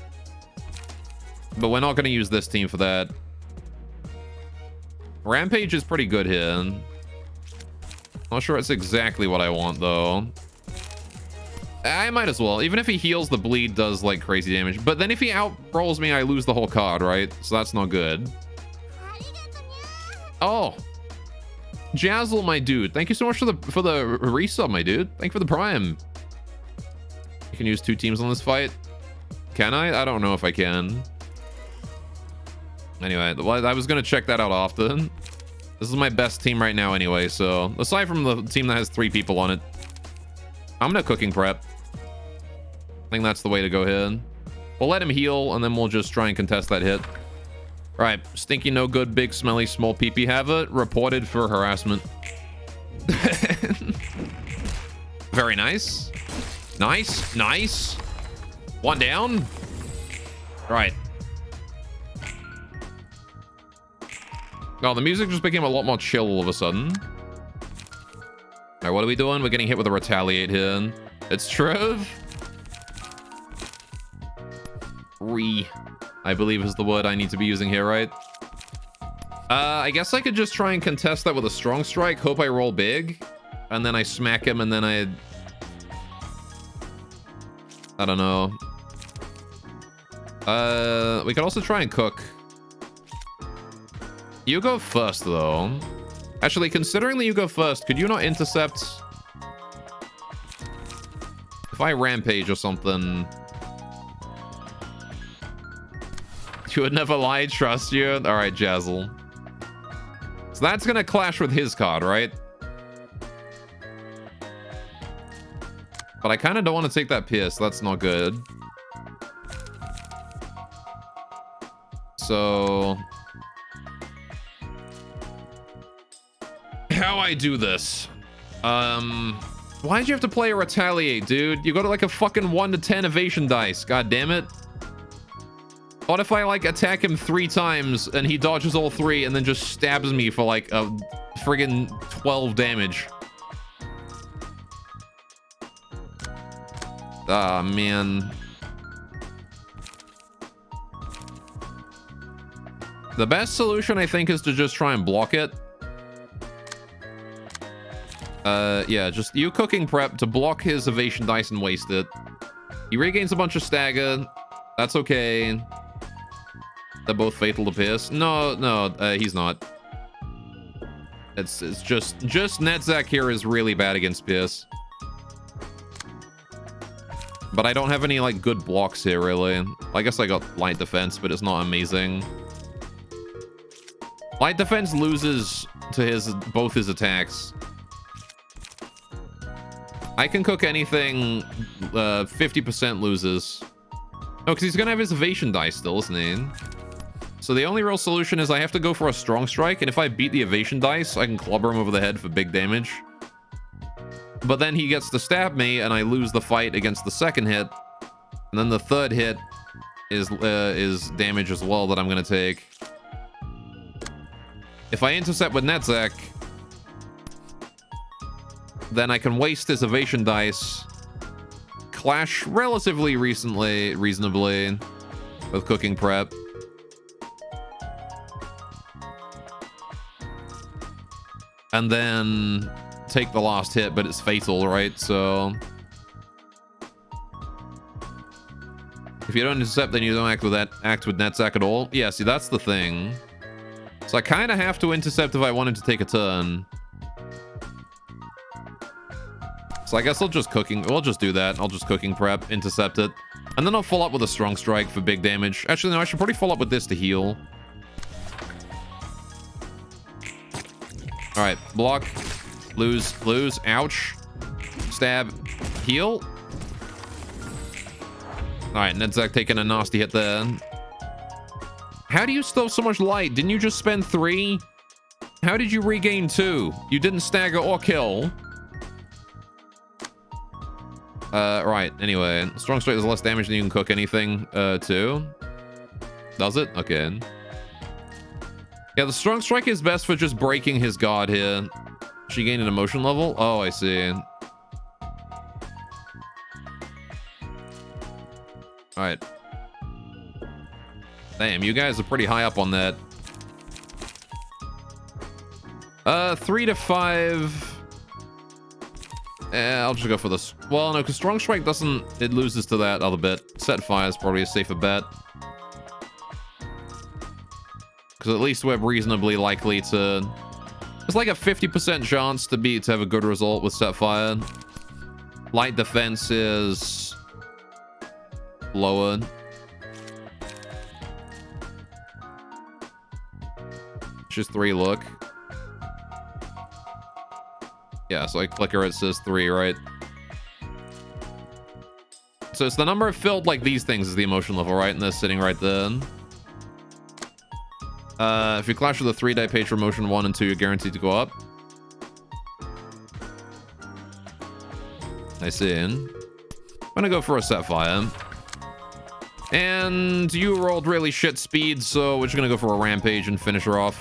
But we're not going to use this team for that. Rampage is pretty good here. Not sure it's exactly what I want, though. I might as well. Even if he heals, the bleed does, like, crazy damage. But then if he out-rolls me, I lose the whole card, right? So that's not good. Oh. Jazzle, my dude. Thank you so much for the resub, my dude. Thank you for the prime. You can use 2 teams on this fight. Can I? I don't know if I can. Anyway, I was going to check that out often. This is my best team right now anyway, so... Aside from the team that has 3 people on it. I'm going to cooking prep. I think that's the way to go here. We'll let him heal, and then we'll just try and contest that hit. Alright, stinky, no good, big, smelly, small peepee haver. Reported for harassment. Very nice. Nice, nice. 1 down. Right. Oh, the music just became a lot more chill all of a sudden. Alright, what are we doing? We're getting hit with a retaliate here. It's Trev. I believe is the word I need to be using here, right? I guess I could just try and contest that with a strong strike. Hope I roll big. And then I smack him and then I don't know. We could also try and cook. You go first, though. Actually, considering that you go first, could you not intercept? If I rampage or something... You would never lie, trust you? Alright, Jazzle. So that's gonna clash with his card, right? But I kind of don't want to take that pierce. That's not good. So... How I do this? Why'd you have to play a retaliate, dude? You go to like a fucking 1 to 10 evasion dice. God damn it. What if I like attack him 3 times and he dodges all 3 and then just stabs me for like a friggin' 12 damage? Ah, man. The best solution, I think, is to just try and block it. Yeah, just you cooking prep to block his evasion dice and waste it. He regains a bunch of stagger. That's okay. They're both fatal to pierce. No, he's not. It's just Netzak here is really bad against pierce. But I don't have any like good blocks here, really. I guess I got light defense, but it's not amazing. Light defense loses to both his attacks. I can cook anything 50% loses. Oh, because he's going to have his evasion dice still, isn't he? So the only real solution is I have to go for a strong strike, and if I beat the evasion dice, I can clubber him over the head for big damage. But then he gets to stab me, and I lose the fight against the second hit. And then the third hit is damage as well that I'm going to take. If I intercept with Netzak, then I can waste his evasion dice, clash relatively reasonably with cooking prep. And then take the last hit, but it's fatal, right? So If you don't intercept, then you don't act with Netzach at all. Yeah, see, that's the thing. So I kind of have to intercept if I want him to take a turn. So I guess I'll just we'll just do that. I'll just cooking prep, intercept it. And then I'll follow up with a strong strike for big damage. Actually, no, I should probably follow up with this to heal. All right, block, lose, ouch, stab, heal. All right, Netzach taking a nasty hit there. How do you still have so much light? Didn't you just spend 3? How did you regain 2? You didn't stagger or kill. Right, anyway. Strong strike does less damage than you can cook anything, too. Does it? Okay. Yeah, the strong strike is best for just breaking his guard here. She gained an emotion level? Oh, I see. Alright. Damn, you guys are pretty high up on that. 3 to 5. I'll just go for this. Well, no, because Strong Strike doesn't... It loses to that other bit. Set Fire is probably a safer bet. Because at least we're reasonably likely to... It's like a 50% chance to have a good result with Set Fire. Light Defense is... lower. Just 3 look. Yeah, so I click her, it says 3, right? So it's the number of filled, like, these things is the emotion level, right? And they're sitting right there. If you clash with a 3-die patron emotion 1 and 2, you're guaranteed to go up. I see. I'm gonna go for a Set Fire. And you rolled really shit speed, so we're just gonna go for a Rampage and finish her off.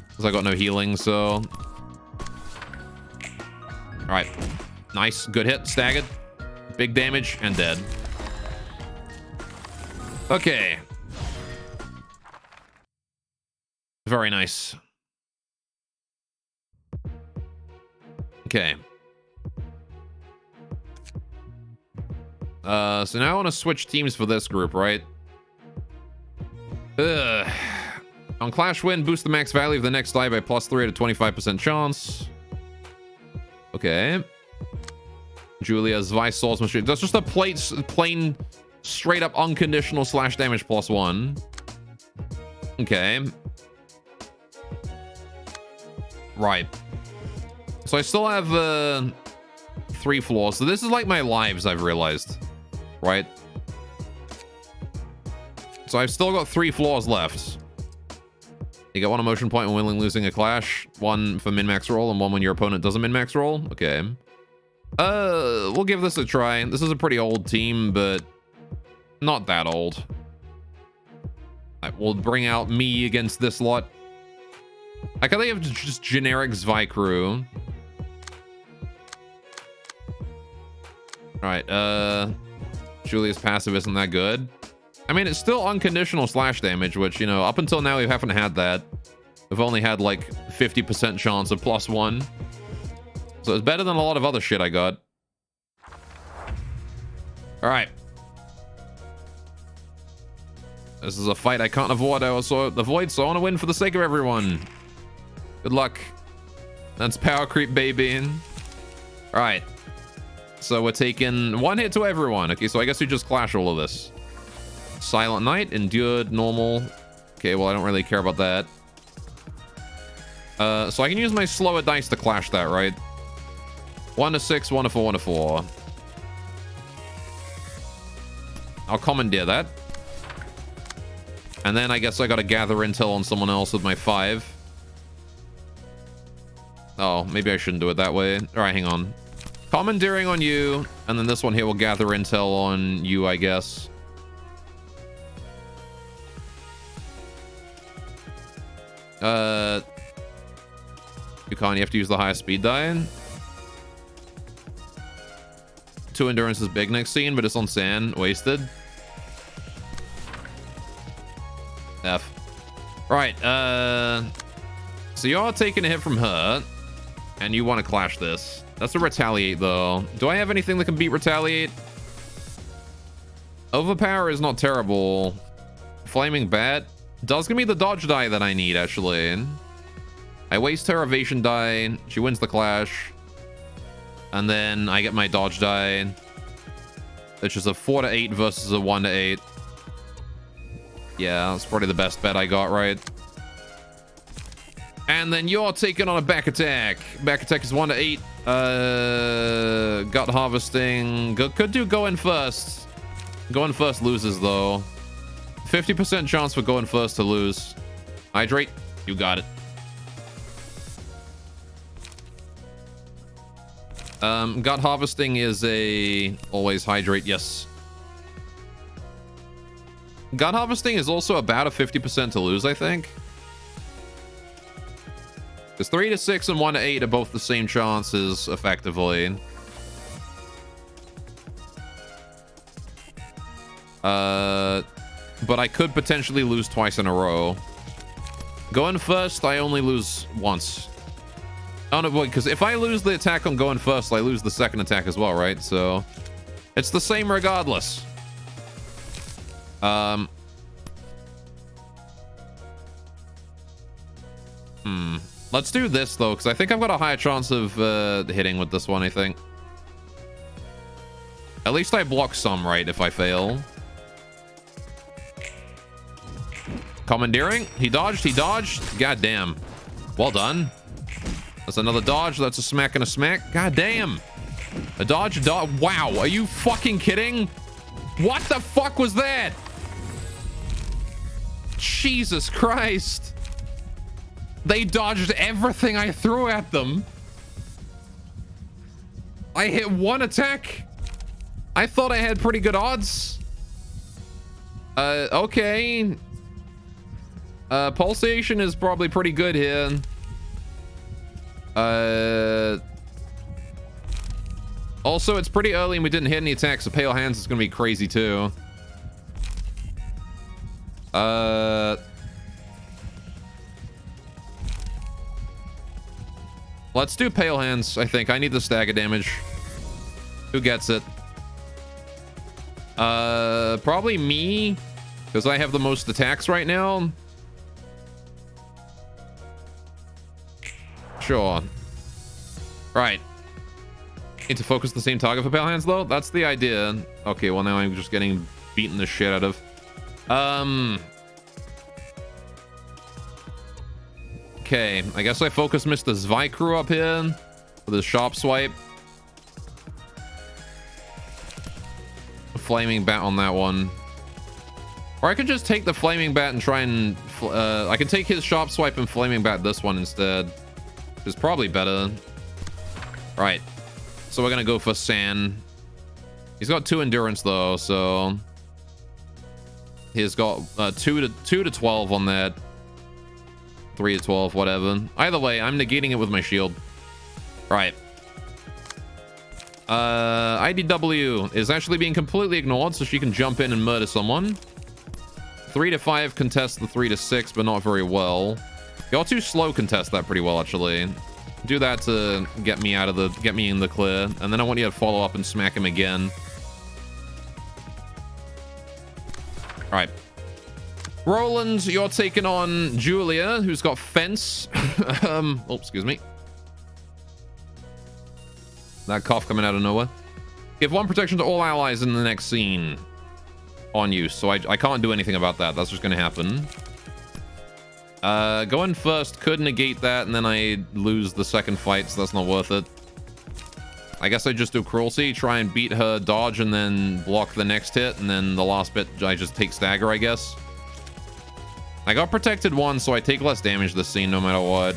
Because I got no healing, so... Alright. Nice. Good hit. Staggered. Big damage. And dead. Okay. Very nice. Okay. So now I want to switch teams for this group, right? Ugh. On Clash Win, boost the max value of the next die by +3 at a 25% chance. Okay. Julia's Vice Swordsmanship. That's just a plain, straight up unconditional slash damage +1. Okay. Right. So I still have 3 floors. So this is like my lives, I've realized. Right? So I've still got 3 floors left. You get 1 emotion point when winning, losing a clash, 1 for min-max roll, and 1 when your opponent does a min-max roll. Okay. We'll give this a try. This is a pretty old team, but not that old. We'll bring out me against this lot. I can have just generic Zvikru. Alright, Julia's passive isn't that good. I mean, it's still unconditional slash damage, which, you know, up until now we haven't had that. We've only had like 50% chance of +1. So it's better than a lot of other shit I got. Alright. This is a fight I can't avoid. I also avoid, so I want to win for the sake of everyone. Good luck. That's power creep, baby. Alright. So we're taking 1 hit to everyone. Okay, so I guess we just clash all of this. Silent Knight, endured, normal. Okay, well, I don't really care about that. So I can use my slower dice to clash that, right? 1 to 6, 1 to 4, 1 to 4. I'll commandeer that. And then I guess I gotta gather intel on someone else with my 5. Oh, maybe I shouldn't do it that way. Alright, hang on. Commandeering on you, and then this one here will gather intel on you, I guess. You can't. You have to use the highest speed die. 2 endurance is big next scene, but it's on sand. Wasted. F. Right. So you're taking a hit from her, and you want to clash this. That's a retaliate, though. Do I have anything that can beat retaliate? Overpower is not terrible. Flaming Bat does give me the dodge die that I need, actually. I waste her evasion die. She wins the clash. And then I get my dodge die. Which is a 4 to 8 versus a 1 to 8. Yeah, that's probably the best bet I got, right? And then you're taking on a back attack. Back attack is 1 to 8. Gut harvesting. Could do go in first. Go in first loses, though. 50% chance for going first to lose. Hydrate. You got it. Gut harvesting is a always hydrate. Yes. Gut harvesting is also about a 50% to lose, I think. Because 3 to 6 and 1 to 8 are both the same chances, effectively. But I could potentially lose twice in a row. Going first, I only lose once. Oh no, because if I lose the attack on going first, I lose the second attack as well, right? So it's the same regardless. Let's do this though, because I think I've got a higher chance of hitting with this one, I think. At least I block some, right, if I fail. Commandeering. He dodged, he dodged. God damn. Well done. That's another dodge. That's a smack and a smack. God damn. A dodge, a dodge. Wow, are you fucking kidding? What the fuck was that? Jesus Christ. They dodged everything I threw at them. I hit one attack. I thought I had pretty good odds. Okay. Pulsation is probably pretty good here. Also, it's pretty early and we didn't hit any attacks, so Pale Hands is gonna be crazy too. Let's do Pale Hands, I think. I need the stagger damage. Who gets it? Probably me, because I have the most attacks right now. Sure. Right. Need to focus the same target for Pale Hands, though? That's the idea. Okay, well, now I'm just getting beaten the shit out of. Okay, I guess I focus Mr. Zvikru up here with his sharp swipe. Flaming Bat on that one. Or I could just take the Flaming Bat and try and... I can take his sharp swipe and Flaming Bat this one instead. It's probably better. Right. So we're gonna go for San. He's got 2 endurance though, so he's got 2 to 12 on that. 3 to 12, whatever. Either way, I'm negating it with my shield. Right. IDW is actually being completely ignored, so she can jump in and murder someone. 3 to 5 contest the 3 to 6, but not very well. Y'all 2 slow contest that pretty well, actually. Do that to get me in the clear, and then I want you to follow up and smack him again. All right. Roland, you're taking on Julia, who's got Fence. Oh, excuse me. That cough coming out of nowhere. Give 1 protection to all allies in the next scene on you, so I can't do anything about that. That's just going to happen. Going first could negate that, and then I lose the second fight, so that's not worth it. I guess I just do Cruelty, try and beat her dodge, and then block the next hit, and then the last bit, I just take Stagger, I guess. I got protected 1, so I take less damage this scene no matter what.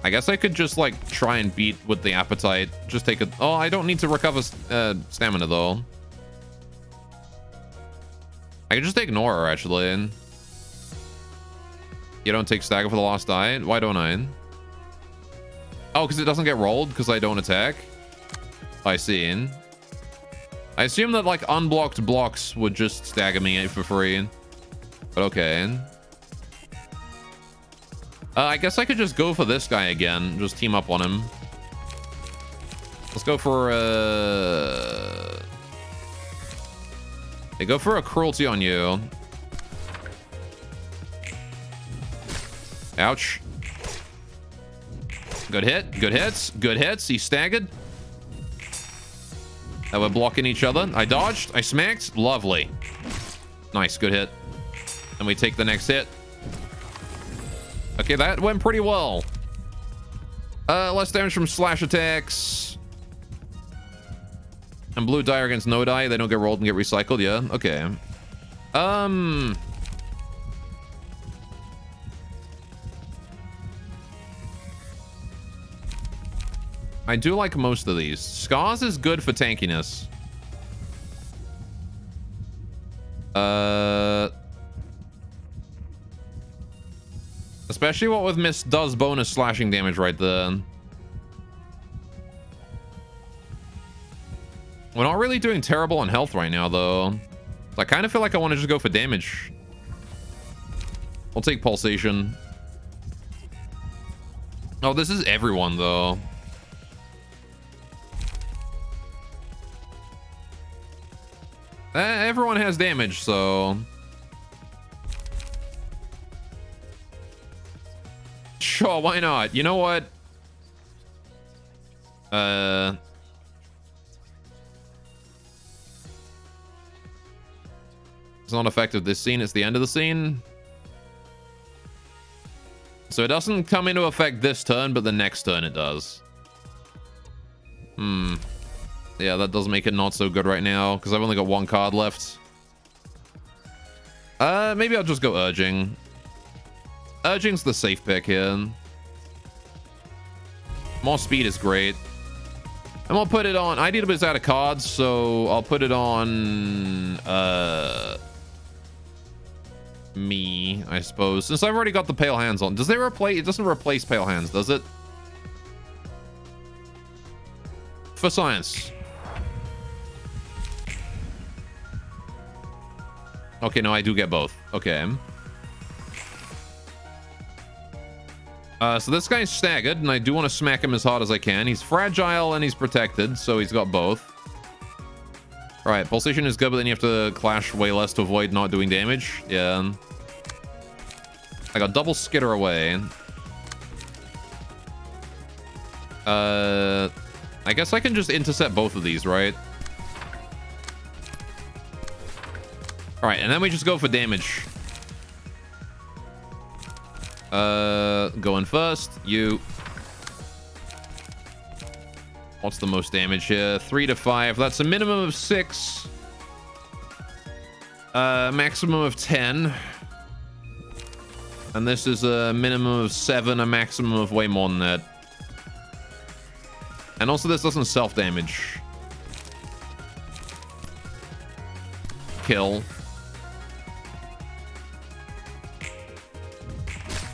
I guess I could just, like, try and beat with the Appetite. Just take a... Oh, I don't need to recover stamina, though. I could just ignore her, actually. You don't take Stagger for the last die? Why don't I? Oh, because it doesn't get rolled because I don't attack? I see. I assume that, like, unblocked blocks would just stagger me for free. But okay. I guess I could just go for this guy again. Just team up on him. Let's go for... They go for a cruelty on you. Ouch. Good hit. Good hits. Good hits. He's staggered. We're blocking each other. I dodged. I smacked. Lovely. Nice. Good hit. And we take the next hit. Okay, that went pretty well. Less damage from slash attacks. And blue die against no die. They don't get rolled and get recycled. Yeah. Okay. I do like most of these. Scars is good for tankiness. Especially what with Miss does bonus slashing damage right there. We're not really doing terrible on health right now, though. I kind of feel like I want to just go for damage. I'll take pulsation. Oh, this is everyone, though. Everyone has damage, so... Sure, why not? You know what? It's not effective this scene. It's the end of the scene. So it doesn't come into effect this turn, but the next turn it does. Yeah, that does make it not so good right now, because I've only got one card left. Maybe I'll just go Urging. Urging's the safe pick here. More speed is great. And we'll put it on... I need a bit out of cards, so I'll put it on... me, I suppose. Since I've already got the Pale Hands on. Does they replace... It doesn't replace Pale Hands, does it? For science. Okay, no, I do get both. Okay. So this guy's staggered, and I do want to smack him as hard as I can. He's fragile and he's protected, so he's got both. Alright, pulsation is good, but then you have to clash way less to avoid not doing damage. Yeah. I got double skitter away. I guess I can just intercept both of these, right? Alright, and then we just go for damage. Going first. You. What's the most damage here? 3 to 5. That's a minimum of 6. Maximum of 10. And this is a minimum of 7, a maximum of way more than that. And also this doesn't self-damage. Kill.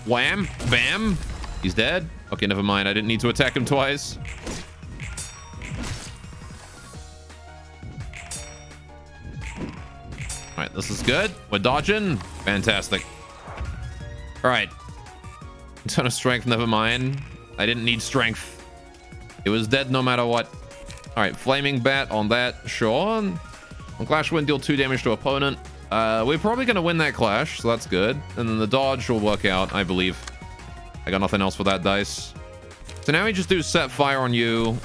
Wham! Bam! He's dead. Okay, never mind. I didn't need to attack him twice. Alright, this is good. We're dodging. Fantastic. Alright. Ton of strength, never mind. I didn't need strength. It was dead no matter what. Alright, Flaming Bat on that. Sure. On Clash Wind, deal 2 damage to opponent. We're probably going to win that clash, so that's good. And then the dodge will work out, I believe. I got nothing else for that dice. So now we just do set fire on you.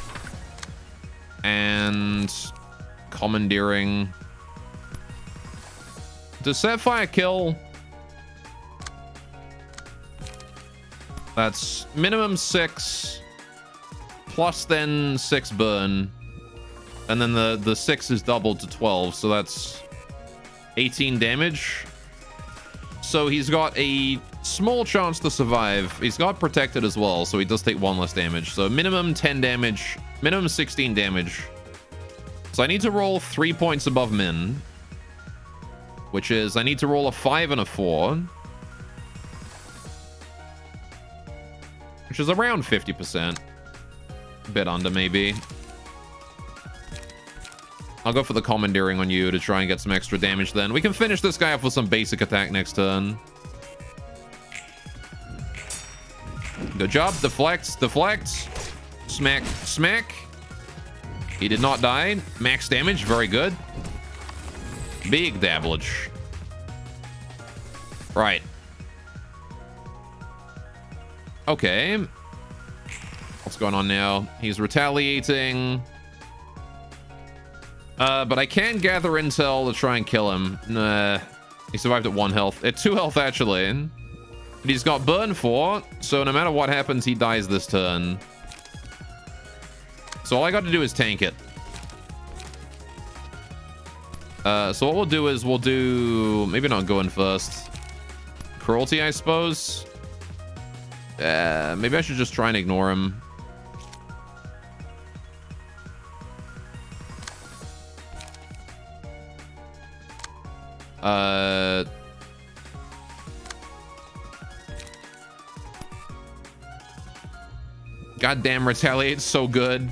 And commandeering. Does set fire kill? That's minimum 6. Plus then 6 burn. And then the 6 is doubled to 12, so that's 18 damage. So he's got a small chance to survive. He's got protected as well, so he does take 1 less damage. So minimum 10 damage, minimum 16 damage. So I need to roll 3 points above min, which is I need to roll a 5 and a 4, which is around 50%. A bit under, maybe. I'll go for the commandeering on you to try and get some extra damage then. We can finish this guy off with some basic attack next turn. Good job. Deflect. Deflect. Smack. Smack. He did not die. Max damage. Very good. Big damage. Right. Okay. What's going on now? He's retaliating. But I can gather intel to try and kill him. Nah. He survived at 1 health. At 2 health, actually. But he's got burn 4, so no matter what happens, he dies this turn. So all I got to do is tank it. So what we'll do is we'll do... Maybe not go in first. Cruelty, I suppose. Maybe I should just try and ignore him. Goddamn, retaliate's so good.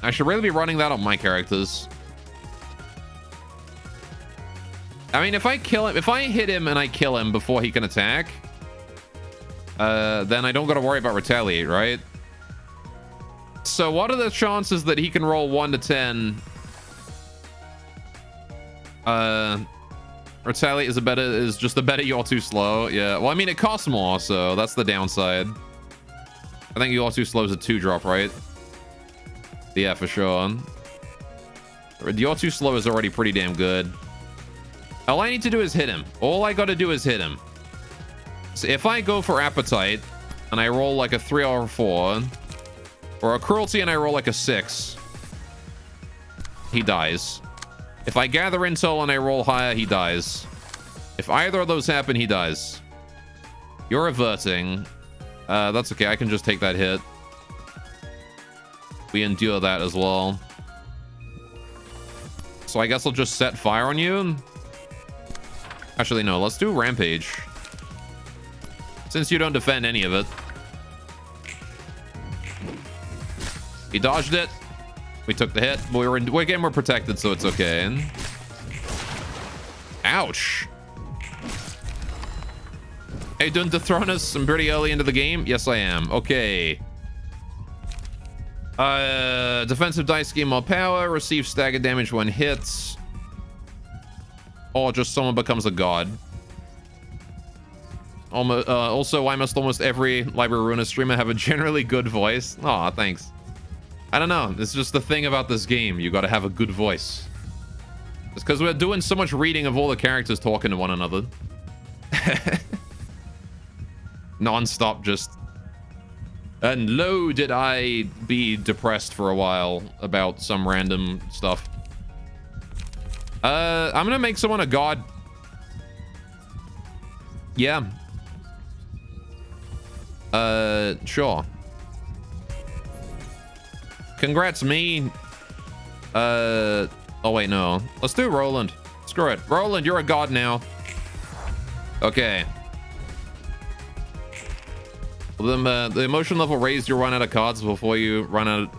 I should really be running that on my characters. I mean, if I kill him, if I hit him and I kill him before he can attack, then I don't got to worry about retaliate, right? So what are the chances that he can roll 1 to 10? Retaliate is just a better you're too slow. Yeah. Well, I mean, it costs more, so that's the downside. I think you're too slow is a 2-drop, right? Yeah, for sure. You're too slow is already pretty damn good. All I need to do is hit him. All I got to do is hit him. So if I go for appetite and I roll like a 3 or a 4, or a cruelty and I roll like a 6, he dies. If I gather intel and I roll higher, he dies. If either of those happen, he dies. You're averting. That's okay. I can just take that hit. We endure that as well. So I guess I'll just set fire on you. Actually, no. Let's do rampage. Since you don't defend any of it. He dodged it. We took the hit. But we're protected, so it's okay. Ouch. Hey, doing Dethronus, I'm pretty early into the game. Yes, I am. Okay. Defensive dice gain more power. Receive stagger damage when hits. Or just someone becomes a god. Also, why must almost every Library Ruina streamer have a generally good voice? Aw, thanks. I don't know. It's just the thing about this game. You gotta have a good voice. It's because we're doing so much reading of all the characters talking to one another. Non-stop just... And lo, did I be depressed for a while about some random stuff. I'm gonna make someone a god. Yeah. Sure. Congrats me. Oh wait, no. Let's do Roland. Screw it. Roland, you're a god now. Okay. The emotion level raised, you run out of cards before you run out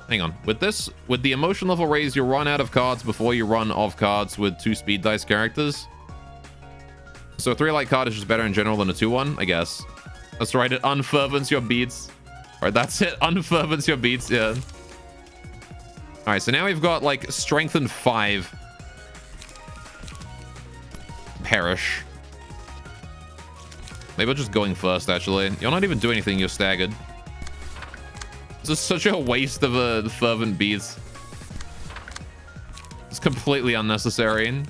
hang on. With the emotion level raised, you run out of cards before you run off cards with 2 speed dice characters. So a 3-light card is just better in general than a 2-1, I guess. That's right, it unfervents your beats. Alright, that's it. Unfervents your beats, yeah. Alright, so now we've got like strengthened 5. Perish. Maybe I'm just going first, actually. You're not even doing anything, you're staggered. This is such a waste of a fervent beats. It's completely unnecessary.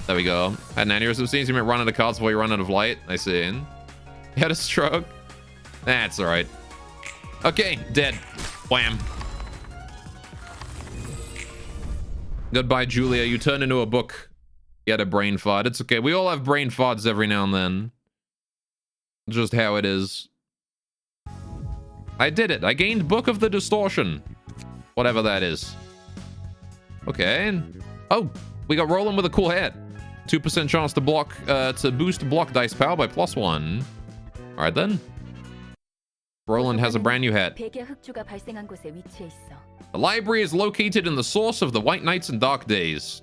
There we go. Had an aneurysm. Seems you might run out of cards before you run out of light. I see. You had a stroke. That's alright. Okay, dead. Wham. Goodbye, Julia. You turned into a book. You had a brain fart. It's okay. We all have brain farts every now and then. Just how it is. I did it. I gained Book of the Distortion. Whatever that is. Okay. Oh, we got Roland with a cool hat. 2% chance to block, to boost block dice power by +1. All right then. Roland has a brand new hat. 백의 흑주가 발생한 곳에 위치해 있어. The library is located in the source of the White Nights and Dark Days.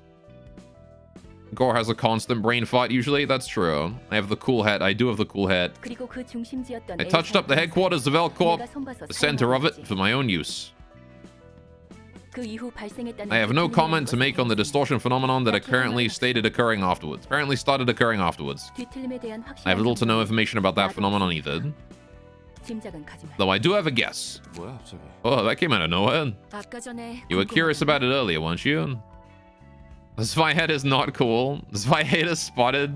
Gore has a constant brain fart usually. That's true. I have the cool hat. I do have the cool hat. 그리고 그 중심지였던 I touched up the headquarters of L Corp, 내가 손봐서 the center of it, 사용하겠지. for my own use. 그 이후 발생했다는 I have no 그 comment to make on the 것에 distortion phenomenon that apparently started occurring afterwards. 뒤틀림에 대한 I have little to no 정보는 information about that 나도 phenomenon 없으니까. either. 짐작은 가지 마. Though I do have a guess. 뭐야 갑자기? Oh, that came out of nowhere. 아까 전에 You were curious about it earlier, weren't you? The spy hat is not cool. The spy hat is spotted.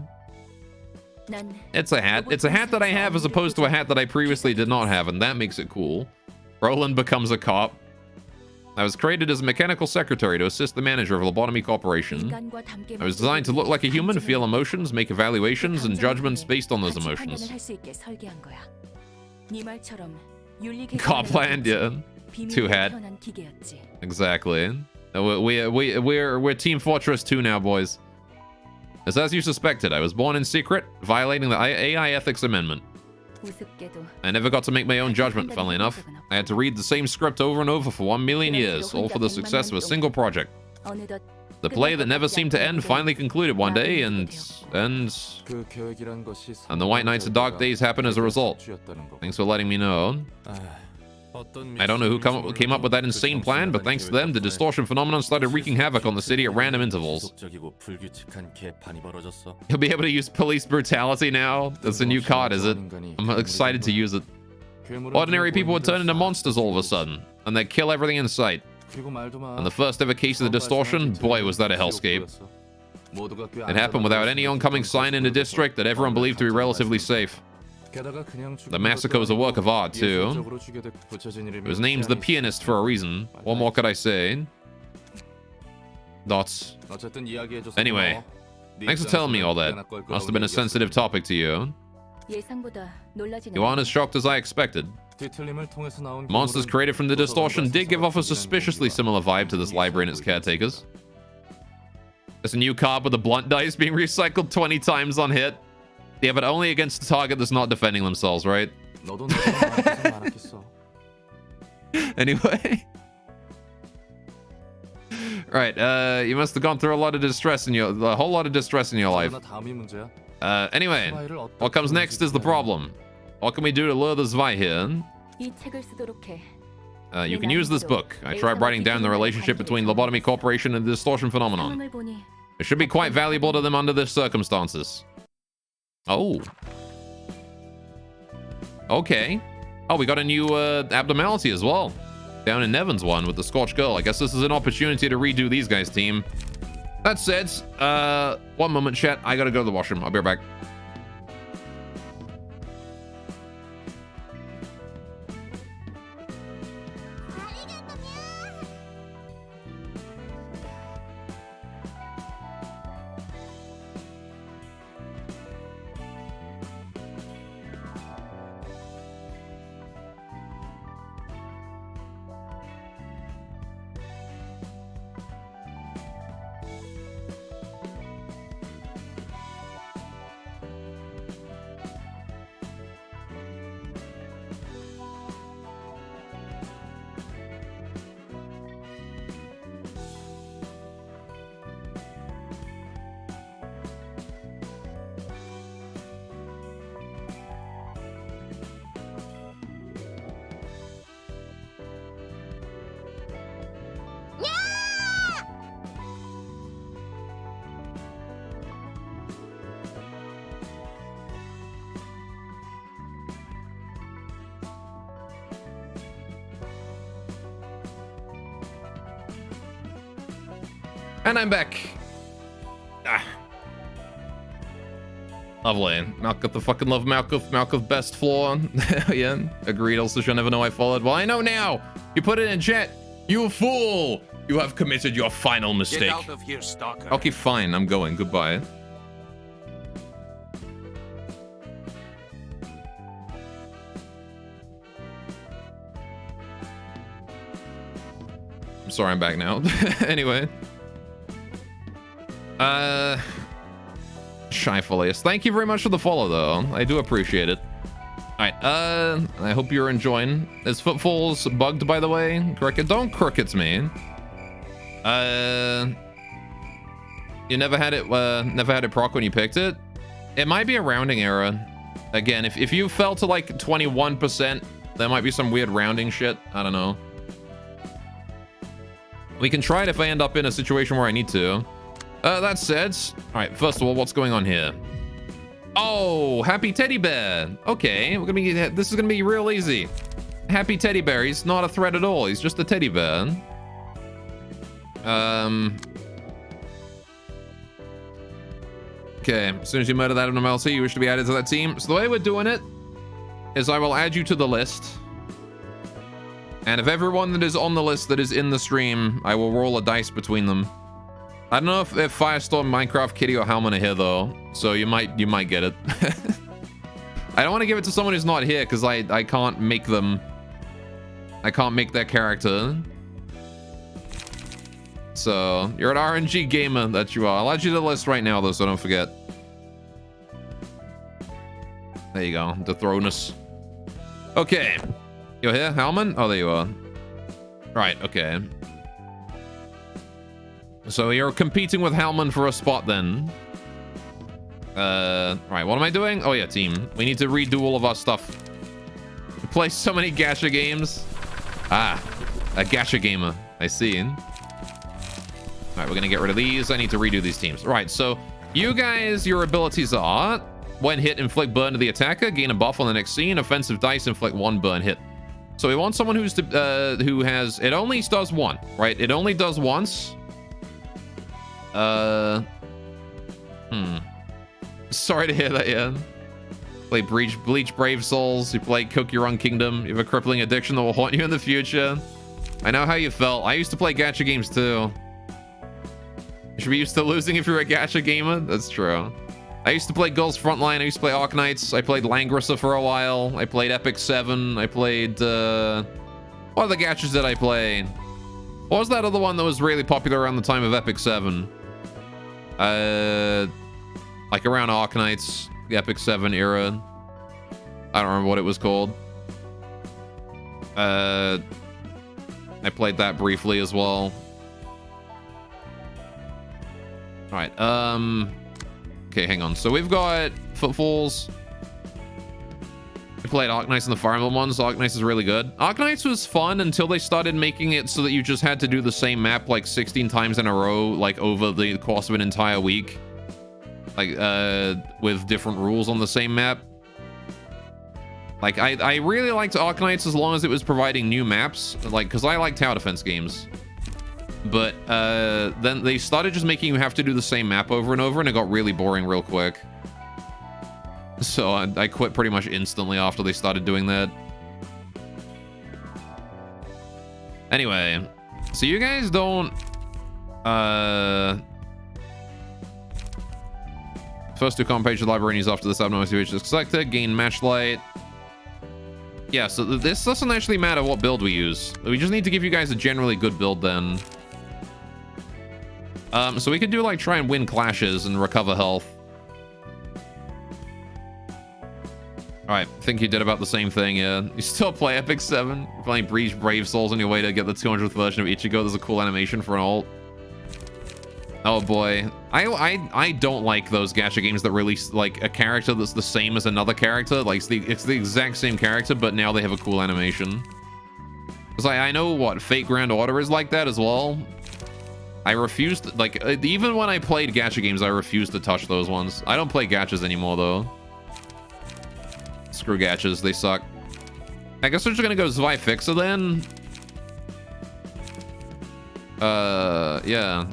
난 It's a hat. It's a hat that I have as opposed to a hat that I previously did not have, and that makes it cool. Roland becomes a cop. I was created as a mechanical secretary to assist the manager of a lobotomy corporation. 인간과 함께 I was designed to look like a human, feel emotions, make evaluations and judgments based on those 같이 emotions. 판단을 할수 있게 설계한 거야. 네 말처럼 윤리 개념이라는 Copland, yeah. 비밀로 Two-hat. 태어난 기계였지. Exactly. We're Team Fortress 2 now, boys. As you suspected, I was born in secret, violating the AI ethics amendment. 우습게도 I never got to make my own judgment, funnily enough. I had to read the same script over and over for 1 million years, all for the success of a single project. 어느덧 The play that never seemed to end finally concluded one day, and 그 계획이란 것이 the White Nights of Dark Days happened as a result. 쥐였다는 거. Thanks for letting me know. I don't know who came up with that insane plan, but thanks to them, the distortion phenomenon started wreaking havoc on the city at random intervals. 지속적이고 불규칙한 개판이 벌어졌어. You'll be able to use police brutality now. That's a new card, is it? I'm excited to use it. Ordinary people would turn into monsters all of a sudden, and they'd kill everything in sight. And the first ever case of the distortion, boy, was that a hellscape. It happened without any oncoming sign in the district that everyone believed to be relatively safe. The massacre was a work of art, too. It was named The Pianist for a reason. What more could I say? Dots. Anyway, thanks for telling me all that. Must have been a sensitive topic to you. 예상보다 놀라진 You aren't as shocked as I expected. Monsters created from the distortion did give off a suspiciously similar vibe to this library and its caretakers. There's a new card with the blunt dice being recycled 20 times on hit. Yeah, but only against the target that's not defending themselves, right? Anyway. Right, you must have gone through a whole lot of distress in your life. Anyway, what comes next is the problem. What can we do to lure the Zwei here? 이 책을 쓰도록 해. You can use this book. I tried writing down the relationship between Lobotomy Corporation and the distortion phenomenon. 상황을 보니 It should be quite valuable to them under the circumstances. Oh. Okay. Oh, we got a new abnormality as well. Down in Nevin's one with the Scorched Girl. I guess this is an opportunity to redo these guys' team. That said, one moment, chat. I gotta go to the washroom. I'll be right back. And I'm back. Ah. Lovely. Malkuth, the fucking love Malkuth. Malkuth best floor. Yeah, agreed. Also, she'll never know I followed. Well, I know now. You put it in chat. You fool. You have committed your final mistake. Get out of here, stalker. Okay, fine. I'm going. Goodbye. I'm sorry, I'm back now. Anyway. Shy Filius. Thank you very much for the follow, though. I do appreciate it. Alright, I hope you're enjoying. Is Footfalls bugged, by the way? Cricket, don't crickets me. You never had it proc when you picked it? It might be a rounding error. Again, if you fell to like 21%, there might be some weird rounding shit. I don't know. We can try it if I end up in a situation where I need to. That said, all right, first of all, what's going on here? Oh, happy teddy bear. Okay, this is gonna be real easy. Happy teddy bear, he's not a threat at all. He's just a teddy bear. Okay, as soon as you murder that abnormality, you wish to be added to that team. So the way we're doing it is I will add you to the list. And if everyone that is on the list that is in the stream, I will roll a dice between them. I don't know if Firestorm, Minecraft, Kitty, or Halman are here though, so you might get it. I don't want to give it to someone who's not here because I can't make them. I can't make their character. So you're an RNG gamer that you are. I'll add you to the list right now though, so don't forget. There you go, Dethronus. Okay, you're here, Halman? Oh, there you are. Right, okay. So you're competing with Halman for a spot then. Right, what am I doing? Oh yeah, team. We need to redo all of our stuff. We play so many gacha games. Ah, a gacha gamer. I see. All right, we're gonna get rid of these. I need to redo these teams. Right, so you guys, your abilities are: when hit, inflict burn to the attacker, gain a buff on the next scene, offensive dice, inflict 1 burn hit. So we want someone who has, it only does 1, right? It only does once. Sorry to hear that, yeah. Play Bleach Brave Souls. You play Cook Your Own Kingdom. You have a crippling addiction that will haunt you in the future. I know how you felt. I used to play gacha games too. You should be used to losing if you're a gacha gamer. That's true. I used to play Girls Frontline. I used to play Arknights. I played Langrissa for a while. I played Epic 7. I played, what other gachas did I play? What was that other one that was really popular around the time of Epic 7? Like around Arknights, the Epic 7 era. I don't remember what it was called. I played that briefly as well. All right, okay, hang on. So we've got Footfalls. We played Arknights and the Fire Emblem ones. Arknights is really good. Arknights was fun until they started making it so that you just had to do the same map like 16 times in a row, like over the course of an entire week. Like, with different rules on the same map. Like, I really liked Arknights as long as it was providing new maps. Like, because I like tower defense games. But, then they started just making you have to do the same map over and over, and it got really boring real quick. So I quit pretty much instantly after they started doing that. Anyway, so you guys don't... First 2 common pages of librarians after this abnormality which is selected. Gain matchlight. Yeah, so this doesn't actually matter what build we use. We just need to give you guys a generally good build then. So we could do like try and win clashes and recover health. Alright, I think you did about the same thing, yeah. You still play Epic 7. You're playing Breach Brave Souls on your way to get the 200th version of Ichigo. There's a cool animation for an ult. Oh boy. I don't like those gacha games that release like a character that's the same as another character. Like it's the exact same character, but now they have a cool animation. Because I know what Fate Grand Order is like that as well. I refused, like, even when I played gacha games, I refused to touch those ones. I don't play gachas anymore though. Screw gachas, they suck. I guess we're just gonna go Zwei Fixa then. Yeah.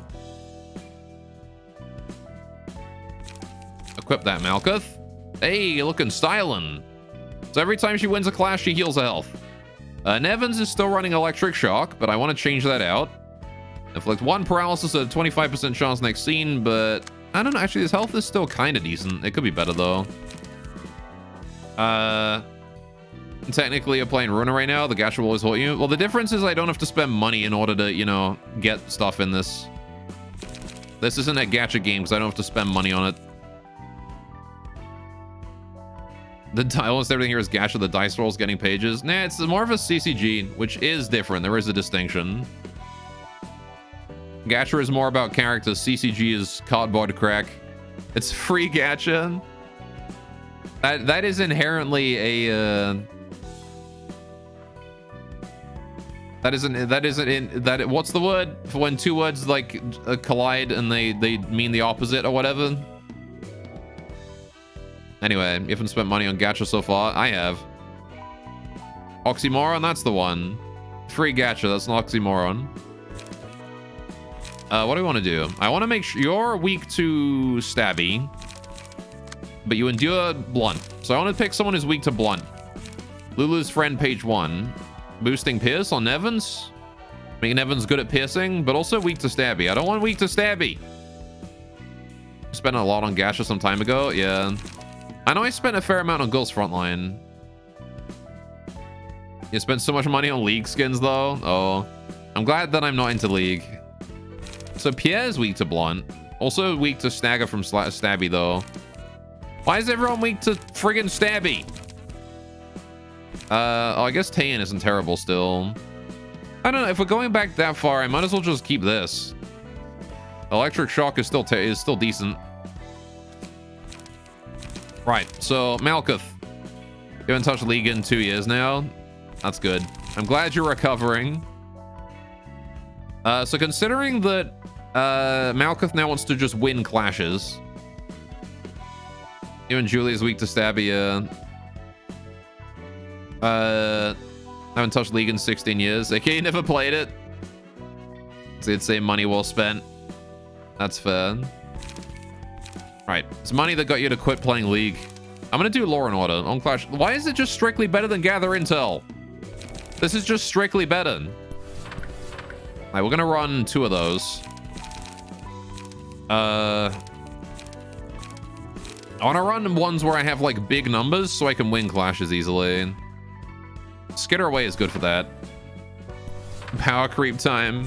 Equip that Malkuth. Hey, looking styling. So every time she wins a clash, she heals a health. Nevins is still running Electric Shock, but I want to change that out. Inflict 1 paralysis at a 25% chance next scene, but I don't know. Actually, his health is still kind of decent. It could be better, though. Technically, you're playing Ruina right now. The gacha will always haunt you. Well, the difference is I don't have to spend money in order to, you know, get stuff in this. This isn't a gacha game, because I don't have to spend money on it. Almost everything here is gacha. The dice rolls getting pages. Nah, it's more of a CCG, which is different. There is a distinction. Gacha is more about characters. CCG is cardboard crack. It's free gacha. That is inherently a That isn't in that. What's the word for when two words like collide and they mean the opposite or whatever? Anyway, you haven't spent money on gacha so far. I have. Oxymoron, that's the one. Free gacha, that's an oxymoron. What do we want to do? I want to make sure you're weak to stabby, but you endure blunt. So I want to pick someone who's weak to blunt. Lulu's friend, page 1. Boosting pierce on Evans. Making Evans good at piercing, but also weak to stabby. I don't want weak to stabby. Spent a lot on gacha some time ago. Yeah. I know I spent a fair amount on Girls Frontline. You spent so much money on League skins, though. Oh. I'm glad that I'm not into League. So Pierre's weak to blunt. Also weak to stagger from stabby, though. Why is everyone weak to friggin' stabby? Oh, I guess Taeyin isn't terrible still. I don't know. If we're going back that far, I might as well just keep this. Electric Shock is still decent. Right. So Malkuth, you haven't touched League in 2 years now. That's good. I'm glad you're recovering. So considering that Malkuth now wants to just win clashes. Even Julia's weak to stabby. Haven't touched League in 16 years. Okay, never played it. So you'd say money well spent. That's fair. Right, it's money that got you to quit playing League. I'm gonna do Law and Order on Clash. Why is it just strictly better than Gather Intel? This is just strictly better. All right, we're gonna run 2 of those. I want to run ones where I have like big numbers so I can win clashes easily. Skitter away is good for that. Power creep time.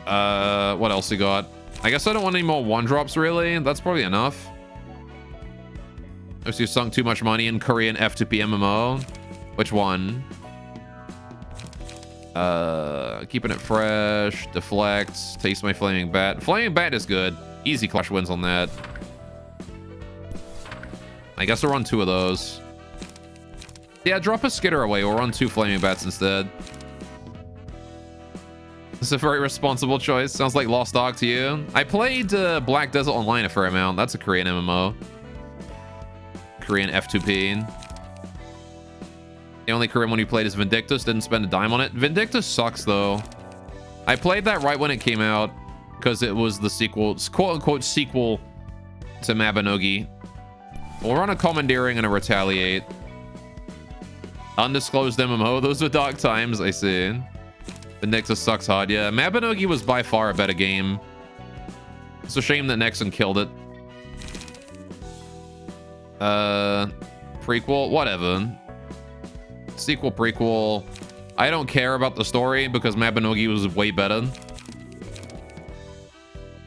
What else you got? I guess I don't want any more 1-drops really. That's probably enough. If you sunk too much money in Korean F2P MMO. Which one? Keeping it fresh. Deflects. Taste my flaming bat. Flaming bat is good. Easy clash wins on that. I guess I'll run 2 of those. Yeah, drop a skitter away or run 2 flaming bats instead. It's a very responsible choice. Sounds like Lost Ark to you. I played Black Desert Online a fair amount. That's a Korean MMO. Korean F2P. The only Korean one you played is Vindictus. Didn't spend a dime on it. Vindictus sucks, though. I played that right when it came out because it was the sequel, quote-unquote sequel to Mabinogi. We'll run a Commandeering and a Retaliate. Undisclosed MMO. Those are dark times, I see. Vindictus sucks hard. Yeah, Mabinogi was by far a better game. It's a shame that Nexon killed it. Prequel? Whatever. Sequel, prequel. I don't care about the story because Mabinogi was way better.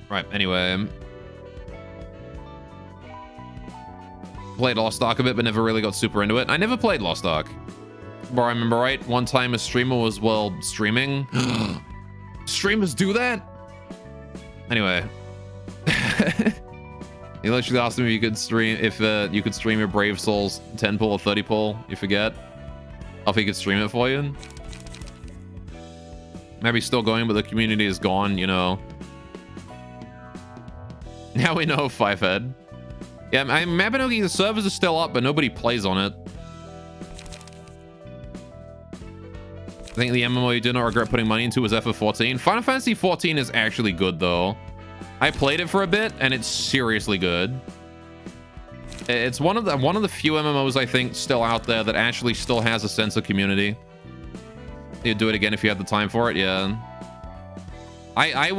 Right, anyway. Played Lost Ark a bit, but never really got super into it. I never played Lost Ark. But I remember right, one time a streamer was, well, streaming. Streamers do that? Anyway. He literally asked me if you could stream, you could stream your Brave Souls 10 pull or 30 pull. You forget. If he could stream it for you. Maybe still going, but the community is gone, you know. Now we know, Fivehead. Yeah, Mabinogi, the servers are still up, but nobody plays on it. I think the MMO you did not regret putting money into was FF14. Final Fantasy 14 is actually good, though. I played it for a bit, and it's seriously good. It's one of the few MMOs I think still out there that actually still has a sense of community. You'd do it again if you had the time for it, yeah. I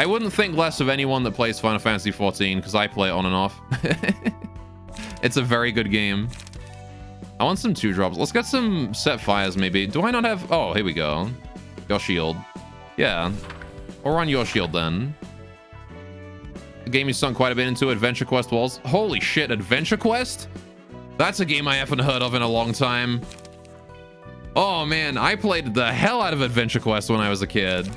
wouldn't think less of anyone that plays Final Fantasy 14 because I play it on and off. It's a very good game. I want some 2-drops. Let's get some set fires maybe. Do I not have... Oh, here we go. Your shield. Yeah. Or run your shield then. The game you sunk quite a bit into, Adventure Quest Walls. Holy shit, Adventure Quest? That's a game I haven't heard of in a long time. Oh man, I played the hell out of Adventure Quest when I was a kid.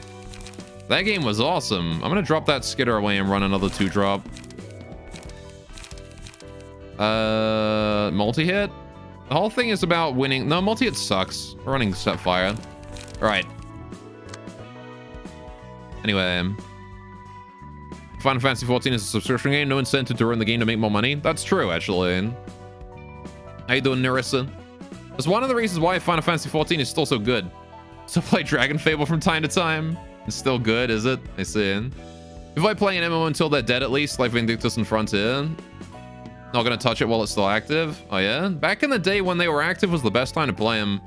That game was awesome. I'm gonna drop that skitter away and run another 2-drop. Multi-hit? The whole thing is about winning. No, multi-hit sucks. We're running set fire. All right. Anyway, Final Fantasy 14 is a subscription game. No incentive to run the game to make more money. That's true, actually. How you doing, Nerissa? That's one of the reasons why Final Fantasy 14 is still so good. Still play Dragon Fable from time to time. It's still good, is it? I see. If I play an MMO until they're dead, at least, like Vindictus and Frontier. Not gonna touch it while it's still active. Oh yeah? Back in the day when they were active was the best time to play them.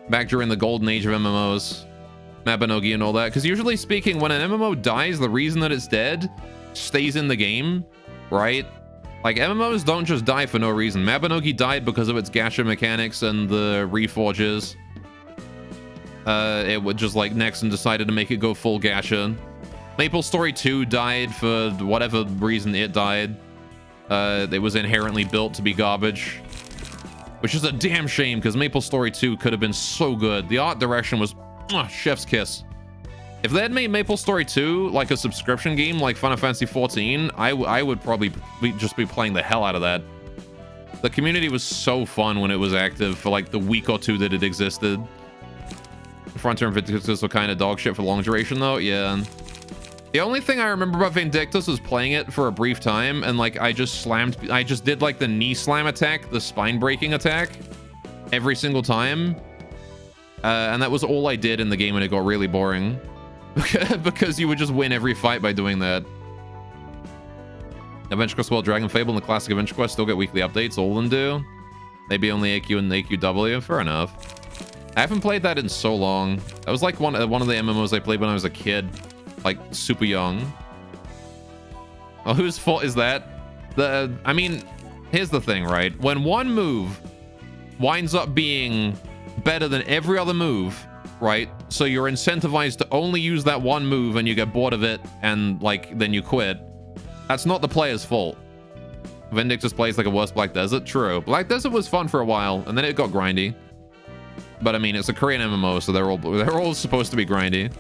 Back during the golden age of MMOs. Mabinogi and all that. Because usually speaking, when an MMO dies, the reason that it's dead stays in the game, right? Like, MMOs don't just die for no reason. Mabinogi died because of its gacha mechanics and the reforges. It would just, like, Nexon decided to make it go full gacha. Maple Story 2 died for whatever reason it died. It was inherently built to be garbage. Which is a damn shame, because Maple Story 2 could have been so good. The art direction was chef's kiss. If they had made Maple Story 2 like a subscription game like Final Fantasy 14, I would probably just be playing the hell out of that. The community was so fun when it was active for like the week or two that it existed. Frontier and Vindictus were kind of dog shit for long duration though, yeah. The only thing I remember about Vindictus was playing it for a brief time and like I just did like the knee slam attack, the spine breaking attack every single time. And that was all I did in the game and it got really boring. Because you would just win every fight by doing that. Adventure Quest World, Dragon Fable, and the classic Adventure Quest still get weekly updates. All of them do. Maybe only AQ and AQW. Fair enough. I haven't played that in so long. That was like one of the MMOs I played when I was a kid. Like, super young. Well, whose fault is that? I mean, here's the thing, right? When one move winds up being better than every other move, right? So you're incentivized to only use that one move and you get bored of it and like then you quit. That's not the player's fault. Vindictus plays like a worse Black Desert. True. Black Desert was fun for a while and then it got grindy. But I mean, it's a Korean MMO, so they're all supposed to be grindy.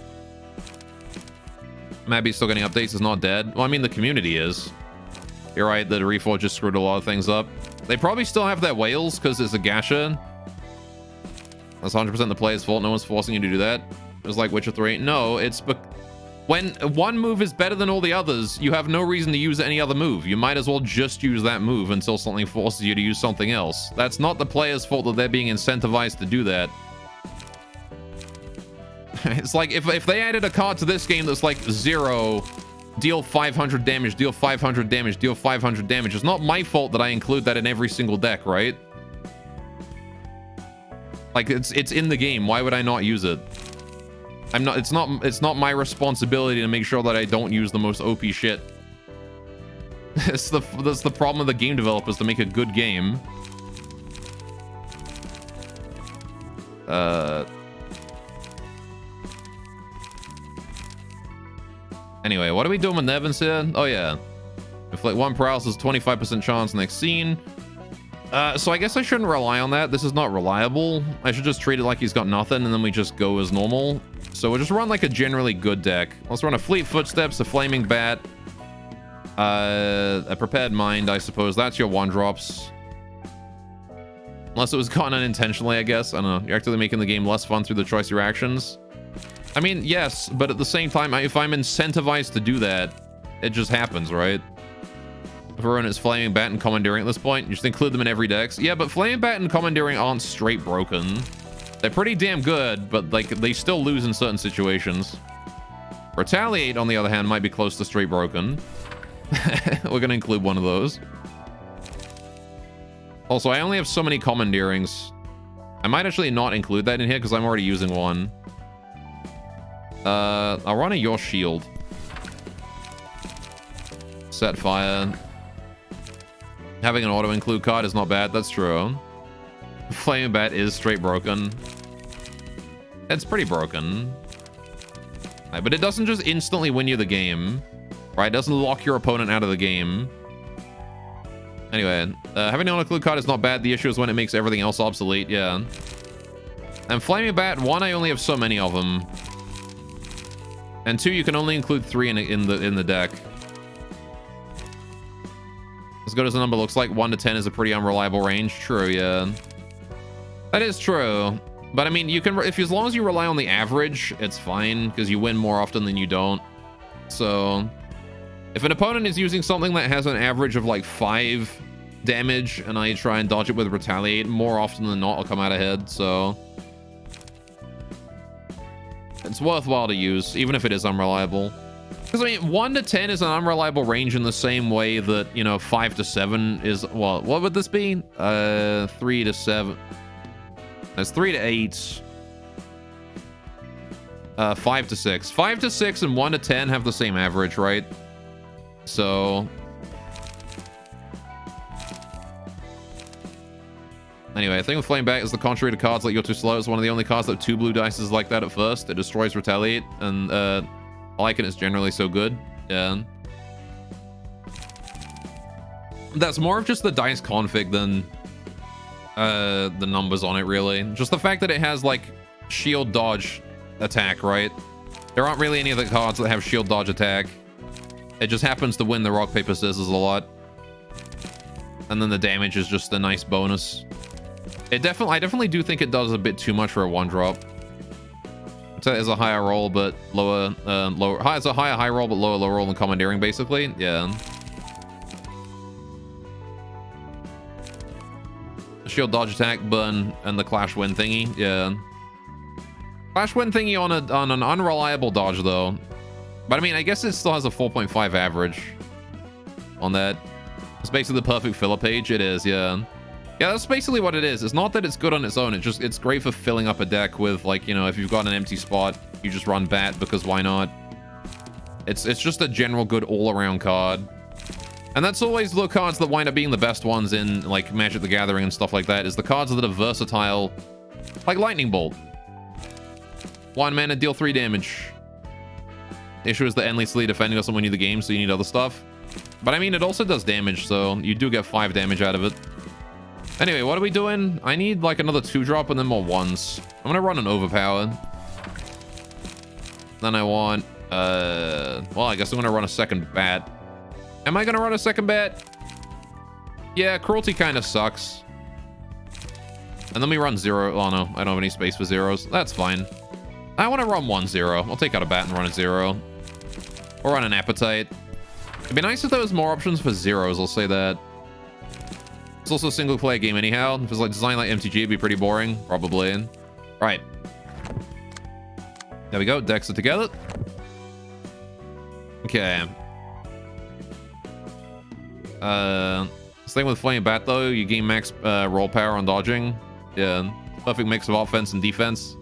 Mabby's still getting updates. Is not dead. Well, I mean, the community is. You're right. The Reforge just screwed a lot of things up. They probably still have their whales because it's a gacha. That's 100% the player's fault. No one's forcing you to do that. It was like Witcher 3. No, it's when one move is better than all the others, you have no reason to use any other move. You might as well just use that move until something forces you to use something else. That's not the player's fault that they're being incentivized to do that. It's like if they added a card to this game that's like 0, deal 500 damage, deal 500 damage, deal 500 damage. It's not my fault that I include that in every single deck, right? Like it's in the game. Why would I not use it? It's not my responsibility to make sure that I don't use the most OP shit. That's the problem of the game developers, to make a good game. Anyway, what are we doing with Nevins here? Oh yeah. Inflict 1 paralysis, 25% chance next scene. So I guess I shouldn't rely on that. This is not reliable. I should just treat it like he's got nothing and then we just go as normal. So we'll just run like a generally good deck. Let's run a Fleet Footsteps, a Flaming Bat, a Prepared Mind, I suppose. That's your 1-drops. Unless it was gotten unintentionally, I guess. I don't know. You're actually making the game less fun through the choice of your actions. I mean, yes, but at the same time, if I'm incentivized to do that, it just happens, right? Everyone is Flaming Bat and Commandeering at this point. You just include them in every dex. Yeah, but Flaming Bat and Commandeering aren't straight broken. They're pretty damn good, but like they still lose in certain situations. Retaliate, on the other hand, might be close to straight broken. We're going to include one of those. Also, I only have so many Commandeerings. I might actually not include that in here because I'm already using one. I'll run a Your Shield. Set fire. Having an auto-include card is not bad. That's true. Flaming Bat is straight broken. It's pretty broken. Right, but it doesn't just instantly win you the game. Right? It doesn't lock your opponent out of the game. Anyway, having an auto-include card is not bad. The issue is when it makes everything else obsolete. Yeah. And Flaming Bat, 1, I only have so many of them. And 2, you can only include 3 in the deck. As good as the number looks like, 1 to 10 is a pretty unreliable range. True, yeah. That is true. But I mean, you can, if as long as you rely on the average, it's fine because you win more often than you don't. So if an opponent is using something that has an average of like 5 damage and I try and dodge it with retaliate, more often than not I'll come out ahead. So it's worthwhile to use, even if it is unreliable. Because I mean, 1 to 10 is an unreliable range in the same way that, you know, 5 to 7 is, well, what would this be? 3 to 7. That's 3 to 8. 5 to 6. 5 to 6 and 1 to 10 have the same average, right? So anyway, I think with Flame Bat is the contrary to cards like You're Too Slow. It's one of the only cards that 2 blue dice is like that at first. It destroys Retaliate, and I like it. It's generally so good. Yeah. That's more of just the dice config than the numbers on it, really. Just the fact that it has like shield dodge attack, right? There aren't really any other cards that have shield dodge attack. It just happens to win the rock paper scissors a lot, and then the damage is just a nice bonus. I definitely do think it does a bit too much for a 1-drop. It's a higher roll but lower it's a higher high roll but lower low roll than commandeering, basically. Yeah. Shield dodge attack, burn, and the clash win thingy. Yeah. Clash win thingy on an unreliable dodge though. But I mean, I guess it still has a 4.5 average on that. It's basically the perfect filler page. It is, yeah. Yeah, that's basically what it is. It's not that it's good on its own. It's great for filling up a deck with, like, you know, if you've got an empty spot, you just run Bat because why not? It's just a general good all-around card. And that's always the cards that wind up being the best ones in, like, Magic the Gathering and stuff like that, is the cards that are versatile, like Lightning Bolt. 1 mana, deal 3 damage. Issue is the endlessly defending doesn't win you the game, so you need other stuff. But I mean, it also does damage, so you do get 5 damage out of it. Anyway, what are we doing? I need like another 2-drop and then more 1s. I'm gonna run an overpower. Then I want, well, I guess I'm gonna run a second bat. Am I gonna run a second bat? Yeah, cruelty kind of sucks. And then we run 0. Oh no, I don't have any space for 0s. That's fine. I want to run 1-0. I'll take out a bat and run a 0. Or run an appetite. It'd be nice if there was more options for 0s, I'll say that. It's also a single player game anyhow. If it's like designed like MTG, it'd be pretty boring. Probably. Right. There we go. Decks are together. Okay. Same with Flame Bat though. You gain max roll power on dodging. Yeah. Perfect mix of offense and defense.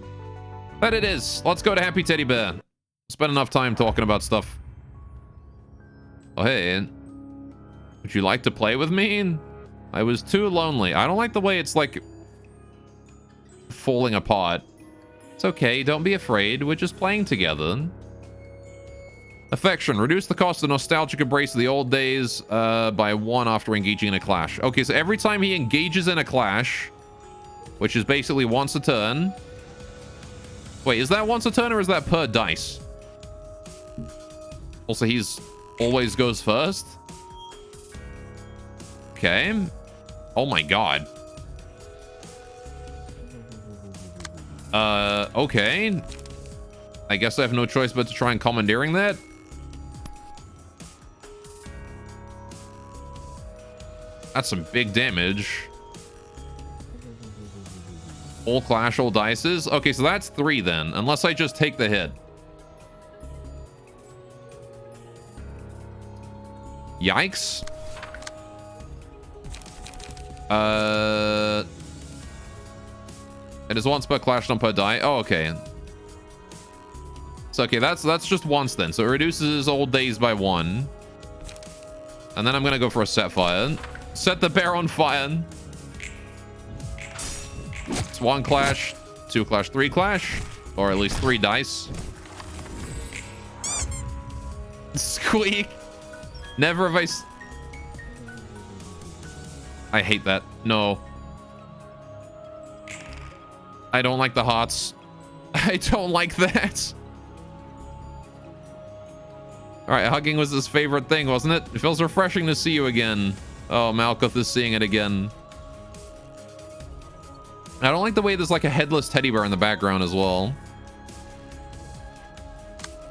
But it is. Let's go to Happy Teddy Bear. Spend enough time talking about stuff. Oh, hey. Would you like to play with me? I was too lonely. I don't like the way it's like falling apart. It's okay. Don't be afraid. We're just playing together. Affection. Reduce the cost of nostalgic embrace of the old days by 1 after engaging in a clash. Okay, so every time he engages in a clash, which is basically once a turn. Wait, is that once a turn or is that per dice? Also, he's always goes first. Okay. Oh my god. Okay. I guess I have no choice but to try and commandeering that. That's some big damage. All clash, all dices. Okay, so that's 3 then, unless I just take the hit. Yikes. It is once per clash, not per die. Oh, okay. So okay, that's just once then. So it reduces his old days by 1. And then I'm gonna go for a set fire. Set the bear on fire. It's 1 clash, 2 clash, 3 clash, or at least 3 dice. Squeak. Never have I hate that. No. I don't like the hots. I don't like that. All right, hugging was his favorite thing, wasn't it? It feels refreshing to see you again. Oh, Malkuth is seeing it again. I don't like the way there's like a headless teddy bear in the background as well.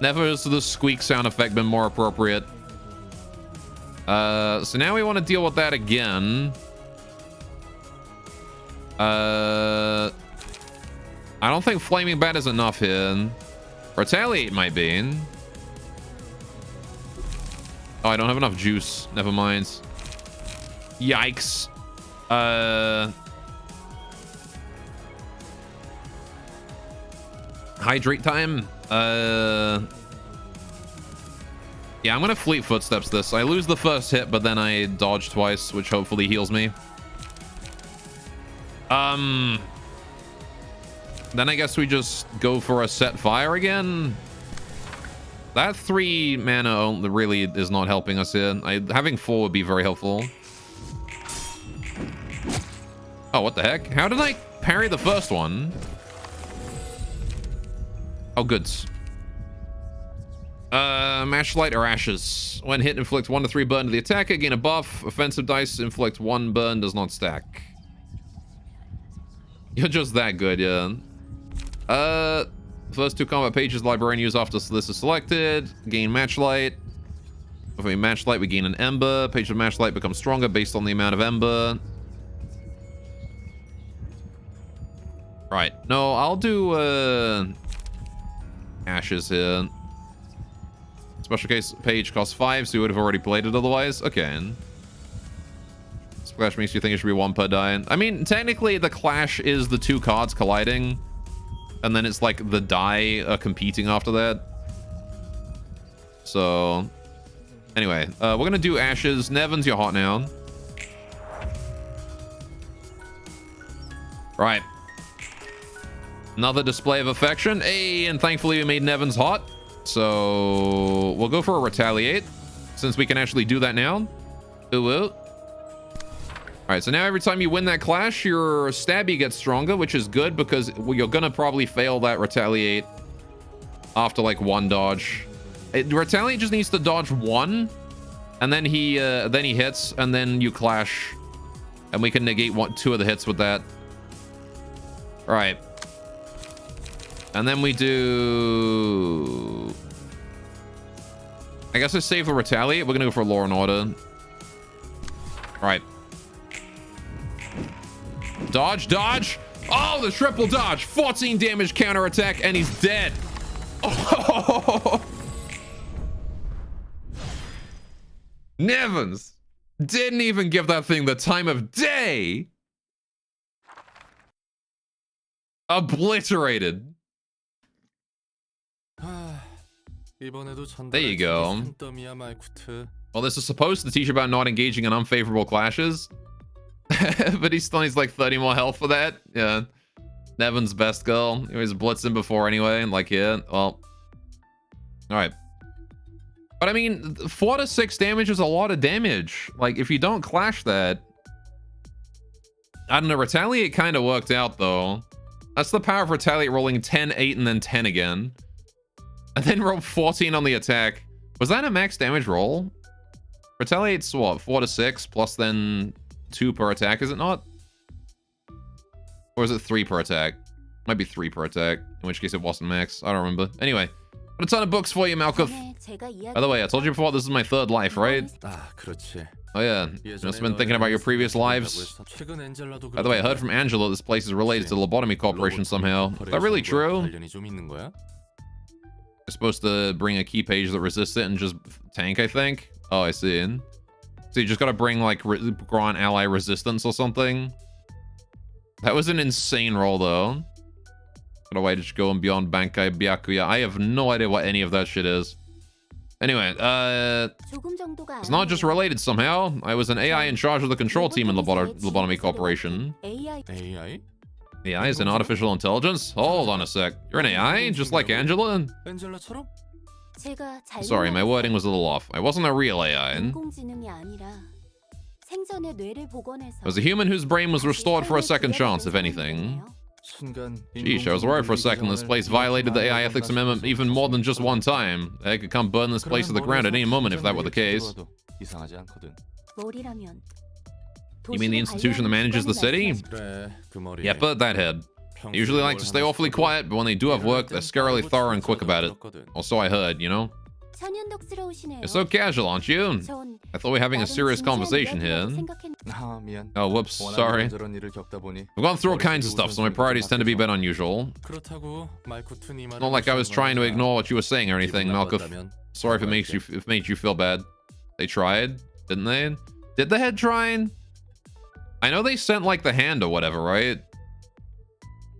Never has the squeak sound effect been more appropriate. So now we want to deal with that again. I don't think Flaming Bat is enough here. Retaliate might be. Oh, I don't have enough juice. Never mind. Yikes. Hydrate time. Yeah, I'm gonna Fleet Footsteps this. I lose the first hit, but then I dodge twice, which hopefully heals me. Then I guess we just go for a set fire again. That 3 mana really is not helping us here. Having 4 would be very helpful. Oh, what the heck? How did I parry the first one? Oh, goods. Matchlight or Ashes. When hit, inflict 1 to 3 burn to the attacker. Gain a buff. Offensive dice, inflict 1 burn, does not stack. You're just that good, yeah. First 2 combat pages librarian use after this is selected. Gain Matchlight. If we Matchlight, we gain an Ember. Page of Matchlight becomes stronger based on the amount of Ember. Right. No, I'll do, Ashes here. Special case page costs 5, so you would have already played it otherwise. Okay. Splash makes you think it should be 1 per die. I mean, technically, the clash is the 2 cards colliding. And then it's like the die are competing after that. So, anyway, we're going to do Ashes. Nevins, you're hot now. Right. Another display of affection. Hey, and thankfully we made Nevins hot. So we'll go for a Retaliate, since we can actually do that now. Ooh, ooh. All right, so now every time you win that clash, your stabby gets stronger, which is good because you're gonna probably fail that Retaliate after like 1 dodge. Retaliate just needs to dodge 1, and then he hits, and then you clash, and we can negate 2 of the hits with that. All right. And then we do... I guess I save the Retaliate. We're going to go for Law and Order. All right. Dodge, dodge. Oh, the triple dodge. 14 damage counterattack, and he's dead. Oh. Nevins didn't even give that thing the time of day. Obliterated. There you go. Well, this is supposed to teach about not engaging in unfavorable clashes. But he still needs like 30 more health for that. Yeah. Nevin's best girl. He was blitzing before anyway. And like, yeah, well. Alright. But I mean, 4 to 6 damage is a lot of damage. Like, if you don't clash that... I don't know, Retaliate kind of worked out, though. That's the power of Retaliate, rolling 10, 8, and then 10 again. And then roll 14 on the attack. Was that a max damage roll? Retaliate's what? 4 to 6 plus then 2 per attack, is it not? Or is it 3 per attack? Might be 3 per attack. In which case it wasn't max. I don't remember. Anyway, got a ton of books for you, Malkuth. By the way, I told you before, this is my 3rd life, right? Oh yeah, you must have been thinking about your previous lives. By the way, I heard from Angela this place is related to the Lobotomy Corporation somehow. Is that really true? You're supposed to bring a key page that resists it and just tank, I think. Oh, I see. So you just gotta bring like grant ally resistance or something. That was an insane roll though. Got a way to just go and beyond Bankai Byakuya. I have no idea what any of that shit is. Anyway, it's not just related somehow. I was an AI in charge of the control team in Lobotomy Corporation. AI? AI is an artificial intelligence? Hold on a sec. You're an AI? Just like Angela? Sorry, my wording was a little off. I wasn't a real AI. I was a human whose brain was restored for a second chance, if anything. Sheesh, I was worried for a second this place violated the AI ethics amendment even more than just one time. They could come burn this place to the ground at any moment if that were the case. You mean the institution that manages the city? 그래, 그 머리. Yeah, but that head. They usually like to stay awfully quiet, but when they do have work, they're scarily thorough and quick about it. Or so I heard, you know? You're so casual, aren't you? I thought we were having a serious conversation here. 아, 미안. Oh, whoops, sorry. 저런 일을 겪다 보니. I've gone through all kinds of stuff, so my priorities tend to be a bit unusual. 그렇다고 말코 투니 It's not like I was trying to ignore what you were saying or anything, Malkuth. Sorry if it made you feel bad. They tried, didn't they? Did the head try? I know they sent like the hand or whatever, right?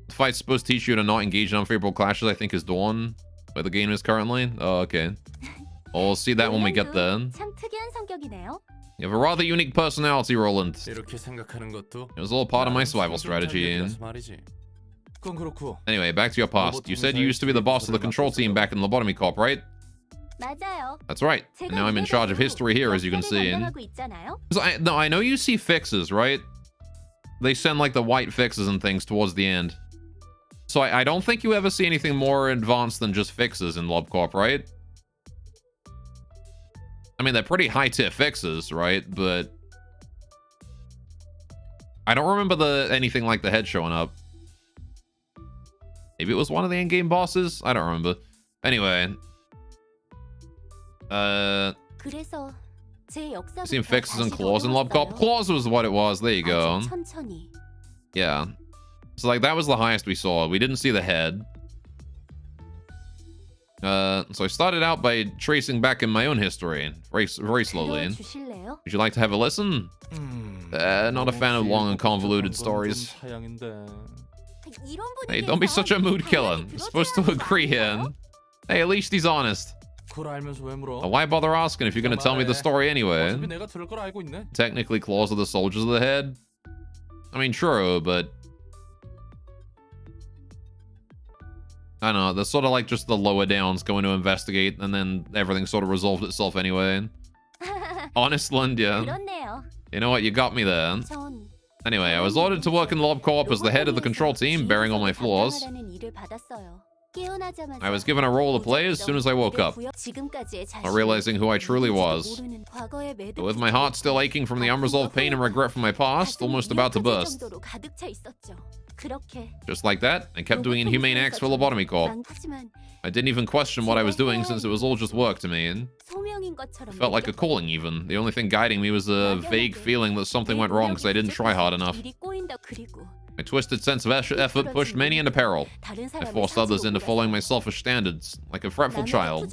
The fight's supposed to teach you to not engage in unfavorable clashes, I think is Dawn, where the game is currently. Oh, okay. Well, we'll see that when we get there. 참 특이한 성격이네요. You have a rather unique personality, Roland. 이렇게 생각하는 것도 It was all part of my survival strategy. 말이지. 그건 그렇고. Anyway, back to your past. You said you used to be the boss of the control team back in Lobotomy Corp, right? 맞아요. That's right. And now I'm in charge of history here, as you can see. No, I know you see fixes, right? They send like the white fixes and things towards the end. So I don't think you ever see anything more advanced than just fixes in LobCorp, right? I mean, they're pretty high-tier fixes, right? But I don't remember anything like the head showing up. Maybe it was one of the in-game bosses? I don't remember. Anyway. Seen fixes and claws in LobCorp? Claws was what it was. There you go. Yeah. So, like, that was the highest we saw. We didn't see the head. So I started out by tracing back in my own history, very slowly. Would you like to have a listen? Not a fan of long and convoluted stories. Hey, don't be such a mood killer. You're supposed to agree here. Hey, at least he's honest. Why bother asking if you're going to tell me the story anyway? Technically, claws are the soldiers of the head. I mean, true, but I don't know, they're sort of like just the lower downs going to investigate, and then everything sort of resolved itself anyway. Honest Lund, yeah. You know what, you got me there. Anyway, I was ordered to work in LobCorp as the head of the control team, bearing all my flaws. I was given a role to play as soon as I woke up, not realizing who I truly was. But with my heart still aching from the unresolved pain and regret from my past, almost about to burst. Just like that, I kept doing inhumane acts for Lobotomy Corp. I didn't even question what I was doing since it was all just work to me. It felt like a calling even. The only thing guiding me was a vague feeling that something went wrong because I didn't try hard enough. My twisted sense of effort pushed many into peril. I forced others into following my selfish standards, like a fretful child.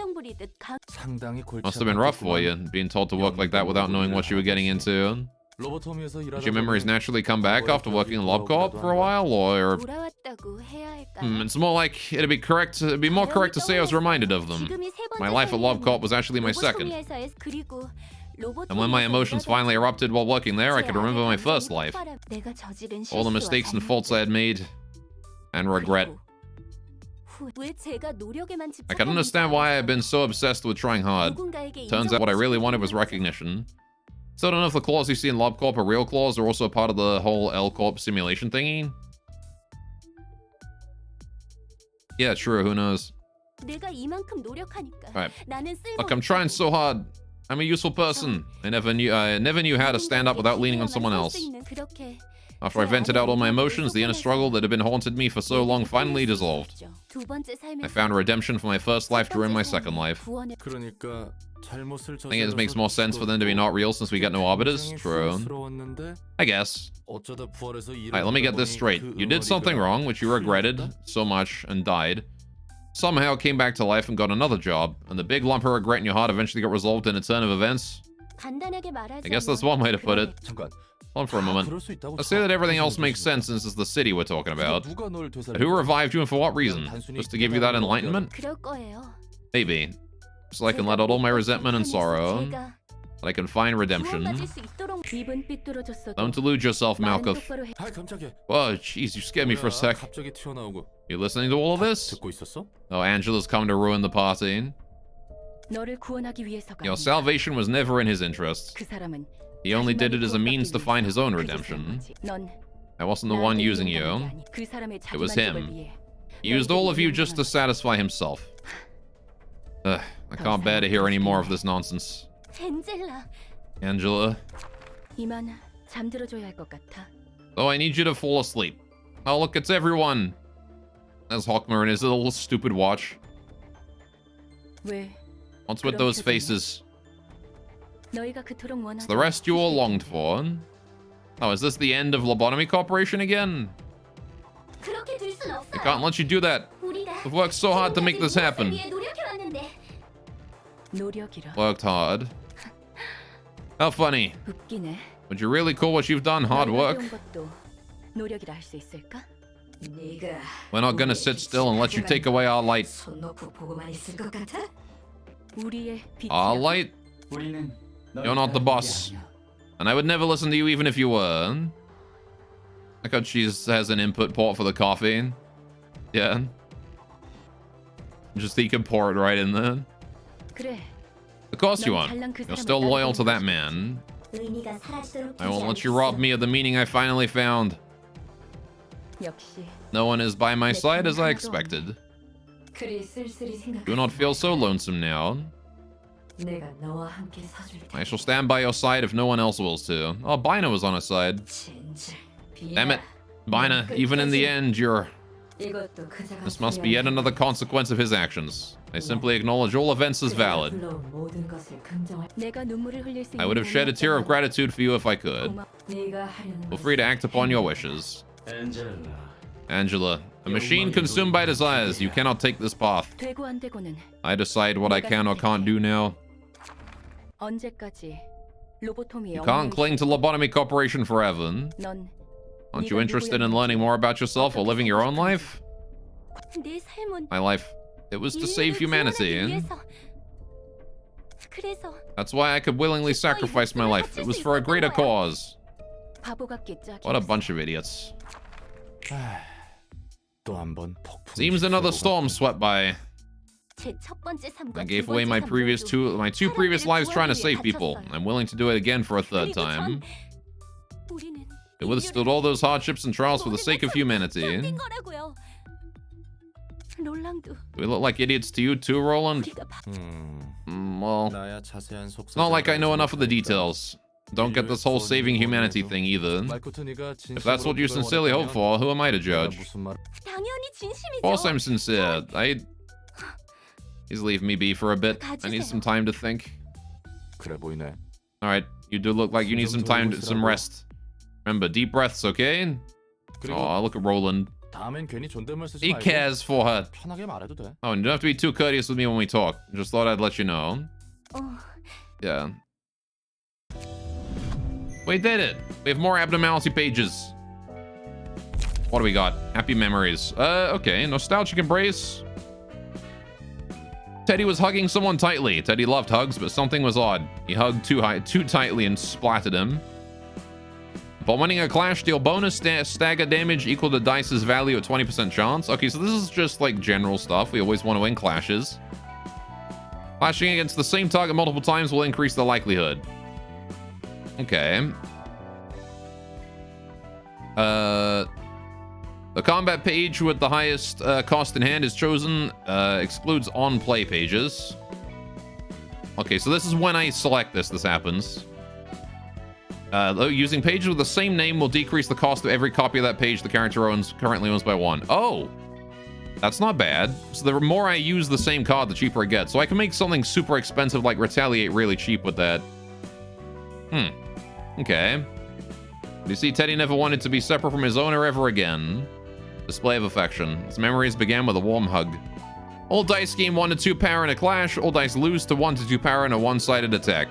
Must have been rough for you, being told to work like that without knowing what you were getting into. Did your memories naturally come back after working in LobCorp for a while, or? It's more like it'd be more correct to say I was reminded of them. My life at LobCorp was actually my second. And when my emotions finally erupted while working there, I could remember my first life. All the mistakes and faults I had made, and regret. I can understand why I've been so obsessed with trying hard. Turns out what I really wanted was recognition. So I don't know if the claws you see in LobCorp are real claws or also part of the whole L-Corp simulation thingy. Yeah, true, who knows. Alright. Look, I'm trying so hard. I'm a useful person. I never knew how to stand up without leaning on someone else. After I vented out all my emotions, the inner struggle that had been haunted me for so long finally dissolved. I found redemption for my first life during my second life. I think it makes more sense for them to be not real since we get no arbiters. True. I guess. Alright, let me get this straight. You did something wrong, which you regretted so much and died. Somehow came back to life and got another job, and the big lump of regret in your heart eventually got resolved in a turn of events. I guess that's one way to put it. Hold on for a moment. Let's say that everything else makes sense since it's the city we're talking about. But who revived you and for what reason? Just to give you that enlightenment? Maybe. So I can let out all my resentment and sorrow. That I can find redemption. Don't delude yourself, Malkuth. Whoa, jeez, you scared me for a sec. You listening to all of this? Oh, Angela's come to ruin the party. Your salvation was never in his interest. He only did it as a means to find his own redemption. I wasn't the one using you. It was him. He used all of you just to satisfy himself. Ugh, I can't bear to hear any more of this nonsense. Angela. 잠들어줘야 할 것 같아. Oh, I need you to fall asleep. Oh, look, it's everyone. That's Hawkmer and his little stupid watch. 왜 What's with those faces? 너희가 그토록 원하던 It's the rest you all longed for. Oh, is this the end of Lobotomy Corporation again? 그렇게 둘 순 없어. I can't let you do that. 우리가 I've worked so hard to make this happen. 위해 노력해왔는데. 노력이라. Worked hard. How funny. 웃기네. Would you really call what you've done hard 너희가 work? 해온 것도 노력이라 할 수 있을까? We're not gonna sit still and let you take away our light. 우리의 빛이야. Our light? You're not the boss. And I would never listen to you even if you were. Like how she has an input port for the coffee. Yeah. Just so you can pour it right in there. 그래. Of course you aren't. You're still loyal to that man. 의미가 사라지도록 I won't 두지 let you 않겠어. rob me of the meaning I finally found. 역시 No one is by my side as I expected. Do not feel so lonesome now. I shall stand by your side if no one else wills to. Oh, Bina was on her side. Damn it. Bina, even in the end, you're... This must be yet another consequence of his actions. I simply acknowledge all events as valid. 내가 눈물을 흘릴 수 I would have shed a tear of gratitude for you if I could. Feel free to act upon your wishes. Angela, a machine consumed by desires. You cannot take this path. 되고 안 되고는 I decide what I can or can't do now. 언제까지 로보토미의 You can't cling to Lobotomy Corporation forever. 넌 Aren't you interested in learning more about yourself or living your own life? 내 삶은 My life, it was to save humanity. 그래서 That's why I could willingly sacrifice my life. It was for a greater cause. 바보 같게 짝이 What a bunch of idiots. 또 한 번 폭풍. Seems another storm swept by. 제첫 번째 삶과 I 두 gave away 번째 my 삶 my 모두 two previous lives 사람들을 trying to 구하기 save 위해 people. 바쳤어요. I'm willing to do it again for a third 그리고 time. 우리는 It withstood all those hardships and trials for the sake of humanity. 견딘 거라고요. 롤랑도 Do we look like idiots to you too, Roland? 우리가 바... Well, 나야 자세한 속사. it's not like I know enough of the details. Don't get this whole saving humanity thing either. If that's what you sincerely hope for, who am I to judge? 당연히 진심이죠. Of course I'm sincere. Please leave me be for a bit. I need some time to think. 그래 보이네. Alright, you do look like you need some time, some rest. Remember, deep breaths, okay? Oh, look at Roland. 다음엔 괜히 존댓말 쓰지 He 말고 cares for her. 편하게 말해도 돼. Oh, and you don't have to be too courteous with me when we talk. Just thought I'd let you know. Yeah. We did it. We have more abnormality pages. What do we got? Happy memories. Okay. Nostalgic embrace. Teddy was hugging someone tightly. Teddy loved hugs, but something was odd. He hugged too tightly and splattered him. Upon winning a clash, deal bonus stagger damage equal to dice's value at 20% chance. Okay, so this is just like general stuff. We always want to win clashes. Clashing against the same target multiple times will increase the likelihood. Okay. The combat page with the highest cost in hand is chosen. Excludes on-play pages. Okay, so this is when I select this happens. Using pages with the same name will decrease the cost of every copy of that page the character currently owns by 1. Oh! That's not bad. So the more I use the same card, the cheaper I get. So I can make something super expensive like Retaliate really cheap with that. Okay. You see, Teddy never wanted to be separate from his owner ever again. Display of affection. His memories began with a warm hug. All dice gain 1 to 2 power in a clash. All dice lose to 1 to 2 power in a one-sided attack.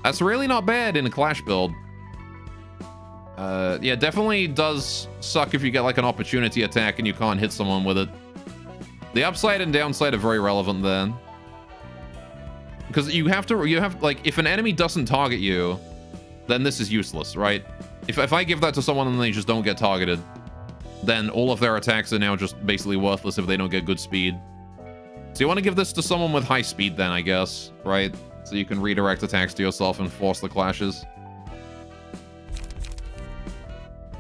That's really not bad in a clash build. Yeah, definitely does suck if you get like an opportunity attack and you can't hit someone with it. The upside and downside are very relevant then. Because you have like, if an enemy doesn't target you, then this is useless, right? If I give that to someone and they just don't get targeted, then all of their attacks are now just basically worthless if they don't get good speed. So you want to give this to someone with high speed then, I guess, right? So you can redirect attacks to yourself and force the clashes.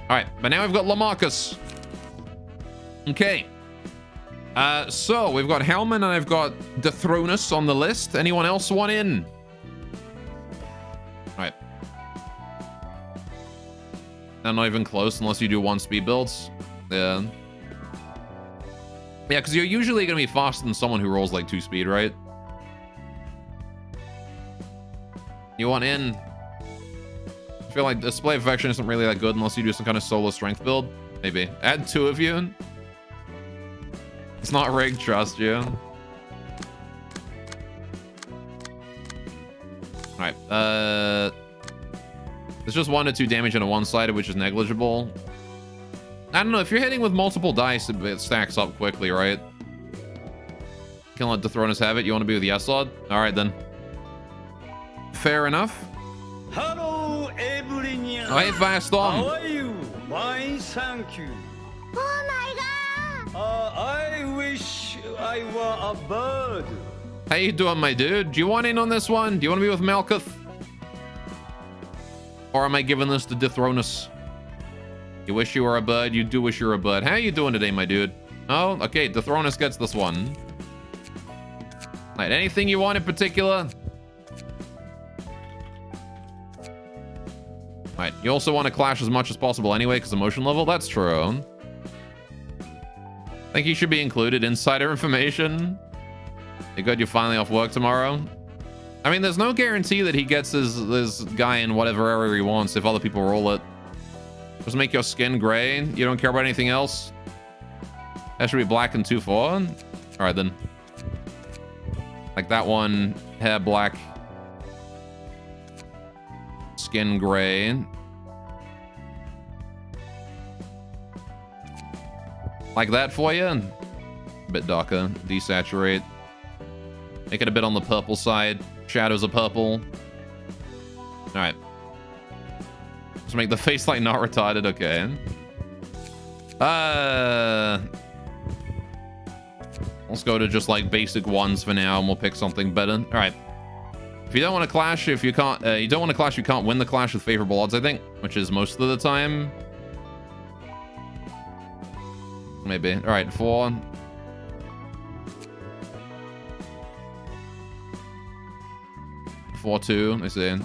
Alright, but now we've got Lamarcus. Okay. So we've got Hellman and I've got Dethronus on the list. Anyone else want in? Alright. Not even close unless you do 1 speed builds. Yeah. Yeah, because you're usually going to be faster than someone who rolls like 2 speed, right? You want in. I feel like display affection isn't really that good unless you do some kind of solo strength build. Maybe. Add 2 of you. It's not rigged, trust you. Alright, there's just 1 to 2 damage on a one-sided, which is negligible. I don't know, if you're hitting with multiple dice, it stacks up quickly, right? Can't let Dethronus have it. You want to be with Yesod? Alright then. Fair enough. Hello, everyone. Oh, hey, Fastom. How are you? Fine, thank you. Oh my god! I wish I were a bird. How you doing, my dude? Do you want in on this one? Do you want to be with Malkuth? Or am I giving this to Dethronus? You wish you were a bird? You do wish you were a bird. How you doing today, my dude? Oh, okay. Dethronus gets this one. All right, anything you want in particular? All right, you also want to clash as much as possible anyway, because emotion level? That's true. I think you should be included. Insider information. You good? You're finally off work tomorrow? I mean, there's no guarantee that he gets his guy in whatever area he wants if other people roll it. Just make your skin gray. You don't care about anything else? That should be black and 2-4. All right, then. Like that one, hair black. Skin gray. Like that for you? A bit darker. Desaturate. Make it a bit on the purple side. Shadows are purple. Alright. Just make the face like not retarded. Okay. Let's go to just like basic ones for now and we'll pick something better. Alright. If you don't want to clash, if you can't, you don't want to clash, you can't win the clash with favorable odds, I think. Which is most of the time. Maybe. Alright, 4. I see.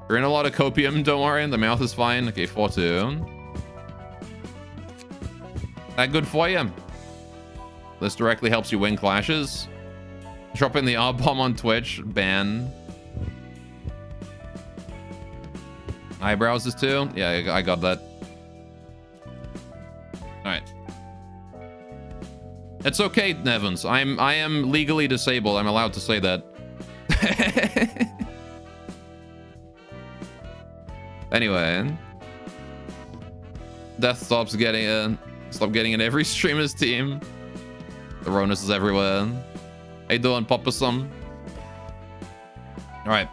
You're in a lot of copium, don't worry. The mouth is fine. Okay, 4-2. That good for you? This directly helps you win clashes. Drop in the R-bomb on Twitch. Ban. Eyebrows is 2. Yeah, I got that. Alright. It's okay, Nevins. I am legally disabled. I'm allowed to say that. Anyway, Death stop getting in every streamer's team. The Ronus is everywhere. How you doing, Papa Some? All right.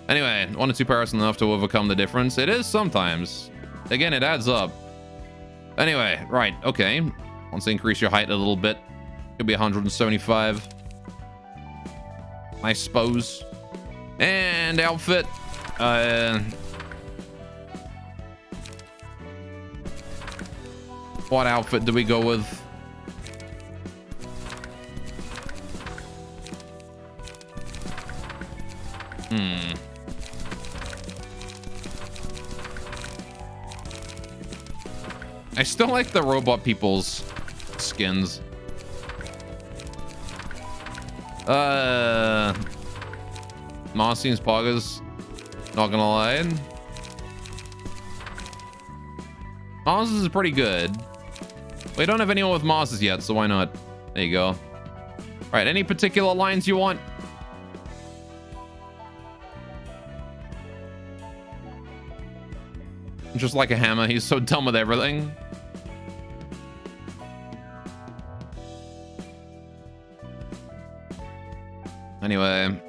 Anyway, 1 or 2 pairs enough to overcome the difference. It is sometimes. Again, it adds up. Anyway, right. Okay. Let's increase your height a little bit. Could be 175. I suppose. And outfit. What outfit do we go with? I still like the robot people's skins. Marcine's Poggers. Not gonna lie. Mars is pretty good. We don't have anyone with Marses yet, so why not? There you go. All right, any particular lines you want? Just like a hammer, he's so dumb with everything. Anyway.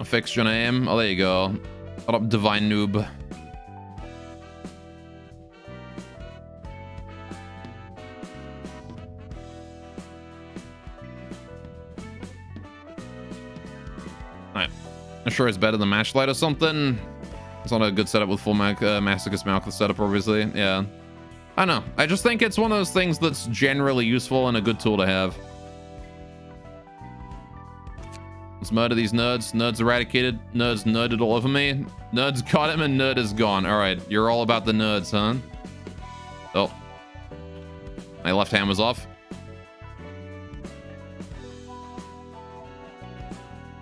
Fix your name. Oh, there you go. Got up Divine Noob. Alright. I'm sure it's better than Matchlight or something. It's not a good setup with full Masochist Malkuth setup, obviously. Yeah. I know. I just think it's one of those things that's generally useful and a good tool to have. Let's murder these nerds. Nerds eradicated. Nerds nerded all over me. Nerds got him and nerd is gone. All right, you're all about the nerds, huh? Oh. My left hand was off.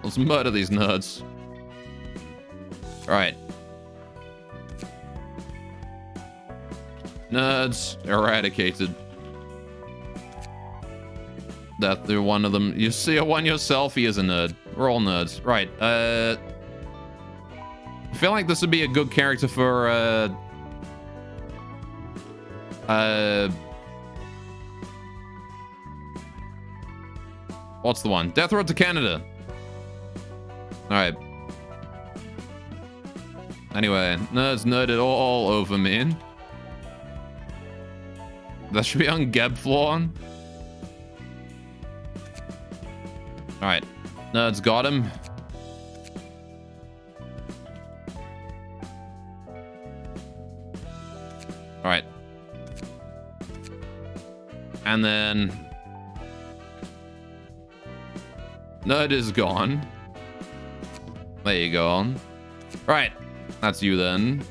Let's murder these nerds. All right. Nerds eradicated. That they're one of them. You see a one yourself, he is a nerd. We're all nerds. Right. I feel like this would be a good character for what's the one? Death Road to Canada. Alright. Anyway, nerds nerded all over me. That should be on Gebflawn. Alright. Nerds got him. Alright. And then... Nerd is gone. There you go. Right. That's you then.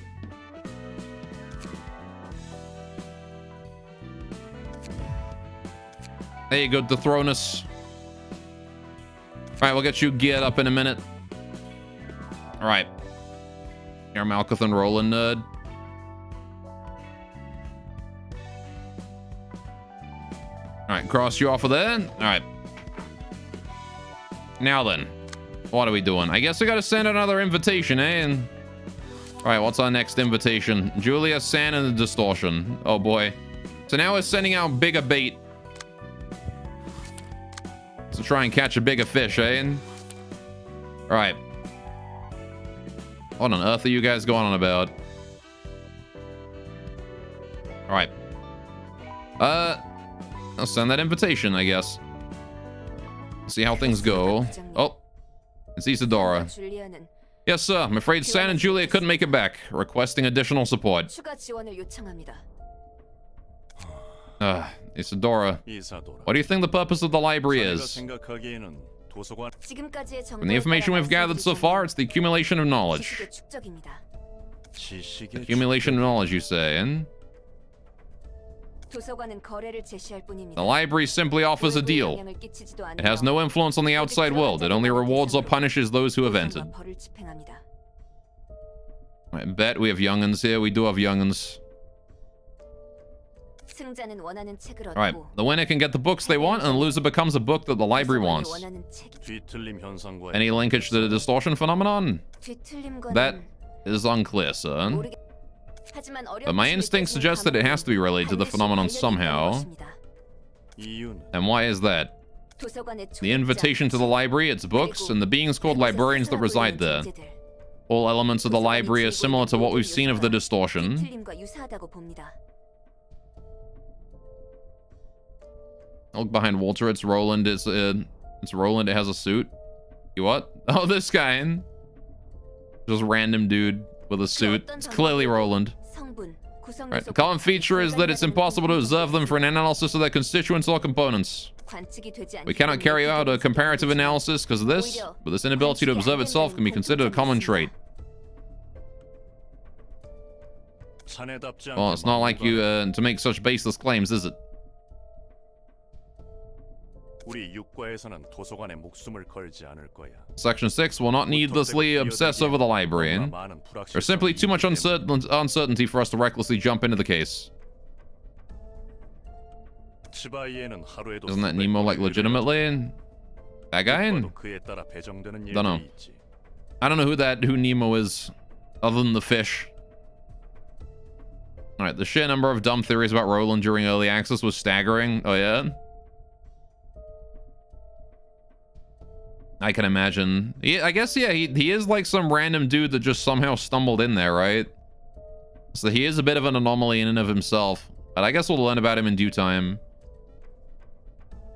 There you go, Dethronus. Alright, we'll get you geared up in a minute. Alright. You're Malkuth and Roland, nerd. Alright, cross you off of there. Alright. Now then. What are we doing? I guess we gotta send another invitation, eh? And... Alright, what's our next invitation? Julia, Sand, and the Distortion. Oh boy. So now we're sending out bigger bait. To try and catch a bigger fish, eh? Alright. What on earth are you guys going on about? Alright. I'll send that invitation, I guess. See how things go. Oh. It's Isadora. Yes, sir. I'm afraid San and Julia couldn't make it back. Requesting additional support. Isadora. What do you think the purpose of the library is? From the information we've gathered so far, it's the accumulation of knowledge. Accumulation of knowledge, you say, and? The library simply offers a deal. It has no influence on the outside world. It only rewards or punishes those who have entered. I bet we have young'uns here. We do have young'uns. Alright, the winner can get the books they want, and the loser becomes a book that the library wants. Any linkage to the distortion phenomenon? That is unclear, sir. But my instinct suggests that it has to be related to the phenomenon somehow. And why is that? The invitation to the library, its books, and the beings called librarians that reside there. All elements of the library are similar to what we've seen of the distortion. Look behind Walter, it's Roland. It's Roland, it has a suit. You what? Oh, this guy. Just random dude with a suit. It's clearly Roland. Right. The common feature is that it's impossible to observe them for an analysis of their constituents or components. We cannot carry out a comparative analysis because of this, but this inability to observe itself can be considered a common trait. Well, it's not like you to make such baseless claims, is it? Section 6 will not needlessly obsess over the library. There's simply too much uncertainty for us to recklessly jump into the case. Isn't that Nemo, like, legitimately? That guy? Don't know. I don't know who Nemo is, other than the fish. Alright, the sheer number of dumb theories about Roland during early access was staggering. Oh, yeah? I can imagine. I guess, yeah, he is like some random dude that just somehow stumbled in there, right? So he is a bit of an anomaly in and of himself. But I guess we'll learn about him in due time.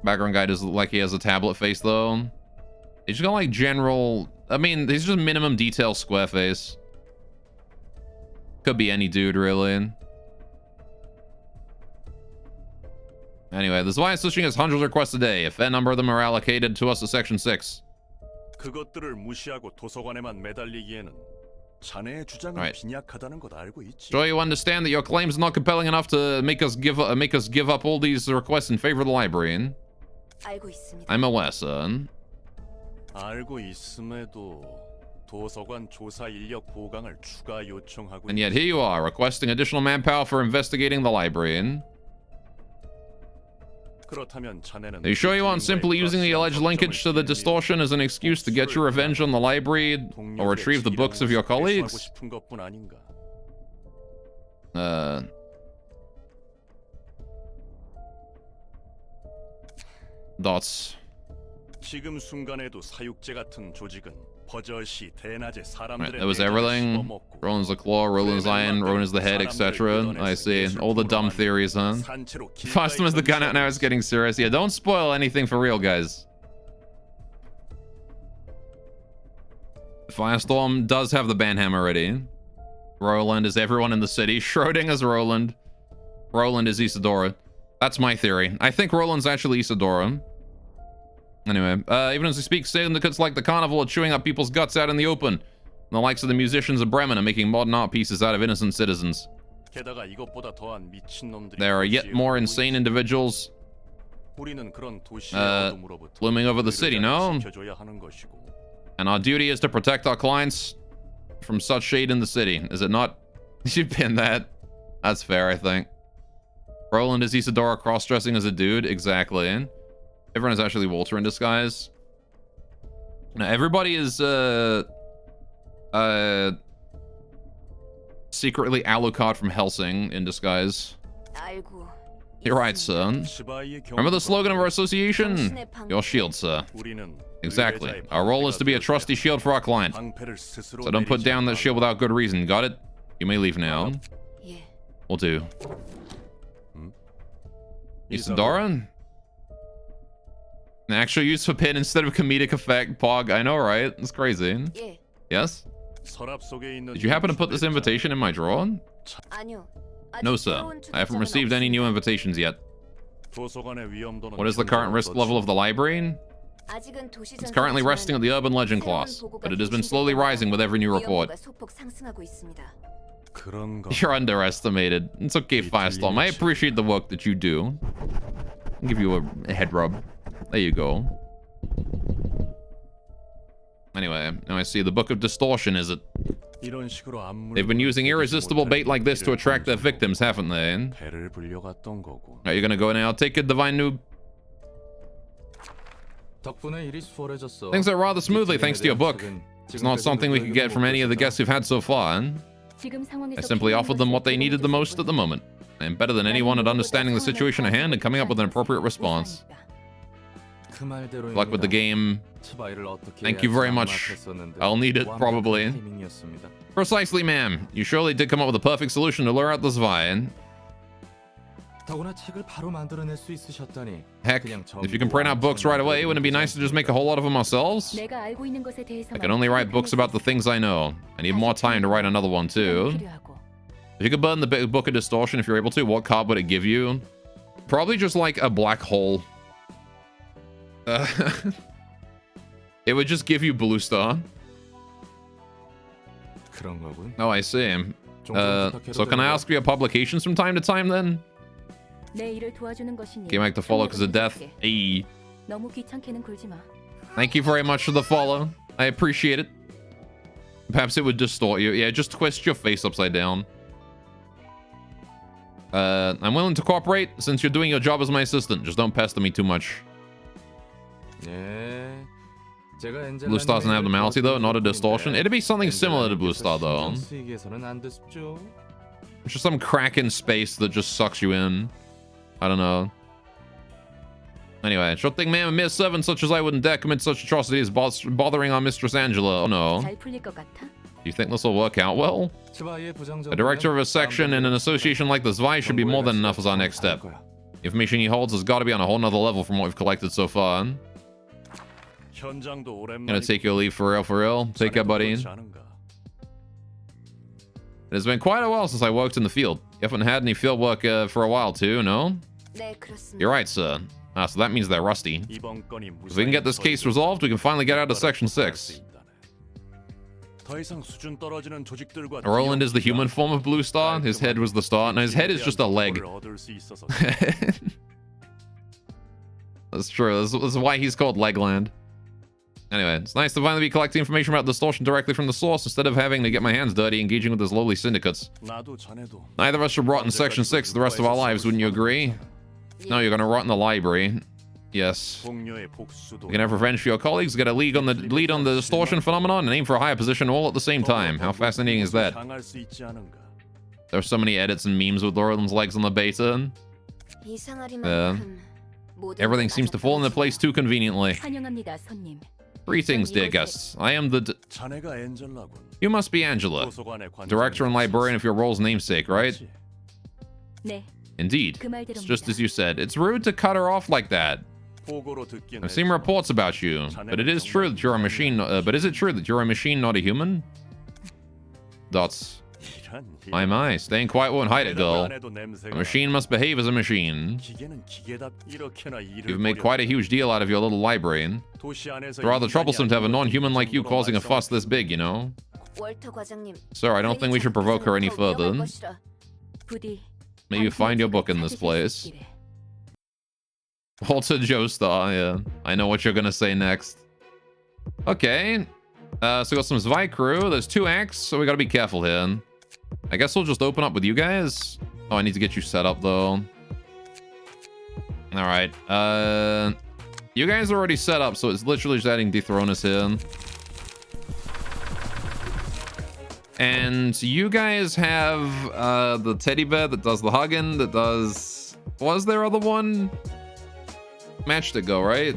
Background guy does look like he has a tablet face, though. He's got, like, general... I mean, he's just minimum detail square face. Could be any dude, really. Anyway, this line switching has hundreds of requests a day. A fair number of them are allocated to us at Section 6. 그것들을 무시하고 도서관에만 매달리기에는 자네의 주장은 Right. 빈약하다는 것 알고 있지. Sure you understand that your claims are not compelling enough to make us give up all these requests in favor of the library. 알고 있습니다. I'm aware, sir. 알고 있음에도 도서관 조사 인력 보강을 추가 요청하고 And yet here you are, requesting additional manpower for investigating the library. 그렇다면 자네는 Are you sure you aren't simply using the alleged linkage to the distortion as an excuse to get your revenge on the library or retrieve the books of your colleagues? 싶은 것뿐 아닌가? Dots. 지금 순간에도 사육제 같은 조직은 버젓이 대낮에 Right, 사람들의 that was 내장을 everything. 씹어먹고 Roland's the claw, Roland's iron, Roland's the head, etc. I see. All the dumb theories, huh? 산채로 Farston has the gun out now, it's getting serious. Yeah, don't spoil anything for real, guys. Firestorm does have the banhammer ready. Roland is everyone in the city. Schrodinger's Roland. Roland is Isadora. That's my theory. I think Roland's actually Isadora. Anyway, even as we speak, syndicates like the Carnival are chewing up people's guts out in the open. And the likes of the musicians of Bremen are making modern art pieces out of innocent citizens. 게다가 이것보다 더한 미친놈들이 There are yet 도시에 more 오고 insane 있지. individuals 우리는 그런 도시의 어둠으로부터 blooming over the city, no? 지켜줘야 하는 것이고. And our duty is to protect our clients from such shade in the city. Is it not? You pin that. That's fair, I think. Roland is Isadora cross-dressing as a dude. Exactly. Everyone is actually Walter in disguise. Now, everybody is, secretly Alucard from Helsing in disguise. 알고. You're right, son. 시바이의 Remember the slogan of our association? 당신의 방- Your shield, sir. 우리는 Exactly. 의뢰자의 Our role is to be a 방패가 trusty shield for our client. 방패를 스스로 So don't put 내리지 down that shield without good reason. Got it? You may leave now. 예. Will do. 이sadora. Isadora? An actual use for pin instead of comedic effect. Pog, I know, right? It's crazy. 예. Yes? 서랍 속에 있는 Did you happen to put this invitation in my drawer? 아니요. No, 아직 sir. 새로운 I haven't 추천자는 received any new 없습니다. invitations yet. 도서관의 위험도는 What is the current risk level of the library? 아직은 도시 It's currently 전선이지만 resting at the urban legend 새로운 class, 보고가 but it has been 갱신될 slowly 때마다 rising with every new report. 위험도가 소폭 상승하고 있습니다. 그런가? You're underestimated. It's okay, Firestorm. I appreciate the work that you do. I'll give you a head rub. There you go. Anyway, now I see the Book of Distortion, is it? 이런 식으로 안무를 They've been using irresistible bait like this to attract their victims, haven't they? 배를 불려갔던 거고. Are you gonna go now? Take a divine noob. 덕분에 일이 수월해졌어. Things are rather smoothly thanks to your book. It's not something we could get from any of the guests we've had so far. 지금 상황에서 I simply 필요한 offered them what they 것을 needed the 제공해 most 줄 at the moment. I am better than anyone at understanding the situation at hand and coming up with an appropriate response. 그 말대로입니다. Luck with the game. 스바이를 어떻게 Thank you very much. 막았었는데 I'll need it, 완벽한 probably. 타이밍이었습니다. Precisely, ma'am. You surely did come up with a perfect solution to lure out this Vine. 더구나 책을 바로 만들어낼 수 있으셨다니. Heck, 그냥 if you can print out books right away, wouldn't it be nice to just make a whole lot of them ourselves? 내가 알고 있는 것에 대해서 I can only write books about the things I know. I need more time to write another one, too. If you could burn the Book of Distortion if you're able to, what card would it give you? Probably just like a black hole. It would just give you Blue Star. 그런 거군. Oh, I see. 좀 So can I ask for your publications from time to time then? 내 일을 도와주는 것이니 Game like to follow because of death. Hey. 너무 귀찮게는 굴지 마. Thank you very much for the follow. I appreciate it. Perhaps it would distort you. Yeah, just twist your face upside down. I'm willing to cooperate since you're doing your job as my assistant. Just don't pester me too much. 예. 제가 Blue Star's an abnormality though, not a distortion. It'd be something similar to Blue Star though. 수익에서는 안 됐죠. It's just some crack in space that just sucks you in. I don't know. Anyway, sure thing, ma'am. A mere servant such as I wouldn't dare commit such atrocities bothering our Mistress Angela. Oh no. 잘 풀릴 것 같아? Do you think this will work out well? A director of a section in an association like this Vi should be more than enough as our next step. The information he holds has got to be on a whole nother level from what we've collected so far. Gonna take your leave for real? Take care, buddy. It has been quite a while since I worked in the field. You haven't had any field work for a while too, no? 네, 그렇습니다. You're right, sir. Ah, so that means they're rusty. 이번 건이 If we can get this case resolved, we can finally get out of Section 6. 더 이상 수준 떨어지는 조직들과 Roland is the human form of Blue Star. His head was the star. No, his head is just a leg. That's true. That's why he's called Legland. Anyway, it's nice to finally be collecting information about distortion directly from the source instead of having to get my hands dirty engaging with those lowly syndicates. Neither of us should rot in Section 6 the rest of our lives, wouldn't you agree? No, you're gonna rot in the library. Yes. You can have revenge for your colleagues, get a lead on the distortion phenomenon, and aim for a higher position all at the same time. How fascinating is that? There's so many edits and memes with Laurel's legs on the beta. Everything seems to fall into place too conveniently. 환영합니다, 손님. Greetings, dear guests. I am the... You must be Angela, director and librarian of your role's namesake, right? 네, Indeed. 그 말대로입니다. It's just as you said. It's rude to cut her off like that. I've seen reports about you, but it is true that you're a machine. But is it true that you're a machine, not a human? Dots. My, staying quiet won't hide it, girl. A machine must behave as a machine. You've made quite a huge deal out of your little library. It's rather troublesome to have a non-human like you causing a fuss this big, you know? Sir, I don't think we should provoke her any further. 부디 May you find your book in this place. Walter Joestar, yeah. I know what you're gonna say next. Okay. So we got some Zwei crew. There's 2 acts, so we gotta be careful here. I guess we'll just open up with you guys. Oh, I need to get you set up, though. Alright. You guys are already set up, so it's literally just adding Dethronus here. And you guys have the teddy bear that does the hugging, that does... Was there other one? Matchstick go, right?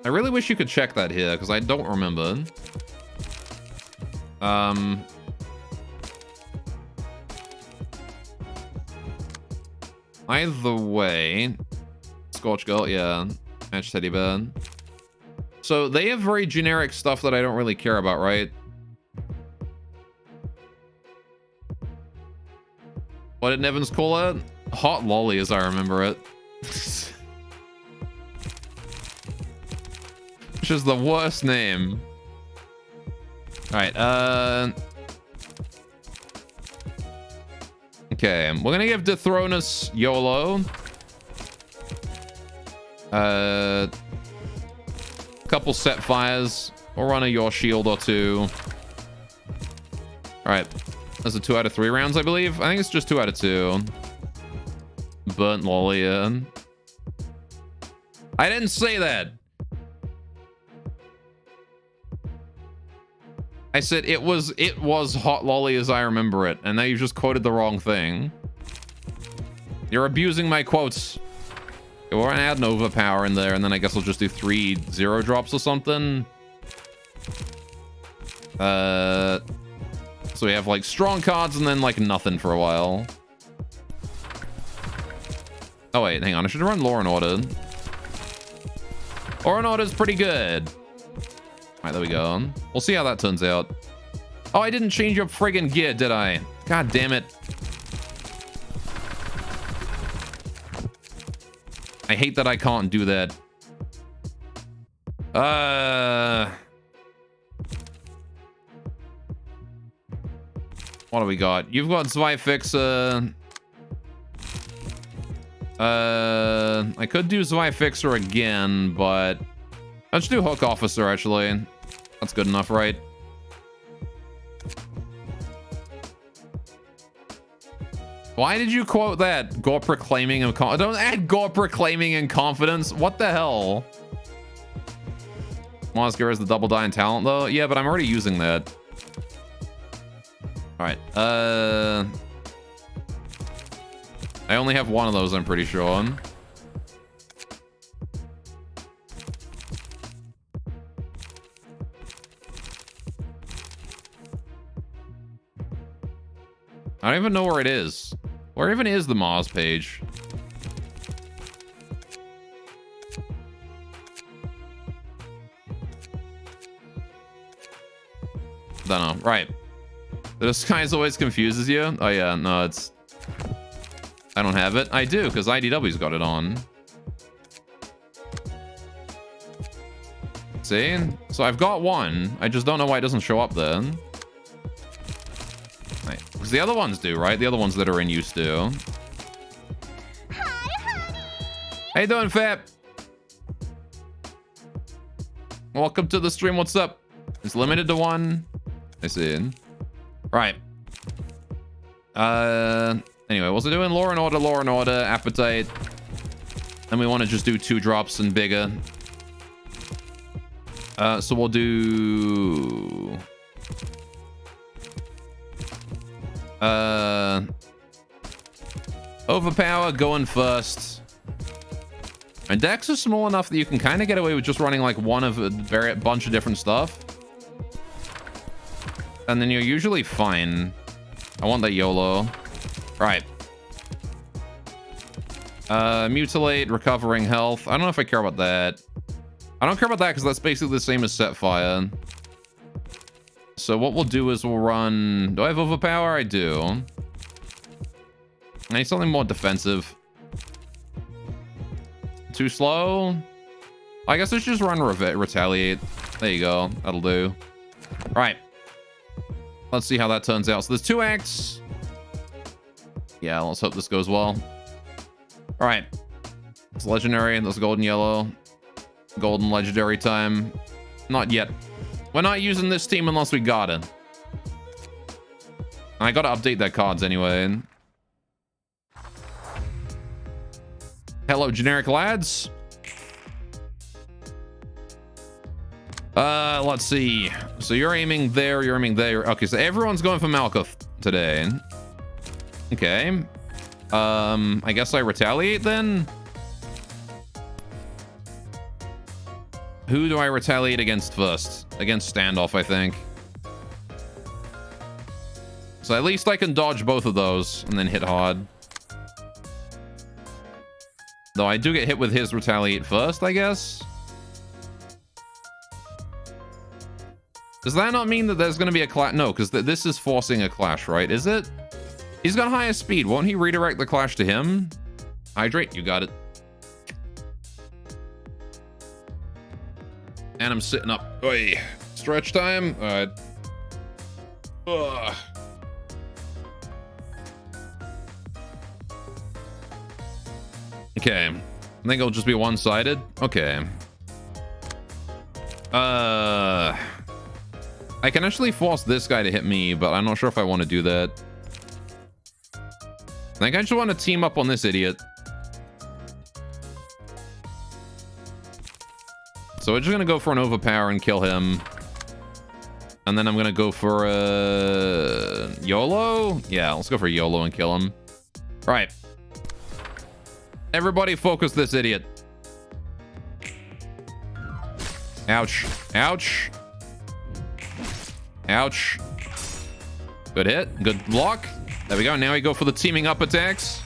I really wish you could check that here, because I don't remember. Either way... Scorch Girl, yeah. Match Teddy Bear. So they have very generic stuff that I don't really care about, right? What did Nevins call it? Hot Lolly, as I remember it. Which is the worst name. Alright, okay, we're gonna give Dethronus YOLO. Couple set fires. We'll run a Your Shield or 2. Alright. That's a 2 out of 3 rounds, I believe. I think it's just 2 out of 2. Burnt Lolly in. I didn't say that. I said it was Hot Lolly as I remember it, and now you just quoted the wrong thing. You're abusing my quotes. Okay, we're gonna add an overpower in there, and then I guess I'll just do 3 0 drops or something. So we have like strong cards and then like nothing for a while. Oh wait, hang on. I should run Law and Order. Law and Order's pretty good. All right, there we go. We'll see how that turns out. Oh, I didn't change your friggin' gear, did I? God damn it. I hate that I can't do that. What do we got? You've got Zwei Fixer. I could do Zwei Fixer again, but let's do Hook Officer, actually. That's good enough, right? Why did you quote that? Gore proclaiming of don't add gore proclaiming in confidence. What the hell? Monster is the double die in talent, though. Yeah, but I'm already using that. All right. I only have one of those, I'm pretty sure. I don't even know where it is. Where even is the Mars page? Don't know. Right. The disguise always confuses you. Oh yeah, no, it's... I don't have it. I do, because IDW's got it on. See? So I've got one. I just don't know why it doesn't show up then. Right. Because the other ones do, right? The other ones that are in use do. How you doing, Fap? Welcome to the stream. What's up? It's limited to one. I see. Right. Anyway, what's it doing? Law and order, appetite. And we want to just do 2 drops and bigger. So we'll do... Overpower going first. And decks are small enough that you can kind of get away with just running like one of a bunch of different stuff. And then you're usually fine. I want that YOLO. Right. Mutilate, recovering health. I don't know if I care about that. I don't care about that because that's basically the same as set fire. So what we'll do is we'll run... Do I have overpower? I do. I need something more defensive. Too slow? I guess let's just run retaliate. There you go. That'll do. Right. Let's see how that turns out. So there's 2 acts. Yeah, let's hope this goes well. All right. It's legendary. That's golden yellow. Golden legendary time. Not yet. We're not using this team unless we got it. I gotta update their cards anyway. Hello, generic lads. Let's see. So you're aiming there, you're aiming there. Okay, so everyone's going for Malkuth today. Okay. I guess I retaliate then? Who do I retaliate against first? Against Standoff, I think. So at least I can dodge both of those and then hit hard. Though I do get hit with his retaliate first, I guess. Does that not mean that there's going to be a clash? No, because this is forcing a clash, right? Is it? He's got higher speed. Won't he redirect the clash to him? Hydrate, you got it. And I'm sitting up. Oi. Stretch time. All right. Ugh. Okay. I think it'll just be one-sided. Okay. I can actually force this guy to hit me, but I'm not sure if I want to do that. I think I just want to team up on this idiot. So we're just going to go for an overpower and kill him. And then I'm going to go for a YOLO. Yeah, let's go for YOLO and kill him. Right. Everybody focus this idiot. Ouch. Ouch. Ouch. Good hit. Good block. There we go. Now we go for the teaming up attacks.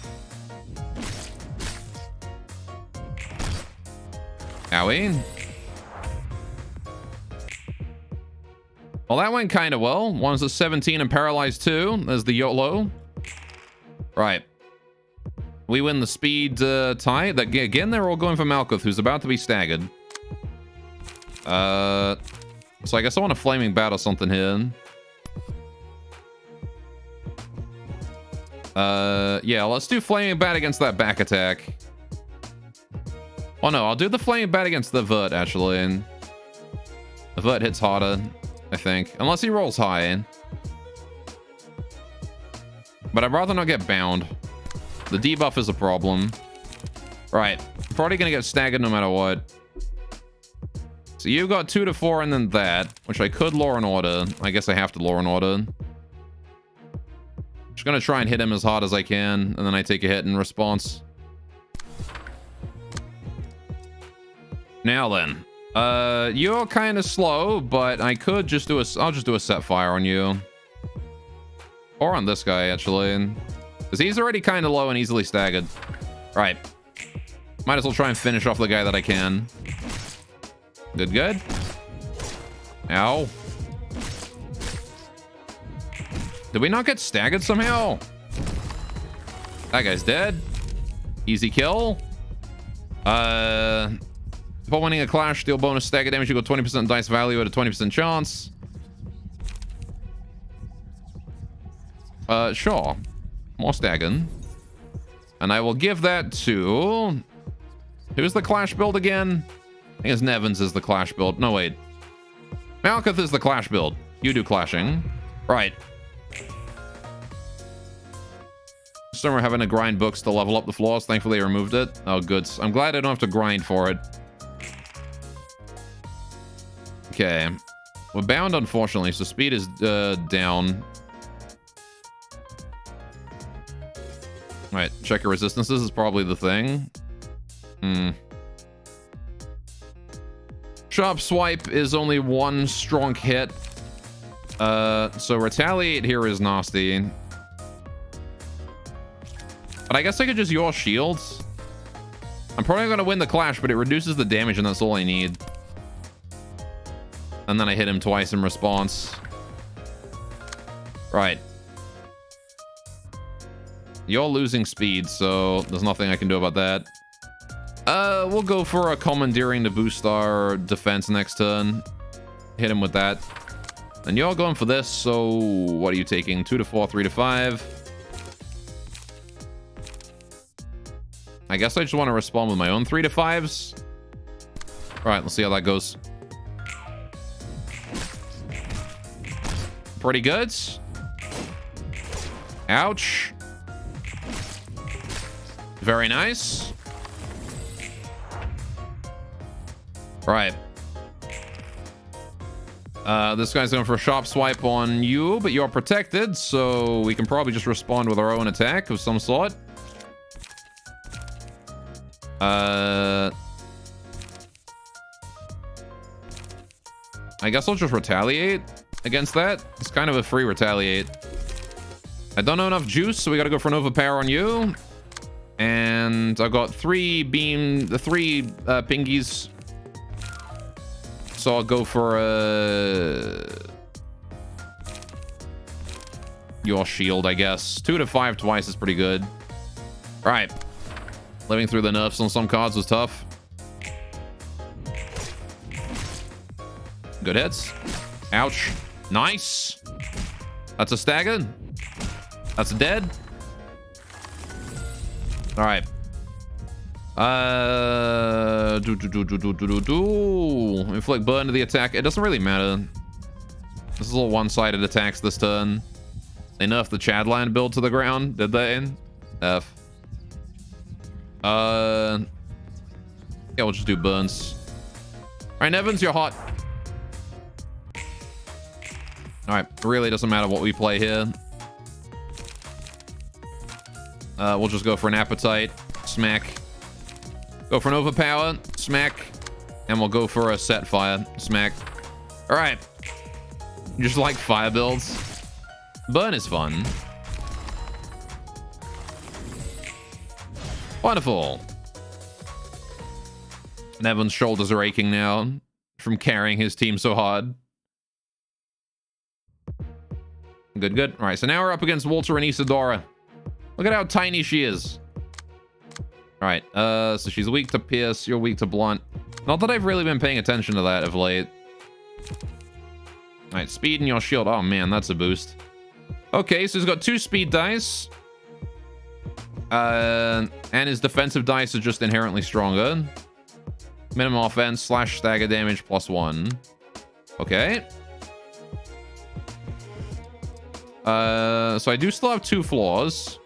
Owie. Well, that went kind of well. One's a 17 and paralyzed 2. There's the YOLO. Right. We win the speed tie. Again, they're all going for Malkuth, who's about to be staggered. So I guess I want a flaming bat or something here. Yeah, let's do flaming bat against that back attack. Oh no, I'll do the flaming bat against the vert actually. The vert hits harder, I think, unless he rolls high. But I'd rather not get bound. The debuff is a problem. Right, probably gonna get staggered no matter what. So you've got 2 to 4 and then that, which I could Law and Order. I guess I have to Law and Order. Just gonna try and hit him as hard as I can, and then I take a hit in response. Now then, you're kind of slow, but I could just do I'll just do a set fire on you. Or on this guy, actually. Because he's already kind of low and easily staggered. Right. Might as well try and finish off the guy that I can. Good, good. Ow. Did we not get staggered somehow? That guy's dead. Easy kill. Upon winning a clash, deal bonus stagger damage. You got 20% dice value at a 20% chance. Sure. More staggering. And I will give that to... Who's the clash build again? I think it's Nevins is the clash build. No, wait. Malkuth is the clash build. You do clashing. Right. Some are having to grind books to level up the floors. Thankfully, I removed it. Oh, good. I'm glad I don't have to grind for it. Okay. We're bound, unfortunately, so speed is down. Right, check your resistances is probably the thing. Sharp swipe is only one strong hit. So retaliate here is nasty. But I guess I could just your shields. I'm probably going to win the clash, but it reduces the damage and that's all I need. And then I hit him twice in response. Right. You're losing speed, so there's nothing I can do about that. We'll go for a commandeering to boost our defense next turn. Hit him with that. And you're going for this, so what are you taking? 2 to 4, 3 to 5. I guess I just want to respond with my own 3 to 5s. Alright, let's see how that goes. Pretty good. Ouch. Very nice. Right. This guy's going for a sharp swipe on you, but you're protected, so we can probably just respond with our own attack of some sort. I guess I'll just retaliate against that. It's kind of a free retaliate. I don't know enough juice, so we gotta go for an overpower on you. And I've got 3 pingies. So I'll go for your shield, I guess. 2 to 5 twice is pretty good. All right. Living through the nerfs on some cards was tough. Good hits. Ouch. Nice. That's a stagger. That's a dead. All right. Inflict burn to the attack. It doesn't really matter. This is all one-sided attacks this turn. They nerfed the Chadland build to the ground, did they? F. Yeah, we'll just do burns. All right, Evans, you're hot. All right, it really doesn't matter what we play here. We'll just go for an appetite, smack. Go for an overpower, smack. And we'll go for a set fire, smack. All right. Just like fire builds. Burn is fun. Wonderful. And Evan's shoulders are aching now from carrying his team so hard. Good, good. All right, so now we're up against Walter and Isadora. Look at how tiny she is. All right, so she's weak to pierce. You're weak to blunt. Not that I've really been paying attention to that of late. All right, speed and your shield. Oh, man, that's a boost. Okay, so he's got 2 speed dice. And his defensive dice are just inherently stronger. Minimum offense / stagger damage +1. Okay. So I do still have 2 floors.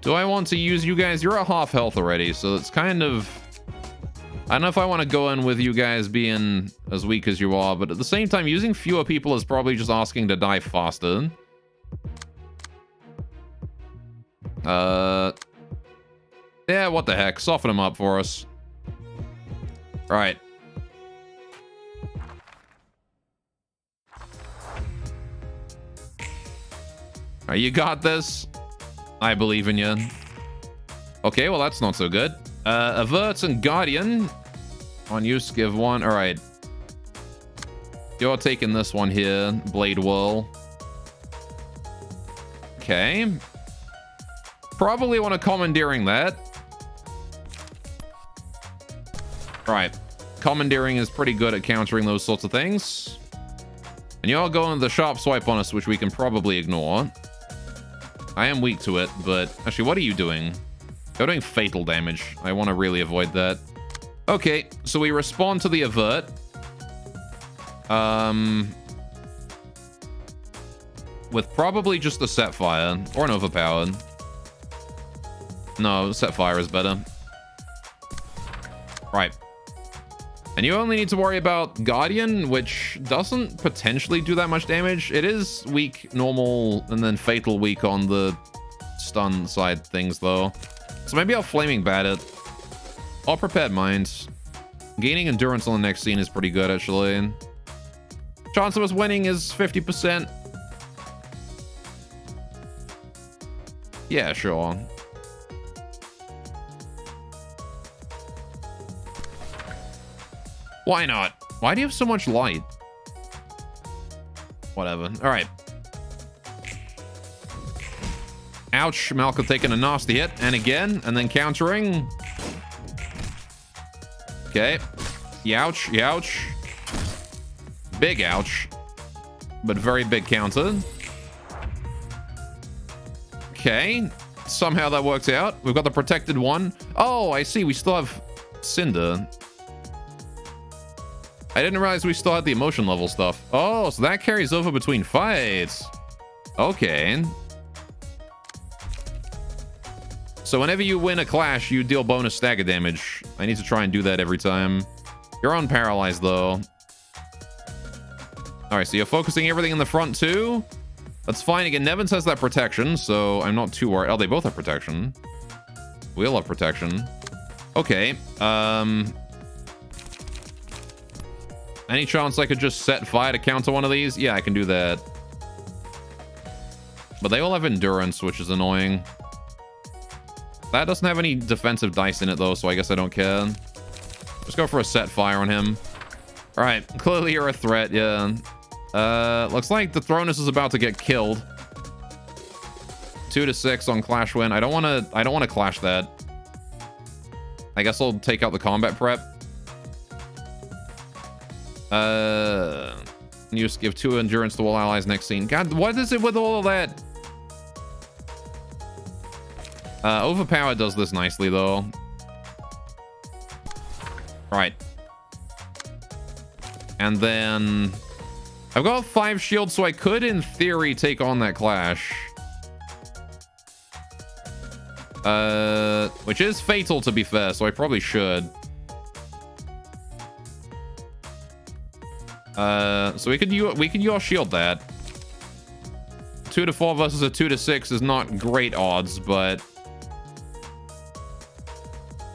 Do I want to use you guys? You're at half health already, so it's kind of... I don't know if I want to go in with you guys being as weak as you are, but at the same time, using fewer people is probably just asking to die faster. Yeah, what the heck? Soften them up for us. All right. All right, you got this. I believe in you. Okay, well, that's not so good. Avert and Guardian. On use, give 1. All right. You're taking this one here. Blade Whirl. Okay. Probably want to commandeering that. Right. Commandeering is pretty good at countering those sorts of things. And you're going the sharp swipe on us, which we can probably ignore. I am weak to it, but... Actually, what are you doing? You're doing fatal damage. I want to really avoid that. Okay, so we respond to the avert. With probably just a set fire. Or an overpowered. No, set fire is better. Right. And you only need to worry about Guardian, which doesn't potentially do that much damage. It is weak, normal, and then fatal weak on the stun side things, though. So maybe I'll Flaming Bat it. Or Prepared Mind. Gaining endurance on the next scene is pretty good, actually. Chance of us winning is 50%. Yeah, sure. Why not? Why do you have so much light? Whatever. All right. Ouch. Malcolm taking a nasty hit. And again. And then countering. Okay. Youch. Youch. Big ouch. But very big counter. Okay. Somehow that works out. We've got the protected one. Oh, I see. We still have Cinder. I didn't realize we still had the emotion level stuff. Oh, so that carries over between fights. Okay. So whenever you win a clash, you deal bonus stagger damage. I need to try and do that every time. You're unparalyzed, though. All right, so you're focusing everything in the front, too. That's fine. Again, Nevins has that protection, so I'm not too worried. Oh, they both have protection. We all have protection. Okay. Any chance I could just set fire to counter one of these? Yeah, I can do that. But they all have endurance, which is annoying. That doesn't have any defensive dice in it, though, so I guess I don't care. Just go for a set fire on him. All right, clearly you're a threat, yeah. Looks like the Thronus is about to get killed. 2 to 6 on Clash Win. I don't want to clash that. I guess I'll take out the combat prep. You just give 2 endurance to all allies next scene. God, what is it with all of that? Overpower does this nicely, though. Right. And then... I've got 5 shields, so I could, in theory, take on that clash. Which is fatal, to be fair, so I probably should. So we could use shield that. 2 to 4 versus a 2 to 6 is not great odds, but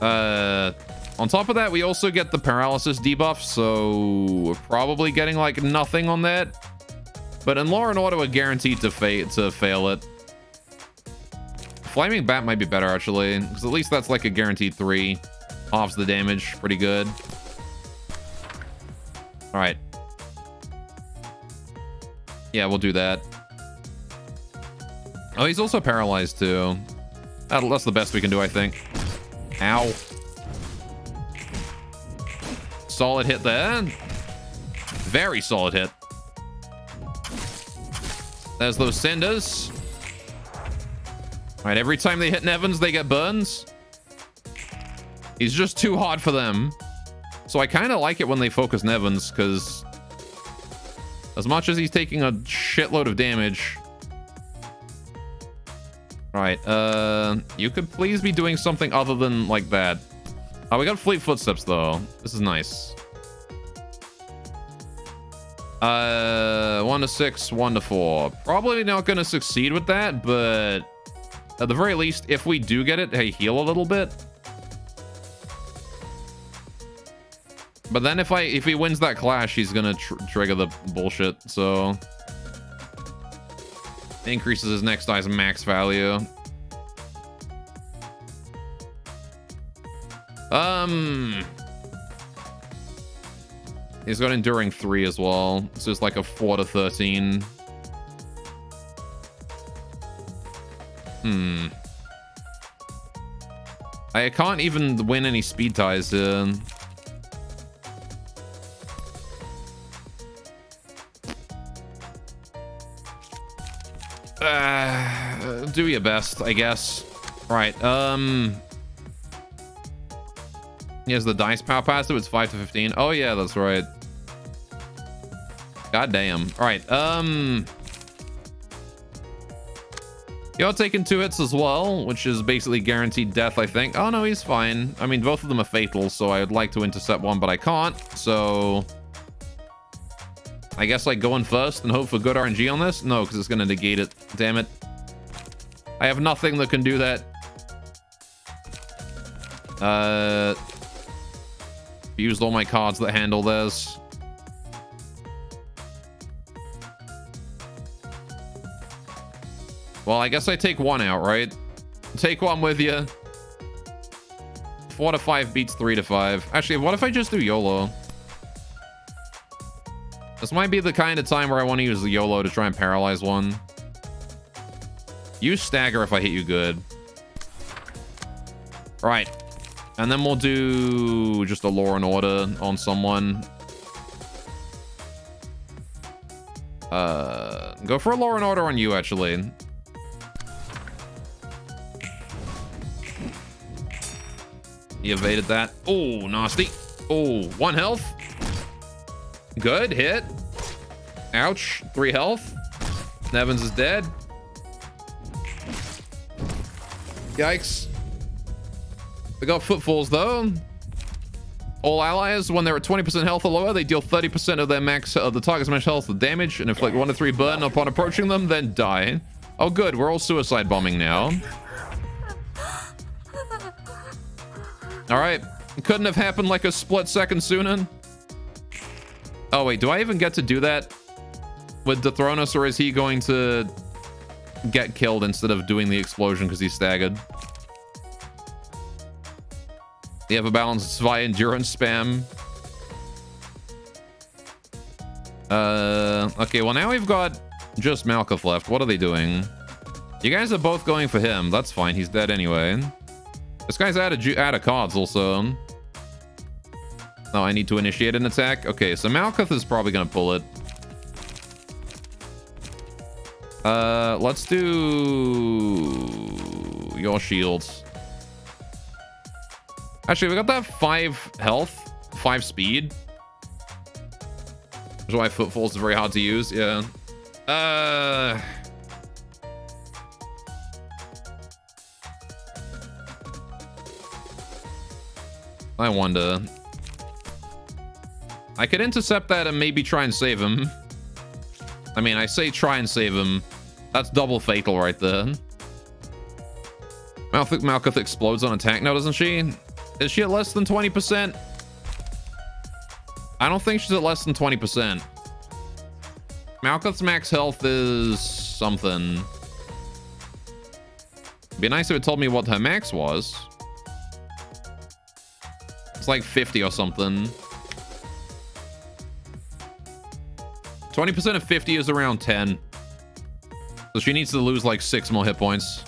on top of that, we also get the paralysis debuff, so we're probably getting like nothing on that. But in Law and Order, we're guaranteed to fail it. Flaming Bat might be better, actually, because at least that's like a guaranteed 3. Halves the damage. Pretty good. All right. Yeah, we'll do that. Oh, he's also paralyzed, too. That's the best we can do, I think. Ow. Solid hit there. Very solid hit. There's those cinders. All right, every time they hit Nevins, they get burns. He's just too hard for them. So I kind of like it when they focus Nevins, because as much as he's taking a shitload of damage... All right, you could please be doing something other than like that. Oh, we got Fleet Footsteps, though. This is nice. 1 to 6, 1 to 4. Probably not going to succeed with that, but at the very least, if we do get it, hey, heal a little bit. But then if he wins that clash, he's going to trigger the bullshit, so... Increases his next guy's max value. He's got Enduring 3 as well. So it's like a 4 to 13. I can't even win any speed ties here. Do your best, I guess. Right. Here's the dice power passive. It's 5 to 15. Oh yeah, that's right. God damn. All right. You're taking 2 hits as well, which is basically guaranteed death, I think. Oh no, he's fine. I mean, both of them are fatal, so I would like to intercept one, but I can't. So I guess like go in first and hope for good RNG on this. No, because it's gonna negate it. Damn it. I have nothing that can do that. Used all my cards that handle this. Well, I guess I take 1 out, right? Take 1 with you. 4 to 5 beats 3 to 5. Actually, what if I just do YOLO? This might be the kind of time where I want to use the YOLO to try and paralyze one. Use stagger if I hit you good. Right. And then we'll do just a Law and Order on someone. Go for a Law and Order on you, actually. He evaded that. Oh, nasty. Oh, 1 health. Good. Hit. Ouch. 3 health. Nevins is dead. Yikes. We got footfalls, though. All allies, when they're at 20% health or lower, they deal 30% of their max of the target's max health with damage, and inflict 1 to 3 burn upon approaching them, then die. Oh, good. We're all suicide bombing now. All right. Couldn't have happened like a split second sooner. Oh, wait. Do I even get to do that with Dethronus, or is he going to get killed instead of doing the explosion because he's staggered? You have a balanced via endurance spam. Okay, well now we've got just Malkuth left. What are they doing? You guys are both going for him. That's fine. He's dead anyway. This guy's out of cards also. Oh, I need to initiate an attack. Okay, so Malkuth is probably gonna pull it. Let's do your shields. Actually, we got that 5 health, 5 speed. That's why footfalls are very hard to use. Yeah. I wonder. I could intercept that and maybe try and save him. I mean, I say try and save him. That's double fatal right there. Malkuth explodes on attack now, doesn't she? Is she at less than 20%? I don't think she's at less than 20%. Malkuth's max health is something. It'd be nice if it told me what her max was. It's like 50 or something. 20% of 50 is around 10. So she needs to lose like 6 more hit points.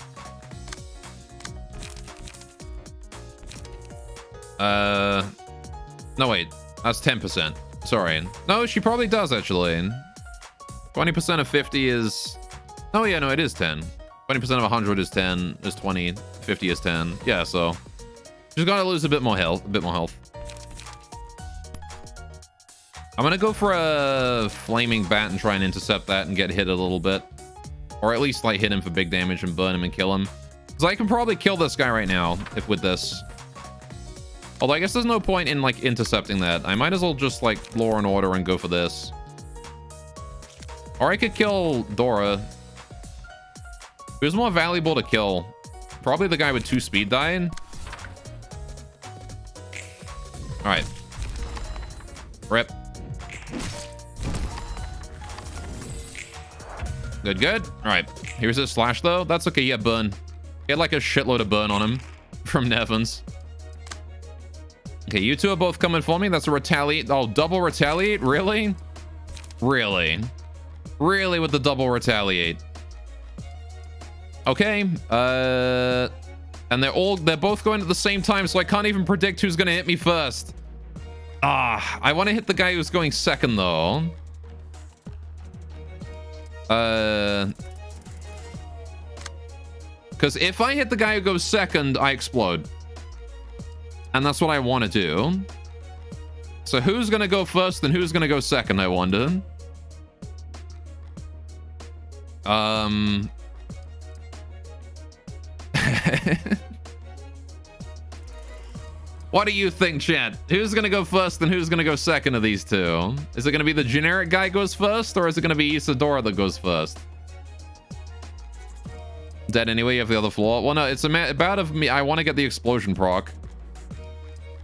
No, wait. That's 10%. Sorry. No, she probably does, actually. 20% of 50 is... Oh, yeah, no, it is 10. 20% of 100 is 10, is 20. 50 is 10. Yeah, so... She's gonna lose a bit more health. I'm gonna go for a Flaming Bat and try and intercept that and get hit a little bit. Or at least, like, hit him for big damage and burn him and kill him. Because I can probably kill this guy right now, if with this. Although I guess there's no point in, like, intercepting that. I might as well just, like, Law and Order and go for this. Or I could kill Dora. Who's more valuable to kill? Probably the guy with 2 speed dying. Alright. Rip. Good. Alright. Here's his slash, though. That's okay. Yeah, burn. He had, like, a shitload of burn on him from Nevins. Okay, you two are both coming for me. That's a retaliate. Oh, double retaliate? Really? Really with the double retaliate. Okay. And they're both going at the same time, so I can't even predict who's gonna hit me first. I want to hit the guy who's going second, though. Because if I hit the guy who goes second, I explode. And that's what I want to do. So who's going to go first and who's going to go second, I wonder? What do you think, chat? Who's going to go first and who's going to go second of these two? Is it going to be the generic guy goes first, or is it going to be Isadora that goes first? Dead anyway, you have the other floor. Well, no, it's about of me. I want to get the explosion proc.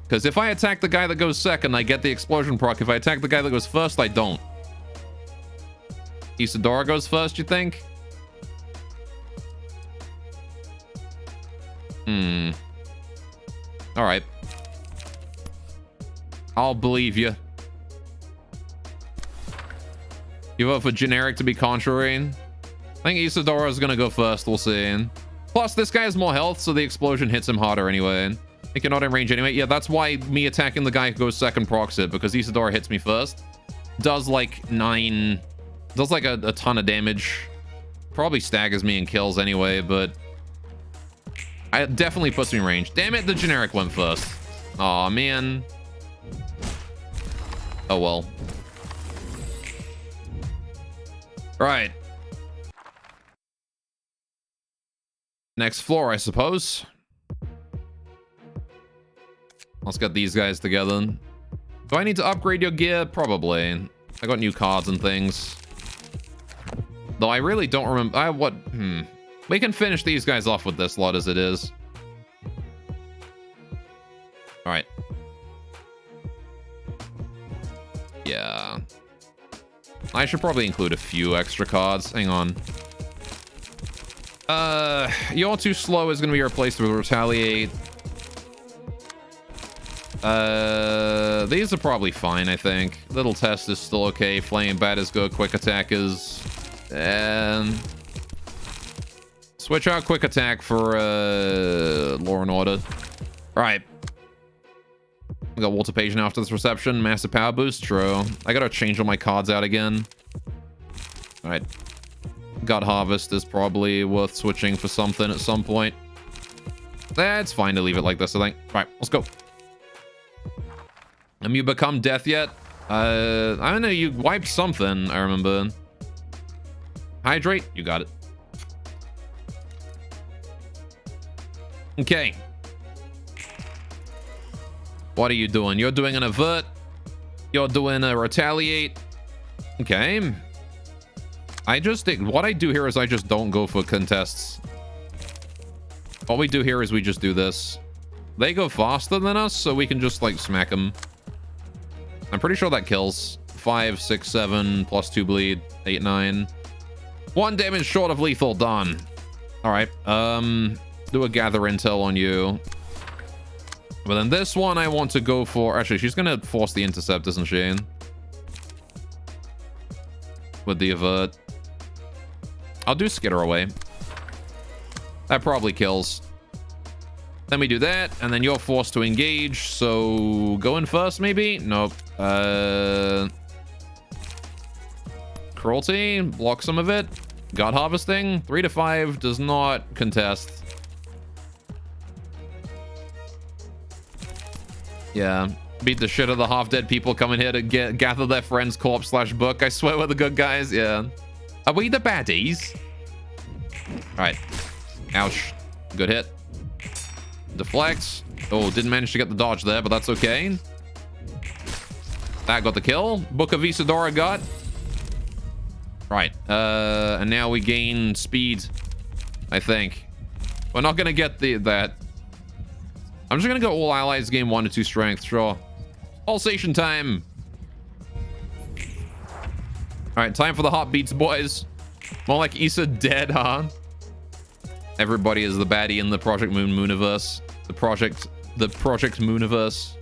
Because if I attack the guy that goes second, I get the explosion proc. If I attack the guy that goes first, I don't. Isadora goes first, you think? Alright. I'll believe you. You vote for generic to be contrary? I think Isadora's gonna go first, we'll see. Plus, this guy has more health, so the explosion hits him harder anyway. I think you're not in range anyway. Yeah, that's why me attacking the guy who goes second procs it, because Isadora hits me first. Does like 9... Does like a ton of damage. Probably staggers me and kills anyway, but... It definitely puts me in range. Damn it, the generic went first. Aw, man. Oh, well. Right. Next floor, I suppose. Let's get these guys together. Do I need to upgrade your gear? Probably. I got new cards and things. Though I really don't remember... We can finish these guys off with this lot as it is. Alright. Yeah. I should probably include a few extra cards. Hang on. You're too slow is going to be replaced with Retaliate. These are probably fine, I think. Little Test is still okay. Flame Bat is good. Quick Attack is... And... Switch out Quick Attack for, Law and Order. Alright. We got Walter Page now after this reception. Massive Power Boost. True. I gotta change all my cards out again. Alright. God Harvest is probably worth switching for something at some point. That's fine to leave it like this, I think. Alright, let's go. Have you become death yet? I don't know, you wiped something, I remember. Hydrate? You got it. Okay. What are you doing? You're doing an Avert. You're doing a Retaliate. Okay. What I do here is I just don't go for contests. What we do here is we just do this. They go faster than us, so we can just, like, smack them. I'm pretty sure that kills. 5, 6, 7, plus 2 bleed. 8, 9. 1 damage short of lethal. Done. Alright. Do a gather intel on you. But then this one I want to go for... Actually, she's going to force the intercept, isn't she? With the Avert. I'll do Skitter Away. That probably kills. Then we do that, and then you're forced to engage, so... Go in first, maybe? Nope. Cruelty, block some of it. God Harvesting, 3 to 5, does not contest. Yeah, beat the shit out of the half-dead people coming here to gather their friend's corpse / book. I swear we're the good guys, yeah. Are we the baddies? Alright. Ouch. Good hit. Deflects. Oh, didn't manage to get the dodge there, but that's okay. That got the kill. Book of Isadora got. Right. And now we gain speed, I think. We're not gonna get that. I'm just gonna go all allies gain 1 to 2 strength, sure. Pulsation time. Alright, time for the hot beats, boys. More like Issa dead, huh? Everybody is the baddie in the Project Mooniverse. The Project Mooniverse.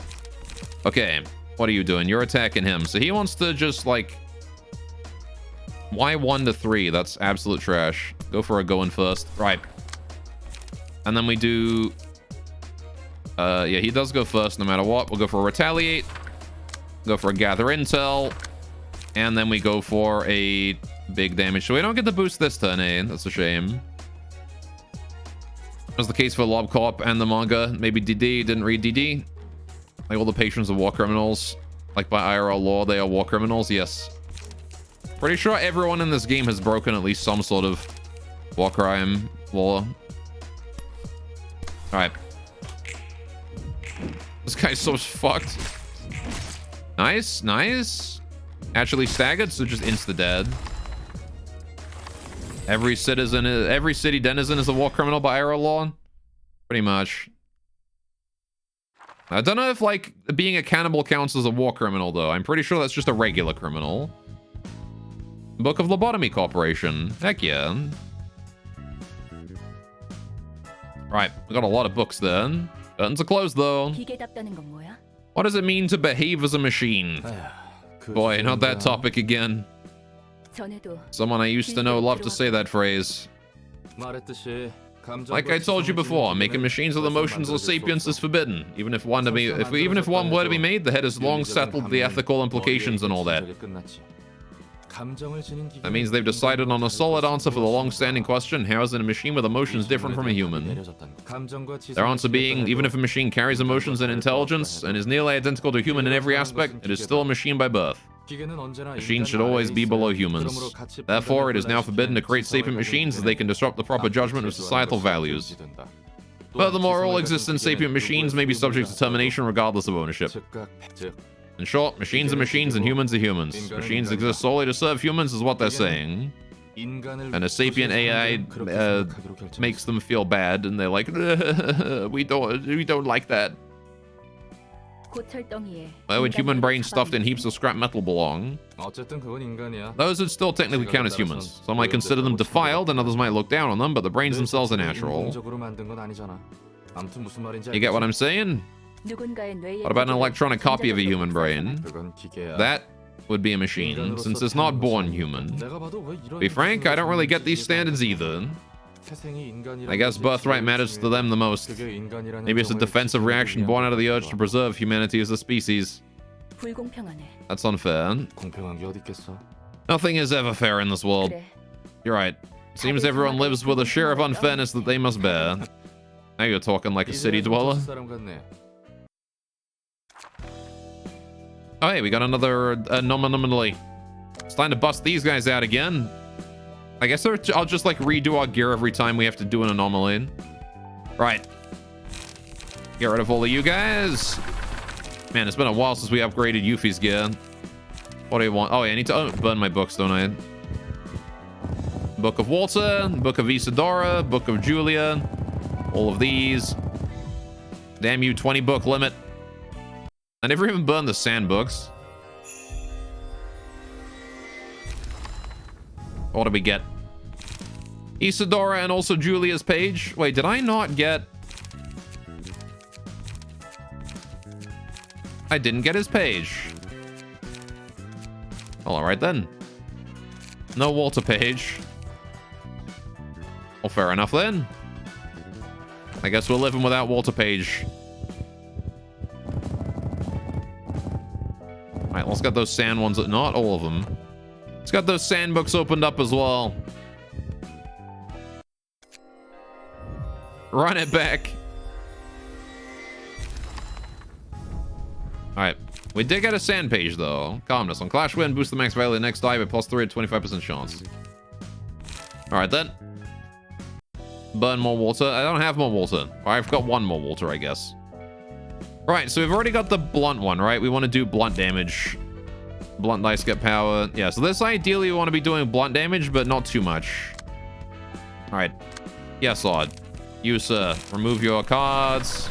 Okay, what are you doing? You're attacking him. So he wants to just, like... Why 1 to 3? That's absolute trash. Go for a going first. Right. And then we do... yeah, he does go first no matter what. We'll go for a Retaliate. Go for a Gather Intel. And then we go for a big damage. So we don't get the boost this turn, eh? That's a shame. was the case for Lob Corp and the manga. Maybe DD didn't read DD. Like all the patrons of war criminals. Like by IRL law, they are war criminals. Yes. Pretty sure everyone in this game has broken at least some sort of war crime law. Alright. This guy's so fucked. Nice, nice. Actually staggered, so just insta-dead. Every city denizen is a war criminal by IRL law. Pretty much. I don't know if, like, being a cannibal counts as a war criminal, though. I'm pretty sure that's just a regular criminal. Book of Lobotomy Corporation. Heck yeah. Right, we got a lot of books then. Curtains are closed, though. 기계답다는 건 뭐야? What does it mean to behave as a machine? Boy, not that topic again. 전에도 Someone I used to know loved to say that phrase. Like I told you before, making machines with emotions or sapience is forbidden. Even if one were to be made, the head has long settled the ethical implications and all that. That means they've decided on a solid answer for the long-standing question, how is a machine with emotions different from a human? Their answer being, even if a machine carries emotions and intelligence, and is nearly identical to a human in every aspect, it is still a machine by birth. Machines should always be below humans. Therefore, it is now forbidden to create sapient machines as they can disrupt the proper judgment of societal values. Furthermore, all existent sapient machines may be subject to termination regardless of ownership. In short, machines are machines and humans are humans. Machines exist solely to serve humans is what they're saying. And a sapient AI makes them feel bad and they're like, we don't like that. Where would human brains stuffed in heaps of scrap metal belong? Those would still technically count as humans. Some might consider them defiled and others might look down on them, but the brains themselves are natural. You get what I'm saying? What about an electronic copy of a human brain? That would be a machine, since it's not born human. To be frank, I don't really get these standards either. I guess birthright matters to them the most. Maybe it's a defensive reaction born out of the urge to preserve humanity as a species. That's unfair. Nothing is ever fair in this world. You're right. Seems everyone lives with a share of unfairness that they must bear. Now you're talking like a city dweller. Oh hey, we got another anomaly. It's time to bust these guys out again. I guess I'll just like redo our gear every time we have to do an anomaly. Right. Get rid of all of you guys. Man, it's been a while since we upgraded Yuffie's gear. What do you want? Oh, yeah, I need to burn my books, don't I? Book of Walter, Book of Isadora, Book of Julia. All of these. Damn you, 20 book limit. I never even burned the sand books. What do we get? Isadora and also Julia's page. Wait, did I not get... I didn't get his page. Well, alright then. No Walter page. Well, fair enough then. I guess we're living without Walter page. Alright, let's get those sand ones. Not all of them. Let's get those sand books opened up as well. Run it back. Alright. We did get a sand page, though. Calmness. On Clash Win, boost the max value of the next dive at +3 at 25% chance. Alright, then. Burn more water. I don't have more water. I've got one more water, I guess. Right, so we've already got the blunt one, right? We want to do blunt damage. Blunt dice get power. Yeah, so this ideally we want to be doing blunt damage, but not too much. Alright. Yes, Odd. You, sir. Remove your cards.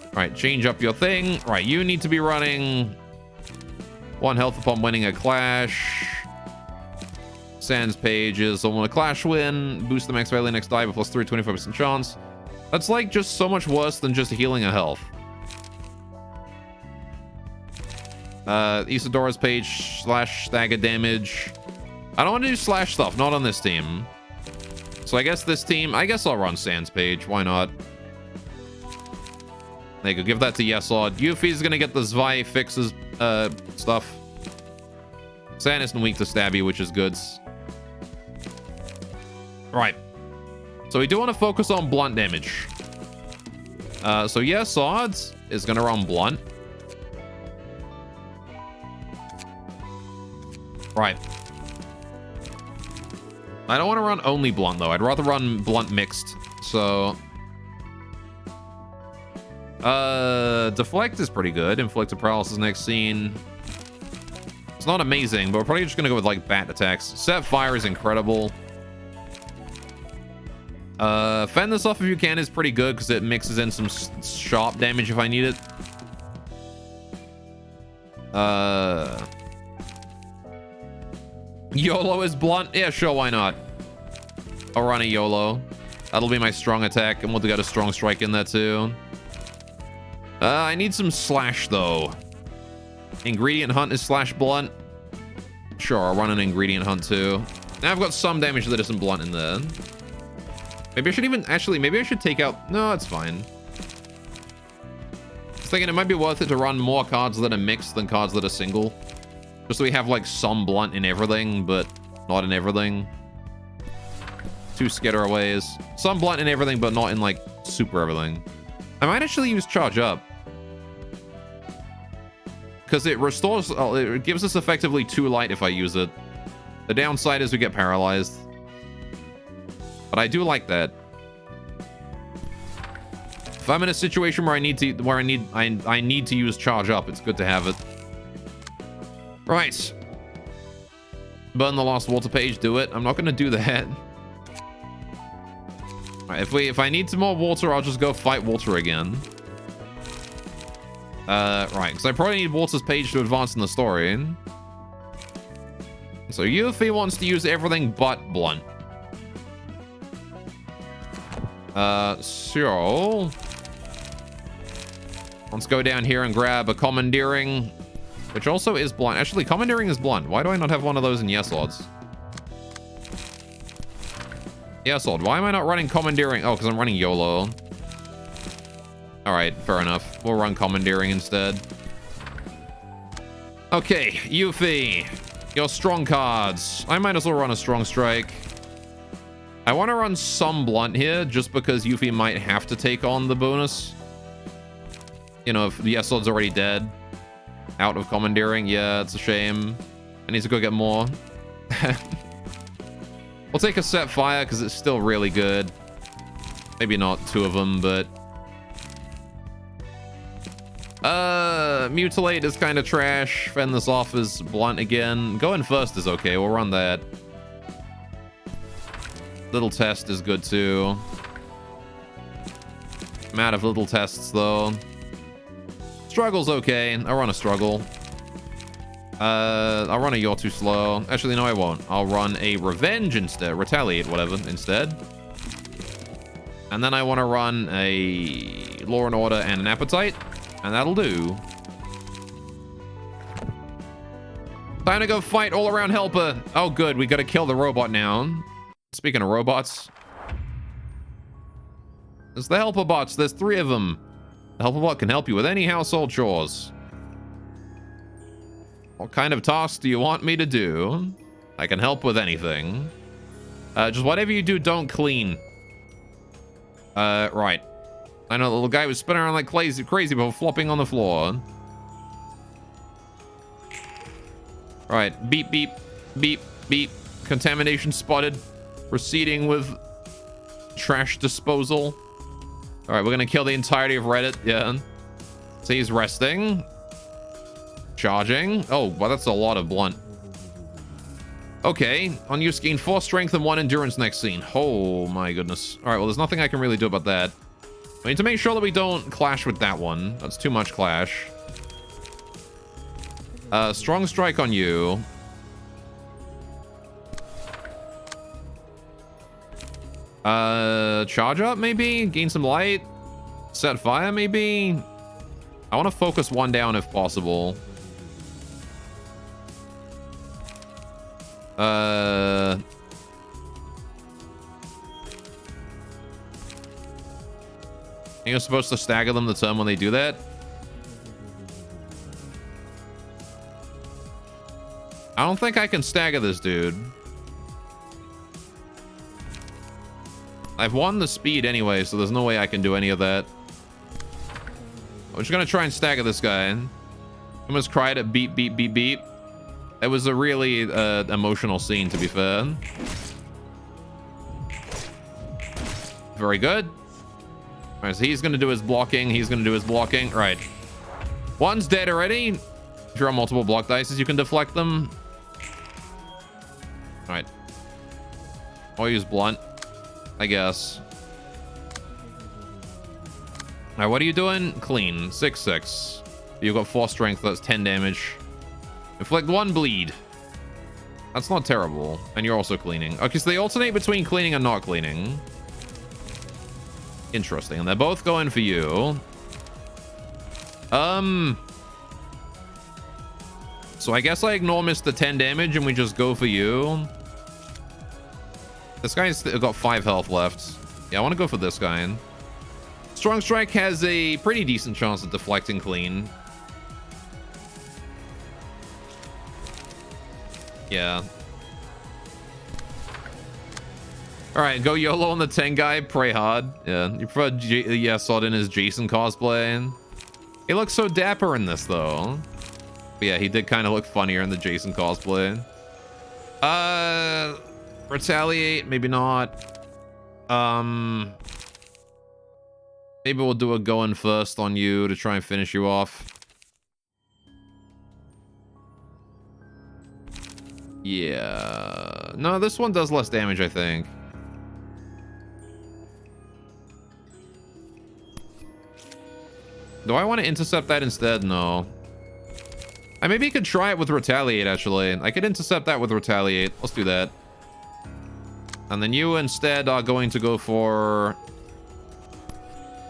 Alright, change up your thing. Right, you need to be running 1 health upon winning a clash. Sans pages. So when a clash win, boost the max value next dive at +3, 25% chance. That's like just so much worse than just healing a health. Isadora's page / stagger damage. I don't want to do slash stuff, not on this team. So I guess this team, I guess I'll run Sans page. Why not? There you go. Give that to Yesod. Yuffie's gonna get the Zwei fixes stuff. San isn't weak to stabby, which is good. Right. So we do want to focus on blunt damage. So yeah, swords is going to run blunt. Right. I don't want to run only blunt, though. I'd rather run blunt mixed. So... deflect is pretty good. Inflict a paralysis next scene. It's not amazing, but we're probably just going to go with, like, bat attacks. Set fire is incredible. Fend this off if you can is pretty good because it mixes in some sharp damage if I need it. YOLO is blunt? Yeah, sure, why not? I'll run a YOLO. That'll be my strong attack, and we'll get a strong strike in there too. I need some slash though. Ingredient hunt is slash blunt. Sure, I'll run an ingredient hunt too. Now I've got some damage that isn't blunt in there. Maybe I should even... Actually, maybe I should take out... No, it's fine. I was thinking it might be worth it to run more cards that are mixed than cards that are single. Just so we have, like, some blunt in everything, but not in everything. 2 skitterways. Some blunt in everything, but not in, like, super everything. I might actually use charge up. Because it restores... it gives us effectively 2 light if I use it. The downside is we get paralyzed. But I do like that. If I'm in a situation where I need to use charge up, it's good to have it. Right. Burn the last water page, do it. I'm not gonna do that. Right, if I need some more water, I'll just go fight water again. Right, because I probably need water's page to advance in the story. So Yuffie wants to use everything but blunt. So let's go down here and grab a commandeering, which also is blunt. Actually, commandeering is blunt. Why do I not have one of those in Yes Odds? Yes Odd. Why am I not running commandeering? Oh, because I'm running YOLO. All right, fair enough. We'll run commandeering instead. Okay, Yuffie, your strong cards. I might as well run a strong strike. I want to run some blunt here, just because Yuffie might have to take on the bonus. You know, if the Yesod's already dead. Out of commandeering. Yeah, it's a shame. I need to go get more. We'll take a set fire, because it's still really good. Maybe not 2 of them, but... Mutilate is kind of trash. Fend this off is blunt again. Going first is okay. We'll run that. Little test is good too. I'm out of little tests though. Struggle's okay. I'll run a struggle. I'll run a You're Too Slow. Actually, no, I won't. I'll run a revenge instead. Retaliate, whatever, instead. And then I want to run a Law and Order and an Appetite. And that'll do. Time to go fight all around helper. Oh, good. We got to kill the robot now. Speaking of robots, there's the helper bots. There's 3 of them. The helper bot can help you with any household chores. What kind of tasks do you want me to do? I can help with anything. Just whatever you do, don't clean. Right. I know the little guy was spinning around like crazy before flopping on the floor. Right. Beep, beep, beep, beep. Contamination spotted. Proceeding with trash disposal. All right, we're gonna kill the entirety of Reddit. Yeah. So he's resting. Charging. Oh, well, that's a lot of blunt. Okay. On use, gain 4 strength and 1 endurance next scene. Oh my goodness. All right, well, there's nothing I can really do about that. We need to make sure that we don't clash with that one. That's too much clash. Strong strike on you. Charge up, maybe? Gain some light? Set fire, maybe? I want to focus 1 down if possible. You're supposed to stagger them the turn when they do that? I don't think I can stagger this dude. I've won the speed anyway, so there's no way I can do any of that. I'm just gonna try and stagger this guy. Almost cried at beep, beep, beep, beep. It was a really emotional scene, to be fair. Very good. All right, so he's gonna do his blocking. He's gonna do his blocking. Right. One's dead already. If you're on multiple block dices, you can deflect them. All right. I'll use blunt, I guess. All right, what are you doing? Clean. 6/6. You've got 4 strength. That's 10 damage. Inflict 1 bleed. That's not terrible. And you're also cleaning. Okay, so they alternate between cleaning and not cleaning. Interesting. And they're both going for you. So I guess I ignore Mr. 10 damage and we just go for you. This guy's got 5 health left. Yeah, I want to go for this guy. Strong Strike has a pretty decent chance of deflecting clean. Yeah. All right, go YOLO on the 10 guy. Pray hard. Yeah, you prefer Sodden as Jason cosplay. He looks so dapper in this, though. But yeah, he did kind of look funnier in the Jason cosplay. Retaliate, maybe not. Maybe we'll do a going first on you to try and finish you off. Yeah. No, this one does less damage, I think. Do I want to intercept that instead? No. I maybe could try it with Retaliate, actually. I could intercept that with Retaliate. Let's do that. And then you instead are going to go for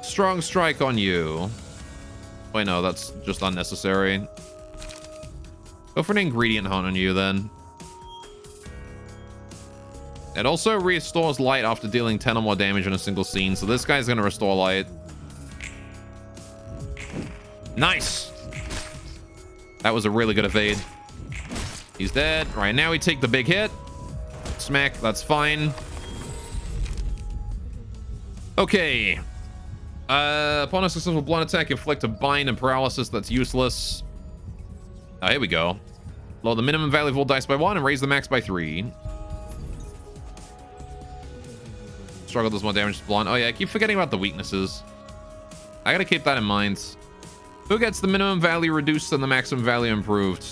Strong Strike on you. Wait, no, that's just unnecessary. Go for an Ingredient Hunt on you, then. It also restores light after dealing 10 or more damage in a single scene, so this guy's going to restore light. Nice! That was a really good evade. He's dead. Right, now we take the big hit. Smack, that's fine. Okay. Upon a successful blunt attack, inflict a bind and paralysis that's useless. Here we go. Lower the minimum value of all dice by 1 and raise the max by 3. Struggle does more damage to blunt. Oh yeah, I keep forgetting about the weaknesses. I gotta keep that in mind. Who gets the minimum value reduced and the maximum value improved?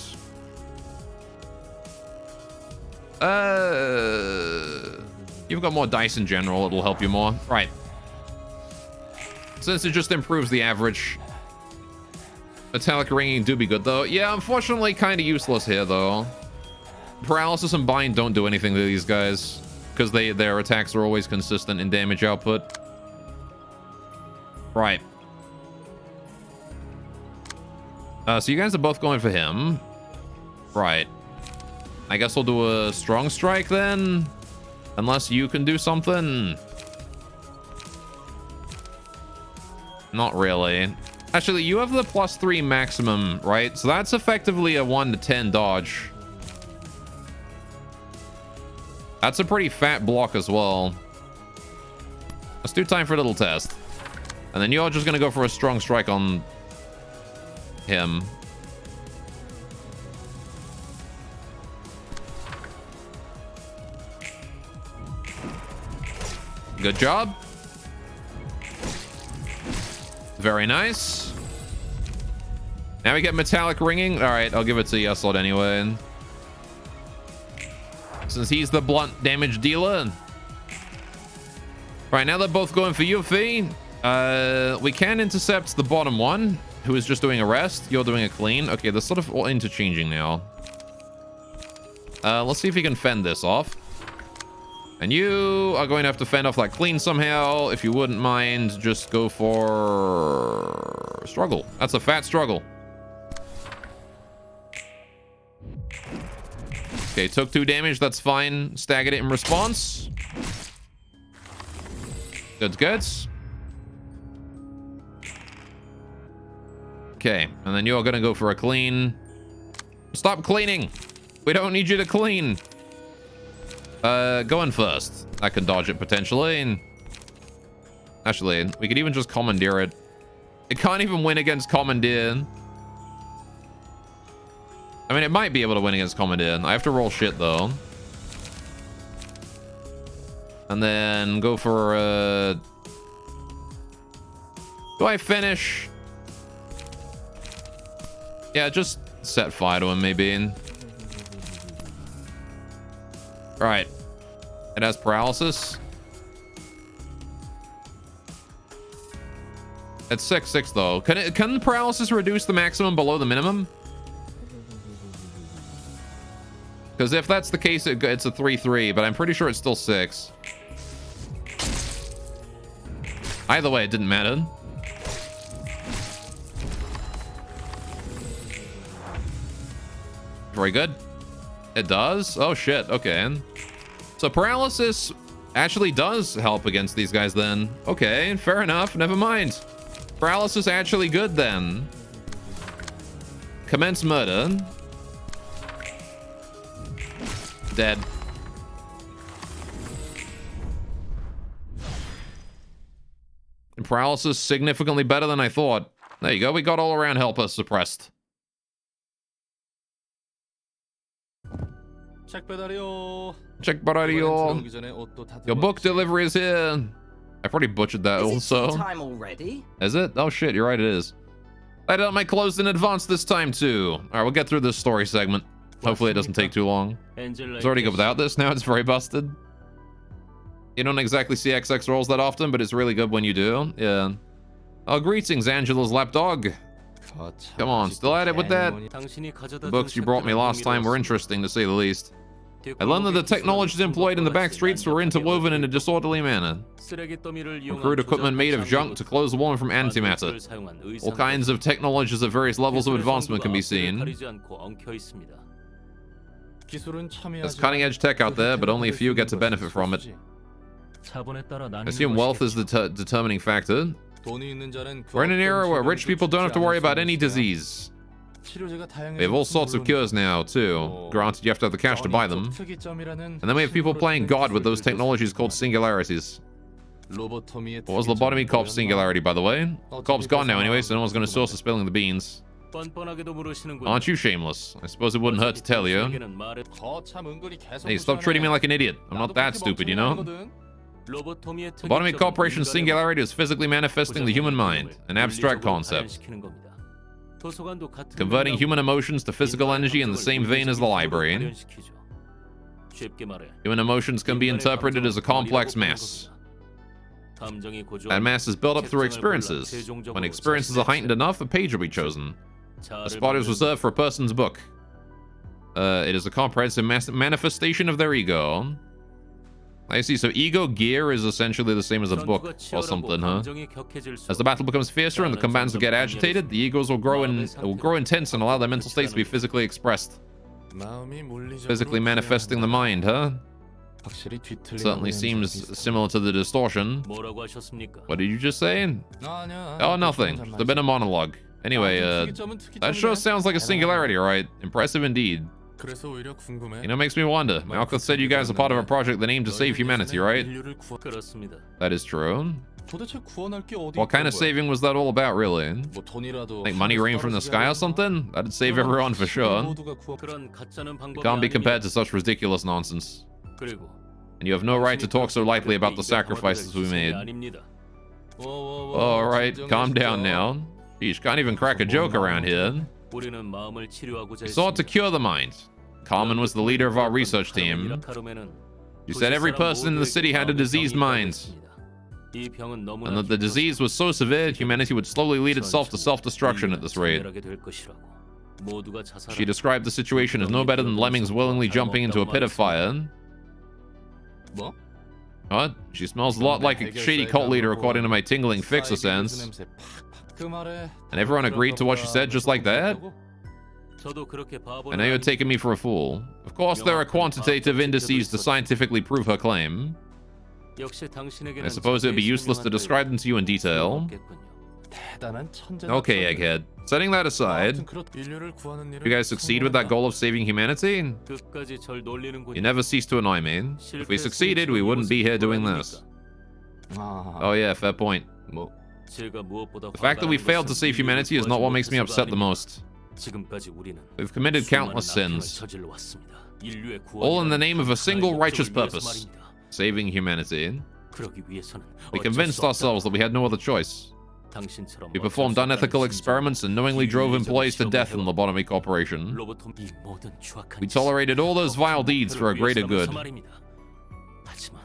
You've got more dice in general. It'll help you more. Right. Since it just improves the average. Metallic ringing do be good, though. Yeah, unfortunately, kind of useless here, though. Paralysis and bind don't do anything to these guys. Because their attacks are always consistent in damage output. Right. So you guys are both going for him. Right. I guess we'll do a Strong Strike then. Unless you can do something. Not really. Actually, you have the +3 maximum, right? So that's effectively a 1 to 10 dodge. That's a pretty fat block as well. Let's do time for a little test. And then you're just going to go for a Strong Strike on him. Good job. Very nice. Now we get metallic ringing. All right, I'll give it to Yeslot anyway. Since he's the blunt damage dealer. All right, now they're both going for Yuffie. We can intercept the bottom one, who is just doing a rest. You're doing a clean. Okay, they're sort of all interchanging now. Let's see if we can fend this off. And you are going to have to fend off that clean somehow. If you wouldn't mind, just go for struggle. That's a fat struggle. Okay, took 2 damage. That's fine. Staggered it in response. Good, good. Okay, and then you're gonna go for a clean. Stop cleaning. We don't need you to clean. Going first. I can dodge it potentially. Actually, we could even just commandeer it. It can't even win against commandeer. I mean, it might be able to win against commandeer. I have to roll shit, though. And then go for... Do I finish? Yeah, just set fire to him, maybe. Alright. It has paralysis. It's 6/6 though. Can the paralysis reduce the maximum below the minimum? Because if that's the case, it's a 3/3, but I'm pretty sure it's still 6. Either way, it didn't matter. Very good. It does? Oh shit, okay. So paralysis actually does help against these guys then. Okay, fair enough, never mind. Paralysis actually good then. Commence murder. Dead. And paralysis significantly better than I thought. There you go, we got all around helper suppressed. check 배달이요. Check Baradio. Your book delivery is here. I probably butchered that also. Time already? Is it? Oh shit, you're right, it is. I did my closed in advance this time too. Alright, we'll get through this story segment. Hopefully it doesn't take too long. It's already good without this, now it's very busted. You don't exactly see XX rolls that often, but it's really good when you do. Yeah. Oh, greetings, Angela's lapdog. Come on, still at it with that? The books you brought me last time were interesting, to say the least. I learned that the technologies employed in the back streets were interwoven in a disorderly manner. Crude equipment made of junk to close the woman from antimatter. All kinds of technologies at various levels of advancement can be seen. There's cutting-edge tech out there, but only a few get to benefit from it. I assume wealth is the determining factor. We're in an era where rich people don't have to worry about any disease. We have all sorts of cures now, too. Granted, you have to have the cash to buy them. And then we have people playing God with those technologies called singularities. What was Lobotomy Corp's singularity, by the way? Corp's gone now anyway, so no one's going to source for spilling the beans. Aren't you shameless? I suppose it wouldn't hurt to tell you. Hey, stop treating me like an idiot. I'm not that stupid, you know? Lobotomy Corporation's singularity is physically manifesting the human mind, an abstract concept. Converting human emotions to physical energy in the same vein as the library. Human emotions can be interpreted as a complex mass. That mass is built up through experiences. When experiences are heightened enough, a page will be chosen. A spot is reserved for a person's book. It is a comprehensive manifestation of their ego. I see, so ego gear is essentially the same as a book or something, huh? As the battle becomes fiercer and the combatants will get agitated, the egos will grow intense and allow their mental states to be physically expressed. Physically manifesting the mind, huh? Certainly seems similar to the distortion. What did you just say? Oh, nothing. Just a bit of monologue. Anyway, that sure sounds like a singularity, right? Impressive indeed. You know, makes me wonder. Malcolm said you guys are part of a project that aimed to save humanity, right? That is true. What kind of saving was that all about, really? Like money rain from the sky or something? That'd save everyone for sure. It can't be compared to such ridiculous nonsense. And you have no right to talk so lightly about the sacrifices we made. Alright, calm down now. Geez, can't even crack a joke around here. We sought to cure the mind. Carmen was the leader of our research team. You said every person in the city had a diseased mind. And that the disease was so severe, humanity would slowly lead itself to self-destruction at this rate. She described the situation as no better than lemmings willingly jumping into a pit of fire. What? She smells a lot like a shady cult leader according to my tingling fixer sense. And everyone agreed to what she said just like that? I know you're taking me for a fool. Of course there are quantitative indices to scientifically prove her claim. I suppose it would be useless to describe them to you in detail. Okay, Egghead. Setting that aside, you guys succeed with that goal of saving humanity? You never cease to annoy me. If we succeeded, we wouldn't be here doing this. Oh yeah, fair point. 뭐 제가 무엇보다 The fact that we failed to save humanity is not what makes me upset the most. 지금까지 우리는 We've committed countless 수많은 악행을 sins, 저질러 왔습니다. 인류의 all in the name of a single righteous 목적을 위해서 purpose, 말입니다. saving humanity. 그러기 위해서는 We 어쩔 convinced 수 없다. ourselves that we had no other choice. 당신처럼 We performed unethical experiments and knowingly drove employees to death in the lobotomy corporation. 로보톰 이 모든 추악한 We tolerated all those vile deeds for a greater good. 말입니다. 하지만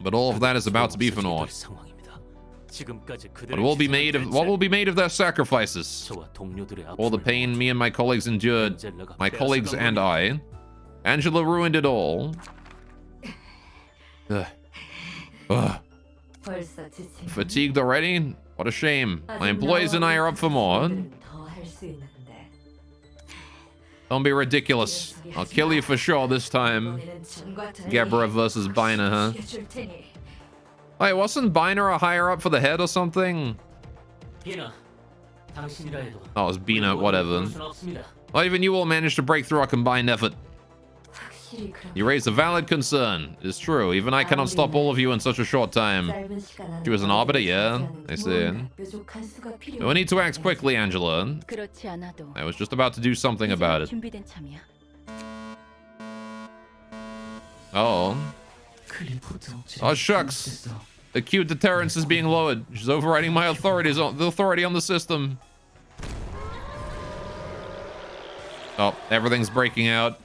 But all of that is about to be for naught. 상황입니다. 지금까지 What 그들의 will be made of their sacrifices? 저와 동료들의 All the 아픔을 pain me and my colleagues endured, 엔젤라가 my colleagues 빼앗아간 and 겁니다. I. Angela ruined it all. Ugh. Ugh. 벌써 지친 Fatigued already? What a shame. My employees and I are up for more. 더할수 있는데 Don't be ridiculous. I'll kill you for sure this time. 이번에는 전과 달리 Gebra versus Biner, huh? 죽여줄 테니. Wait, wasn't Biner a higher up for the head or something? 비나, 당신이라 해도 Oh, it was Bina, whatever. 그럴 수는 없습니다. Well, even you all managed to break through our combined effort. 확실히 그렇게 You raised a valid concern. It's true. Even I cannot stop all of you in such a short time. 짧은 시간 안에 She was an arbiter, yeah. 하는 I see. 뾰족한 수가 필요해. We need to act quickly, Angela. 그렇지 않아도 I was just about to do something about it. 준비된 참이야. Oh. Oh, shucks. Acute deterrence is being lowered. She's overriding my authorities on the authority on the system. Oh, everything's breaking out.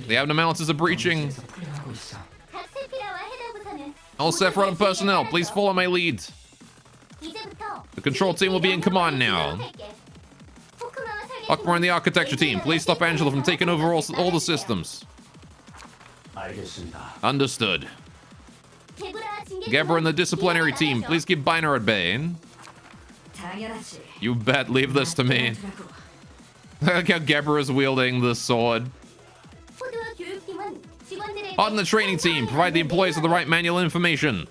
The abnormalities are breaching. All Sephiroth personnel, please follow my lead. The control team will be in command now. Akbar and the architecture team, please stop Angela from taking over all the systems. Understood. Gebra and the disciplinary team, please keep Biner at bay. 당연하지. You bet, leave this to me. Look how Gebra is wielding the sword. On the training team, provide the employees with the right manual information.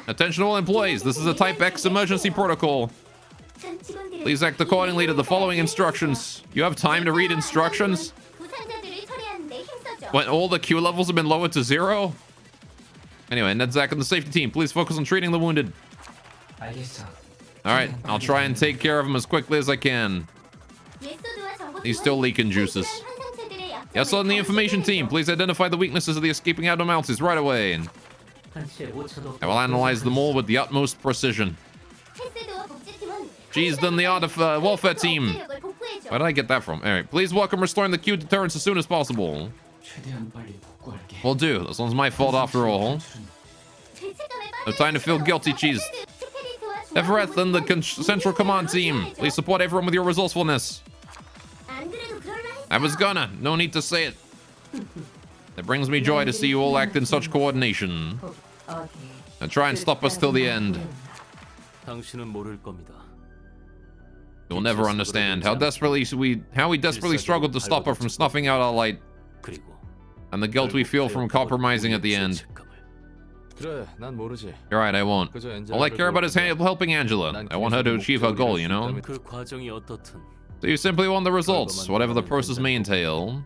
Attention all employees, this is a Type X emergency protocol. Please act accordingly to the following instructions. You have time to read instructions? When all the Q levels have been lowered to 0? Anyway, Nedzak and the safety team, please focus on treating the wounded. Alright, I'll try and take care of him as quickly as I can. He's still leaking juices. Yes, on the information team, please identify the weaknesses of the escaping abnormalities right away. I will analyze them all with the utmost precision. Geez, then the art of welfare team. Where did I get that from? Alright, please welcome restoring the Q deterrence as soon as possible. Will do. This one's my fault after all. No time to feel guilty, Cheese. Everett and the Central Command team, please support everyone with your resourcefulness. I was gonna. No need to say it. It brings me joy to see you all act in such coordination. And try and stop us till the end. 당신은 모를 겁니다. You'll never understand how we desperately struggled to stop her from snuffing out our light, 그리고 and the guilt we feel from compromising at the end. 그래, 난 모르지. You're right, I won't. All I care about is helping Angela. I want her to achieve her goal, you know? 그 과정이 어떻든 So you simply want the results, whatever the process may entail.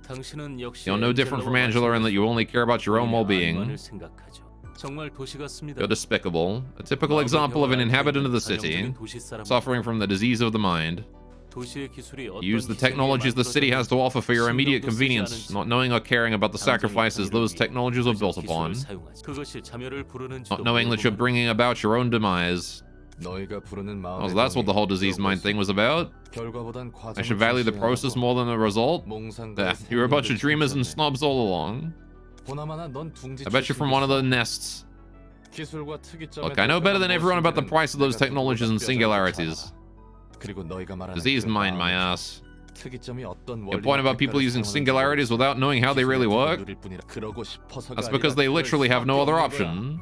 당신은 역시 You're no different from Angela in that you only care about your own well-being. 정말 도시 같습니다. You're despicable. A typical example of an inhabitant of the city, suffering from the disease of the mind. Use the technologies the city has to offer for your immediate convenience, not knowing or caring about the sacrifices those technologies were built upon, not knowing that you're bringing about your own demise. Oh, so that's what the whole disease mind thing was about? I should value the process more than the result? You're a bunch of dreamers and snobs all along. I bet you're from one of the nests. Look, I know better than everyone about the price of those technologies and singularities. Diseased mind, my ass. Your point about people using singularities without knowing how they really work? That's because they literally have no other option.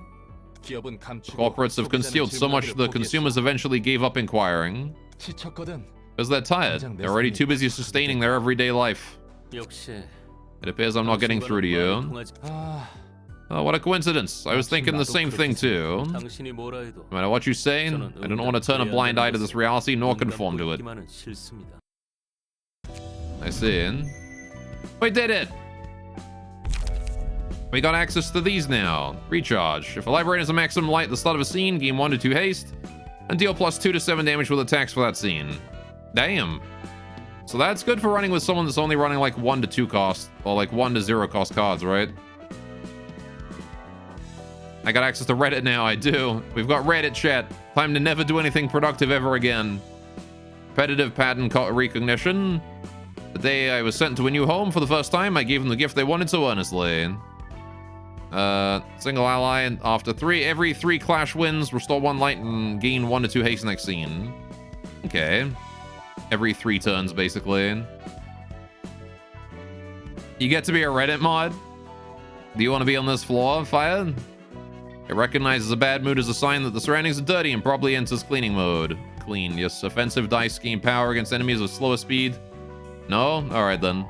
Corporates have concealed so much that consumers eventually gave up inquiring. Because they're tired. They're already too busy sustaining their everyday life. It appears I'm not getting through to you. Oh, what a coincidence. I was thinking the same thing too. No matter what you say, I don't want to turn a blind eye to this reality nor conform to it. I see. We did it! We got access to these now. Recharge. If a librarian has a maximum light at the start of a scene, gain 1 to 2 haste, and deal plus 2 to 7 damage with attacks for that scene. Damn. So that's good for running with someone that's only running like 1 to 2 cost, or like 1 to 0 cost cards, right? I got access to Reddit now, I do. We've got Reddit chat. Time to never do anything productive ever again. Repetitive pattern recognition. The day I was sent to a new home for the first time, I gave them the gift they wanted so earnestly. Single ally after every 3 clash wins, restore 1 light and gain 1 to 2 haste next scene. Okay. Every 3 turns, basically. You get to be a Reddit mod? Do you want to be on this floor, Fire? It recognizes a bad mood as a sign that the surroundings are dirty and probably enters cleaning mode. Clean. Yes, offensive dice gain power against enemies with slower speed. No? Alright then.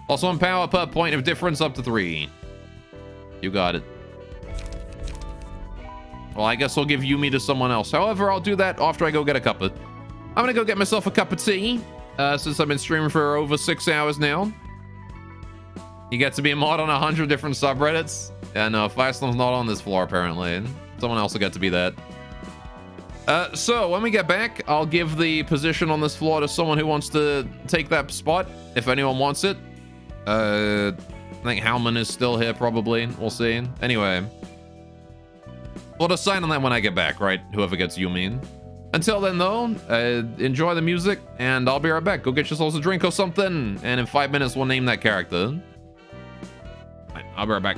Also on power per point of difference up to 3. You got it. Well, I guess I'll give Yumi to someone else. However, I'll do that after I go get a cuppa. I'm gonna go get myself a cup of tea, since I've been streaming for over 6 hours now. You get to be a mod on 100 different subreddits. Yeah, no, Firestorm's not on this floor, apparently. Someone else will get to be that. So, when we get back, I'll give the position on this floor to someone who wants to take that spot, if anyone wants it. I think Howman is still here, probably. We'll see. Anyway. We'll decide on that when I get back, right? Whoever gets Yumi. Until then, though, enjoy the music, and I'll be right back. Go get yourselves a drink or something, and in 5 minutes, we'll name that character. Right, I'll be right back.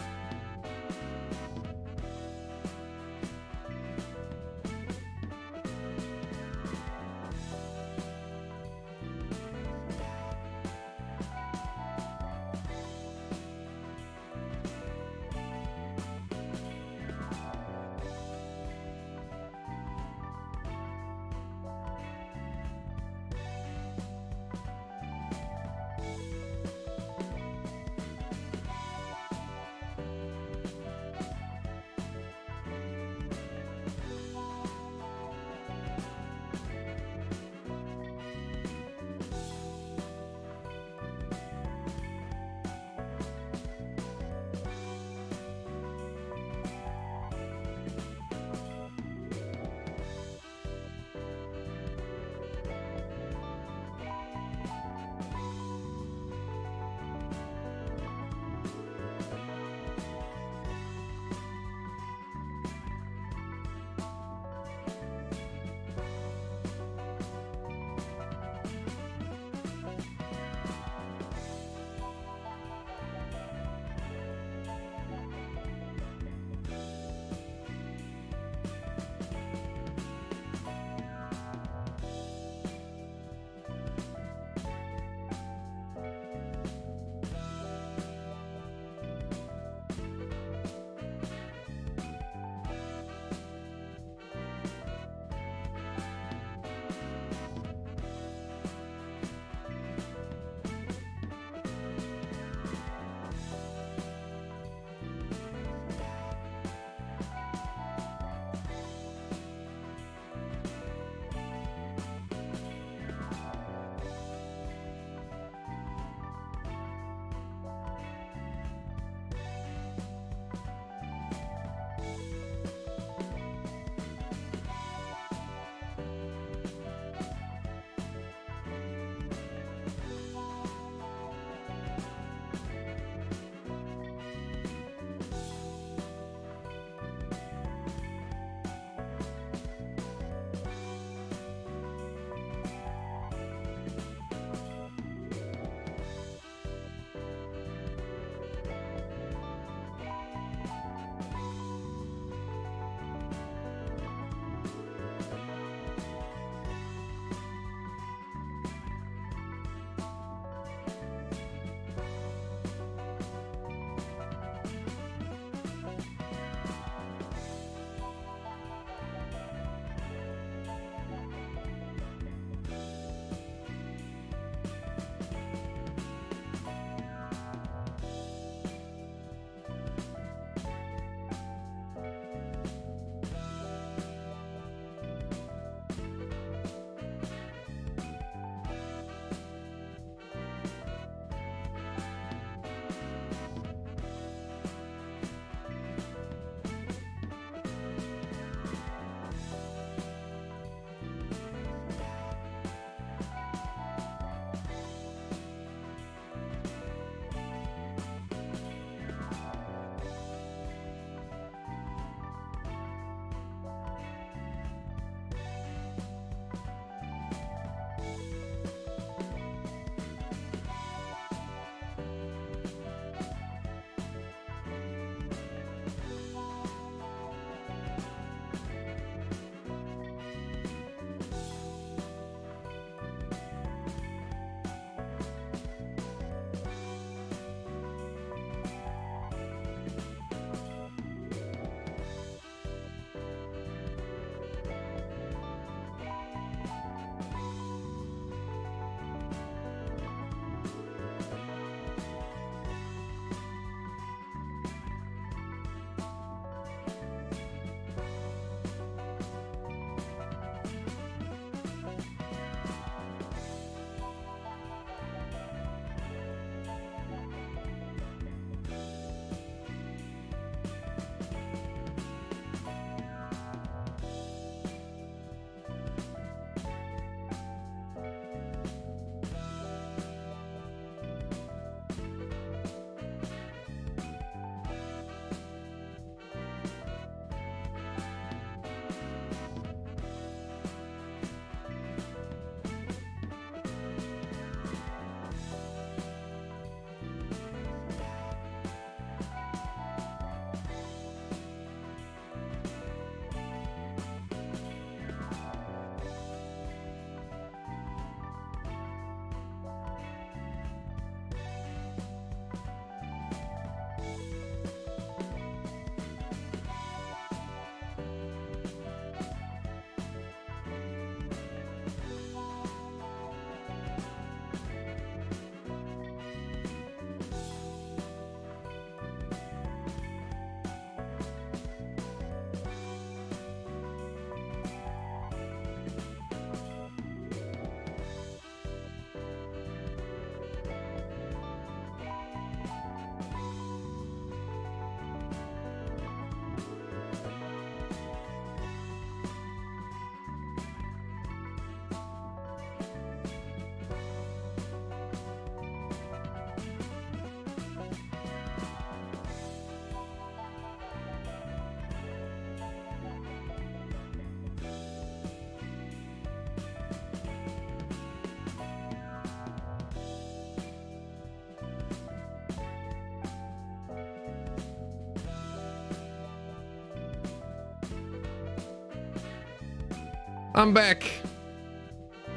I'm back.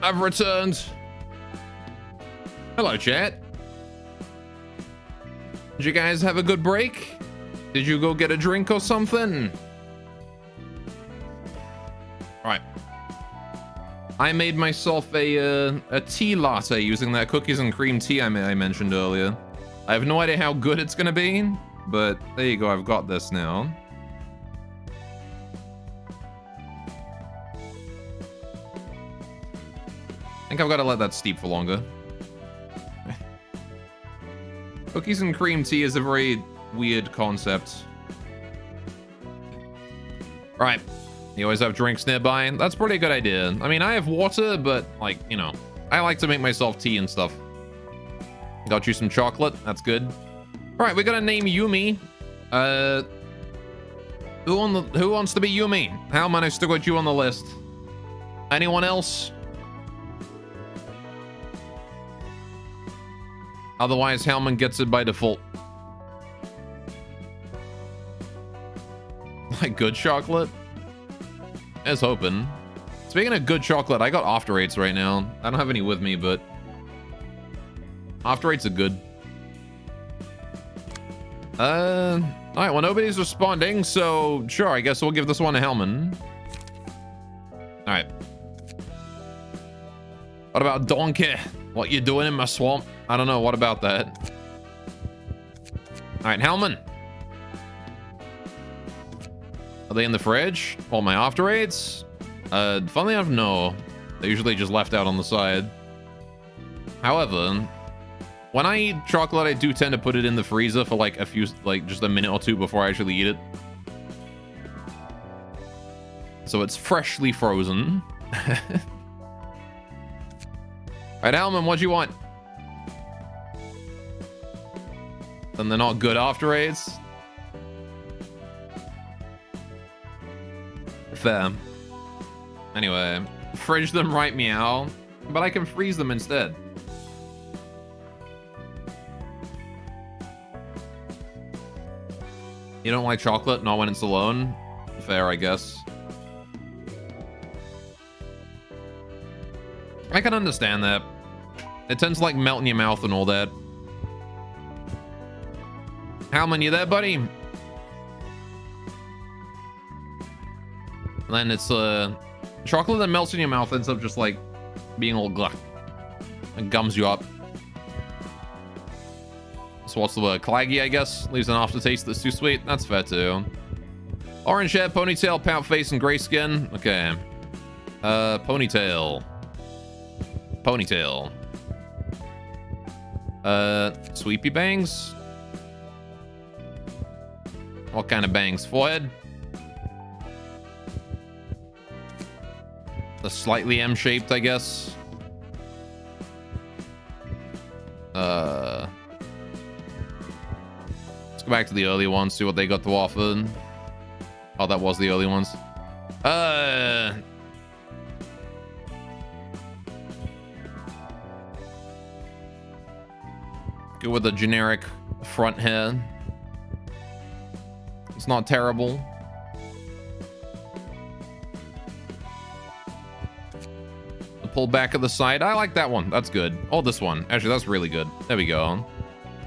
I've returned. Hello, chat. Did you guys have a good break? Did you go get a drink or something? Right. I made myself a tea latte using that cookies and cream tea I mentioned earlier. I have no idea how good it's gonna be, but there you go. I've got this now. I think I've got to let that steep for longer. Cookies and cream tea is a very weird concept. Right. You always have drinks nearby. That's probably a good idea. I mean, I have water, but, like, you know, I like to make myself tea and stuff. Got you some chocolate. That's good. All right, we got to name Yumi. Who wants to be Yumi? How am I still got you on the list? Anyone else? Otherwise, Hellman gets it by default. Like good chocolate? I was hoping. Speaking of good chocolate, I got After Eights right now. I don't have any with me, but After Eights are good. Alright, well, nobody's responding, so sure, I guess we'll give this one to Hellman. Alright. What about Donkey? What you doing in my swamp? I don't know. What about that? All right, Hellman. Are they in the fridge? All my After Eights? Funnily enough, no. They're usually just left out on the side. However, when I eat chocolate, I do tend to put it in the freezer for like just a minute or two before I actually eat it. So it's freshly frozen. All right, Hellman, what do you want? Then they're not good After Eights. Fair. Anyway, fridge them right meow, but I can freeze them instead. You don't like chocolate? Not when it's alone? Fair, I guess. I can understand that. It tends to like melt in your mouth and all that. Hellman, you there, buddy? Then it's chocolate that melts in your mouth ends up just like being all gluck. It gums you up. So what's the word? Claggy, I guess. Leaves an aftertaste that's too sweet. That's fair too. Orange hair, ponytail, pout face, and gray skin. Okay. Ponytail. Ponytail. Sweepy bangs? What kind of bangs? Forehead? The slightly M-shaped, I guess. Let's go back to the early ones, see what they got to offer. Oh, that was the early ones. Go with the generic front hair. It's not terrible. The pull back of the side. I like that one. That's good. Oh, this one. Actually, that's really good. There we go. All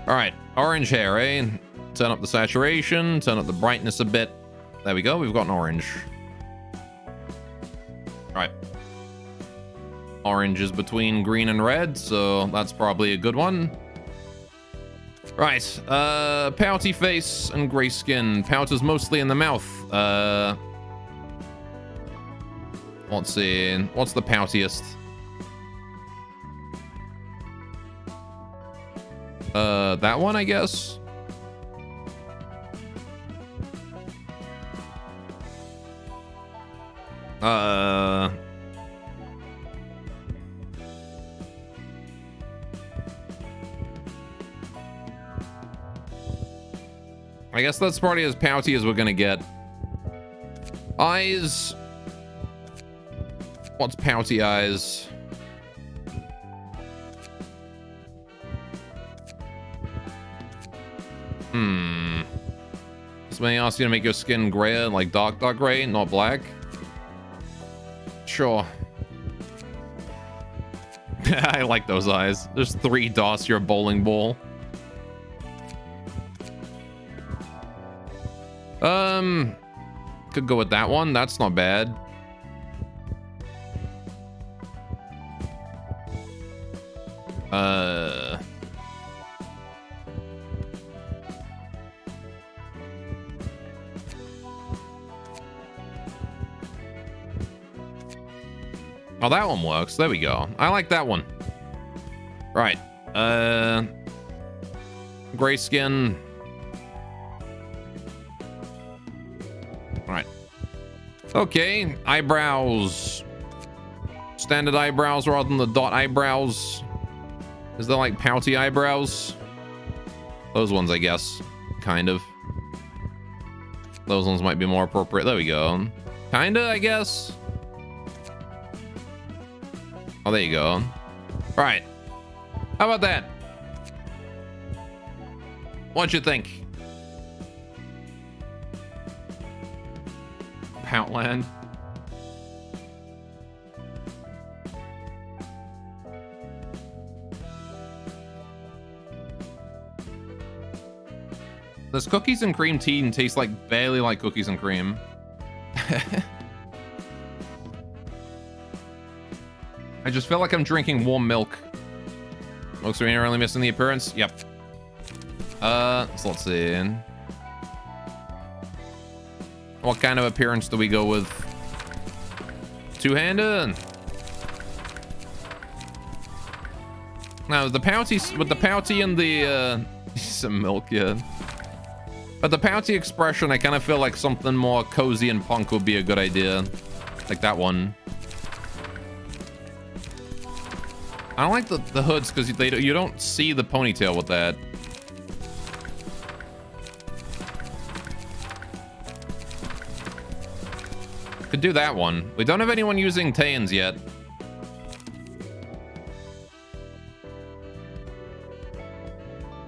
right. Orange hair, eh? Turn up the saturation. Turn up the brightness a bit. There we go. We've got an orange. All right. Orange is between green and red, so that's probably a good one. Right, pouty face and gray skin. Pout is mostly in the mouth. Let's see. What's the poutiest? That one, I guess. I guess that's probably as pouty as we're gonna get. Eyes. What's pouty eyes? Somebody asked you to make your skin gray, like dark gray, not black. Sure. I like those eyes. There's 3 dots, your bowling ball. Could go with that one. That's not bad. Oh, that one works. There we go. I like that one. Right. Gray skin. Right. Okay. Eyebrows. Standard eyebrows rather than the dot eyebrows. Is there like pouty eyebrows? Those ones, I guess. Kind of. Those ones might be more appropriate. There we go. Kinda, I guess. Oh, there you go. All right. How about that? What you think? Poutland. Does cookies and cream tea taste like barely like cookies and cream? I just feel like I'm drinking warm milk. Looks Ruina only missing the appearance. Yep. So let's see. What kind of appearance do we go with? Two-handed. Now the pouty with the pouty and the some milk, yeah. But the pouty expression, I kind of feel like something more cozy and punk would be a good idea, like that one. I don't like the hoods because you don't see the ponytail with that. Could do that one. We don't have anyone using Tans yet.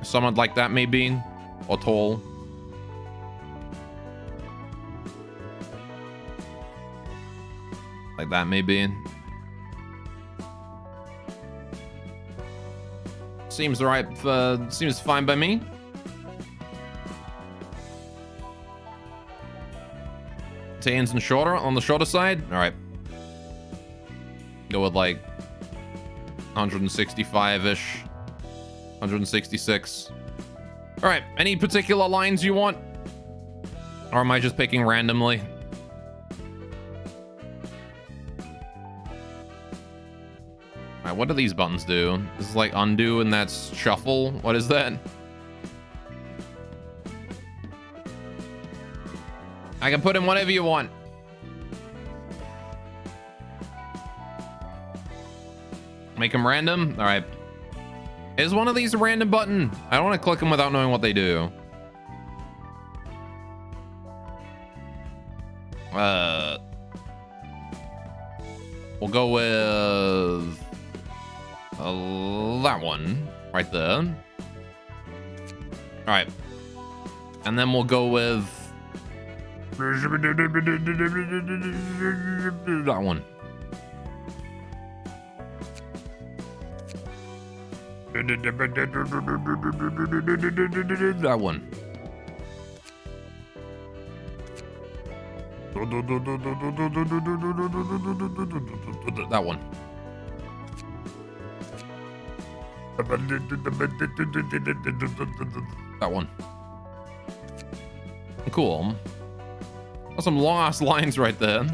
Someone like that maybe, or tall. Like that maybe. Seems right. Seems fine by me. Tans and shorter on the shorter side. All right. Go with like 165-ish, 166. All right. Any particular lines you want, or am I just picking randomly? Alright, what do these buttons do? This is like undo and that's shuffle. What is that? I can put in whatever you want. Make them random? Alright. Is one of these a random button? I don't want to click them without knowing what they do. We'll go with... that one right there. All right, and then we'll go with that one. That one. That one. That one. Cool. That's some long ass lines right there.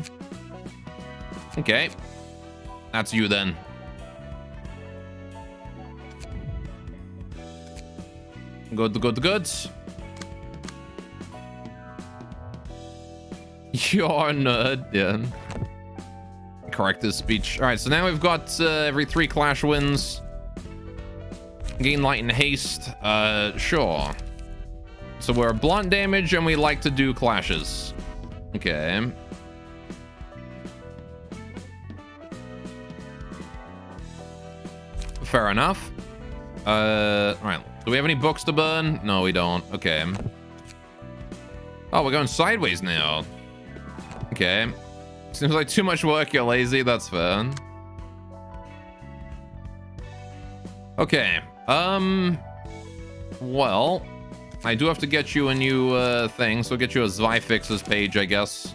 Okay. That's you then. Good. You're a nerd, yeah. Correct his speech. All right, so now we've got every 3 clash wins. Gain light and haste. Sure. So we're blunt damage and we like to do clashes. Okay. Fair enough. All right. Do we have any books to burn? No, we don't. Okay. Oh, we're going sideways now. Okay. Seems like too much work, you're lazy, that's fair. Okay, well, I do have to get you a new thing, so I'll get you a Zyfixes page, I guess.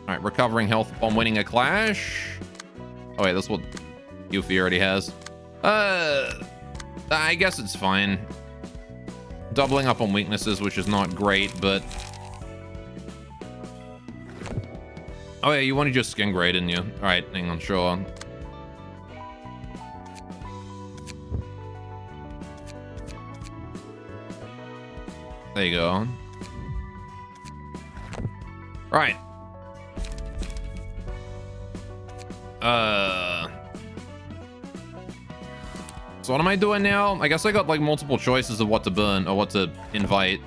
Alright, recovering health upon winning a clash. Oh wait, that's what Yuffie already has. I guess it's fine. Doubling up on weaknesses, which is not great, but... Oh yeah, you wanted your skin gray, didn't you? Alright, hang on, sure. There you go. Right. So what am I doing now? I guess I got like multiple choices of what to burn or what to invite.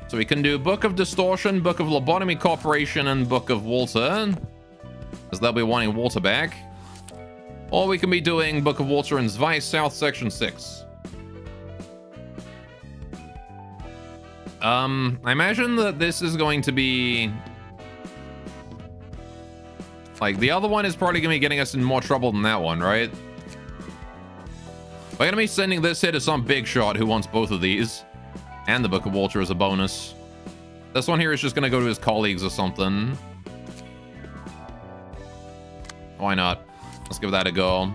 So we can do Book of Distortion, Book of Lobotomy Corporation, and Book of Walter. Because they'll be wanting Walter back. Or we can be doing Book of Walter and Zwei South Section 6. I imagine that this is going to be... Like, the other one is probably going to be getting us in more trouble than that one, right? We're going to be sending this here to some big shot who wants both of these. And the Book of Walter as a bonus. This one here is just going to go to his colleagues or something. Why not? Let's give that a go.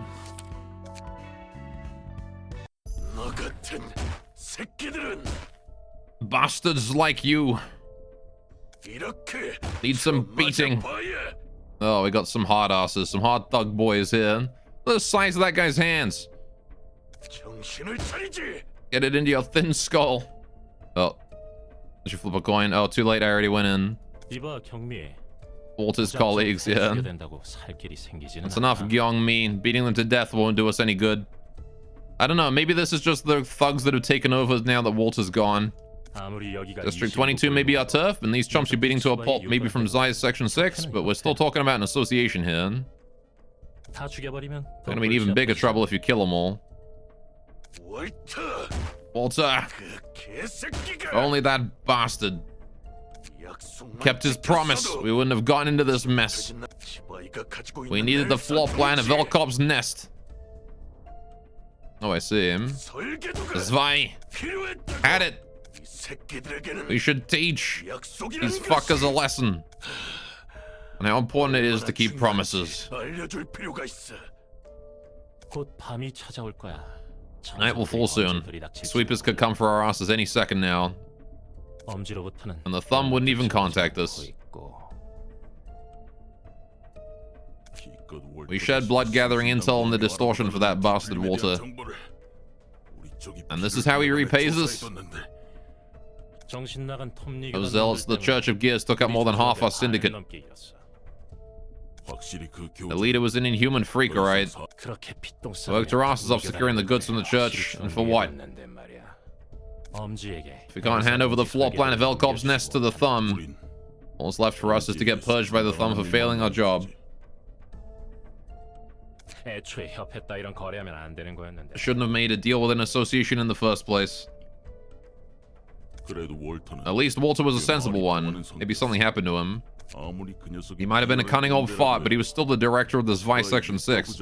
Bastards like you need some beating. Oh, we got some hard asses, some hard thug boys here. Look at the size of that guy's hands. Get it into your thin skull. Oh, did you flip a coin? Oh, too late, I already went in. Walter's colleagues, yeah. That's enough, Gyeong-mi. Beating them to death won't do us any good. I don't know, maybe this is just the thugs that have taken over now that Walter's gone. District 22 may be our turf, and these chumps you're beating to a pulp maybe from Zai's Section 6, but we're still talking about an association here. Gonna be in even bigger trouble if you kill them all. Walter! Only that bastard kept his promise. We wouldn't have gotten into this mess. We needed the floor plan of Velkop's nest. Oh, I see him. Zwei! Had it! We should teach these fuckers a lesson on how important it is to keep promises. Night will fall soon. Sweepers could come for our asses any second now. And the thumb wouldn't even contact us. We shed blood gathering intel on the distortion for that bastard Walter. And this is how he repays us? Those zealots of the Church of Gears took up more than half our syndicate. The leader was an inhuman freak, alright. Worked our asses off securing the goods from the church, and for what? If we can't hand over the floor plan of Velkop's nest to the thumb, all that's left for us is to get purged by the thumb for failing our job. I shouldn't have made a deal with an association in the first place. At least Walter was a sensible one. Maybe something happened to him. He might have been a cunning old fart, but he was still the director of the Zwei Section 6.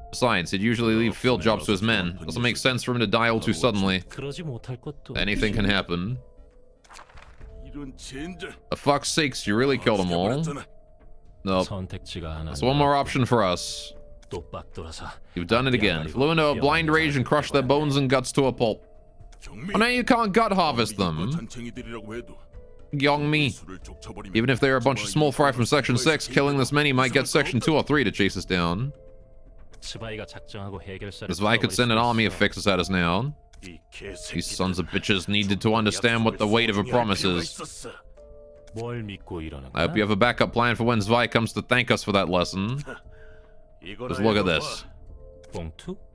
Besides, he'd usually leave field jobs to his men. Doesn't make sense for him to die all too suddenly. Anything can happen. For fuck's sakes, you really killed them all? Nope. That's one more option for us. You've done it again. Flew into a blind rage and crushed their bones and guts to a pulp. Well, now you can't gut harvest them. Gyeong-mi. Even if they're a bunch of small fry from Section 6, killing this many might get Section 2 or 3 to chase us down. Zwei could send an army of fixers at us now. These sons of bitches needed to understand what the weight of a promise is. I hope you have a backup plan for when Zwei comes to thank us for that lesson. Just look at this. An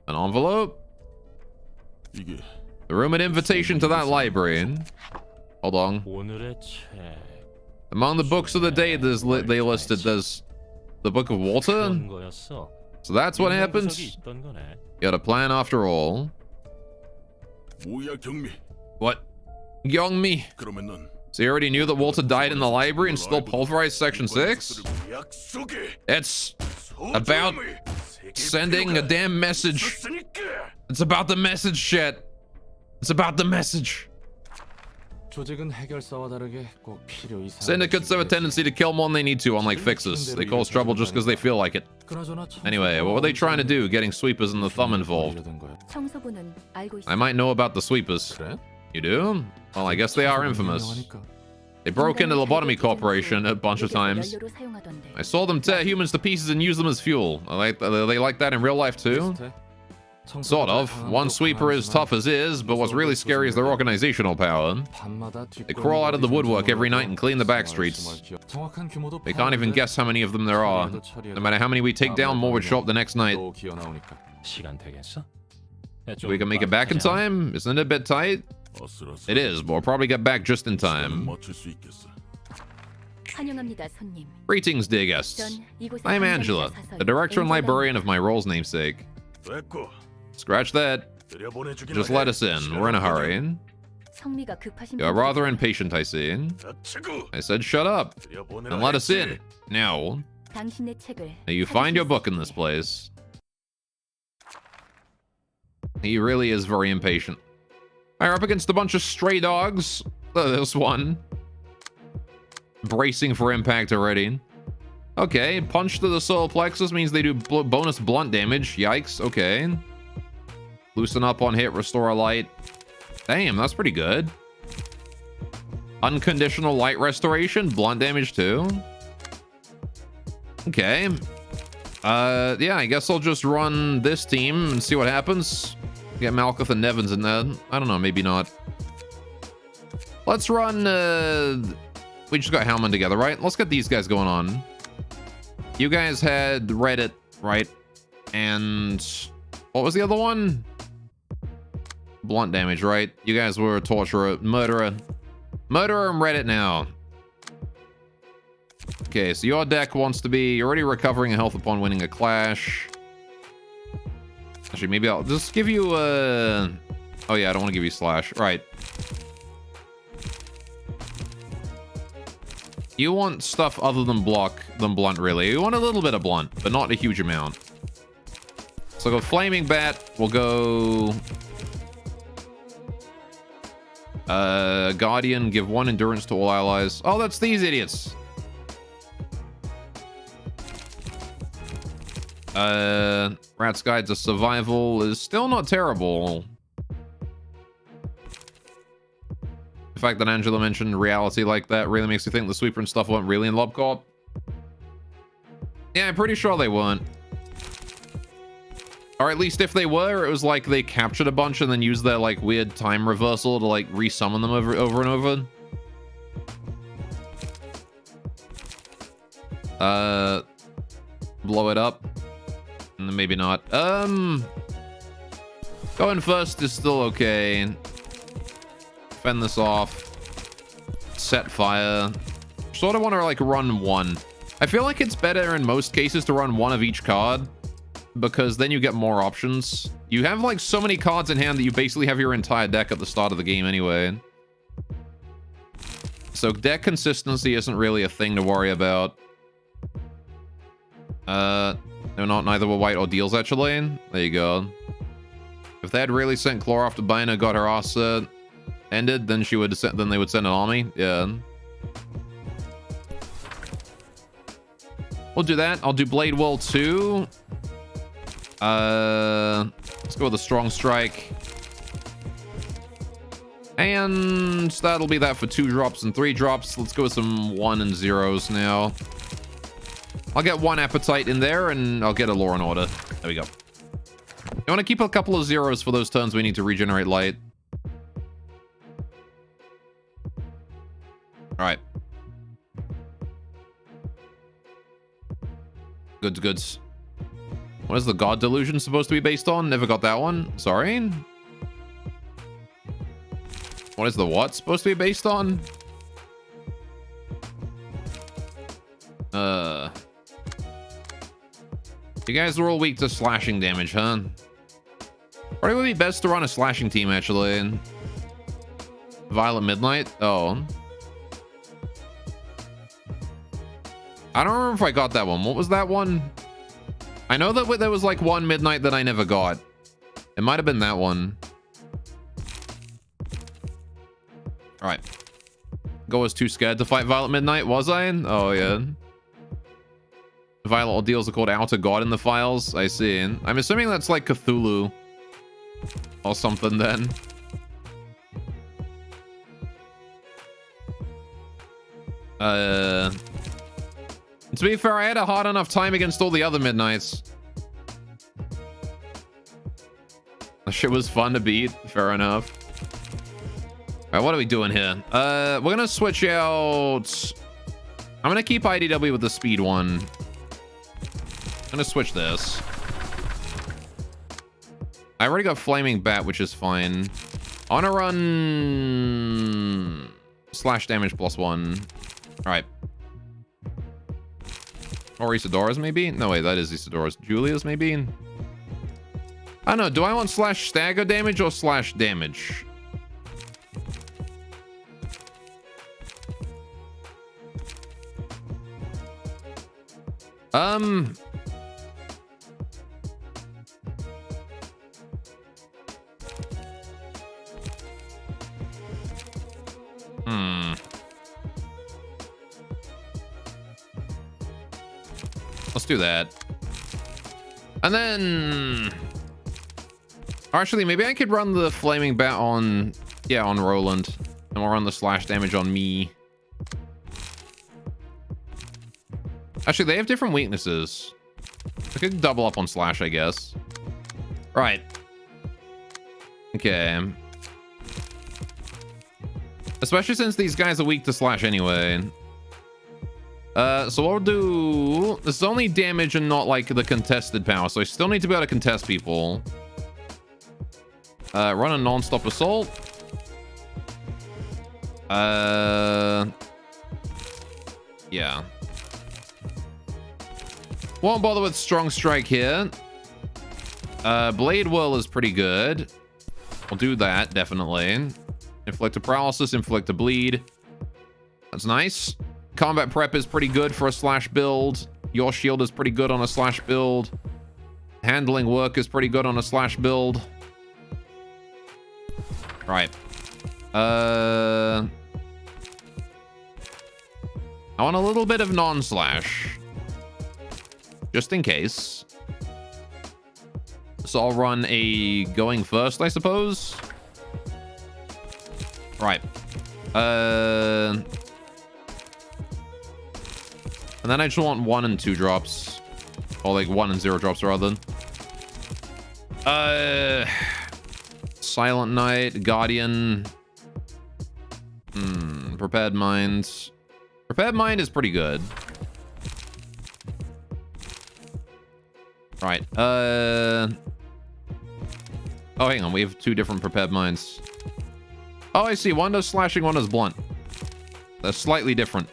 envelope? The rumored invitation to that library. Hold on. Among the books of the day they listed, there's the Book of Walter? So that's what happened? You had a plan after all. What? Young me. 그러면은 So you already knew that Walter died in the library and still pulverized Section 6? It's about sending a damn message. It's about the message, chat. It's about the message. 조직은 해결사와 다르게 꼭 필요 이상. Syndicates have a tendency to kill more than they need to, unlike fixers. They cause trouble just because they feel like it. Anyway, what were they trying to do, getting sweepers and the thumb involved? 청소부는 알고 있어. I might know about the sweepers. 그래? You do? Well, I guess they are infamous. They broke into the Lobotomy Corporation a bunch of times. 연료로 사용하던데. I saw them tear humans to pieces and use them as fuel. They like that in real life too? Sort of. One sweeper is tough as is, but what's really scary is their organizational power. They crawl out of the woodwork every night and clean the back streets. They can't even guess how many of them there are. No matter how many we take down, more would show up the next night. 시간 되겠어? We can make it back in time? Isn't it a bit tight? It is, but we'll probably get back just in time. 맞출 수 있겠어. 환영합니다, 손님. Greetings, dear guests. 전 이곳의 I'm Angela, the director and librarian of my role's namesake. 됐고. Scratch that. 들여보내주긴 Just let us in. We're in a hurry. 성미가 급하신 You're 분들이 rather impatient, I see. 닥치고 I said shut up 들여보내라 and let us 했지. in. Now, 당신의 책을 may you find your book in this place. He really is very impatient. We're up against a bunch of stray dogs. There's one. Bracing for impact already. Okay, punch to the solar plexus means they do bonus blunt damage. Yikes, okay. Loosen up on hit, restore a light. Damn, that's pretty good. Unconditional light restoration, blunt damage too. Okay. Yeah, I guess I'll just run this team and see what happens. Get Malkuth and Nevins in there. I don't know, maybe not. Let's run, we just got Hellman together, right? Let's get these guys going on. You guys had Reddit, right? And what was the other one? Blunt damage, right? You guys were torturer, murderer. Murderer and Reddit now. Okay, so your deck wants to be, you're already recovering health upon winning a clash. Actually, maybe I'll just give you a... Oh yeah, I don't want to give you slash. Right. You want stuff other than blunt, really. You want a little bit of blunt, but not a huge amount. So go Flaming Bat. We'll go... Guardian, give 1 endurance to all allies. Oh, that's these idiots. Rat's Guide to Survival is still not terrible. The fact that Angela mentioned reality like that really makes you think the sweeper and stuff weren't really in LobCorp. Yeah, I'm pretty sure they weren't. Or at least if they were, it was like they captured a bunch and then used their like weird time reversal to like resummon them over and over. Blow it up. And then maybe not. Going first is still okay. Fend this off. Set fire. Sort of want to like run one. I feel like it's better in most cases to run one of each card, because then you get more options. You have like so many cards in hand that you basically have your entire deck at the start of the game anyway. So deck consistency isn't really a thing to worry about. No, neither were white or deals actually. There you go. If they had really sent Claw off to Bina, got her ass ended, then they would send an army. Yeah. We'll do that. I'll do Blade Will 2. Let's go with a Strong Strike. And that'll be that for 2 drops and 3 drops. Let's go with some 1 and 0s now. I'll get 1 Appetite in there, and I'll get a Law and Order. There we go. You want to keep a couple of 0s for those turns we need to regenerate light. Alright. Goods. What is the God Delusion supposed to be based on? Never got that one. Sorry. What is the what supposed to be based on? You guys are all weak to slashing damage, huh? Probably would be best to run a slashing team, actually. Violet Midnight? Oh. I don't remember if I got that one. What was that one? I know that there was like one Midnight that I never got. It might have been that one. All right. Go was too scared to fight Violet Midnight, was I? Oh, yeah. Violet Ordeals are called Outer God in the files. I see. I'm assuming that's like Cthulhu or something then. To be fair, I had a hard enough time against all the other Midnights. That shit was fun to beat. Fair enough. All right, what are we doing here? We're gonna switch out. I'm gonna keep IDW with the speed one. I'm gonna switch this. I already got Flaming Bat, which is fine. I wanna run slash damage +1. All right. Or Isadora's maybe? No, wait, that is Isadora's. Julia's maybe? I don't know. Do I want slash stagger damage or slash damage? Let's do that. And then... Actually, maybe I could run the Flaming Bat on... Yeah, on Roland. And we'll run the slash damage on me. Actually, they have different weaknesses. I could double up on slash, I guess. Right. Okay. Especially since these guys are weak to slash anyway. So what we'll do... This is only damage and not, like, the contested power. So I still need to be able to contest people. Run a non-stop assault. Yeah. Won't bother with strong strike here. Blade Whirl is pretty good. We'll do that, definitely. Inflict a paralysis, inflict a bleed. That's nice. Combat prep is pretty good for a slash build. Your shield is pretty good on a slash build. Handling work is pretty good on a slash build. Right. I want a little bit of non-slash. Just in case. So I'll run a going first, I suppose. Right. And then I just want 1 and 2 drops. Or like 1 and 0 drops rather. Silent Knight, Guardian. Prepared Mind. Prepared Mind is pretty good. Right. Oh, hang on. We have 2 different Prepared Minds. Oh, I see. One does slashing, one does blunt. They're slightly different.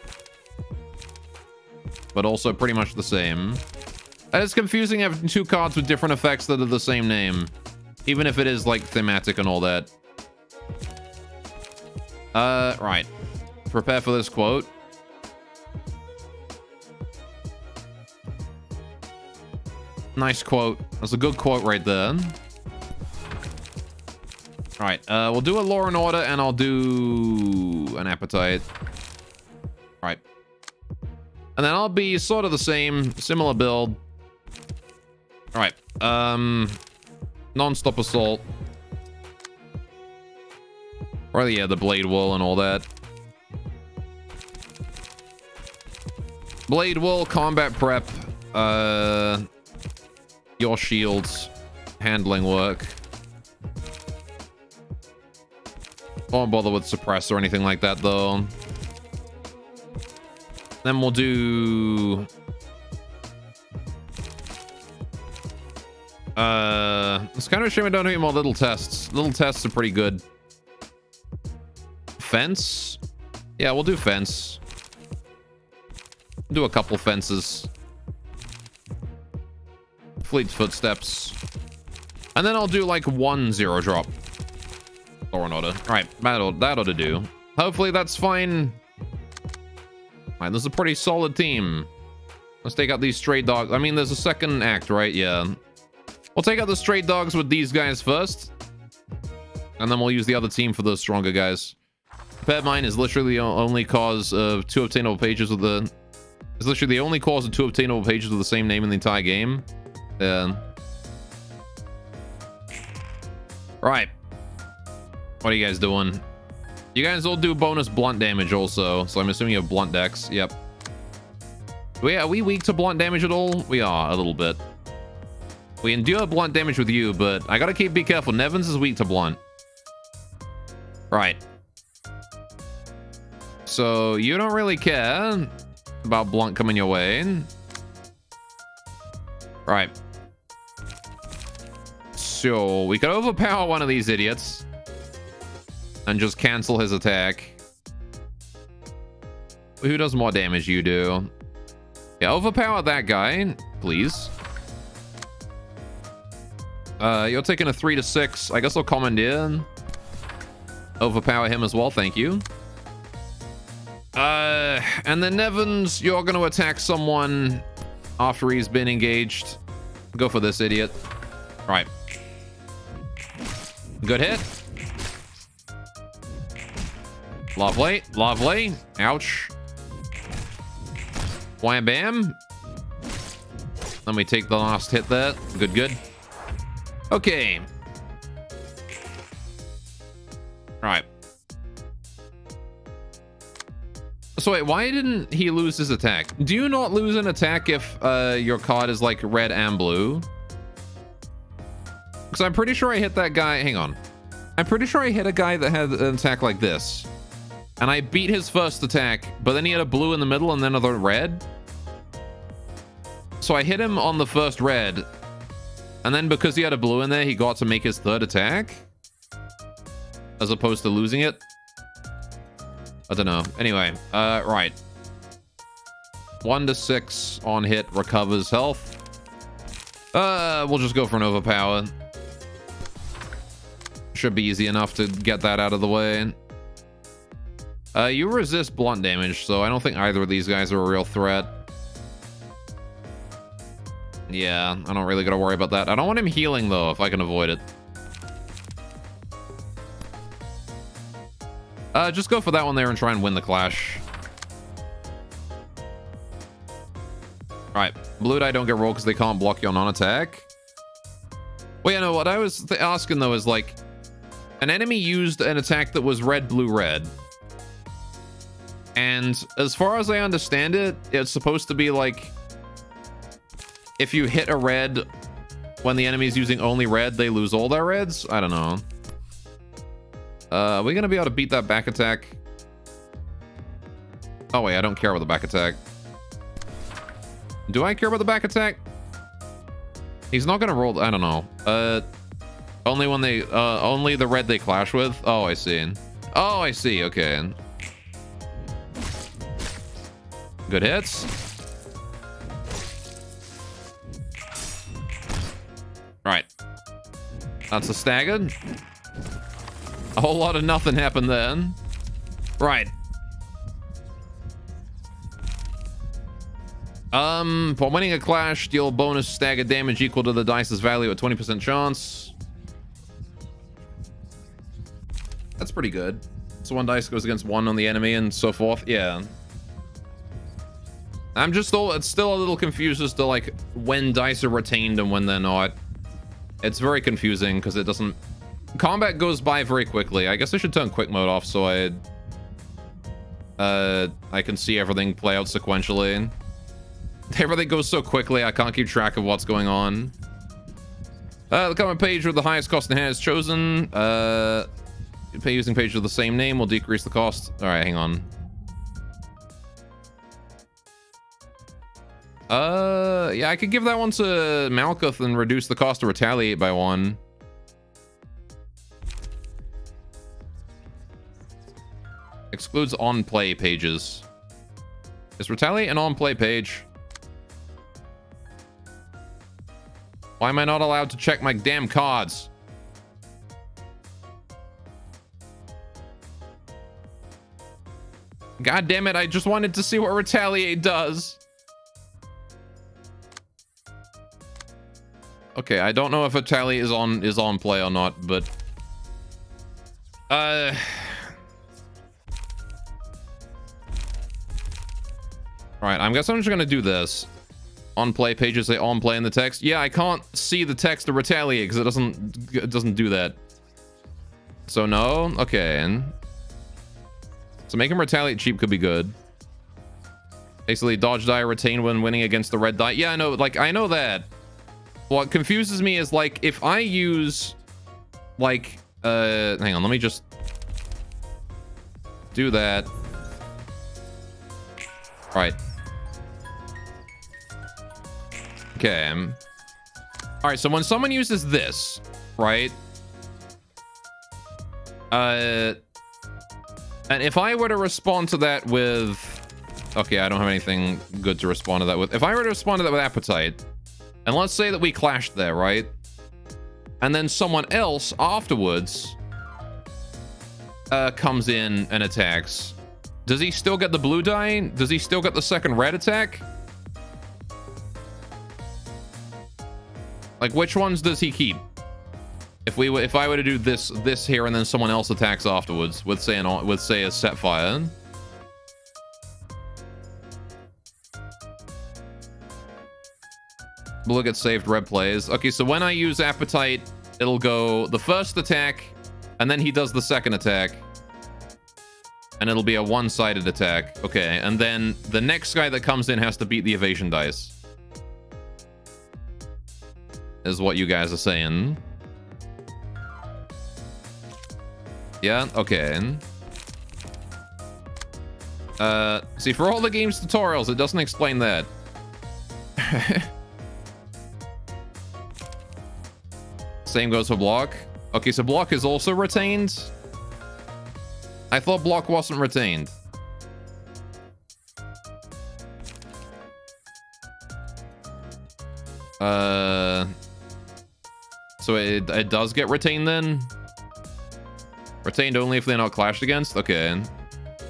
But also pretty much the same. And it's confusing having 2 cards with different effects that are the same name. Even if it is, like, thematic and all that. Right. Prepare for this quote. Nice quote. That's a good quote right there. Alright, we'll do a Law and Order, and I'll do an Appetite. Alright. And then I'll be sort of the same, similar build. Alright, non-stop assault. Or yeah, the Blade Whirl and all that. Blade Whirl, combat prep, your shields, handling work. Won't bother with suppress or anything like that though. Then we'll do it's kind of a shame I don't need more little tests. Little tests are pretty good. Fence? Yeah, we'll do fence. Do a couple fences. Fleet's Footsteps. And then I'll do like 1 0 drop. Law and Order. Right, that ought to do. Hopefully that's fine. Alright, this is a pretty solid team. Let's take out these stray dogs. I mean, there's a second act, right? Yeah. We'll take out the stray dogs with these guys first. And then we'll use the other team for the stronger guys. Pet mine is literally the only cause of 2 obtainable pages with the... It's literally the only cause of 2 obtainable pages with the same name in the entire game. Yeah. Right. What are you guys doing? You guys all do bonus blunt damage also, so I'm assuming you have blunt decks. Yep. Are we weak to blunt damage at all? We are, a little bit. We endure blunt damage with you, but I gotta be careful. Nevins is weak to blunt. Right. So, you don't really care about blunt coming your way. Right. So, we could overpower one of these idiots and just cancel his attack. Who does more damage? You do. Yeah, overpower that guy, please. You're taking a 3 to 6. I guess I'll commandeer. Overpower him as well, thank you. And then Nevins, you're going to attack someone after he's been engaged. Go for this idiot. Right. Good hit. Lovely, lovely. Ouch. Wham bam. Let me take the last hit there. Good, good. Okay. Alright. So wait, why didn't he lose his attack? Do you not lose an attack if your card is like red and blue? Because I'm pretty sure I hit that guy. Hang on. I'm pretty sure I hit a guy that had an attack like this. And I beat his first attack, but then he had a blue in the middle and then another red. So I hit him on the first red. And then because he had a blue in there, he got to make his third attack. As opposed to losing it. I don't know. Anyway, right. 1 to 6 on hit recovers health. We'll just go for an overpower. Should be easy enough to get that out of the way. You resist blunt damage, so I don't think either of these guys are a real threat. Yeah, I don't really gotta worry about that. I don't want him healing, though, if I can avoid it. Just go for that one there and try and win the clash. Alright, blue die don't get rolled because they can't block your non-attack. Well, yeah, no, what I was asking, though, is, like, an enemy used an attack that was red, blue, red. And as far as I understand it, it's supposed to be, like, if you hit a red when the enemy's using only red, they lose all their reds? I don't know. Are we gonna be able to beat that back attack? Oh, wait, I don't care about the back attack. Do I care about the back attack? He's not gonna roll... I don't know. Only when they... only the red they clash with? Oh, I see. Oh, I see. Okay. Good hits. Right. That's a staggered. A whole lot of nothing happened then. Right. For winning a clash, deal bonus staggered damage equal to the dice's value at 20% chance. That's pretty good. So one dice goes against one on the enemy and so forth. Yeah. I'm just it's still a little confused as to like when dice are retained and when they're not. It's very confusing because it doesn't... Combat goes by very quickly. I guess I should turn quick mode off so I can see everything play out sequentially. Everything goes so quickly, I can't keep track of what's going on. The comment page with the highest cost in hand is chosen. Pay using page with the same name will decrease the cost. All right, hang on. Yeah, I could give that one to Malkuth and reduce the cost to retaliate by 1. Excludes on-play pages. Is retaliate an on-play page? Why am I not allowed to check my damn cards? God damn it, I just wanted to see what retaliate does. Okay, I don't know if retaliate is on play or not, but right, I guess I'm just gonna do this. On play pages say on play in the text. Yeah, I can't see the text to retaliate because it doesn't do that. So no, okay. So making retaliate cheap could be good. Basically, dodge die retain when winning against the red die. Yeah, I know, like I know that. What confuses me is like if I use like hang on, let me just do that. Right. Okay. All right, so when someone uses this, right? And if I were to respond to that with... Okay, I don't have anything good to respond to that with. If I were to respond to that with appetite, and let's say that we clashed there, right? And then someone else afterwards comes in and attacks. Does he still get the blue die? Does he still get the second red attack? Like, which ones does he keep? If I were to do this here and then someone else attacks afterwards with say a set fire. Blue gets saved, red plays. Okay, so when I use appetite, it'll go the first attack, and then he does the second attack. And it'll be a one-sided attack. Okay, and then the next guy that comes in has to beat the evasion dice. Is what you guys are saying. Yeah, okay. See, for all the game's tutorials, it doesn't explain that. Same goes for block. Okay, so block is also retained. I thought block wasn't retained. So it does get retained then? Retained only if they're not clashed against? Okay.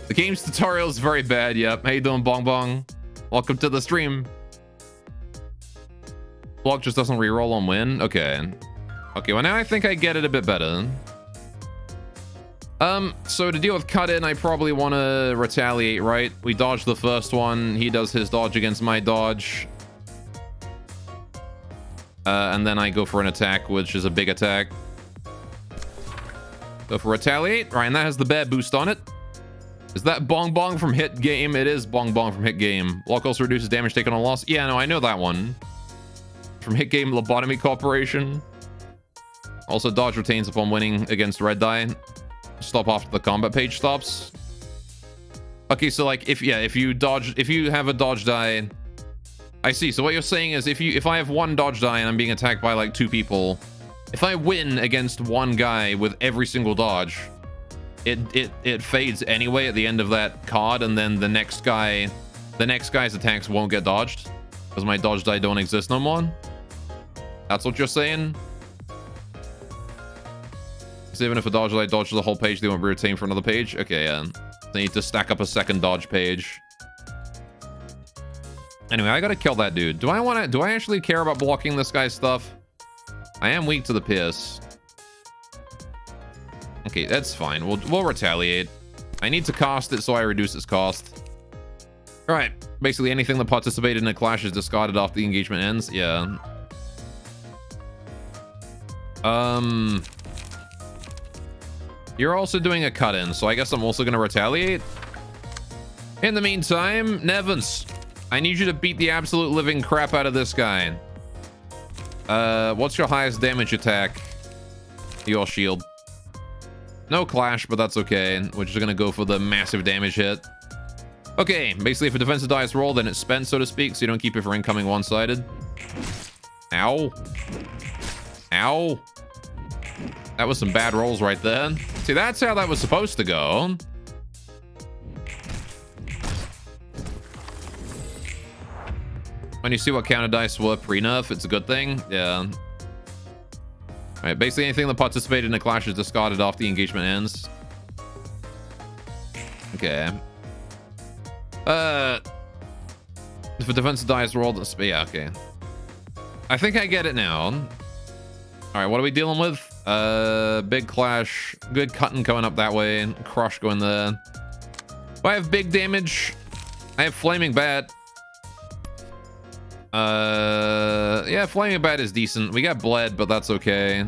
The game's tutorial is very bad, yep. How you doing, Bong Bong? Welcome to the stream. Block just doesn't reroll on win? Okay. Okay, well now I think I get it a bit better. So to deal with cut in, I probably want to retaliate, right? We dodge the first one. He does his dodge against my dodge. And then I go for an attack, which is a big attack. Go for retaliate. Right, and that has the bear boost on it. Is that Bong Bong from Hit Game? It is Bong Bong from Hit Game. Block also reduces damage taken on loss. Yeah, no, I know that one. From Hit Game Lobotomy Corporation. Also, dodge retains upon winning against red die. Stop after the combat page stops. Okay, so like if you have a dodge die. I see. So what you're saying is if I have one dodge die and I'm being attacked by like two people, if I win against one guy with every single dodge, it fades anyway at the end of that card, and then the next guy's attacks won't get dodged because my dodge die don't exist no more. That's what you're saying? So even if a dodge die dodges the whole page, they won't be retained for another page? Okay, yeah. They need to stack up a second dodge page. Anyway, I gotta kill that dude. Do I actually care about blocking this guy's stuff? I am weak to the Pierce. Okay, that's fine. We'll retaliate. I need to cast it so I reduce its cost. Alright. Basically anything that participated in a clash is discarded after the engagement ends. Yeah. You're also doing a cut-in, so I guess I'm also gonna retaliate. In the meantime, Nevins, I need you to beat the absolute living crap out of this guy. What's your highest damage attack? Your shield. No clash, but that's okay. We're just gonna go for the massive damage hit. Okay, basically if a defensive die is rolled, then it's spent, so to speak, so you don't keep it for incoming one-sided. Ow. Ow. That was some bad rolls right there. See, that's how that was supposed to go. When you see what counter dice were pre-nerf, it's a good thing. Yeah. Alright, basically anything that participated in a clash is discarded after the engagement ends. Okay. If a defensive dice rolled, yeah, okay. I think I get it now. All right, what are we dealing with? Big clash, good cutting coming up that way, crush going there. Do I have big damage? I have flaming bat. Yeah, flaming bat is decent. We got bled, but that's okay.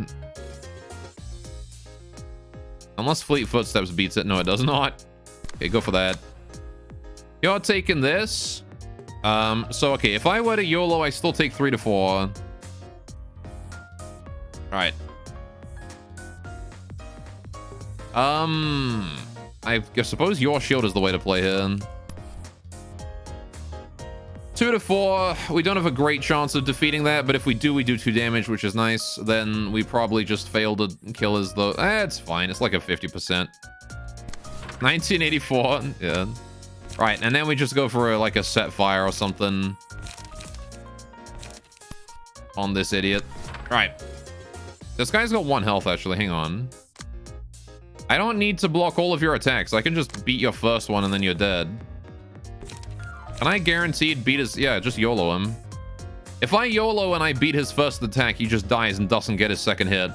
Unless fleet footsteps beats it. No, it does not. Okay, go for that. You're taking this. So okay, if I were to YOLO, I still take 3 to 4. All right. I suppose your shield is the way to play here. 2 to 4. We don't have a great chance of defeating that, but if we do, we do 2 damage, which is nice. Then we probably just fail to kill his though. It's fine. It's like a 50%. 1984. Yeah. Right, and then we just go for like a set fire or something on this idiot. Right. This guy's got 1 health, actually. Hang on. I don't need to block all of your attacks. I can just beat your first one and then you're dead. Can I guaranteed beat his... Yeah, just YOLO him. If I YOLO and I beat his first attack, he just dies and doesn't get his second hit.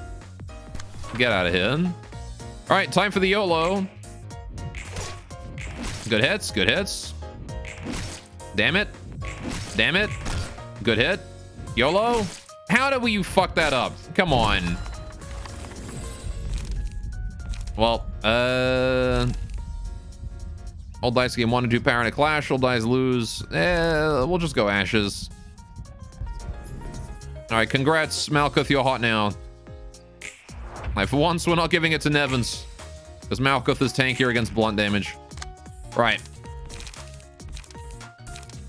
Get out of here. All right, time for the YOLO. Good hits, good hits. Damn it. Damn it. Good hit. YOLO. How did we fuck that up? Come on. Well, all dice game 1 and 2 power in a clash. All dice lose. We'll just go ashes. All right, congrats, Malkuth. You're hot now. Like, for once, we're not giving it to Nevins. Because Malkuth is tankier against blunt damage. Right.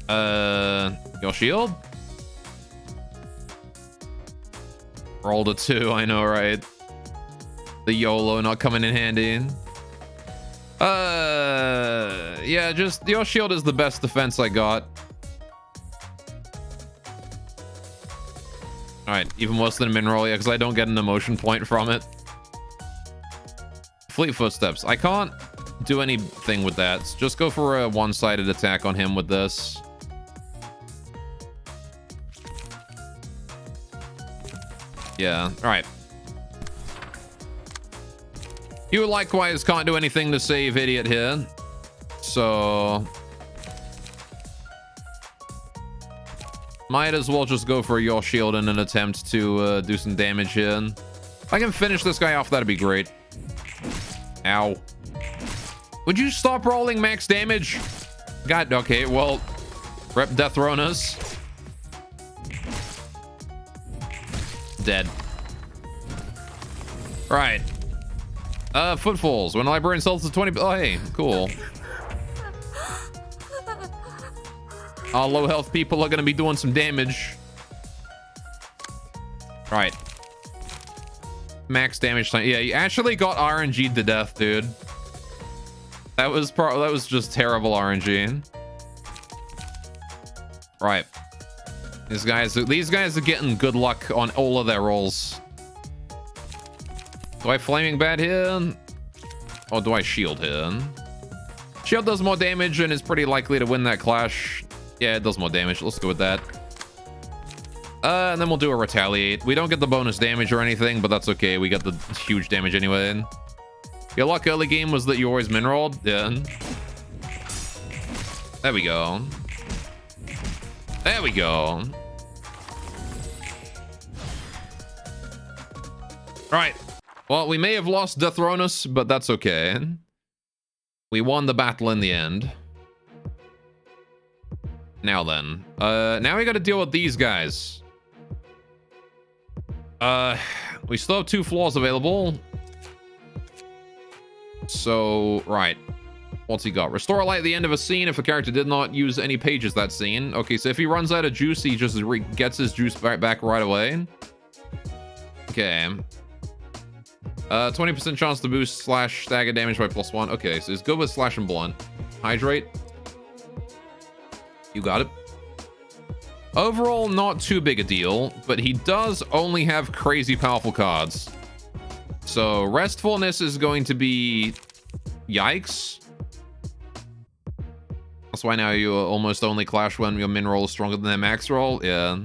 Your shield? Rolled a 2, I know, right? The YOLO not coming in handy. Yeah, just your shield is the best defense I got. Alright, even worse than Mineral, yeah, because I don't get an emotion point from it. Fleet Footsteps. I can't do anything with that. Just go for a one-sided attack on him with this. Yeah, alright. You likewise can't do anything to save Idiot here. So... might as well just go for your shield in an attempt to do some damage here. If I can finish this guy off, that'd be great. Ow. Would you stop rolling max damage? God, okay, well... Rep Deathronas. Dead. Right. Footfalls. When a librarian sells to 20... Oh, hey, cool. Our low health people are going to be doing some damage. Right. Max damage time. Yeah, you actually got RNG'd to death, dude. That was just terrible RNG. Right. These guys are getting good luck on all of their rolls. Do I flaming bat here? Or do I shield here? Shield does more damage and is pretty likely to win that clash. Yeah, it does more damage. Let's go with that. And then we'll do a retaliate. We don't get the bonus damage or anything, but that's okay. We got the huge damage anyway. Your luck early game was that you always mineraled. Yeah. There we go. There we go. Alright. Well, we may have lost Deathronus, but that's okay. We won the battle in the end. Now then. Now we gotta deal with these guys. We still have 2 floors available. So, right. What's he got? Restore a light at the end of a scene if a character did not use any pages that scene. Okay, so if he runs out of juice, he just gets his juice back right away. Okay. 20% chance to boost slash stagger damage by +1. Okay, so he's good with slash and blunt. Hydrate. You got it. Overall, not too big a deal, but he does only have crazy powerful cards. So Restfulness is going to be... yikes. That's why now you almost only clash when your min roll is stronger than their max roll. Yeah.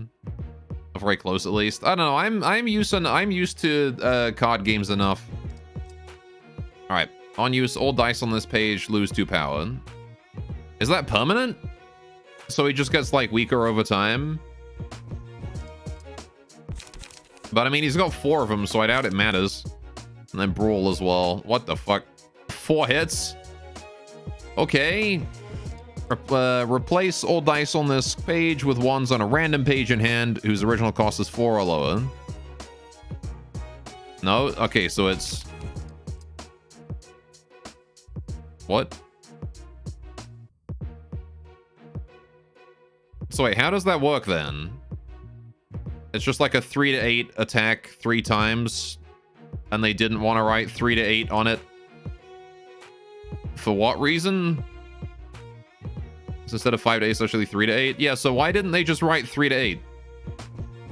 Very close at least. I don't know. I'm used to card games enough. Alright. On use, all dice on this page lose 2 power. Is that permanent? So he just gets like weaker over time? But I mean, he's got 4 of them, so I doubt it matters. And then Brawl as well. What the fuck? 4 hits? Okay. Replace all dice on this page with ones on a random page in hand whose original cost is 4 or lower. No? Okay, so it's... What? So wait, how does that work then? It's just like a 3 to 8 attack 3 times, and they didn't want to write 3 to 8 on it. For what reason? So instead of 5 to 8, it's actually 3 to 8. Yeah, so why didn't they just write 3 to 8?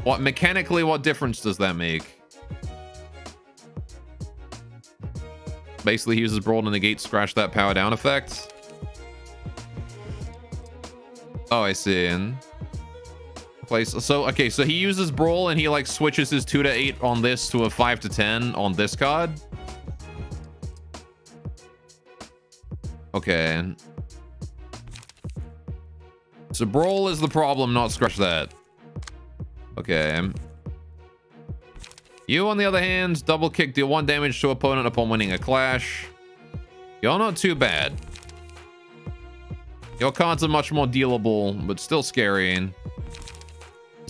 What mechanically, what difference does that make? Basically, he uses Brawl to negate scratch that power down effect. Oh, I see. So okay, so he uses Brawl and he like switches his 2 to 8 on this to a 5 to 10 on this card. Okay. So Brawl is the problem, not scratch that. Okay. You, on the other hand, double kick, deal 1 damage to opponent upon winning a clash. You're not too bad. Your cards are much more dealable, but still scary.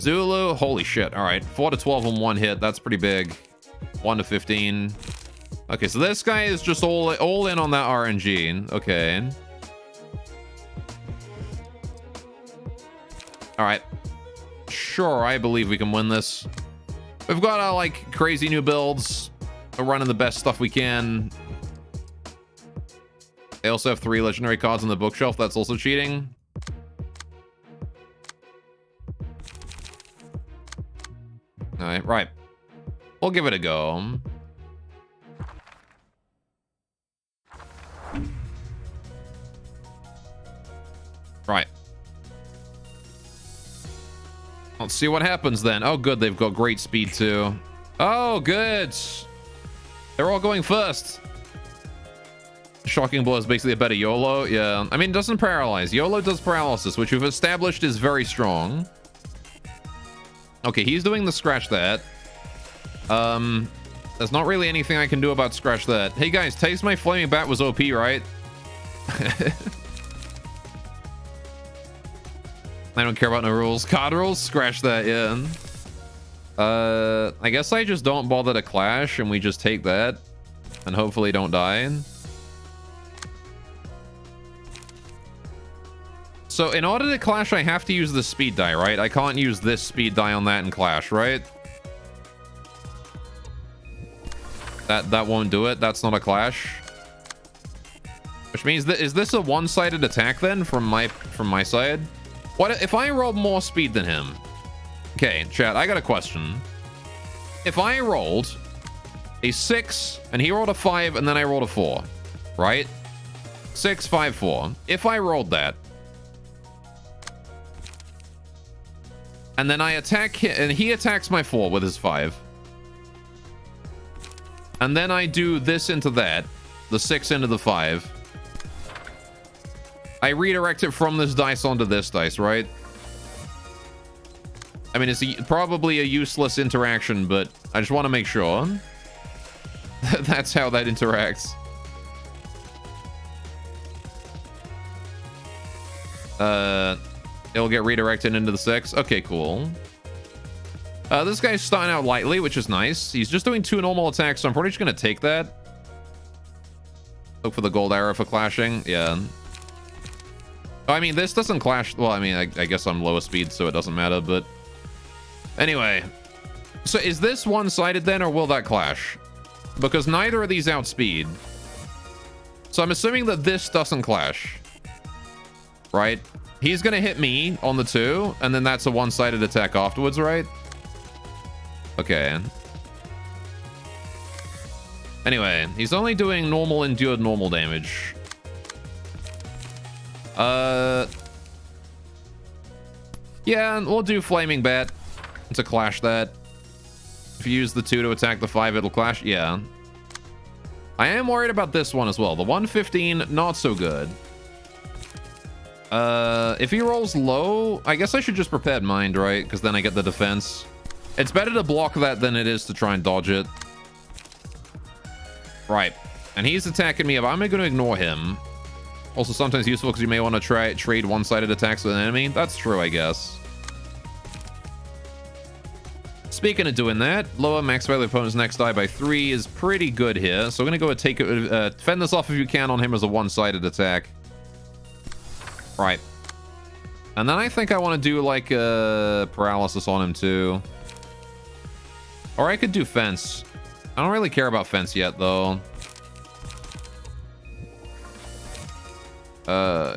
Zulu, holy shit. All right, 4 to 12 on 1 hit. That's pretty big. 1 to 15. Okay, so this guy is just all in on that RNG. Okay. All right. Sure, I believe we can win this. We've got our, like, crazy new builds. We're running the best stuff we can. They also have 3 legendary cards on the bookshelf. That's also cheating. All right, right. We'll give it a go. Right. Let's see what happens then. Oh, good. They've got great speed, too. Oh, good. They're all going first. Shocking Blow is basically a better YOLO. Yeah. I mean, it doesn't paralyze. YOLO does paralysis, which we've established is very strong. Okay, he's doing the scratch that. There's not really anything I can do about scratch that. Hey, guys, Taste My Flaming Bat was OP, right? I don't care about no rules. Card rules? Scratch that, yeah. I guess I just don't bother to clash and we just take that and hopefully don't die. So in order to clash, I have to use the speed die, right? I can't use this speed die on that and clash, right? That won't do it. That's not a clash. Which means that is this a one-sided attack then from my side? What if I rolled more speed than him? Okay, chat, I got a question. If I rolled a 6 and he rolled a 5 and then I rolled a 4, right? 6, 5, 4. If I rolled that and then I attack him and he attacks my 4 with his 5, and then I do this into that, the 6 into the 5, I redirect it from this dice onto this dice, right? I mean, it's probably a useless interaction, but I just want to make sure. That's how that interacts. It'll get redirected into the 6. Okay, cool. This guy's starting out lightly, which is nice. He's just doing 2 normal attacks, so I'm probably just going to take that. Look for the gold arrow for clashing. Yeah. Oh, I mean, this doesn't clash. Well, I mean, I guess I'm lowest speed, so it doesn't matter, but... Anyway. So is this one-sided then, or will that clash? Because neither of these outspeed. So I'm assuming that this doesn't clash. Right? He's going to hit me on the 2, and then that's a one-sided attack afterwards, right? Okay. Anyway, he's only doing normal endured normal damage. Yeah, we'll do Flaming Bat to clash that. If you use the 2 to attack the 5, it'll clash. Yeah. I am worried about this one as well. The 115, not so good. If he rolls low, I guess I should just Prepared Mind, right? Because then I get the defense. It's better to block that than it is to try and dodge it. Right. And he's attacking me. If I'm going to ignore him. Also, sometimes useful because you may want to try trade one-sided attacks with an enemy. That's true, I guess. Speaking of doing that, lower max value opponent's next die by 3 is pretty good here. So I'm going to go and take it, fend this off if you can on him as a one-sided attack. Right. And then I think I want to do like paralysis on him too. Or I could do fence. I don't really care about fence yet though.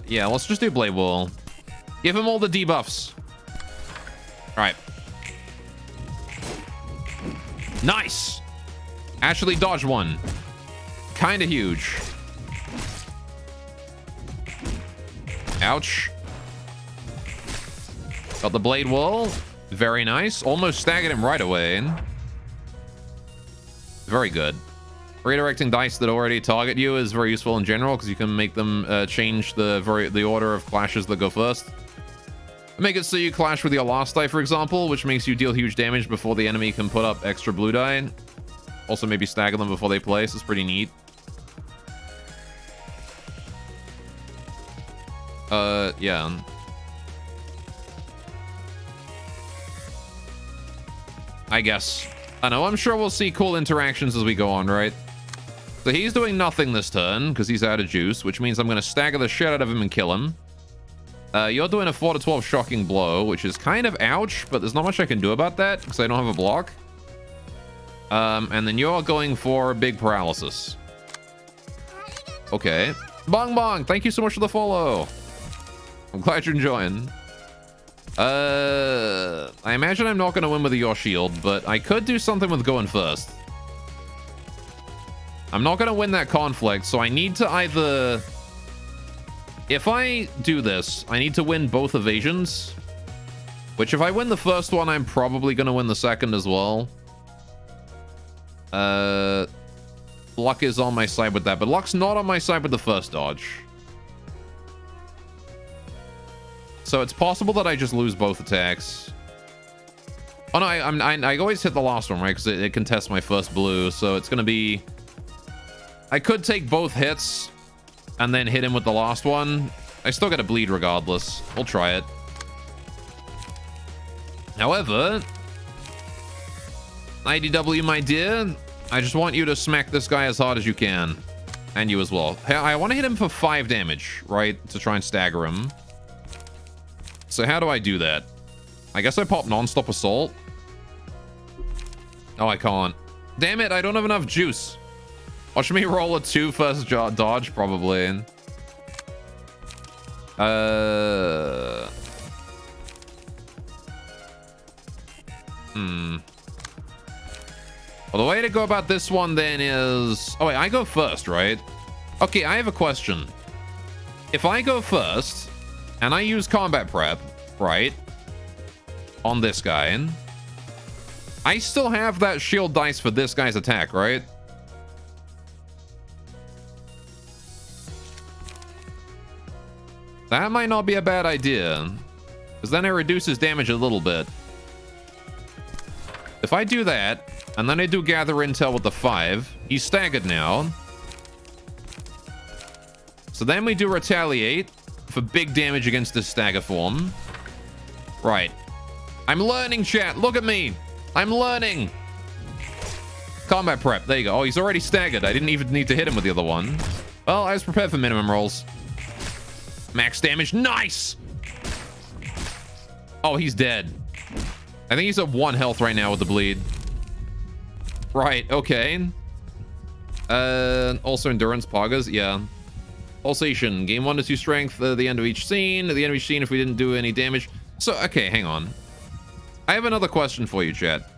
Yeah, let's just do Blade Wall. Give him all the debuffs. Alright. Nice! Actually dodged one. Kinda huge. Ouch. Got the Blade Wall. Very nice. Almost staggered him right away. Very good. Redirecting dice that already target you is very useful in general because you can make them change the order of clashes that go first. Make it so you clash with your last die, for example, which makes you deal huge damage before the enemy can put up extra blue die. Also maybe stagger them before they place. It's pretty neat. Yeah. I guess. I know, I'm sure we'll see cool interactions as we go on, right? So he's doing nothing this turn because he's out of juice, which means I'm going to stagger the shit out of him and kill him. You're doing a 4 to 12 shocking blow, which is kind of ouch, but there's not much I can do about that because I don't have a block. And then you're going for big paralysis. Okay. Bong Bong, thank you so much for the follow. I'm glad you're enjoying. I imagine I'm not going to win with your shield, but I could do something with going first. I'm not going to win that conflict, so I need to either... If I do this, I need to win both evasions. Which, if I win the first one, I'm probably going to win the second as well. Luck is on my side with that, but luck's not on my side with the first dodge. So it's possible that I just lose both attacks. Oh no, I always hit the last one, right? Because it contests my first blue, so it's going to be... I could take both hits and then hit him with the last one. I still got to bleed regardless. We'll try it. However, IDW, my dear, I just want you to smack this guy as hard as you can. And you as well. I want to hit him for 5 damage, right? To try and stagger him. So how do I do that? I guess I pop non-stop assault. Oh, I can't. Damn it, I don't have enough juice. Watch me roll a 2 first dodge, probably. Well, the way to go about this one then is... Oh, wait, I go first, right? Okay, I have a question. If I go first, and I use combat prep, right? On this guy, I still have that shield dice for this guy's attack, right? That might not be a bad idea. Because then it reduces damage a little bit. If I do that, and then I do gather intel with the 5, he's staggered now. So then we do retaliate for big damage against this stagger form. Right. I'm learning, chat. Look at me. I'm learning. Combat prep. There you go. Oh, he's already staggered. I didn't even need to hit him with the other one. Well, I was prepared for minimum rolls. Max damage. Nice! Oh, he's dead. I think he's at 1 health right now with the bleed. Right, okay. Also endurance poggers, yeah. Pulsation. Gain 1 to 2 strength at the end of each scene. At the end of each scene if we didn't do any damage. So, okay, hang on. I have another question for you, chat.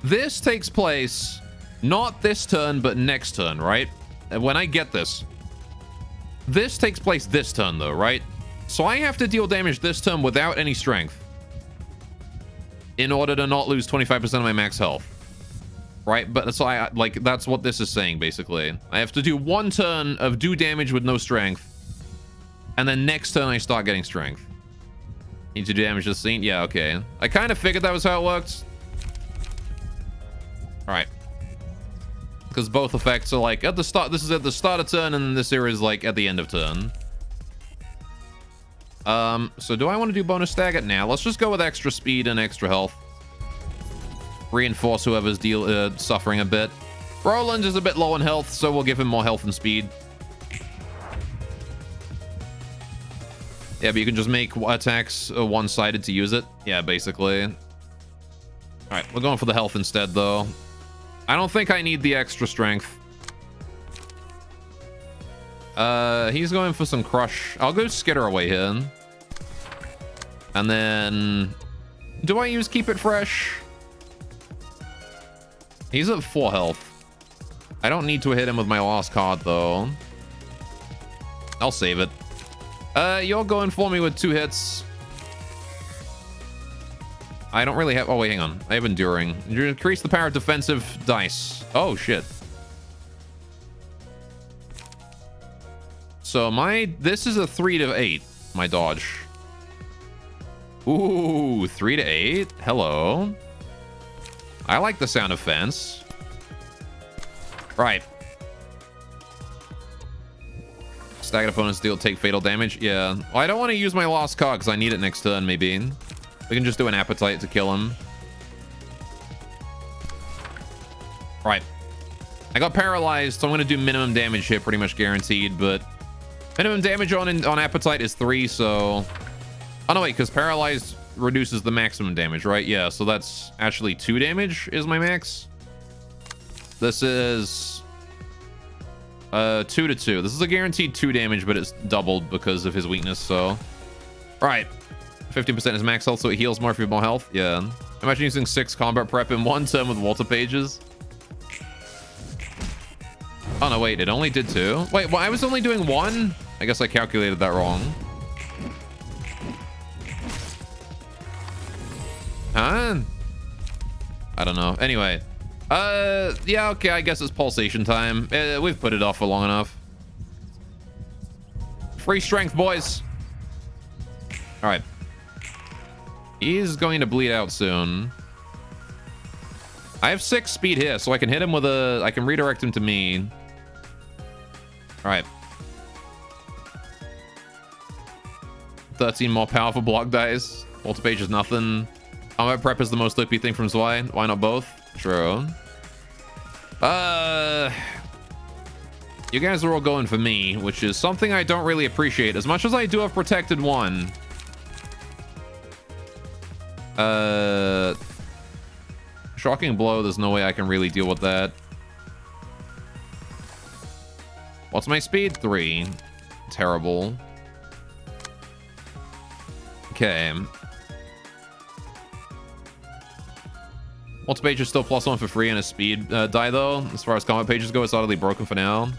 This takes place not this turn, but next turn, right? When I get this. This takes place this turn, though, right? So I have to deal damage this turn without any strength in order to not lose 25% of my max health. Right? But so that's what this is saying, basically. I have to do one turn of do damage with no strength. And then next turn I start getting strength. Need to do damage to the scene? Yeah, okay. I kind of figured that was how it worked. Alright. Because both effects are like at the start. This is at the start of turn, and this here is like at the end of turn. So do I want to do bonus stagger? Now, let's just go with extra speed and extra health. Reinforce whoever's suffering a bit. Roland is a bit low on health, so we'll give him more health and speed. Yeah, but you can just make attacks one-sided to use it. Yeah, basically. All right, we're going for the health instead, though. I don't think I need the extra strength. He's going for some crush. I'll go skitter away here. And then... do I use keep it fresh? He's at 4 health. I don't need to hit him with my last card, though. I'll save it. You're going for me with 2 hits. I don't really have... oh, wait, hang on. I have enduring. You increase the power of defensive dice. Oh, shit. So this is a 3 to 8, my dodge. Ooh, 3 to 8? Hello. I like the sound of fence. Right. Staggered opponents take fatal damage. Yeah. Well, I don't want to use my lost card because I need it next turn, maybe. We can just do an appetite to kill him. Right. I got paralyzed, so I'm going to do minimum damage here, pretty much guaranteed, but minimum damage on appetite is 3, so... oh, no, wait, because paralyzed reduces the maximum damage, right? Yeah, so that's actually 2 damage is my max. This is 2 to 2. This is a guaranteed 2 damage, but it's doubled because of his weakness, so... all right. 15% is max health, so it heals more if you have more health. Yeah. Imagine using 6 combat prep in 1 turn with Walter Pages. Oh, no, wait. It only did 2? Wait, well, I was only doing 1? I guess I calculated that wrong. Huh? I don't know. Anyway. Yeah, okay. I guess it's pulsation time. We've put it off for long enough. Free strength, boys. All right. He's going to bleed out soon. I have 6 speed here, so I can hit him with a... I can redirect him to me. All right. 13 more powerful block dice. Walter Page is nothing. Combat prep is the most OP thing from Zwei. Why not both? True. You guys are all going for me, which is something I don't really appreciate. As much as I do have protected 1. Shocking blow, there's no way I can really deal with that. What's my speed? 3. Terrible. Okay. Walter Page is still +1 for free and a speed die, though. As far as combat pages go, it's utterly broken for now.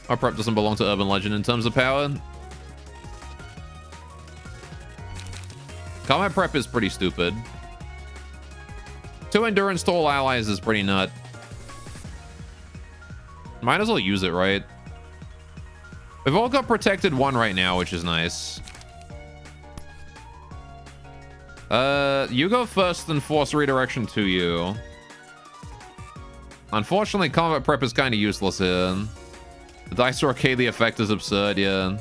Our prep doesn't belong to Urban Legend in terms of power. Combat prep is pretty stupid. 2 endurance to all allies is pretty nut. Might as well use it, right? We've all got protected 1 right now, which is nice. You go first, then force redirection to you. Unfortunately, combat prep is kind of useless here. The dice arcade, the effect is absurd, yeah.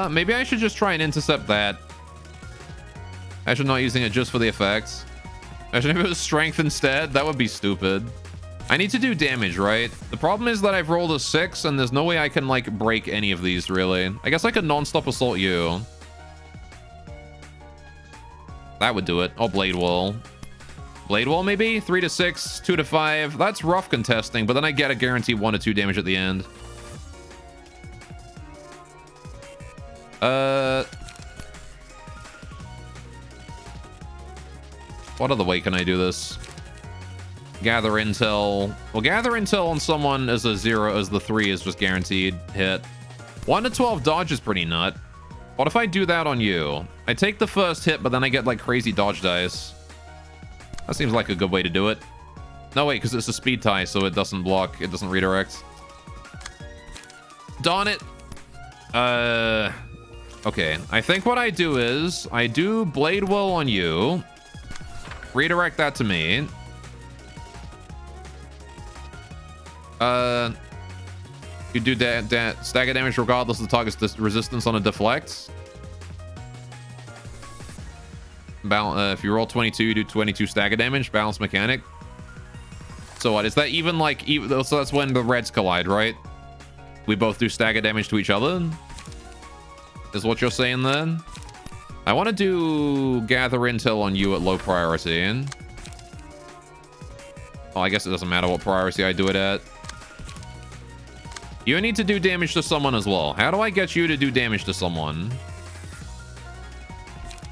Maybe I should just try and intercept that. Actually, not using it just for the effects. Actually, if it was strength instead, that would be stupid. I need to do damage, right? The problem is that I've rolled a 6, and there's no way I can, like, break any of these, really. I guess I could non-stop assault you. That would do it. Oh, Blade Wall. Blade Wall, maybe? 3 to 6, 2 to 5. That's rough contesting, but then I get a guarantee 1 to 2 damage at the end. What other way can I do this? Gather intel. Well, gather intel on someone as a 0 as the 3 is just guaranteed hit. 1 to 12 dodge is pretty nut. What if I do that on you? I take the first hit, but then I get like crazy dodge dice. That seems like a good way to do it. No, wait, because it's a speed tie, so it doesn't block. It doesn't redirect. Darn it. Okay. I think what I do is I do Blade Whirl on you. Redirect that to me. You do stagger damage regardless of the target's resistance on a deflect. If you roll 22, you do 22 stagger damage. Balance mechanic. So what? Is that even like... so that's when the reds collide, right? We both do stagger damage to each other? Is what you're saying then? I want to do gather intel on you at low priority. Well, I guess it doesn't matter what priority I do it at. You need to do damage to someone as well. How do I get you to do damage to someone?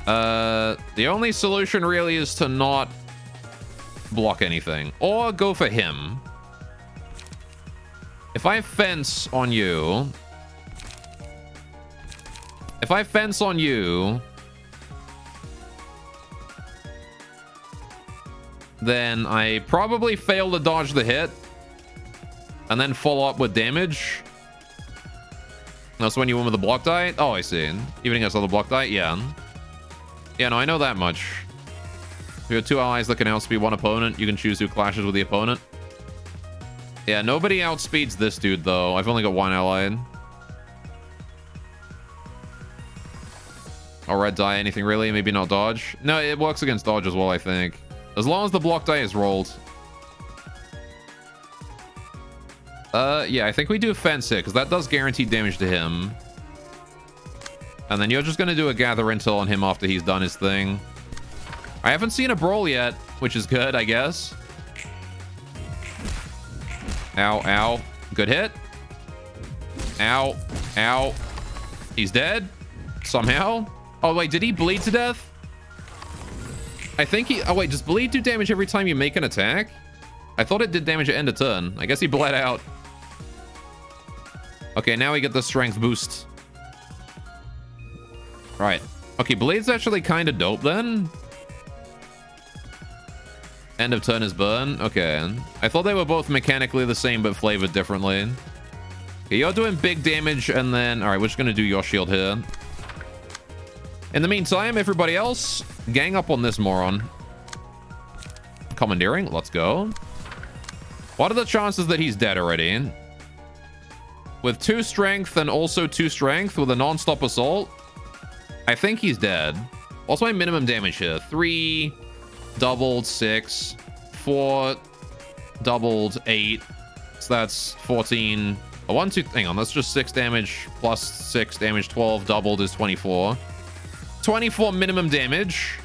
The only solution really is to not block anything. Or go for him. If I fence on you... If I fence on you... then I probably fail to dodge the hit. And then follow up with damage. That's when you win with the block die? Oh, I see. Even against other block die? Yeah. Yeah, no, I know that much. If you have 2 allies that can outspeed 1 opponent, you can choose who clashes with the opponent. Yeah, nobody outspeeds this dude, though. I've only got 1 ally. Or red die, anything really? Maybe not dodge? No, it works against dodge as well, I think. As long as the block die is rolled. Yeah, I think we do fence it, because that does guaranteed damage to him. And then you're just going to do a gather intel on him after he's done his thing. I haven't seen a brawl yet, which is good, I guess. Ow, ow. Good hit. Ow, ow. He's dead. Somehow. Oh, wait, did he bleed to death? I think he... Oh, wait, does bleed do damage every time you make an attack? I thought it did damage at end of turn. I guess he bled out. Okay, now we get the strength boost. Right. Okay, Blade's actually kind of dope then. End of turn is burn. Okay. I thought they were both mechanically the same, but flavored differently. Okay, you're doing big damage, and then... Alright, we're just going to do your shield here. In the meantime, everybody else, gang up on this moron. Commandeering. Let's go. What are the chances that he's dead already? With 2 strength and also 2 strength with a non-stop assault, I think he's dead. What's my minimum damage here? 3 doubled 6, 4 doubled 8. So that's 14. Oh, 1, 2. Hang on, that's just 6 damage plus 6 damage. 12 doubled is 24. 24 minimum damage.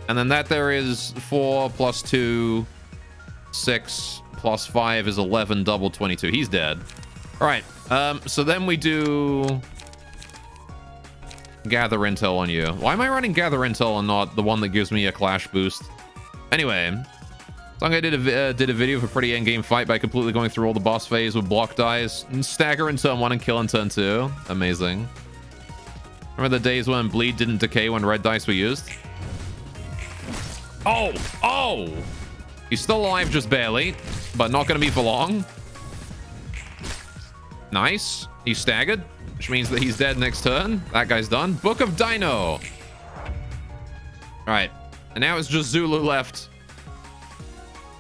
And then that there is 4 plus 2, 6 plus 5 is 11, double 22. He's dead. All right. So then we do gather intel on you. Why am I running gather intel and not the one that gives me a clash boost? Anyway, Song I did a video of a pretty endgame fight by completely going through all the boss phase with block dice and stagger in turn 1 and kill in turn 2. Amazing. Remember the days when bleed didn't decay when red dice were used? Oh! Oh! He's still alive just barely, but not going to be for long. Nice. He's staggered, which means that he's dead next turn. That guy's done. Book of Dino. All right. And now it's just Zulu left.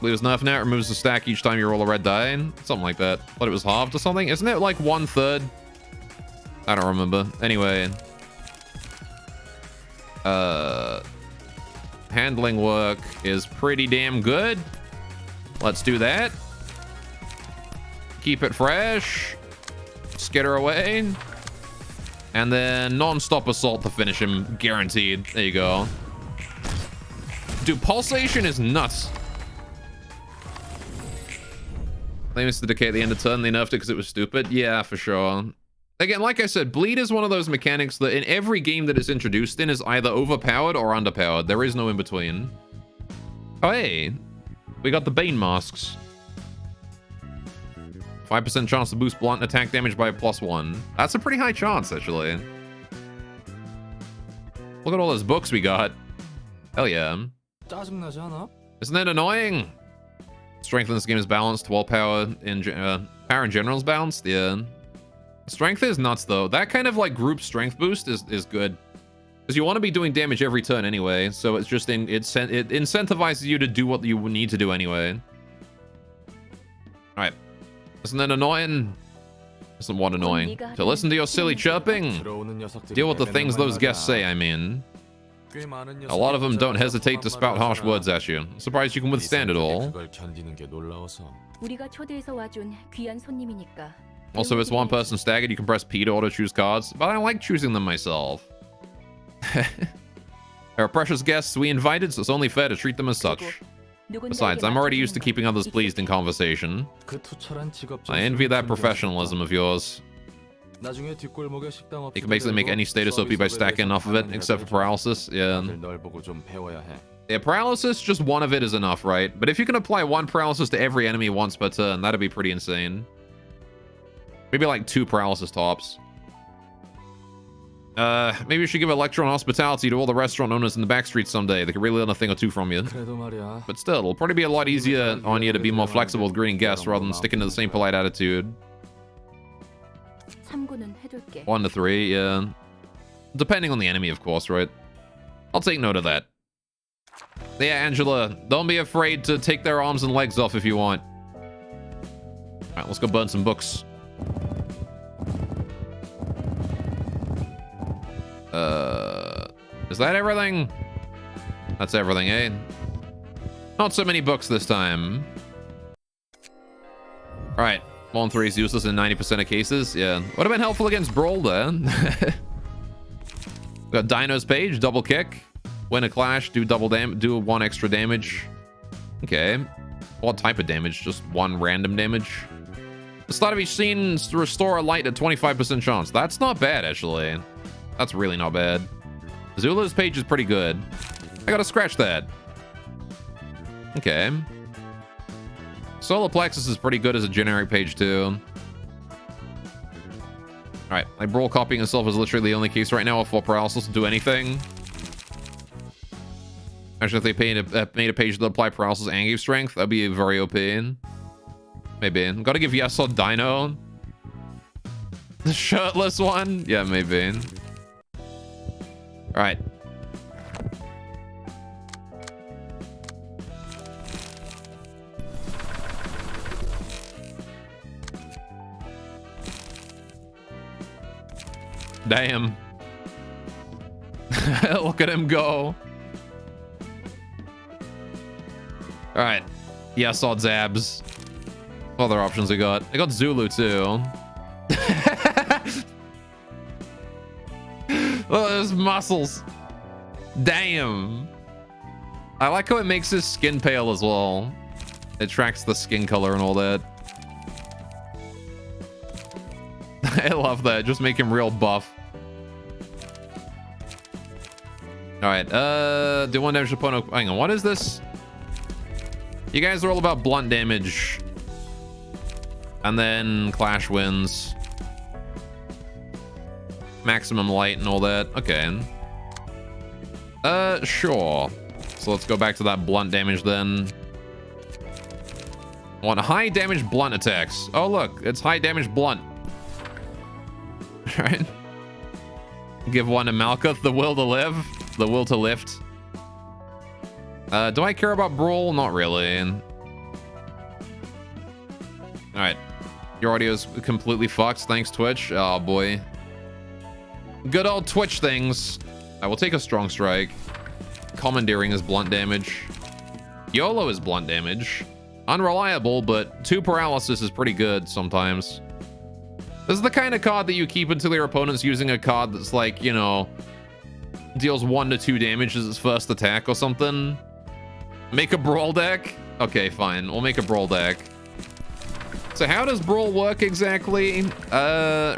Blue's nerf now. It removes the stack each time you roll a red die. Something like that. Thought it was halved or something. Isn't it like 1/3? I don't remember. Anyway. Handling work is pretty damn good. Let's do that. Keep it fresh. Skitter away. And then non-stop assault to finish him. Guaranteed. There you go. Dude, pulsation is nuts. They missed the decay at the end of turn. They nerfed it because it was stupid. Yeah, for sure. Again, like I said, bleed is one of those mechanics that in every game that it's introduced in is either overpowered or underpowered. There is no in between. Oh, hey. We got the Bane masks. 5% chance to boost blunt attack damage by +1. That's a pretty high chance, actually. Look at all those books we got. Hell yeah. 짜증나지 않아? Isn't it annoying? Strength in this game is balanced, while power in general is balanced. Yeah. Strength is nuts, though. That kind of like group strength boost is good. Because you want to be doing damage every turn anyway, so it's just it incentivizes you to do what you need to do anyway. Alright. Isn't that annoying? Isn't what annoying? To listen to your silly chirping. 들어오는 녀석들이 Deal with the 내뱉는 things those 말 guests 말이야. say, I mean. 꽤 많은 A lot of them 녀석들이 don't hesitate to 험한 spout 말을 harsh 하잖아. words at you. I'm surprised you can withstand it 네 all. 그걸 견디는 게 놀라워서. 우리가 초대해서 와준 귀한 손님이니까. Also, it's one person staggered. You can press P to auto choose cards, but I like choosing them myself. They're precious guests we invited, so it's only fair to treat them as such. Besides, I'm already used to keeping others pleased in conversation. 그 투철한 직업 I envy that 정신을 professionalism of yours. 나중에 뒷골목에 식당 You can basically make any status OP by stacking enough of it, except for paralysis. Yeah. 다들 널 보고 좀 배워야 해. Yeah, paralysis, just one of it is enough, right? But if you can apply one paralysis to every enemy once per turn, that'd be pretty insane. Maybe like 2 paralysis tops. Maybe you should give Electron hospitality to all the restaurant owners in the backstreet someday. They could really learn a thing or two from you. 그래도 말이야. But still, it'll probably be a lot easier on you to be more flexible with greeting guests rather than sticking to the same polite attitude. 참고는 해둘게. 1 to 3, yeah. Depending on the enemy, of course, right? I'll take note of that. Yeah, Angela, don't be afraid to take their arms and legs off if you want. Alright, let's go burn some books. Is that everything? That's everything, eh? Not so many books this time. Alright, 1-3 is useless in 90% of cases. Yeah, would have been helpful against Brawl there. Got Dino's page, double kick. Win a clash, do double damage, do 1 extra damage. Okay. What type of damage? Just 1 random damage. The start of each scene, restore a light at 25% chance. That's not bad, actually. That's really not bad. Zula's page is pretty good. I gotta scratch that. Okay. Solar Plexus is pretty good as a generic page, too. Alright, like Brawl copying himself is literally the only case right now of 4 paralysis to do anything. Actually, if they made a page that apply paralysis and gave strength, that'd be very OP. Maybe. Gotta give Yesod Dino. The shirtless one? Yeah, maybe. Alright. Damn. Look at him go. Alright. Yes, odds abs. What other options we got? I got Zulu too. Look at those muscles. Damn. I like how it makes his skin pale as well. It tracks the skin color and all that. I love that. Just make him real buff. Alright, do 1 damage to opponent. Hang on, what is this? You guys are all about blunt damage. And then clash wins. Maximum light and all that. Okay. Sure. So let's go back to that blunt damage then. I want high damage blunt attacks. Oh look, it's high damage blunt. Alright. Give 1 to Malkuth, the will to live. The will to lift. Do I care about Brawl? Not really. Alright. Your audio's completely fucked. Thanks, Twitch. Oh, boy. Good old Twitch things. I will take a strong strike. Commandeering is blunt damage. YOLO is blunt damage. Unreliable, but 2 paralysis is pretty good sometimes. This is the kind of card that you keep until your opponent's using a card that's like, you know, deals 1 to 2 damage as its first attack or something. Make a Brawl deck? Okay, fine. We'll make a Brawl deck. So how does Brawl work exactly?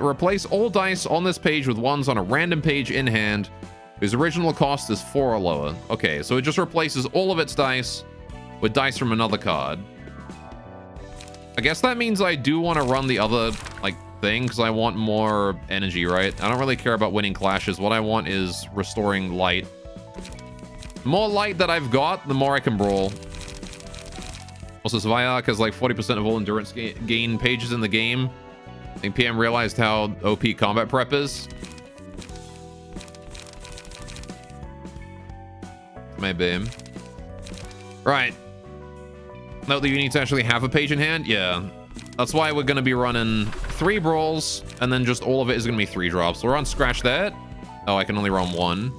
Replace all dice on this page with ones on a random page in hand whose original cost is 4 or lower. Okay, so it just replaces all of its dice with dice from another card. I guess that means I do want to run the other, like, thing, because I want more energy, right? I don't really care about winning clashes. What I want is restoring light. The more light that I've got, the more I can brawl. Also, Sviark has like 40% of all endurance gain pages in the game. I think PM realized how OP combat prep is. Maybe. Right. Note that you need to actually have a page in hand. Yeah. That's why we're going to be running 3 brawls, and then just all of it is going to be 3 drops. We'll run Scratch that. Oh, I can only run 1.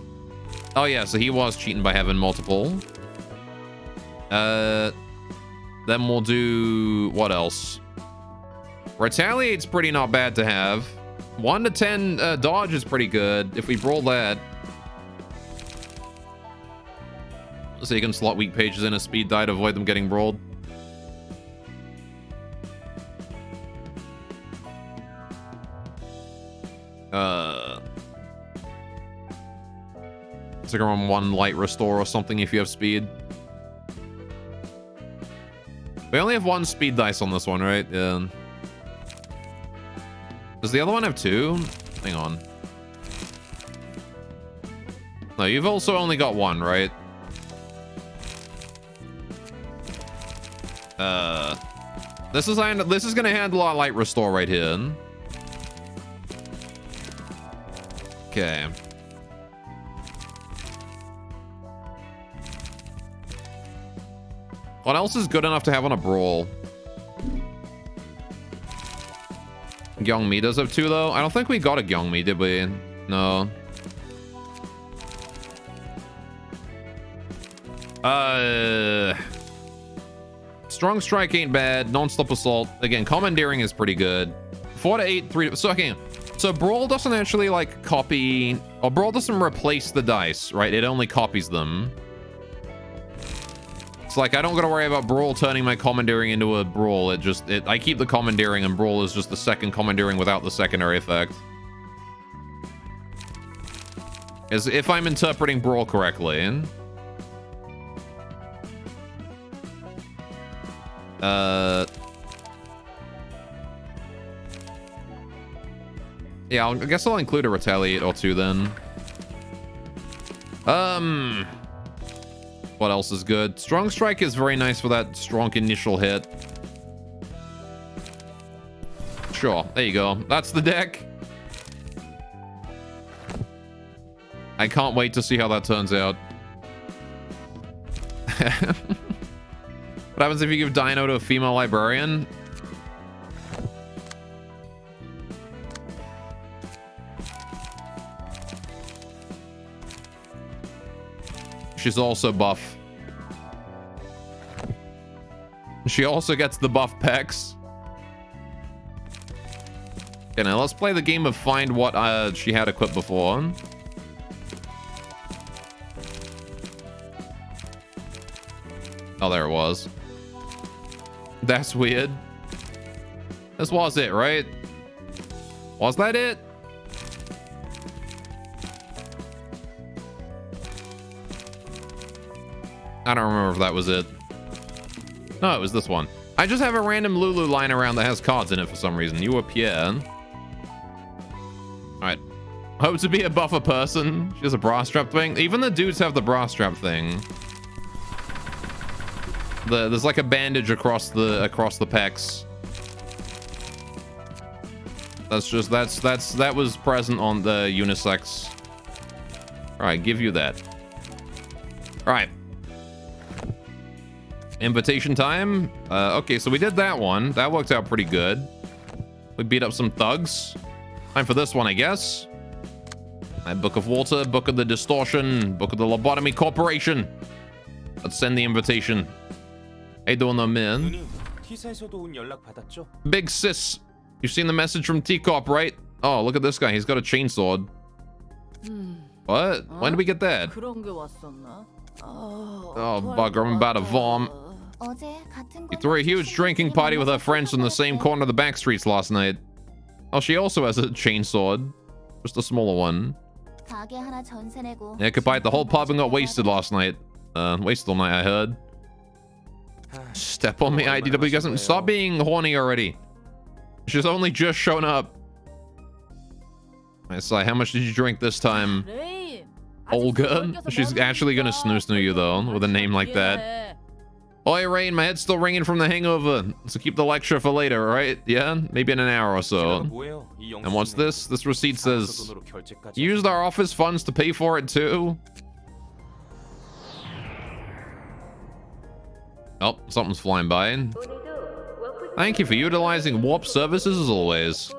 Oh, yeah, so he was cheating by having multiple. Then we'll do... what else? Retaliate's pretty not bad to have. 1 to 10 dodge is pretty good if we brawl that. So you can slot weak pages in a speed die to avoid them getting brawled. It's like around 1 light restore or something if you have speed. We only have 1 speed dice on this one, right? Yeah. Does the other one have 2? Hang on. No, you've also only got 1, right? This is gonna handle our light restore right here. Okay. What else is good enough to have on a brawl? Gyeongmi does have 2 though. I don't think we got a Gyeongmi, did we? No. Strong Strike ain't bad. Non-stop assault. Again, commandeering is pretty good. 4 to 8, 3 to... So, okay. So Brawl doesn't actually, like, copy... Or Brawl doesn't replace the dice, right? It only copies them. It's like, I don't gotta worry about Brawl turning my commandeering into a Brawl. I keep the commandeering, and Brawl is just the second commandeering without the secondary effect. As if I'm interpreting Brawl correctly. Yeah, I guess I'll include a Retaliate or 2 then. What else is good? Strong Strike is very nice for that strong initial hit. Sure, there you go. That's the deck. I can't wait to see how that turns out. What happens if you give Dino to a female librarian? She's also buff. She also gets the buff pecs. Okay, now let's play the game of find what she had equipped before. Oh, there it was. That's weird. This was it, right? Was that it? I don't remember if that was it. No, it was this one. I just have a random Lulu lying around that has cards in it for some reason. You appear. Alright. Hope to be a buffer person. She has a bra strap thing. Even the dudes have the bra strap thing. There's like a bandage across the pecs. That was present on the unisex. Alright, give you that. Alright. Invitation time. Okay, so we did that one. That worked out pretty good. We beat up some thugs. Time for this one, I guess. Book of Water, Book of the Distortion, Book of the Lobotomy Corporation. Let's send the invitation. How you doing, though, man? Big sis. You've seen the message from T-Corp, right? Oh, look at this guy. He's got a chainsaw. What? When did we get that? Oh, bugger. I'm about to vom. He threw a huge drinking party with her friends in the same corner of the back streets last night. Oh, she also has a chainsaw. Just a smaller one. Yeah, could bite the whole pub and got wasted last night. Wasted all night, I heard. Step on me, IDW doesn't stop being horny already. She's only just shown up. I say, how much did you drink this time, Olga? She's actually gonna snoo you though, with a name like that. Oi, Rain, my head's still ringing from the hangover. So keep the lecture for later, right? Yeah, maybe in an hour or so. And what's this? This receipt says, you used our office funds to pay for it too? Oh, something's flying by. Thank you for utilizing Warp services as always.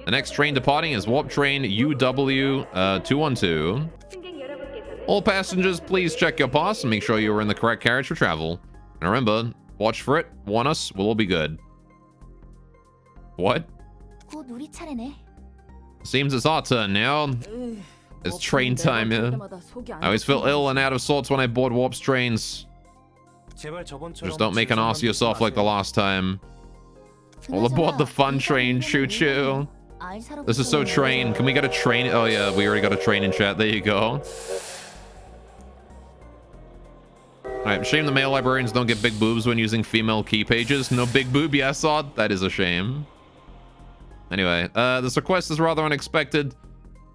The next train departing is Warp Train UW 212. All passengers, please check your pass and make sure you are in the correct carriage for travel. And remember, watch for it, warn us, we'll all be good. What? 곧 우리 차례네. Seems it's our turn now. It's train time here. I always feel ill and out of sorts when I board Warp's trains. Just don't make an ass of yourself like the last time. All aboard the fun train, choo-choo. This is so train. Can we get a train? Oh yeah, we already got a train in chat. There you go. Alright, shame the male librarians don't get big boobs when using female key pages. No big boob, yes, odd. That is a shame. Anyway, this request is rather unexpected.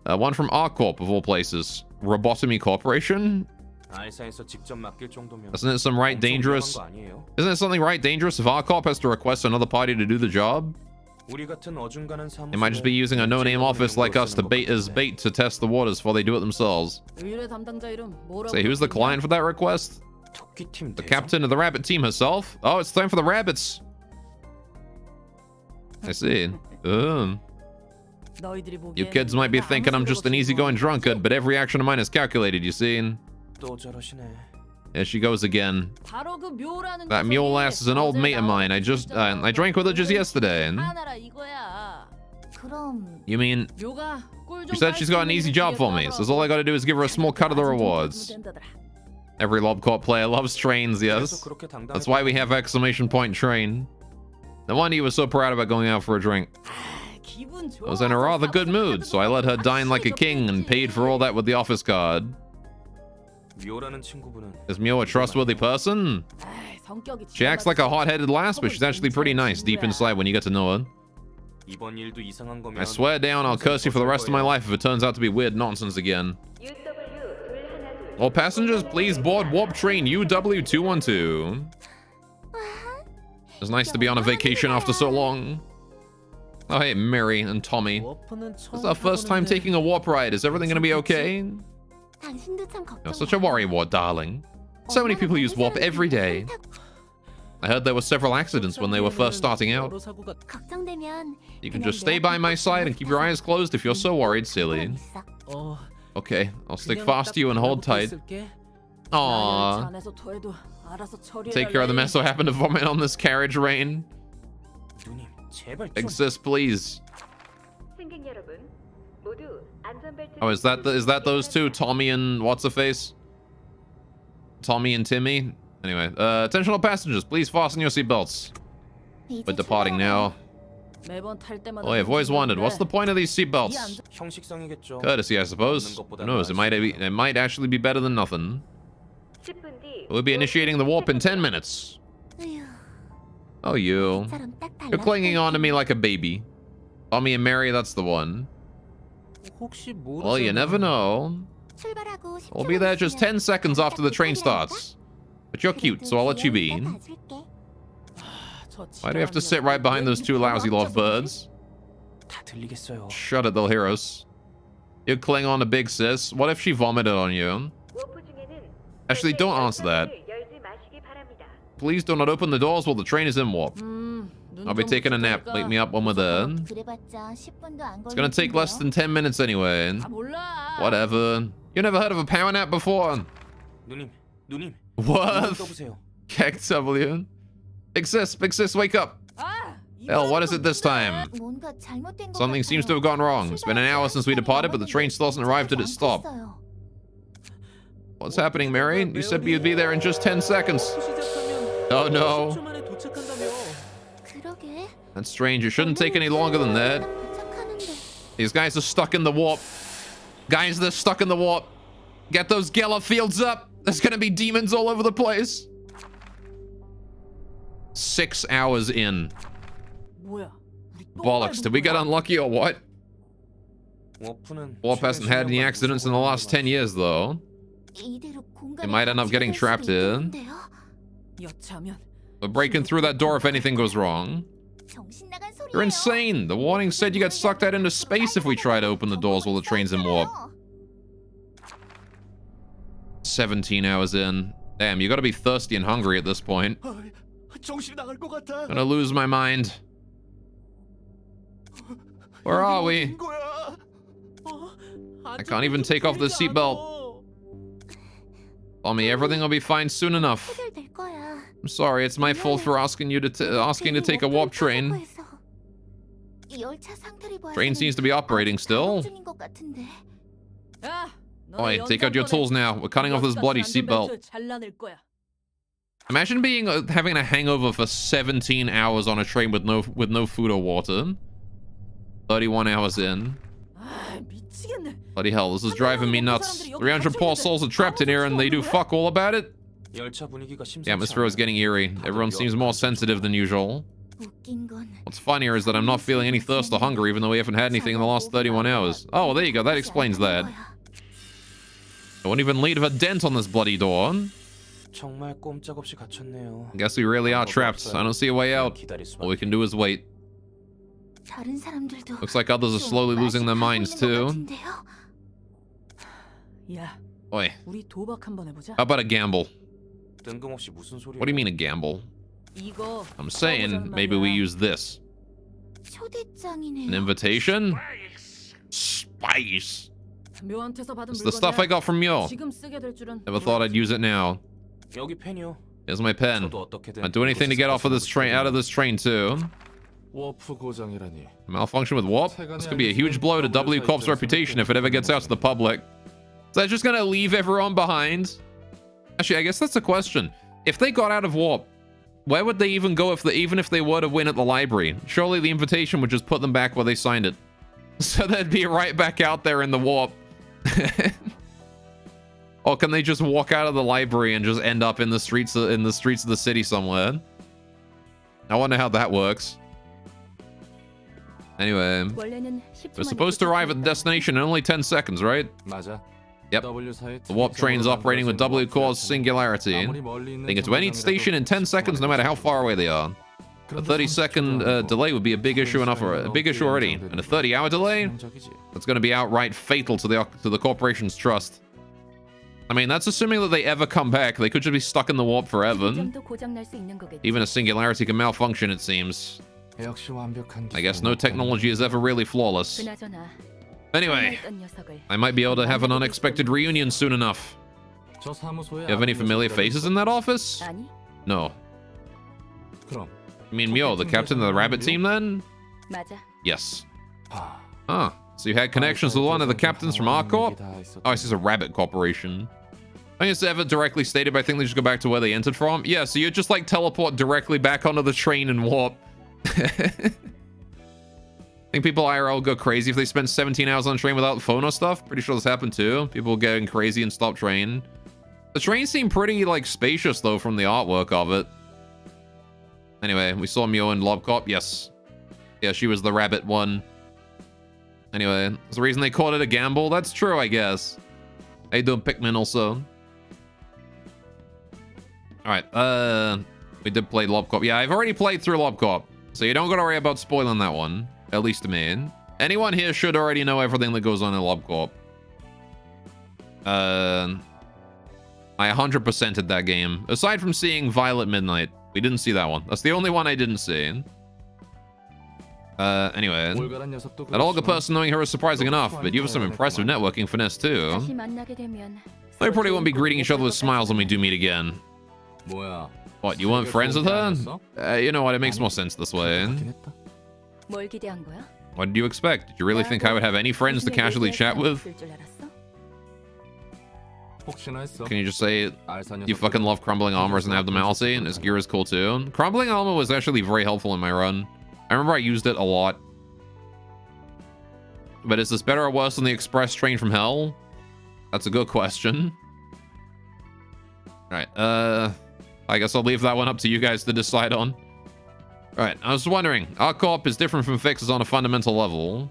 One from R-Corp, of all places. Robotomy Corporation? Isn't it some right dangerous? Isn't it something right dangerous if R-Corp has to request another party to do the job? They might just be using a no-name office like us to bait as bait to test the waters before they do it themselves. Say, who's the client for that request? The captain of the rabbit team herself? Oh, it's time for the rabbits. I see. You kids might be thinking I'm just an easygoing drunkard, but every action of mine is calculated, you see? There she goes again. That mule ass is an old mate of mine. I drank with her just yesterday. You mean... She said she's got an easy job for me, so all I gotta do is give her a small cut of the rewards. Every LobCorp player loves trains, yes. That's why we have exclamation point train. No wonder you were so proud about going out for a drink. I was in a rather good mood, so I let her dine like a king and paid for all that with the office card. Is Mio a trustworthy person? She acts like a hot-headed lass, but she's actually pretty nice deep inside when you get to know her. I swear down I'll curse you for the rest of my life if it turns out to be weird nonsense again. All passengers, please board Warp Train UW212. It's nice to be on a vacation after so long. Oh, hey, Mary and Tommy. This is our first time taking a warp ride. Is everything going to be okay? You're such a worrywart, darling. So many people use warp every day. I heard there were several accidents when they were first starting out. You can just stay by my side and keep your eyes closed if you're so worried, silly. Okay, I'll stick fast to you and hold tight. Aww. Take care of the mess so happened to vomit on this carriage, Rain. Exist, please. Oh, is that those two? Tommy and what's-her-face? Tommy and Timmy? Anyway, attention all passengers, please fasten your seatbelts. We're departing now. Oh, I've always wondered, what's the point of these seatbelts? Courtesy, I suppose. Who knows, it might actually be better than nothing. We'll be initiating the warp in 10 minutes. Oh, you. You're clinging on to me like a baby. Tommy and Mary, that's the one. Well, you never know. We'll be there just 10 seconds after the train starts. But you're cute, so I'll let you be. Why do you have to sit right behind those two lousy lovebirds? Shut it, they'll hear us. You cling on to Big Sis. What if she vomited on you? Actually, don't answer that. Please do not open the doors while the train is in warp. I'll be taking a nap. Wake me up when we're there. It's gonna take less than 10 minutes anyway. Whatever. You never heard of a power nap before? What? Kek W. Big sis, wake up. Hell, what is it this time? Something seems to have gone wrong. It's been an hour since we departed, but the train still hasn't arrived at its stop. What's happening, Mary? You said you'd be there in just 10 seconds. Oh no. That's strange. It shouldn't take any longer than that. These guys are stuck in the warp. Guys, they're stuck in the warp. Get those Geller fields up. There's gonna be demons all over the place. 6 hours in. 뭐야? 우리 또 Bollocks. Did we get unlucky or what? 워프는 Warp hasn't had any accidents in the last 10 years, though. 이대로 They might end up getting trapped in. 여차하면 We're breaking through that door if anything goes wrong. 정신 나간 소리예요. You're insane. The warning said you get sucked out into space if we try to open the doors while the train's in warp. 17 hours in. Damn, you gotta be thirsty and hungry at this point. 정신이 나갈 것 같아. Gonna lose my mind. Where are we? I can't even take off the seatbelt. Tommy, everything will be fine soon enough. 해결될 거야. I'm sorry, it's my fault for asking you to take a warp train. 이 열차 상태를 봐야 Train seems to be operating still. 중인 것 같은데. 야, Oi, take out your tools now. We're cutting off this bloody seatbelt. 잘라낼 거야. Imagine having a hangover for 17 hours on a train with no food or water. 31 hours in. 아, 미치겠네. Bloody hell, this is driving me nuts. 300 poor souls are trapped in here and they do fuck all about it? 열차 분위기가 The 심상치 atmosphere is 않아. getting eerie. Everyone seems more sensitive than usual. 웃긴 건 What's funnier is that I'm not feeling any thirst or hunger even though we haven't had anything in the last 31 hours. Oh, well, there you go. That explains that. I won't even leave a dent on this bloody door. 정말 꼼짝없이 갇혔네요. Guess we really are trapped. I don't see a way out. 기다릴 All we 수밖에. can do is wait. 다른 사람들도 Looks like others are slowly losing their minds too. 야, Oi, 우리 도박 한번 해보자. how about a gamble? 뜬금없이 무슨 소리야? What do you mean a gamble? 이거 I'm saying maybe we use this. 초대장이네요. An invitation? Spice. 묘한테서 받은 It's the stuff I got from Myo. 지금 쓰게 될 줄은 Never thought I'd use it now. 여기 펜이요. Here's my pen. 저도 어떻게든 I'd do anything to get off of this train, out of this train too. 워프 고장이라니. Malfunction with warp? This could be a huge blow to W Corp's reputation if it ever gets out to the public. So they're just gonna leave everyone behind? Actually, I guess that's a question. If they got out of warp, where would they even go even if they were to win at the library? Surely the invitation would just put them back where they signed it. So they'd be right back out there in the warp. Or can they just walk out of the library and just end up in the streets of the city somewhere? I wonder how that works. Anyway, 원래는 we're supposed to arrive at the destination in only 10 seconds, right? 맞아. Yep. The warp train's operating with W cause singularity. They get to any station in 10 seconds, no matter how far away they are. A 30-second delay would be a big issue already, and a 30-hour delay, that's going to be outright fatal to the corporation's trust. I mean, that's assuming that they ever come back. They could just be stuck in the warp forever. 점도 고장 날 수 있는 거겠지. Even a singularity can malfunction, it seems. 역시 완벽한 I guess no technology is ever really flawless. 그나저나 Anyway, 어떤 녀석을 I might be able to have an unexpected reunion soon enough. 저 사무소에 You have any familiar faces in that office? 아니? No. 그럼 You mean Myo, the captain of the rabbit team then? 맞아. Yes. 하. Huh. So you had connections with one of the captains from our corp? Oh, this is a rabbit corporation. I think it's ever directly stated, but I think they just go back to where they entered from. Yeah, so you just like teleport directly back onto the train and warp. I think people IRL go crazy if they spend 17 hours on a train without phone or stuff. Pretty sure this happened too. People getting crazy and stop train. The train seemed pretty like spacious though from the artwork of it. Anyway, we saw Myo and Lobcop. Yes. Yeah, she was the rabbit one. Anyway, that's the reason they called it a gamble. That's true, I guess. How you doing, Pikmin, also? Alright, we did play Lobcop. Yeah, I've already played through Lobcop, so you don't gotta worry about spoiling that one. At least to me. Anyone here should already know everything that goes on in Lobcop. I 100%ed that game. Aside from seeing Violet Midnight. We didn't see that one. That's the only one I didn't see. Anyway. That Olga person knowing her is surprising enough, but you have some impressive networking finesse too. 다시 만나게 되면 We probably won't be greeting each other with smiles when we do meet again. 뭐야? What, you weren't friends with her? You know what, it makes more sense this way. 뭘 기대한 거야? What did you expect? Did you really think I would have any friends to casually chat with? 있을 줄 알았어? 혹시나 했어? Can you just say you fucking love Crumbling Armor as an abnormality, and his gear is cool too? Crumbling Armor was actually very helpful in my run. I remember I used it a lot. But is this better or worse than the express train from hell? That's a good question. Alright, I guess I'll leave that one up to you guys to decide on. Right, I was wondering. Our co-op is different from fixes on a fundamental level.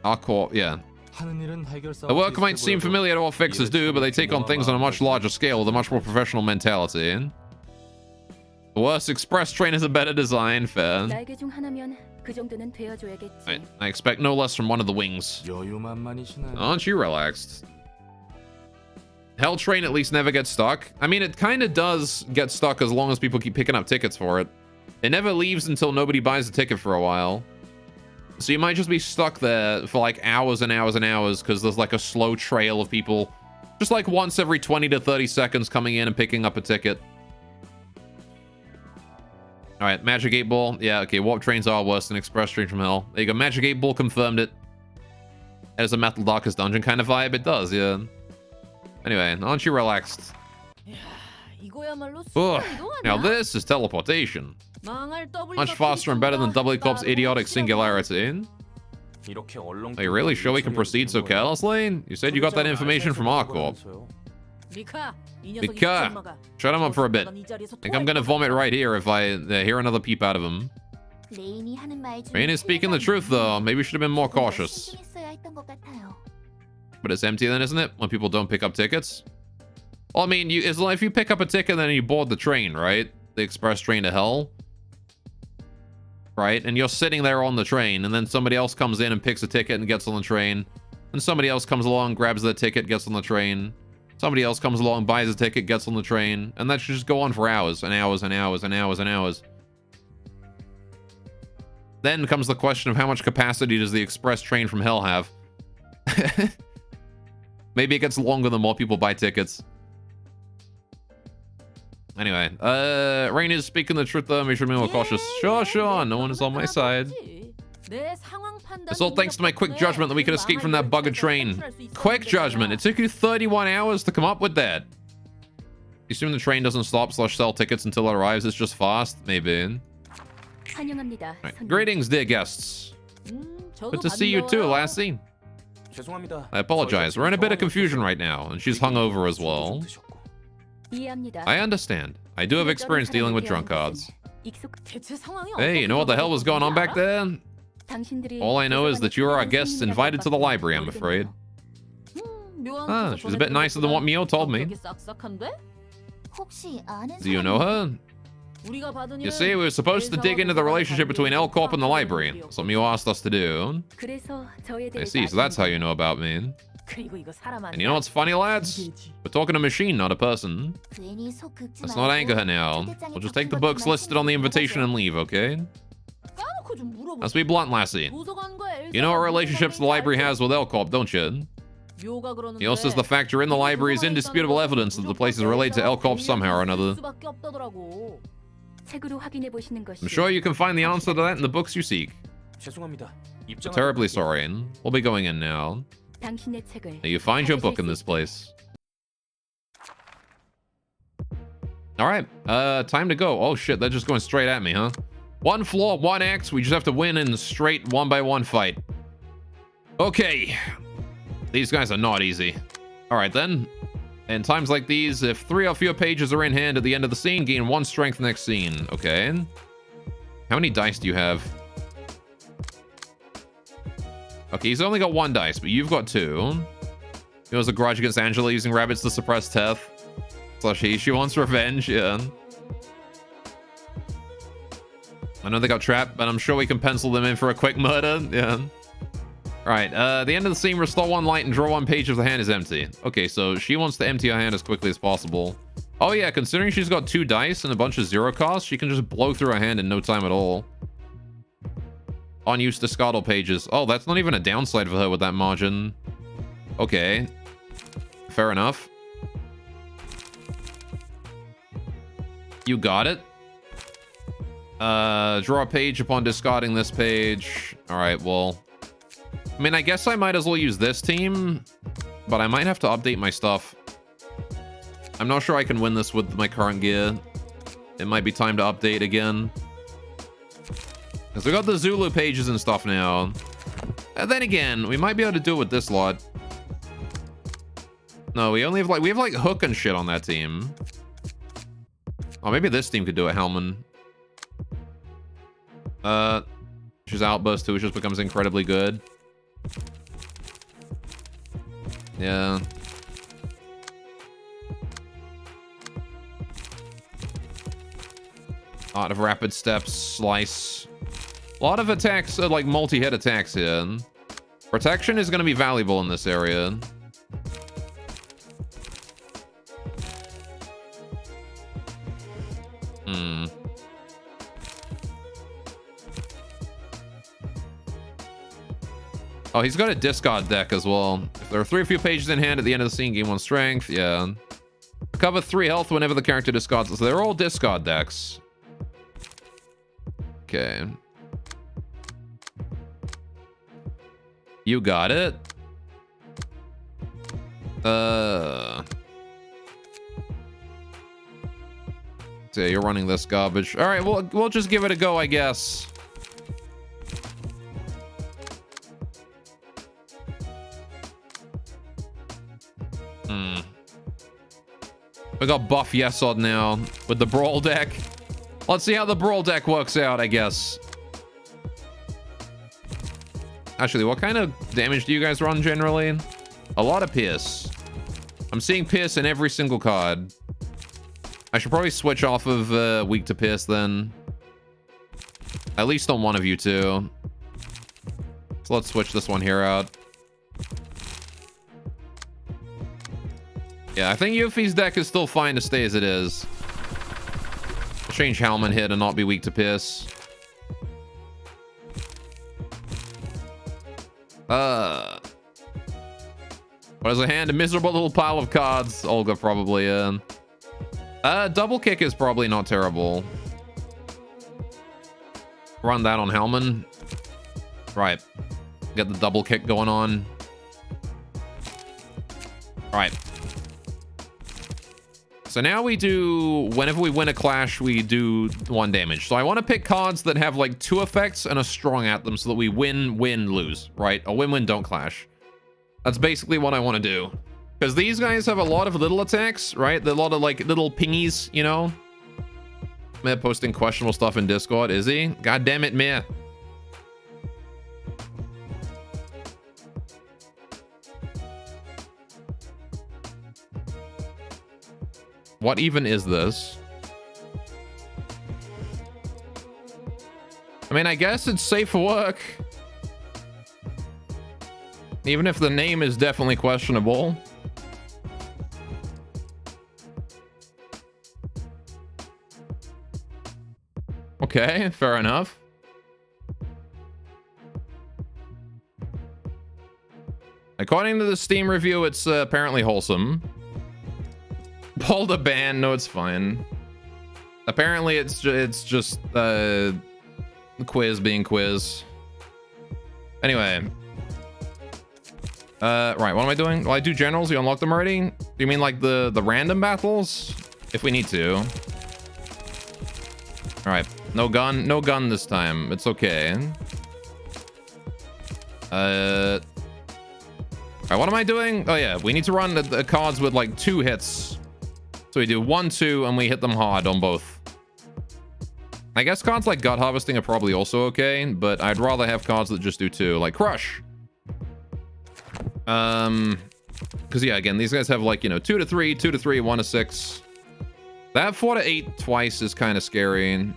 Our co-op, yeah. The work might seem familiar to what fixers do, but they take on things on a much larger scale with a much more professional mentality. The worst express train is a better design, fair. 날개 중 하나면 그 정도는 되어줘야겠지. Right, I expect no less from one of the wings. 여유만만이시네. Aren't you relaxed? Hell Train at least never gets stuck. I mean, it kind of does get stuck as long as people keep picking up tickets for it. It never leaves until nobody buys a ticket for a while. So you might just be stuck there for like hours and hours and hours because there's like a slow trail of people just like once every 20 to 30 seconds coming in and picking up a ticket. All right, Magic 8 Ball. Yeah, okay, warp trains are worse than Express Train from Hell. There you go, Magic 8 Ball confirmed it. As a Metal Darkest Dungeon kind of vibe, it does, yeah. Anyway, aren't you relaxed? Ugh. Now this is teleportation. Much faster and better than Doubly Corp's idiotic singularity. Are you really sure we can proceed so carelessly? You said you got that information from our corp. Mika, shut him up for a bit. I think I'm gonna vomit right here if I hear another peep out of him. 레인이 하는 말 중에 Rain is speaking the truth though. Maybe we should have been more cautious. 신경 써야 했던 것 같아요. But it's empty then, isn't it? When people don't pick up tickets? Well, I mean, it's like if you pick up a ticket then you board the train, right? The express train to hell. Right? And you're sitting there on the train, and then somebody else comes in and picks a ticket and gets on the train. And somebody else comes along, grabs the ticket, gets on the train. Somebody else comes along, buys a ticket, gets on the train. And that should just go on for hours and hours and hours and hours and hours. Then comes the question of how much capacity does the express train from hell have? Maybe it gets longer the more people buy tickets. Anyway, Rain is speaking the truth though. We should be more cautious. Sure. No one is on my side. It's all thanks to my quick judgment that we could escape from that buggered train. Quick judgment. It took you 31 hours to come up with that. You assume the train doesn't stop/sell tickets until it arrives. It's just fast. Maybe. 환영합니다. Right. Greetings, dear guests. Good to see you too, lassie. I apologize. We're in a bit of confusion right now, and she's hungover as well. 이해합니다. I understand. I do have experience dealing with drunkards. Hey, you know what the hell was going on back there? All I know is that you are our guests invited to the library, I'm afraid. Ah, she's a bit nicer than what Mio told me. 혹시 아는 Do you know her? You see, we were supposed to dig into the relationship between El Corp and the library. Something you asked us to do. I see, so that's how you know about me. And you know what's funny, lads? We're talking a machine, not a person. 괜히 속 긁지 Let's not anger her now. We'll just take the books listed on the invitation and leave, okay? Let's be blunt, lassie. You know what relationships the library has with El Corp, don't you? Mio says the fact you're in the library is indisputable evidence that the place is related to El Corp somehow or another. I'm sure you can find the answer to that in the books you seek. We're terribly sorry. We'll be going in now. Now you find your book in this place. Alright, time to go. Oh shit, they're just going straight at me, huh? One floor, one act, we just have to win in straight one-by-one fight. Okay. These guys are not easy. Alright then. In times like these, if 3 or fewer pages are in hand at the end of the scene, gain 1 strength next scene. Okay. How many dice do you have? Okay, he's only got 1 dice, but you've got 2. He has a grudge against Angela using rabbits to suppress Teth. She wants revenge, yeah. I know they got trapped, but I'm sure we can pencil them in for a quick murder, yeah. Alright, the end of the scene, restore 1 light and draw 1 page if the hand is empty. Okay, so she wants to empty her hand as quickly as possible. Oh yeah, considering she's got 2 dice and a bunch of 0 costs, she can just blow through her hand in no time at all. Unused discardal pages. Oh, that's not even a downside for her with that margin. Okay. Fair enough. You got it. Draw a page upon discarding this page. Alright, well... I mean, I guess I might as well use this team, but I might have to update my stuff. I'm not sure I can win this with my current gear. It might be time to update again. Because we got the Zulu pages and stuff now. And then again, we might be able to do it with this lot. No, we only have like... We have like Hook and shit on that team. Oh, maybe this team could do it, Hellman. She's Outburst too, just becomes incredibly good. Yeah. Art of Rapid Steps, Slice. A lot of attacks are like multi-hit attacks here. Protection is going to be valuable in this area. Oh, he's got a discard deck as well. If there are 3 or few pages in hand at the end of the scene, gain 1 strength. Yeah. Recover 3 health whenever the character discards it. So they're all discard decks. Okay. You got it. So you're running this garbage. All right, we'll just give it a go, I guess. We got buff Yesod now with the Brawl deck. Let's see how the Brawl deck works out, I guess. Actually, what kind of damage do you guys run generally? A lot of Pierce. I'm seeing Pierce in every single card. I should probably switch off of weak to Pierce then. At least on one of you two. So let's switch this one here out. Yeah, I think Yuffie's deck is still fine to stay as it is. I'll change Helmet here to not be weak to Pierce. What is a hand? A miserable little pile of cards. Olga probably in. Double kick is probably not terrible. Run that on Hellman. Right. Get the double kick going on. Right. So now we do, whenever we win a clash, we do 1 damage. So I want to pick cards that have like 2 effects and a strong at them so that we win, lose, right? A win, don't clash. That's basically what I want to do. Because these guys have a lot of little attacks, right? A lot of like little pingies, you know? Meh posting questionable stuff in Discord, is he? God damn it, Meh. What even is this? I mean, I guess it's safe for work. Even if the name is definitely questionable. Okay, fair enough. According to the Steam review, it's apparently wholesome. Boulder ban, no, it's fine. Apparently, it's just quiz being quiz. Anyway, right, what am I doing? Well, I do generals. You unlock them already? Do you mean like the random battles? If we need to. All right, no gun this time. It's okay. All right, what am I doing? Oh yeah, we need to run the cards with like 2 hits. So we do 1, 2, and we hit them hard on both. I guess cards like Gut Harvesting are probably also okay, but I'd rather have cards that just do 2, like Crush. Because yeah, again, these guys have like, you know, 2 to 3, 2 to 3, 1 to 6. That 4 to 8 twice is kind of scary.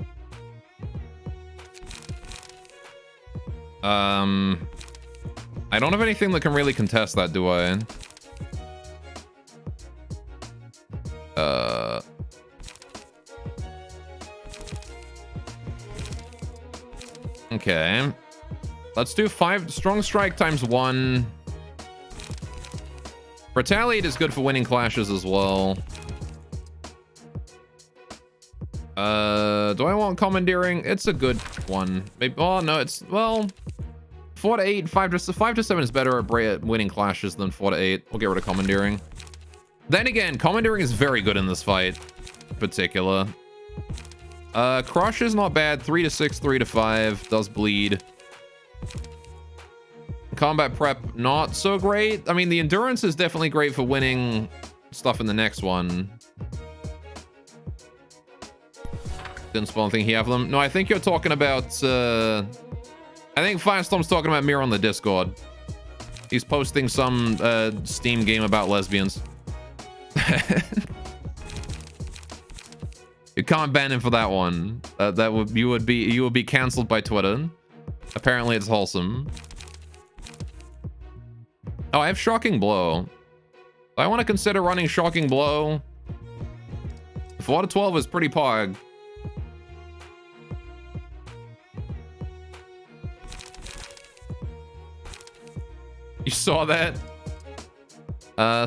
I don't have anything that can really contest that, do I? Okay. Let's do 5 strong strike times 1. Retaliate is good for winning clashes as well. Do I want commandeering? It's a good one. Maybe, oh no, it's, well, 4 to 8, 5 to 7 is better at winning clashes than 4 to 8. We'll get rid of commandeering. Then again, commandeering is very good in this fight in particular. Crush is not bad. 3 to 6, 3 to 5 does bleed. Combat prep, not so great. I mean, the endurance is definitely great for winning stuff in the next one. Didn't spawn think he have them. No, I think you're talking about... I think Firestorm's talking about Mir on the Discord. He's posting some Steam game about lesbians. You can't ban him for that one. You would be cancelled by Twitter. Apparently it's wholesome. Oh, I have Shocking Blow. I want to consider running Shocking Blow. 4 to 12 is pretty pog. You saw that?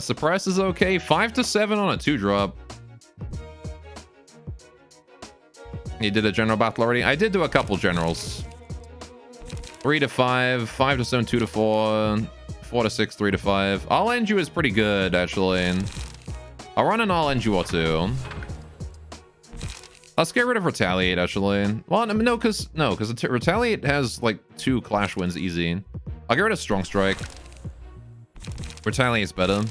Suppress is okay. 5 to 7 on a 2-drop. You did a general battle already? I did do a couple generals. 3 to 5, 5 to 7, 2 to 4, 4 to 6, 3 to 5. I'll end you is pretty good, actually. I'll run an I'll end you or two. Let's get rid of Retaliate, actually. Well, no, because Retaliate has like 2 clash wins easy. I'll get rid of Strong Strike. Retaliate's better.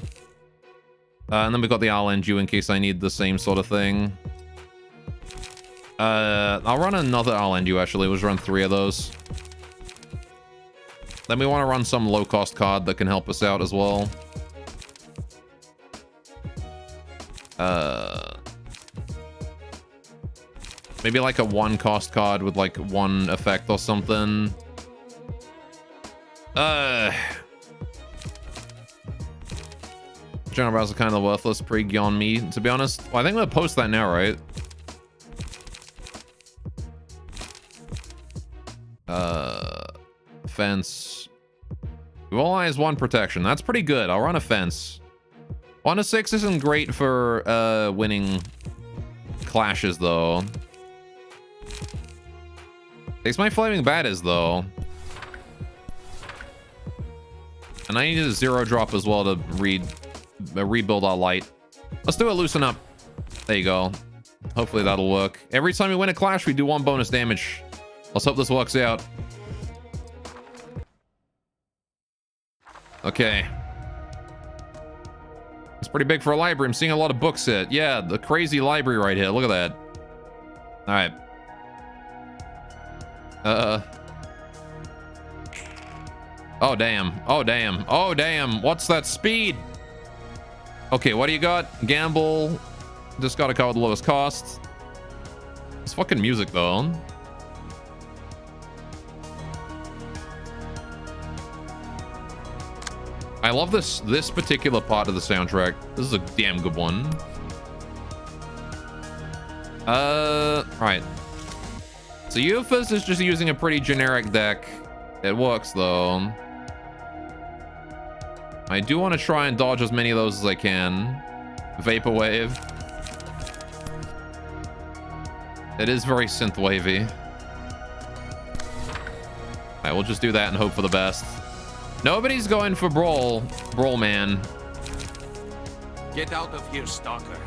And then we got the I'll end you in case I need the same sort of thing. I'll run another I'll end you, actually. We'll just run 3 of those. Then we want to run some low-cost card that can help us out as well. Maybe like a 1-cost card with like 1 effect or something. General Battles are kind of worthless pre-Gyon me, to be honest. Well, I think we'll post that now, right? Fence. We've all eyes 1 protection. That's pretty good. I'll run a fence. 1 to 6 isn't great for winning clashes, though. Takes my Flaming Bat is, though. And I need a 0-drop as well to rebuild our light. Let's do a Loosen Up. There you go. Hopefully that'll work. Every time we win a clash, we do 1 bonus damage. Let's hope this works out. Okay. It's pretty big for a library. I'm seeing a lot of books hit. Yeah, the crazy library right here. Look at that. All right. Oh, damn. Oh, damn. Oh, damn. What's that speed? Okay, what do you got? Gamble. Just got a card with the lowest cost. It's fucking music, though. I love this particular part of the soundtrack. This is a damn good one. Right. So Euphis is just using a pretty generic deck. It works, though. I do want to try and dodge as many of those as I can. Vaporwave. It is very synth-wavy. Alright, we'll just do that and hope for the best. Nobody's going for Brawl. Brawl Man. Get out of here, stalker.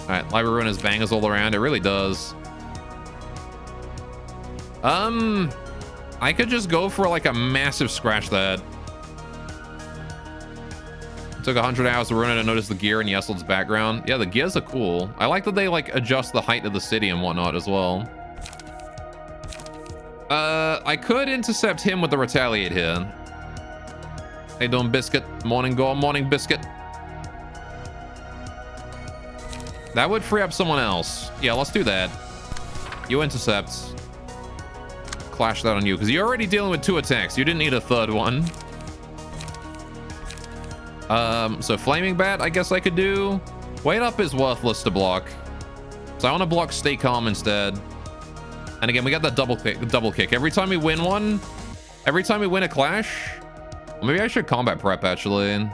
Alright, Library Ruin has bangers all around. It really does. I could just go for like a massive scratch that. Took 100 hours to Ruina to notice the gear in Yeseld's background. Yeah, the gears are cool. I like that they like adjust the height of the city and whatnot as well. I could intercept him with the Retaliate here. How you doing, Biscuit? Morning, go. Morning, Biscuit. That would free up someone else. Yeah, let's do that. You intercept. Clash that on you, because you're already dealing with 2 attacks. You didn't need a 3rd one. So Flaming Bat, I guess I could do. Wait Up is worthless to block. So I want to block Stay Calm instead. And again, we got that double kick. Every time we win one, every time we win a clash, well, maybe I should combat prep, actually.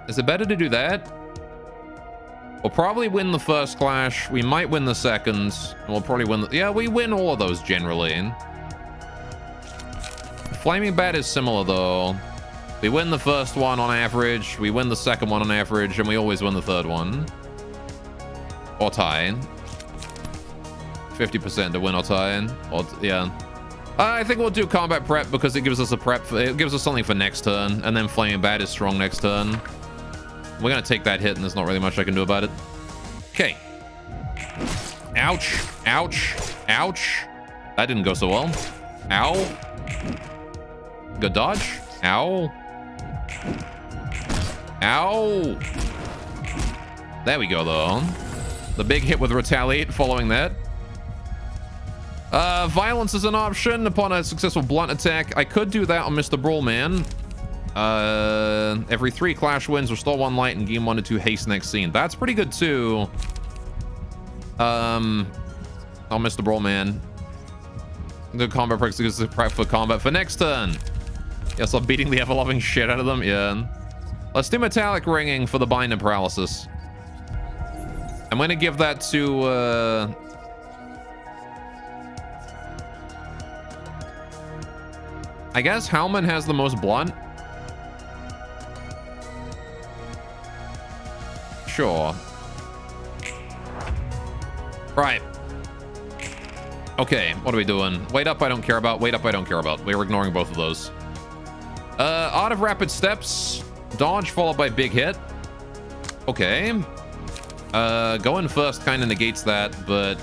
Is it better to do that? We'll probably win the first clash. We might win the second. And we'll probably win the... Yeah, we win all of those generally. Flaming Bat is similar, though. We win the first one on average. We win the second one on average. And we always win the 3rd one. Or tie. 50% to win or tie. Or, yeah. I think we'll do combat prep because it gives us a prep. It gives us something for next turn. And then Flaming Bat is strong next turn. We're going to take that hit, and there's not really much I can do about it. Okay. Ouch. Ouch. Ouch. That didn't go so well. Ow. Good dodge. Ow. Ow. There we go, though. The big hit with retaliate following that. Violence is an option upon a successful blunt attack. I could do that on Mr. Brawlman. Every 3 clash wins, restore 1 light and gain 1 to 2 haste next scene. That's pretty good too. On Mr. Brawlman. The combat perks is prep for combat for next turn. Yes, I'm beating the ever-loving shit out of them. Yeah. Let's do metallic ringing for the binder paralysis. I'm gonna give that to I guess Howman has the most blunt. Sure. Right. Okay, what are we doing? Wait up, I don't care about. Wait up, I don't care about. We're ignoring both of those. Art of Rapid Steps. Dodge followed by big hit. Okay. Going first kind of negates that, but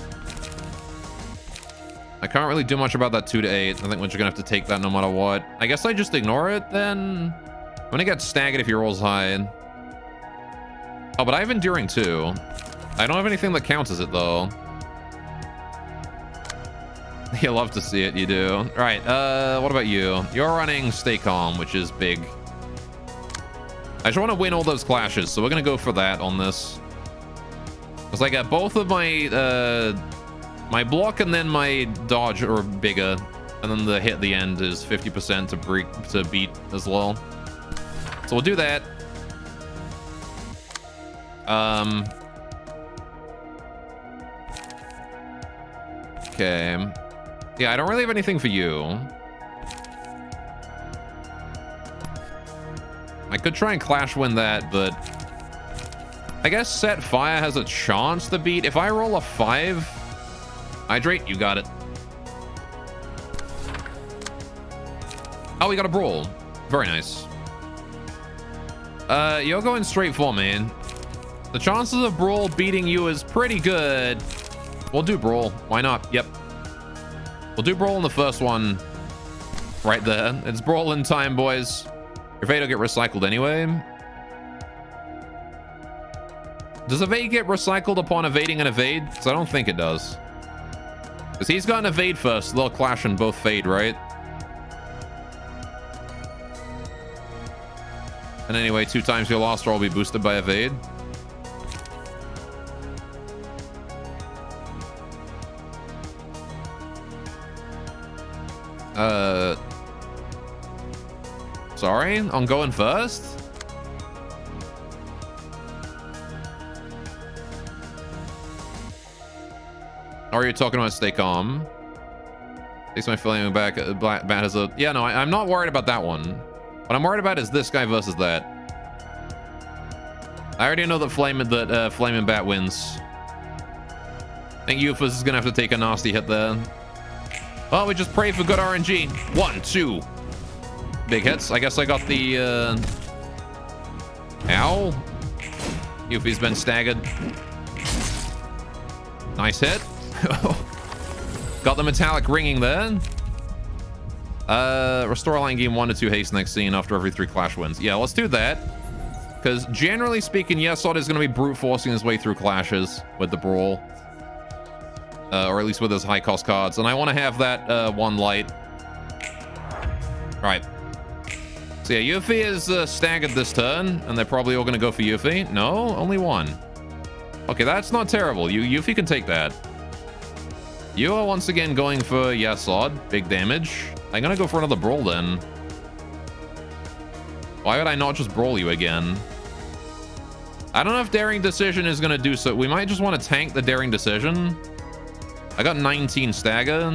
I can't really do much about that 2 to 8. I think we're just gonna have to take that no matter what. I guess I just ignore it then. I'm gonna get staggered if he rolls high. Oh, but I have Enduring too. I don't have anything that counts as it though. You love to see it, you do. All right, what about you? You're running Stay Calm, which is big. I just want to win all those clashes, so we're gonna go for that on this. Because I got both of my my block and then my dodge are bigger, and then the hit at the end is 50% to beat as well. So we'll do that. Okay. Yeah, I don't really have anything for you. I could try and clash win that, but I guess Set Fire has a chance to beat. If I roll a 5, Hydrate, you got it. Oh, we got a Brawl. Very nice. You're going straight for me. The chances of Brawl beating you is pretty good. We'll do Brawl. Why not? Yep. We'll do Brawl in the first one. Right there. It's Brawl in time, boys. Your Evade will get recycled anyway. Does Evade get recycled upon evading an Evade? Because I don't think it does. Because he's got an Evade first. They'll clash and both fade, right? And anyway, 2 times your lost roll will be boosted by Evade. Sorry, I'm going first. Or are you talking about Stay Calm? Takes my feeling back. Bat has a... Yeah, no, I'm not worried about that one. What I'm worried about is this guy versus that. I already know that Flaming Bat wins. I think Euphus is gonna have to take a nasty hit there. Well, we just pray for good RNG. 1, 2. Big hits. I guess I got the... Ow. Yuffie's been staggered. Nice hit. Got the metallic ringing there. Restore line game 1 to 2 haste next scene after every 3 clash wins. Yeah, let's do that. Because generally speaking, Yesod is going to be brute forcing his way through clashes with the Brawl. Or at least with his high cost cards. And I want to have that 1 light. Right. So yeah, Yuffie is staggered this turn. And they're probably all going to go for Yuffie. No, only 1. Okay, that's not terrible. Yuffie can take that. You are once again going for Yesod. Big damage. I'm going to go for another Brawl then. Why would I not just Brawl you again? I don't know if Daring Decision is going to do so. We might just want to tank the Daring Decision. I got 19 stagger.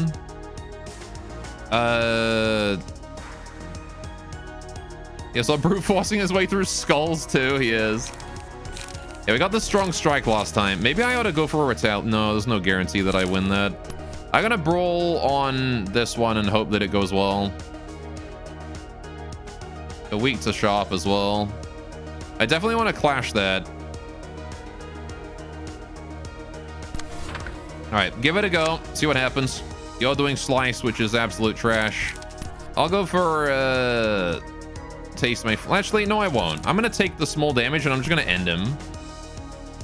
Yeah, so brute forcing his way through skulls too. He is. Yeah, we got the strong strike last time. Maybe I ought to go for a retaliate. No, there's no guarantee that I win that. I'm gonna Brawl on this one and hope that it goes well. A weak to sharp as well. I definitely want to clash that. All right, give it a go. See what happens. You're doing slice, which is absolute trash. I'll go for taste my... Actually, no, I won't. I'm going to take the small damage and I'm just going to end him.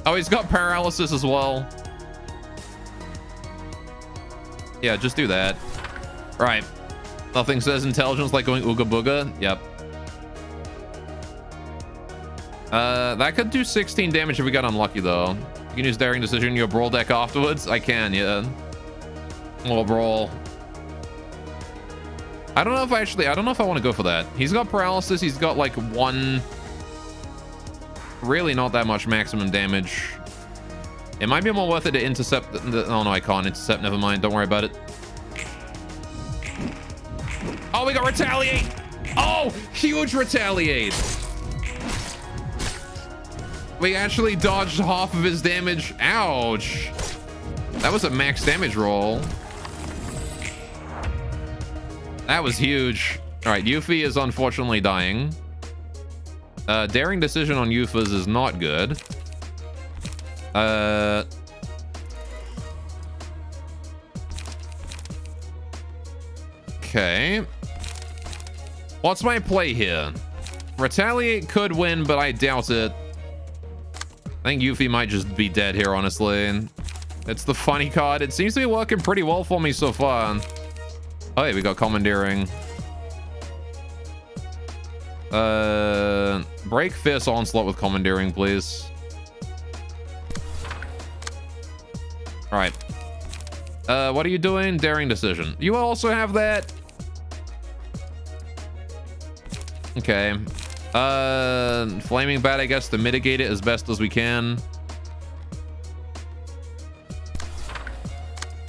Oh, he's got paralysis as well. Yeah, just do that. Right. Nothing says intelligence like going ooga booga. Yep. That could do 16 damage if we got unlucky, though. You can use Daring Decision in your brawl deck afterwards. I can, yeah. More brawl. I don't know if I want to go for that. He's got paralysis. He's got like one... Really not that much maximum damage. It might be more worth it to intercept the... Oh, no, I can't intercept. Never mind. Don't worry about it. Oh, we got retaliate. Oh, huge retaliate. We actually dodged half of his damage. Ouch. That was a max damage roll. That was huge. All right, Yuffie is unfortunately dying. Daring Decision on Euphas is not good. Okay. What's my play here? Retaliate could win, but I doubt it. I think Yuffie might just be dead here, honestly. It's the funny card. It seems to be working pretty well for me so far. Oh, yeah, we got Commandeering. Break Fierce Onslaught with Commandeering, please. All right. What are you doing? Daring Decision. You also have that? Okay. Flaming Bat, I guess, to mitigate it as best as we can.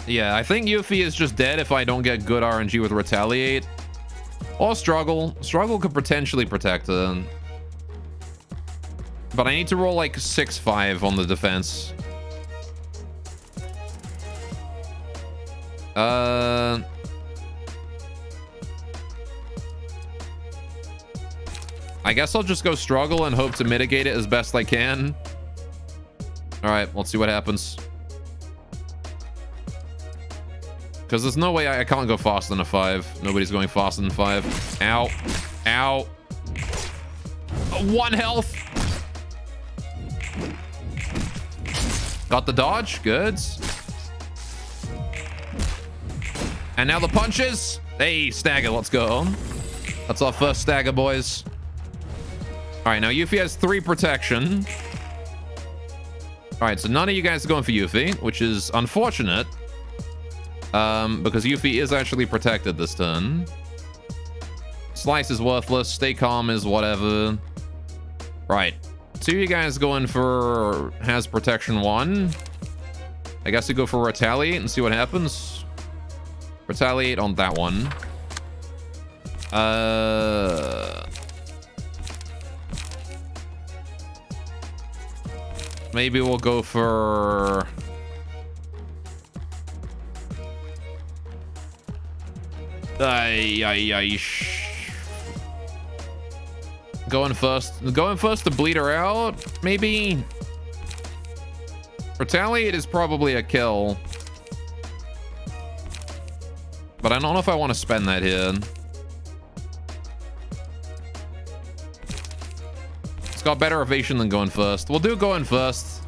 Yeah, I think Yuffie is just dead if I don't get good RNG with Retaliate. Or Struggle. Struggle could potentially protect her. But I need to roll like 6-5 on the defense. I guess I'll just go Struggle and hope to mitigate it as best I can. All right, let's see what happens. Because there's no way I can't go faster than a 5. Nobody's going faster than 5. Ow. Ow. 1 health. Got the dodge. Good. And now the punches. Hey, stagger. Let's go. That's our first stagger, boys. All right, now Yuffie has 3 protection. All right, so none of you guys are going for Yuffie, which is unfortunate. Because Yuffie is actually protected this turn. Slice is worthless. Stay calm is whatever. Right. 2 of you guys going for has protection 1. I guess we go for Retaliate and see what happens. Retaliate on that one. Maybe we'll go for... Going first to bleed her out, maybe. Retaliate is probably a kill, but I don't know if I want to spend that here. It's got better evasion than going first. We'll do going first.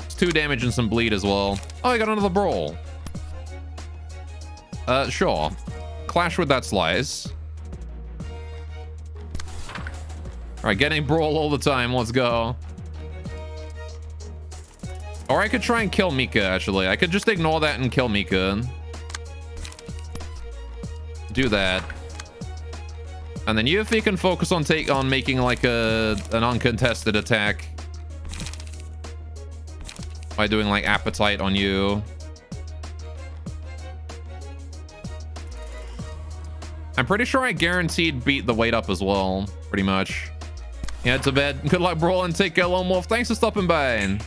It's 2 damage and some bleed as well. Oh, I got another brawl. Sure. Clash with that slice. All right, getting brawl all the time. Let's go. Or I could try and kill Mika, actually. I could just ignore that and kill Mika. Do that. And then Yuffie can focus on making like an uncontested attack by doing like Appetite on you. I'm pretty sure I guaranteed beat the weight up as well, pretty much. Yeah, to bed. Good luck, Brawl, and take care, Lone Wolf. Thanks for stopping by.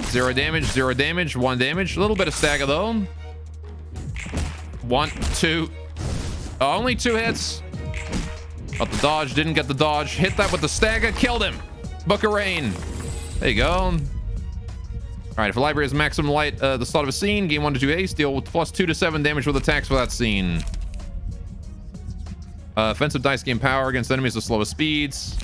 0 damage, 0 damage, 1 damage. A little bit of stagger, though. 1, 2. Oh, only 2 hits. Got the dodge, didn't get the dodge. Hit that with the stagger, killed him. Book of Rain. There you go. All right, if a library has maximum light at the start of a scene, gain 1 to 2 haste, deal with plus 2 to 7 damage with attacks for that scene. Offensive dice gain power against enemies with slower speeds.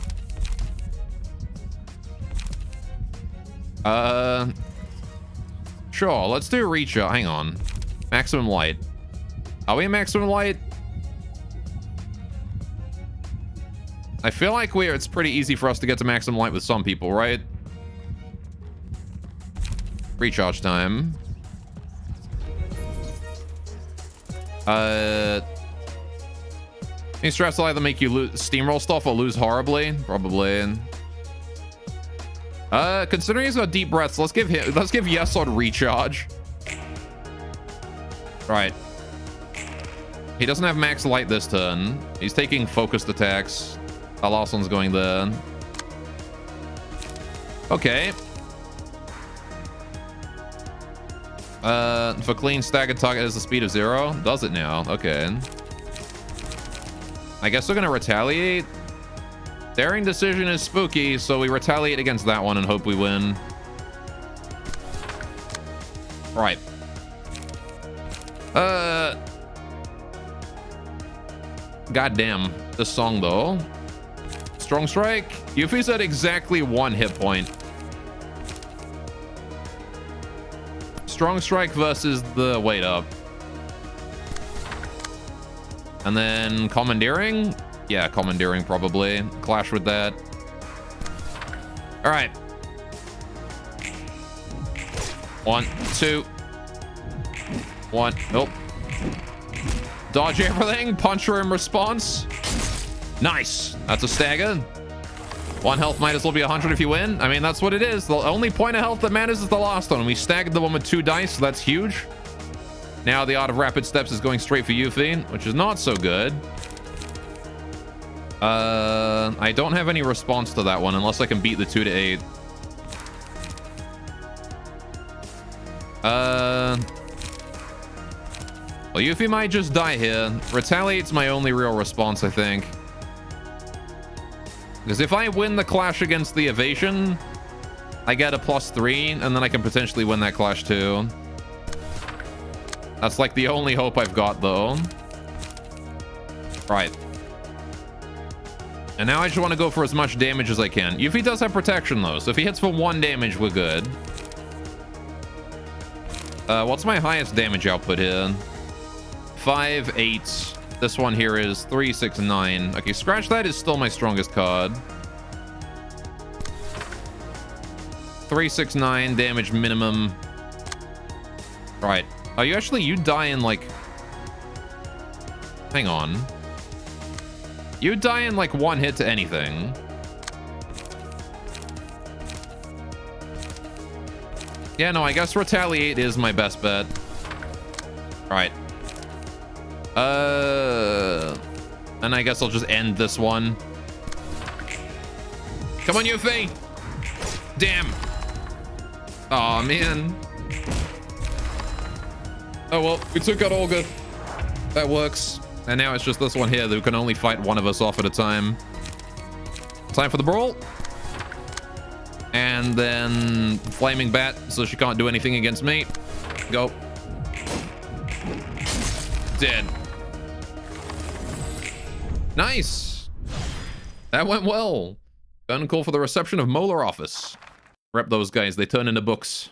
Sure, let's do reach. Hang on. Maximum light. Are we in maximum light? I feel like it's pretty easy for us to get to maximum light with some people, right? Recharge time. These straps will either make you steamroll stuff or lose horribly, probably. Considering he's got deep breaths, let's give Yesod recharge. Right. He doesn't have max light this turn. He's taking focused attacks. The last one's going there. Okay. For clean staggered target has the speed of 0. Does it now? Okay. I guess we're gonna retaliate. Daring decision is spooky, so we retaliate against that one and hope we win. Right. Goddamn. This song, though. Strong Strike. Yuffie's at exactly 1 hit point. Strong Strike versus the Wait Up. And then Commandeering? Yeah, Commandeering probably. Clash with that. All right. 1, 2. 1. Nope. Dodge everything. Punch her in response. Nice. That's a stagger. 1 health might as well be 100 if you win. I mean, that's what it is. The only point of health that matters is the last one. We staggered the one with 2 dice, so that's huge. Now the Art of Rapid Steps is going straight for Yuffie, which is not so good. I don't have any response to that one unless I can beat the 2 to 8. Well, Yuffie might just die here. Retaliate's my only real response, I think. Because if I win the clash against the evasion, I get a +3, and then I can potentially win that clash too. That's like the only hope I've got, though. Right. And now I just want to go for as much damage as I can. Yuffie does have protection, though, so if he hits for 1 damage, we're good. What's my highest damage output here? 5, 8. This one here is 3, 6, 9. Okay, Scratch That is still my strongest card. 3, 6, 9 damage minimum. Right. Oh, you die in like... Hang on. You die in like 1 hit to anything. Yeah, no, I guess Retaliate is my best bet. Alright. And I guess I'll just end this one. Come on, Yuffie! Damn! Aw, man. Oh, well, we took out Olga. That works. And now it's just this one here that can only fight one of us off at a time. Time for the brawl. And then Flaming Bat, so she can't do anything against me. Go. Dead. Nice. That went well. Gonna call for the reception of Molar Office. Rep those guys, they turn into books.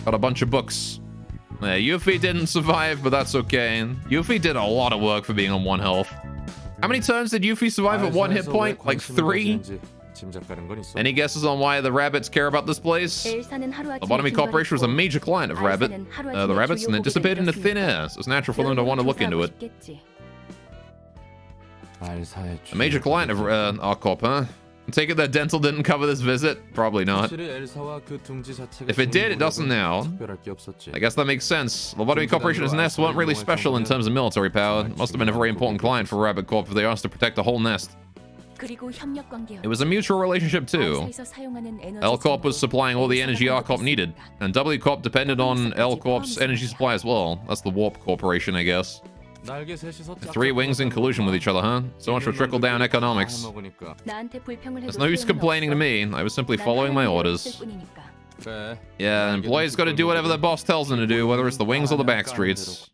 Got a bunch of books. Yeah, Yuffie didn't survive, but that's okay. Yuffie did a lot of work for being on 1 health. How many turns did Yuffie survive at 1 hit point? Like 3? Any guesses on why the rabbits care about this place? Lobotomy Corporation was a major client of Rabbit. The rabbits, and then dissipated into thin air, so it's natural for them to want to look into it. A major client of our corp, huh? I take it that dental didn't cover this visit? Probably not. If it did, it doesn't now. I guess that makes sense. Lobotomy Corporation and Nest weren't really special in terms of military power. It must have been a very important client for Rabbit Corp if they asked to protect the whole nest. It was a mutual relationship too. L Corp was supplying all the energy R Corp needed, and W Corp depended on L Corp's energy supply as well. That's the Warp Corporation, I guess. 날개 셋이서 Three wings in collusion with each other, huh? So much for trickle-down economics. 나한테 불평을 해도 There's no use complaining to me. I was simply following my orders. 그래. Yeah, an employee's got to do whatever their boss tells them to do, whether it's the wings or the back streets.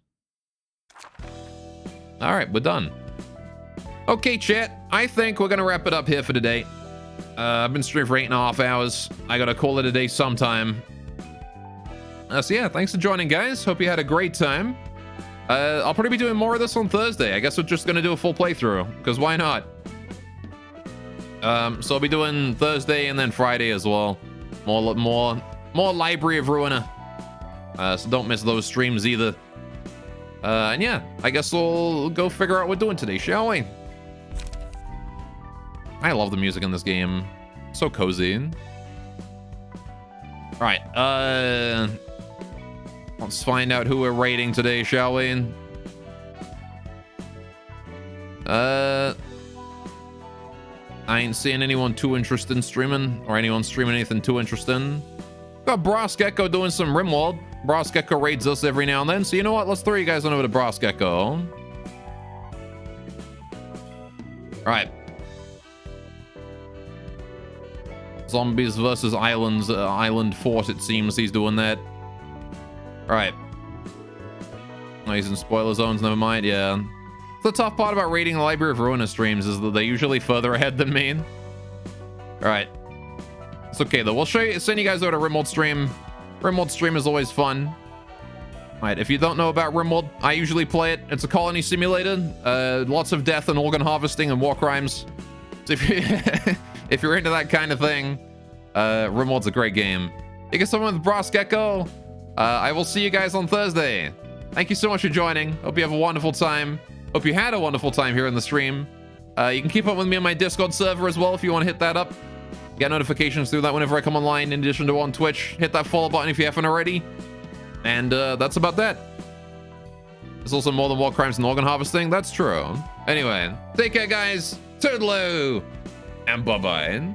All right, we're done. Okay, chat. I think we're going to wrap it up here for today. I've been streaming for 8.5 hours. I got to call it a day sometime. So yeah, thanks for joining, guys. Hope you had a great time. I'll probably be doing more of this on Thursday. I guess we're just going to do a full playthrough, because why not? So I'll be doing Thursday and then Friday as well. More Library of Ruina. So don't miss those streams either. And yeah, I guess we'll go figure out what we're doing today, shall we? I love the music in this game. So cozy. All right, let's find out who we're raiding today, shall we? I ain't seeing anyone too interested in streaming, or anyone streaming anything too interesting. Got Brass Gecko doing some Rimworld. Brass Gecko raids us every now and then, so you know what? Let's throw you guys on over to Brass Gecko. All right. Zombies versus islands, Island Fort, it seems he's doing that. All right. Oh, he's in spoiler zones, never mind, yeah. The tough part about raiding the Library of Ruina streams is that they're usually further ahead than me. All right. It's okay, though. We'll send you guys over to Rimworld stream. Rimworld stream is always fun. All right, if you don't know about Rimworld, I usually play it. It's a colony simulator. Lots of death and organ harvesting and war crimes. So if you're into that kind of thing, Rimworld's a great game. You get someone with Brass Gecko. I will see you guys on Thursday. Thank you so much for joining. Hope you have a wonderful time. Hope you had a wonderful time here in the stream. You can keep up with me on my Discord server as well if you want to hit that up. Get notifications through that whenever I come online, in addition to on Twitch. Hit that follow button if you haven't already. And that's about that. There's also more than war crimes and organ harvesting. That's true. Anyway, take care, guys. Toodaloo. And bye-bye.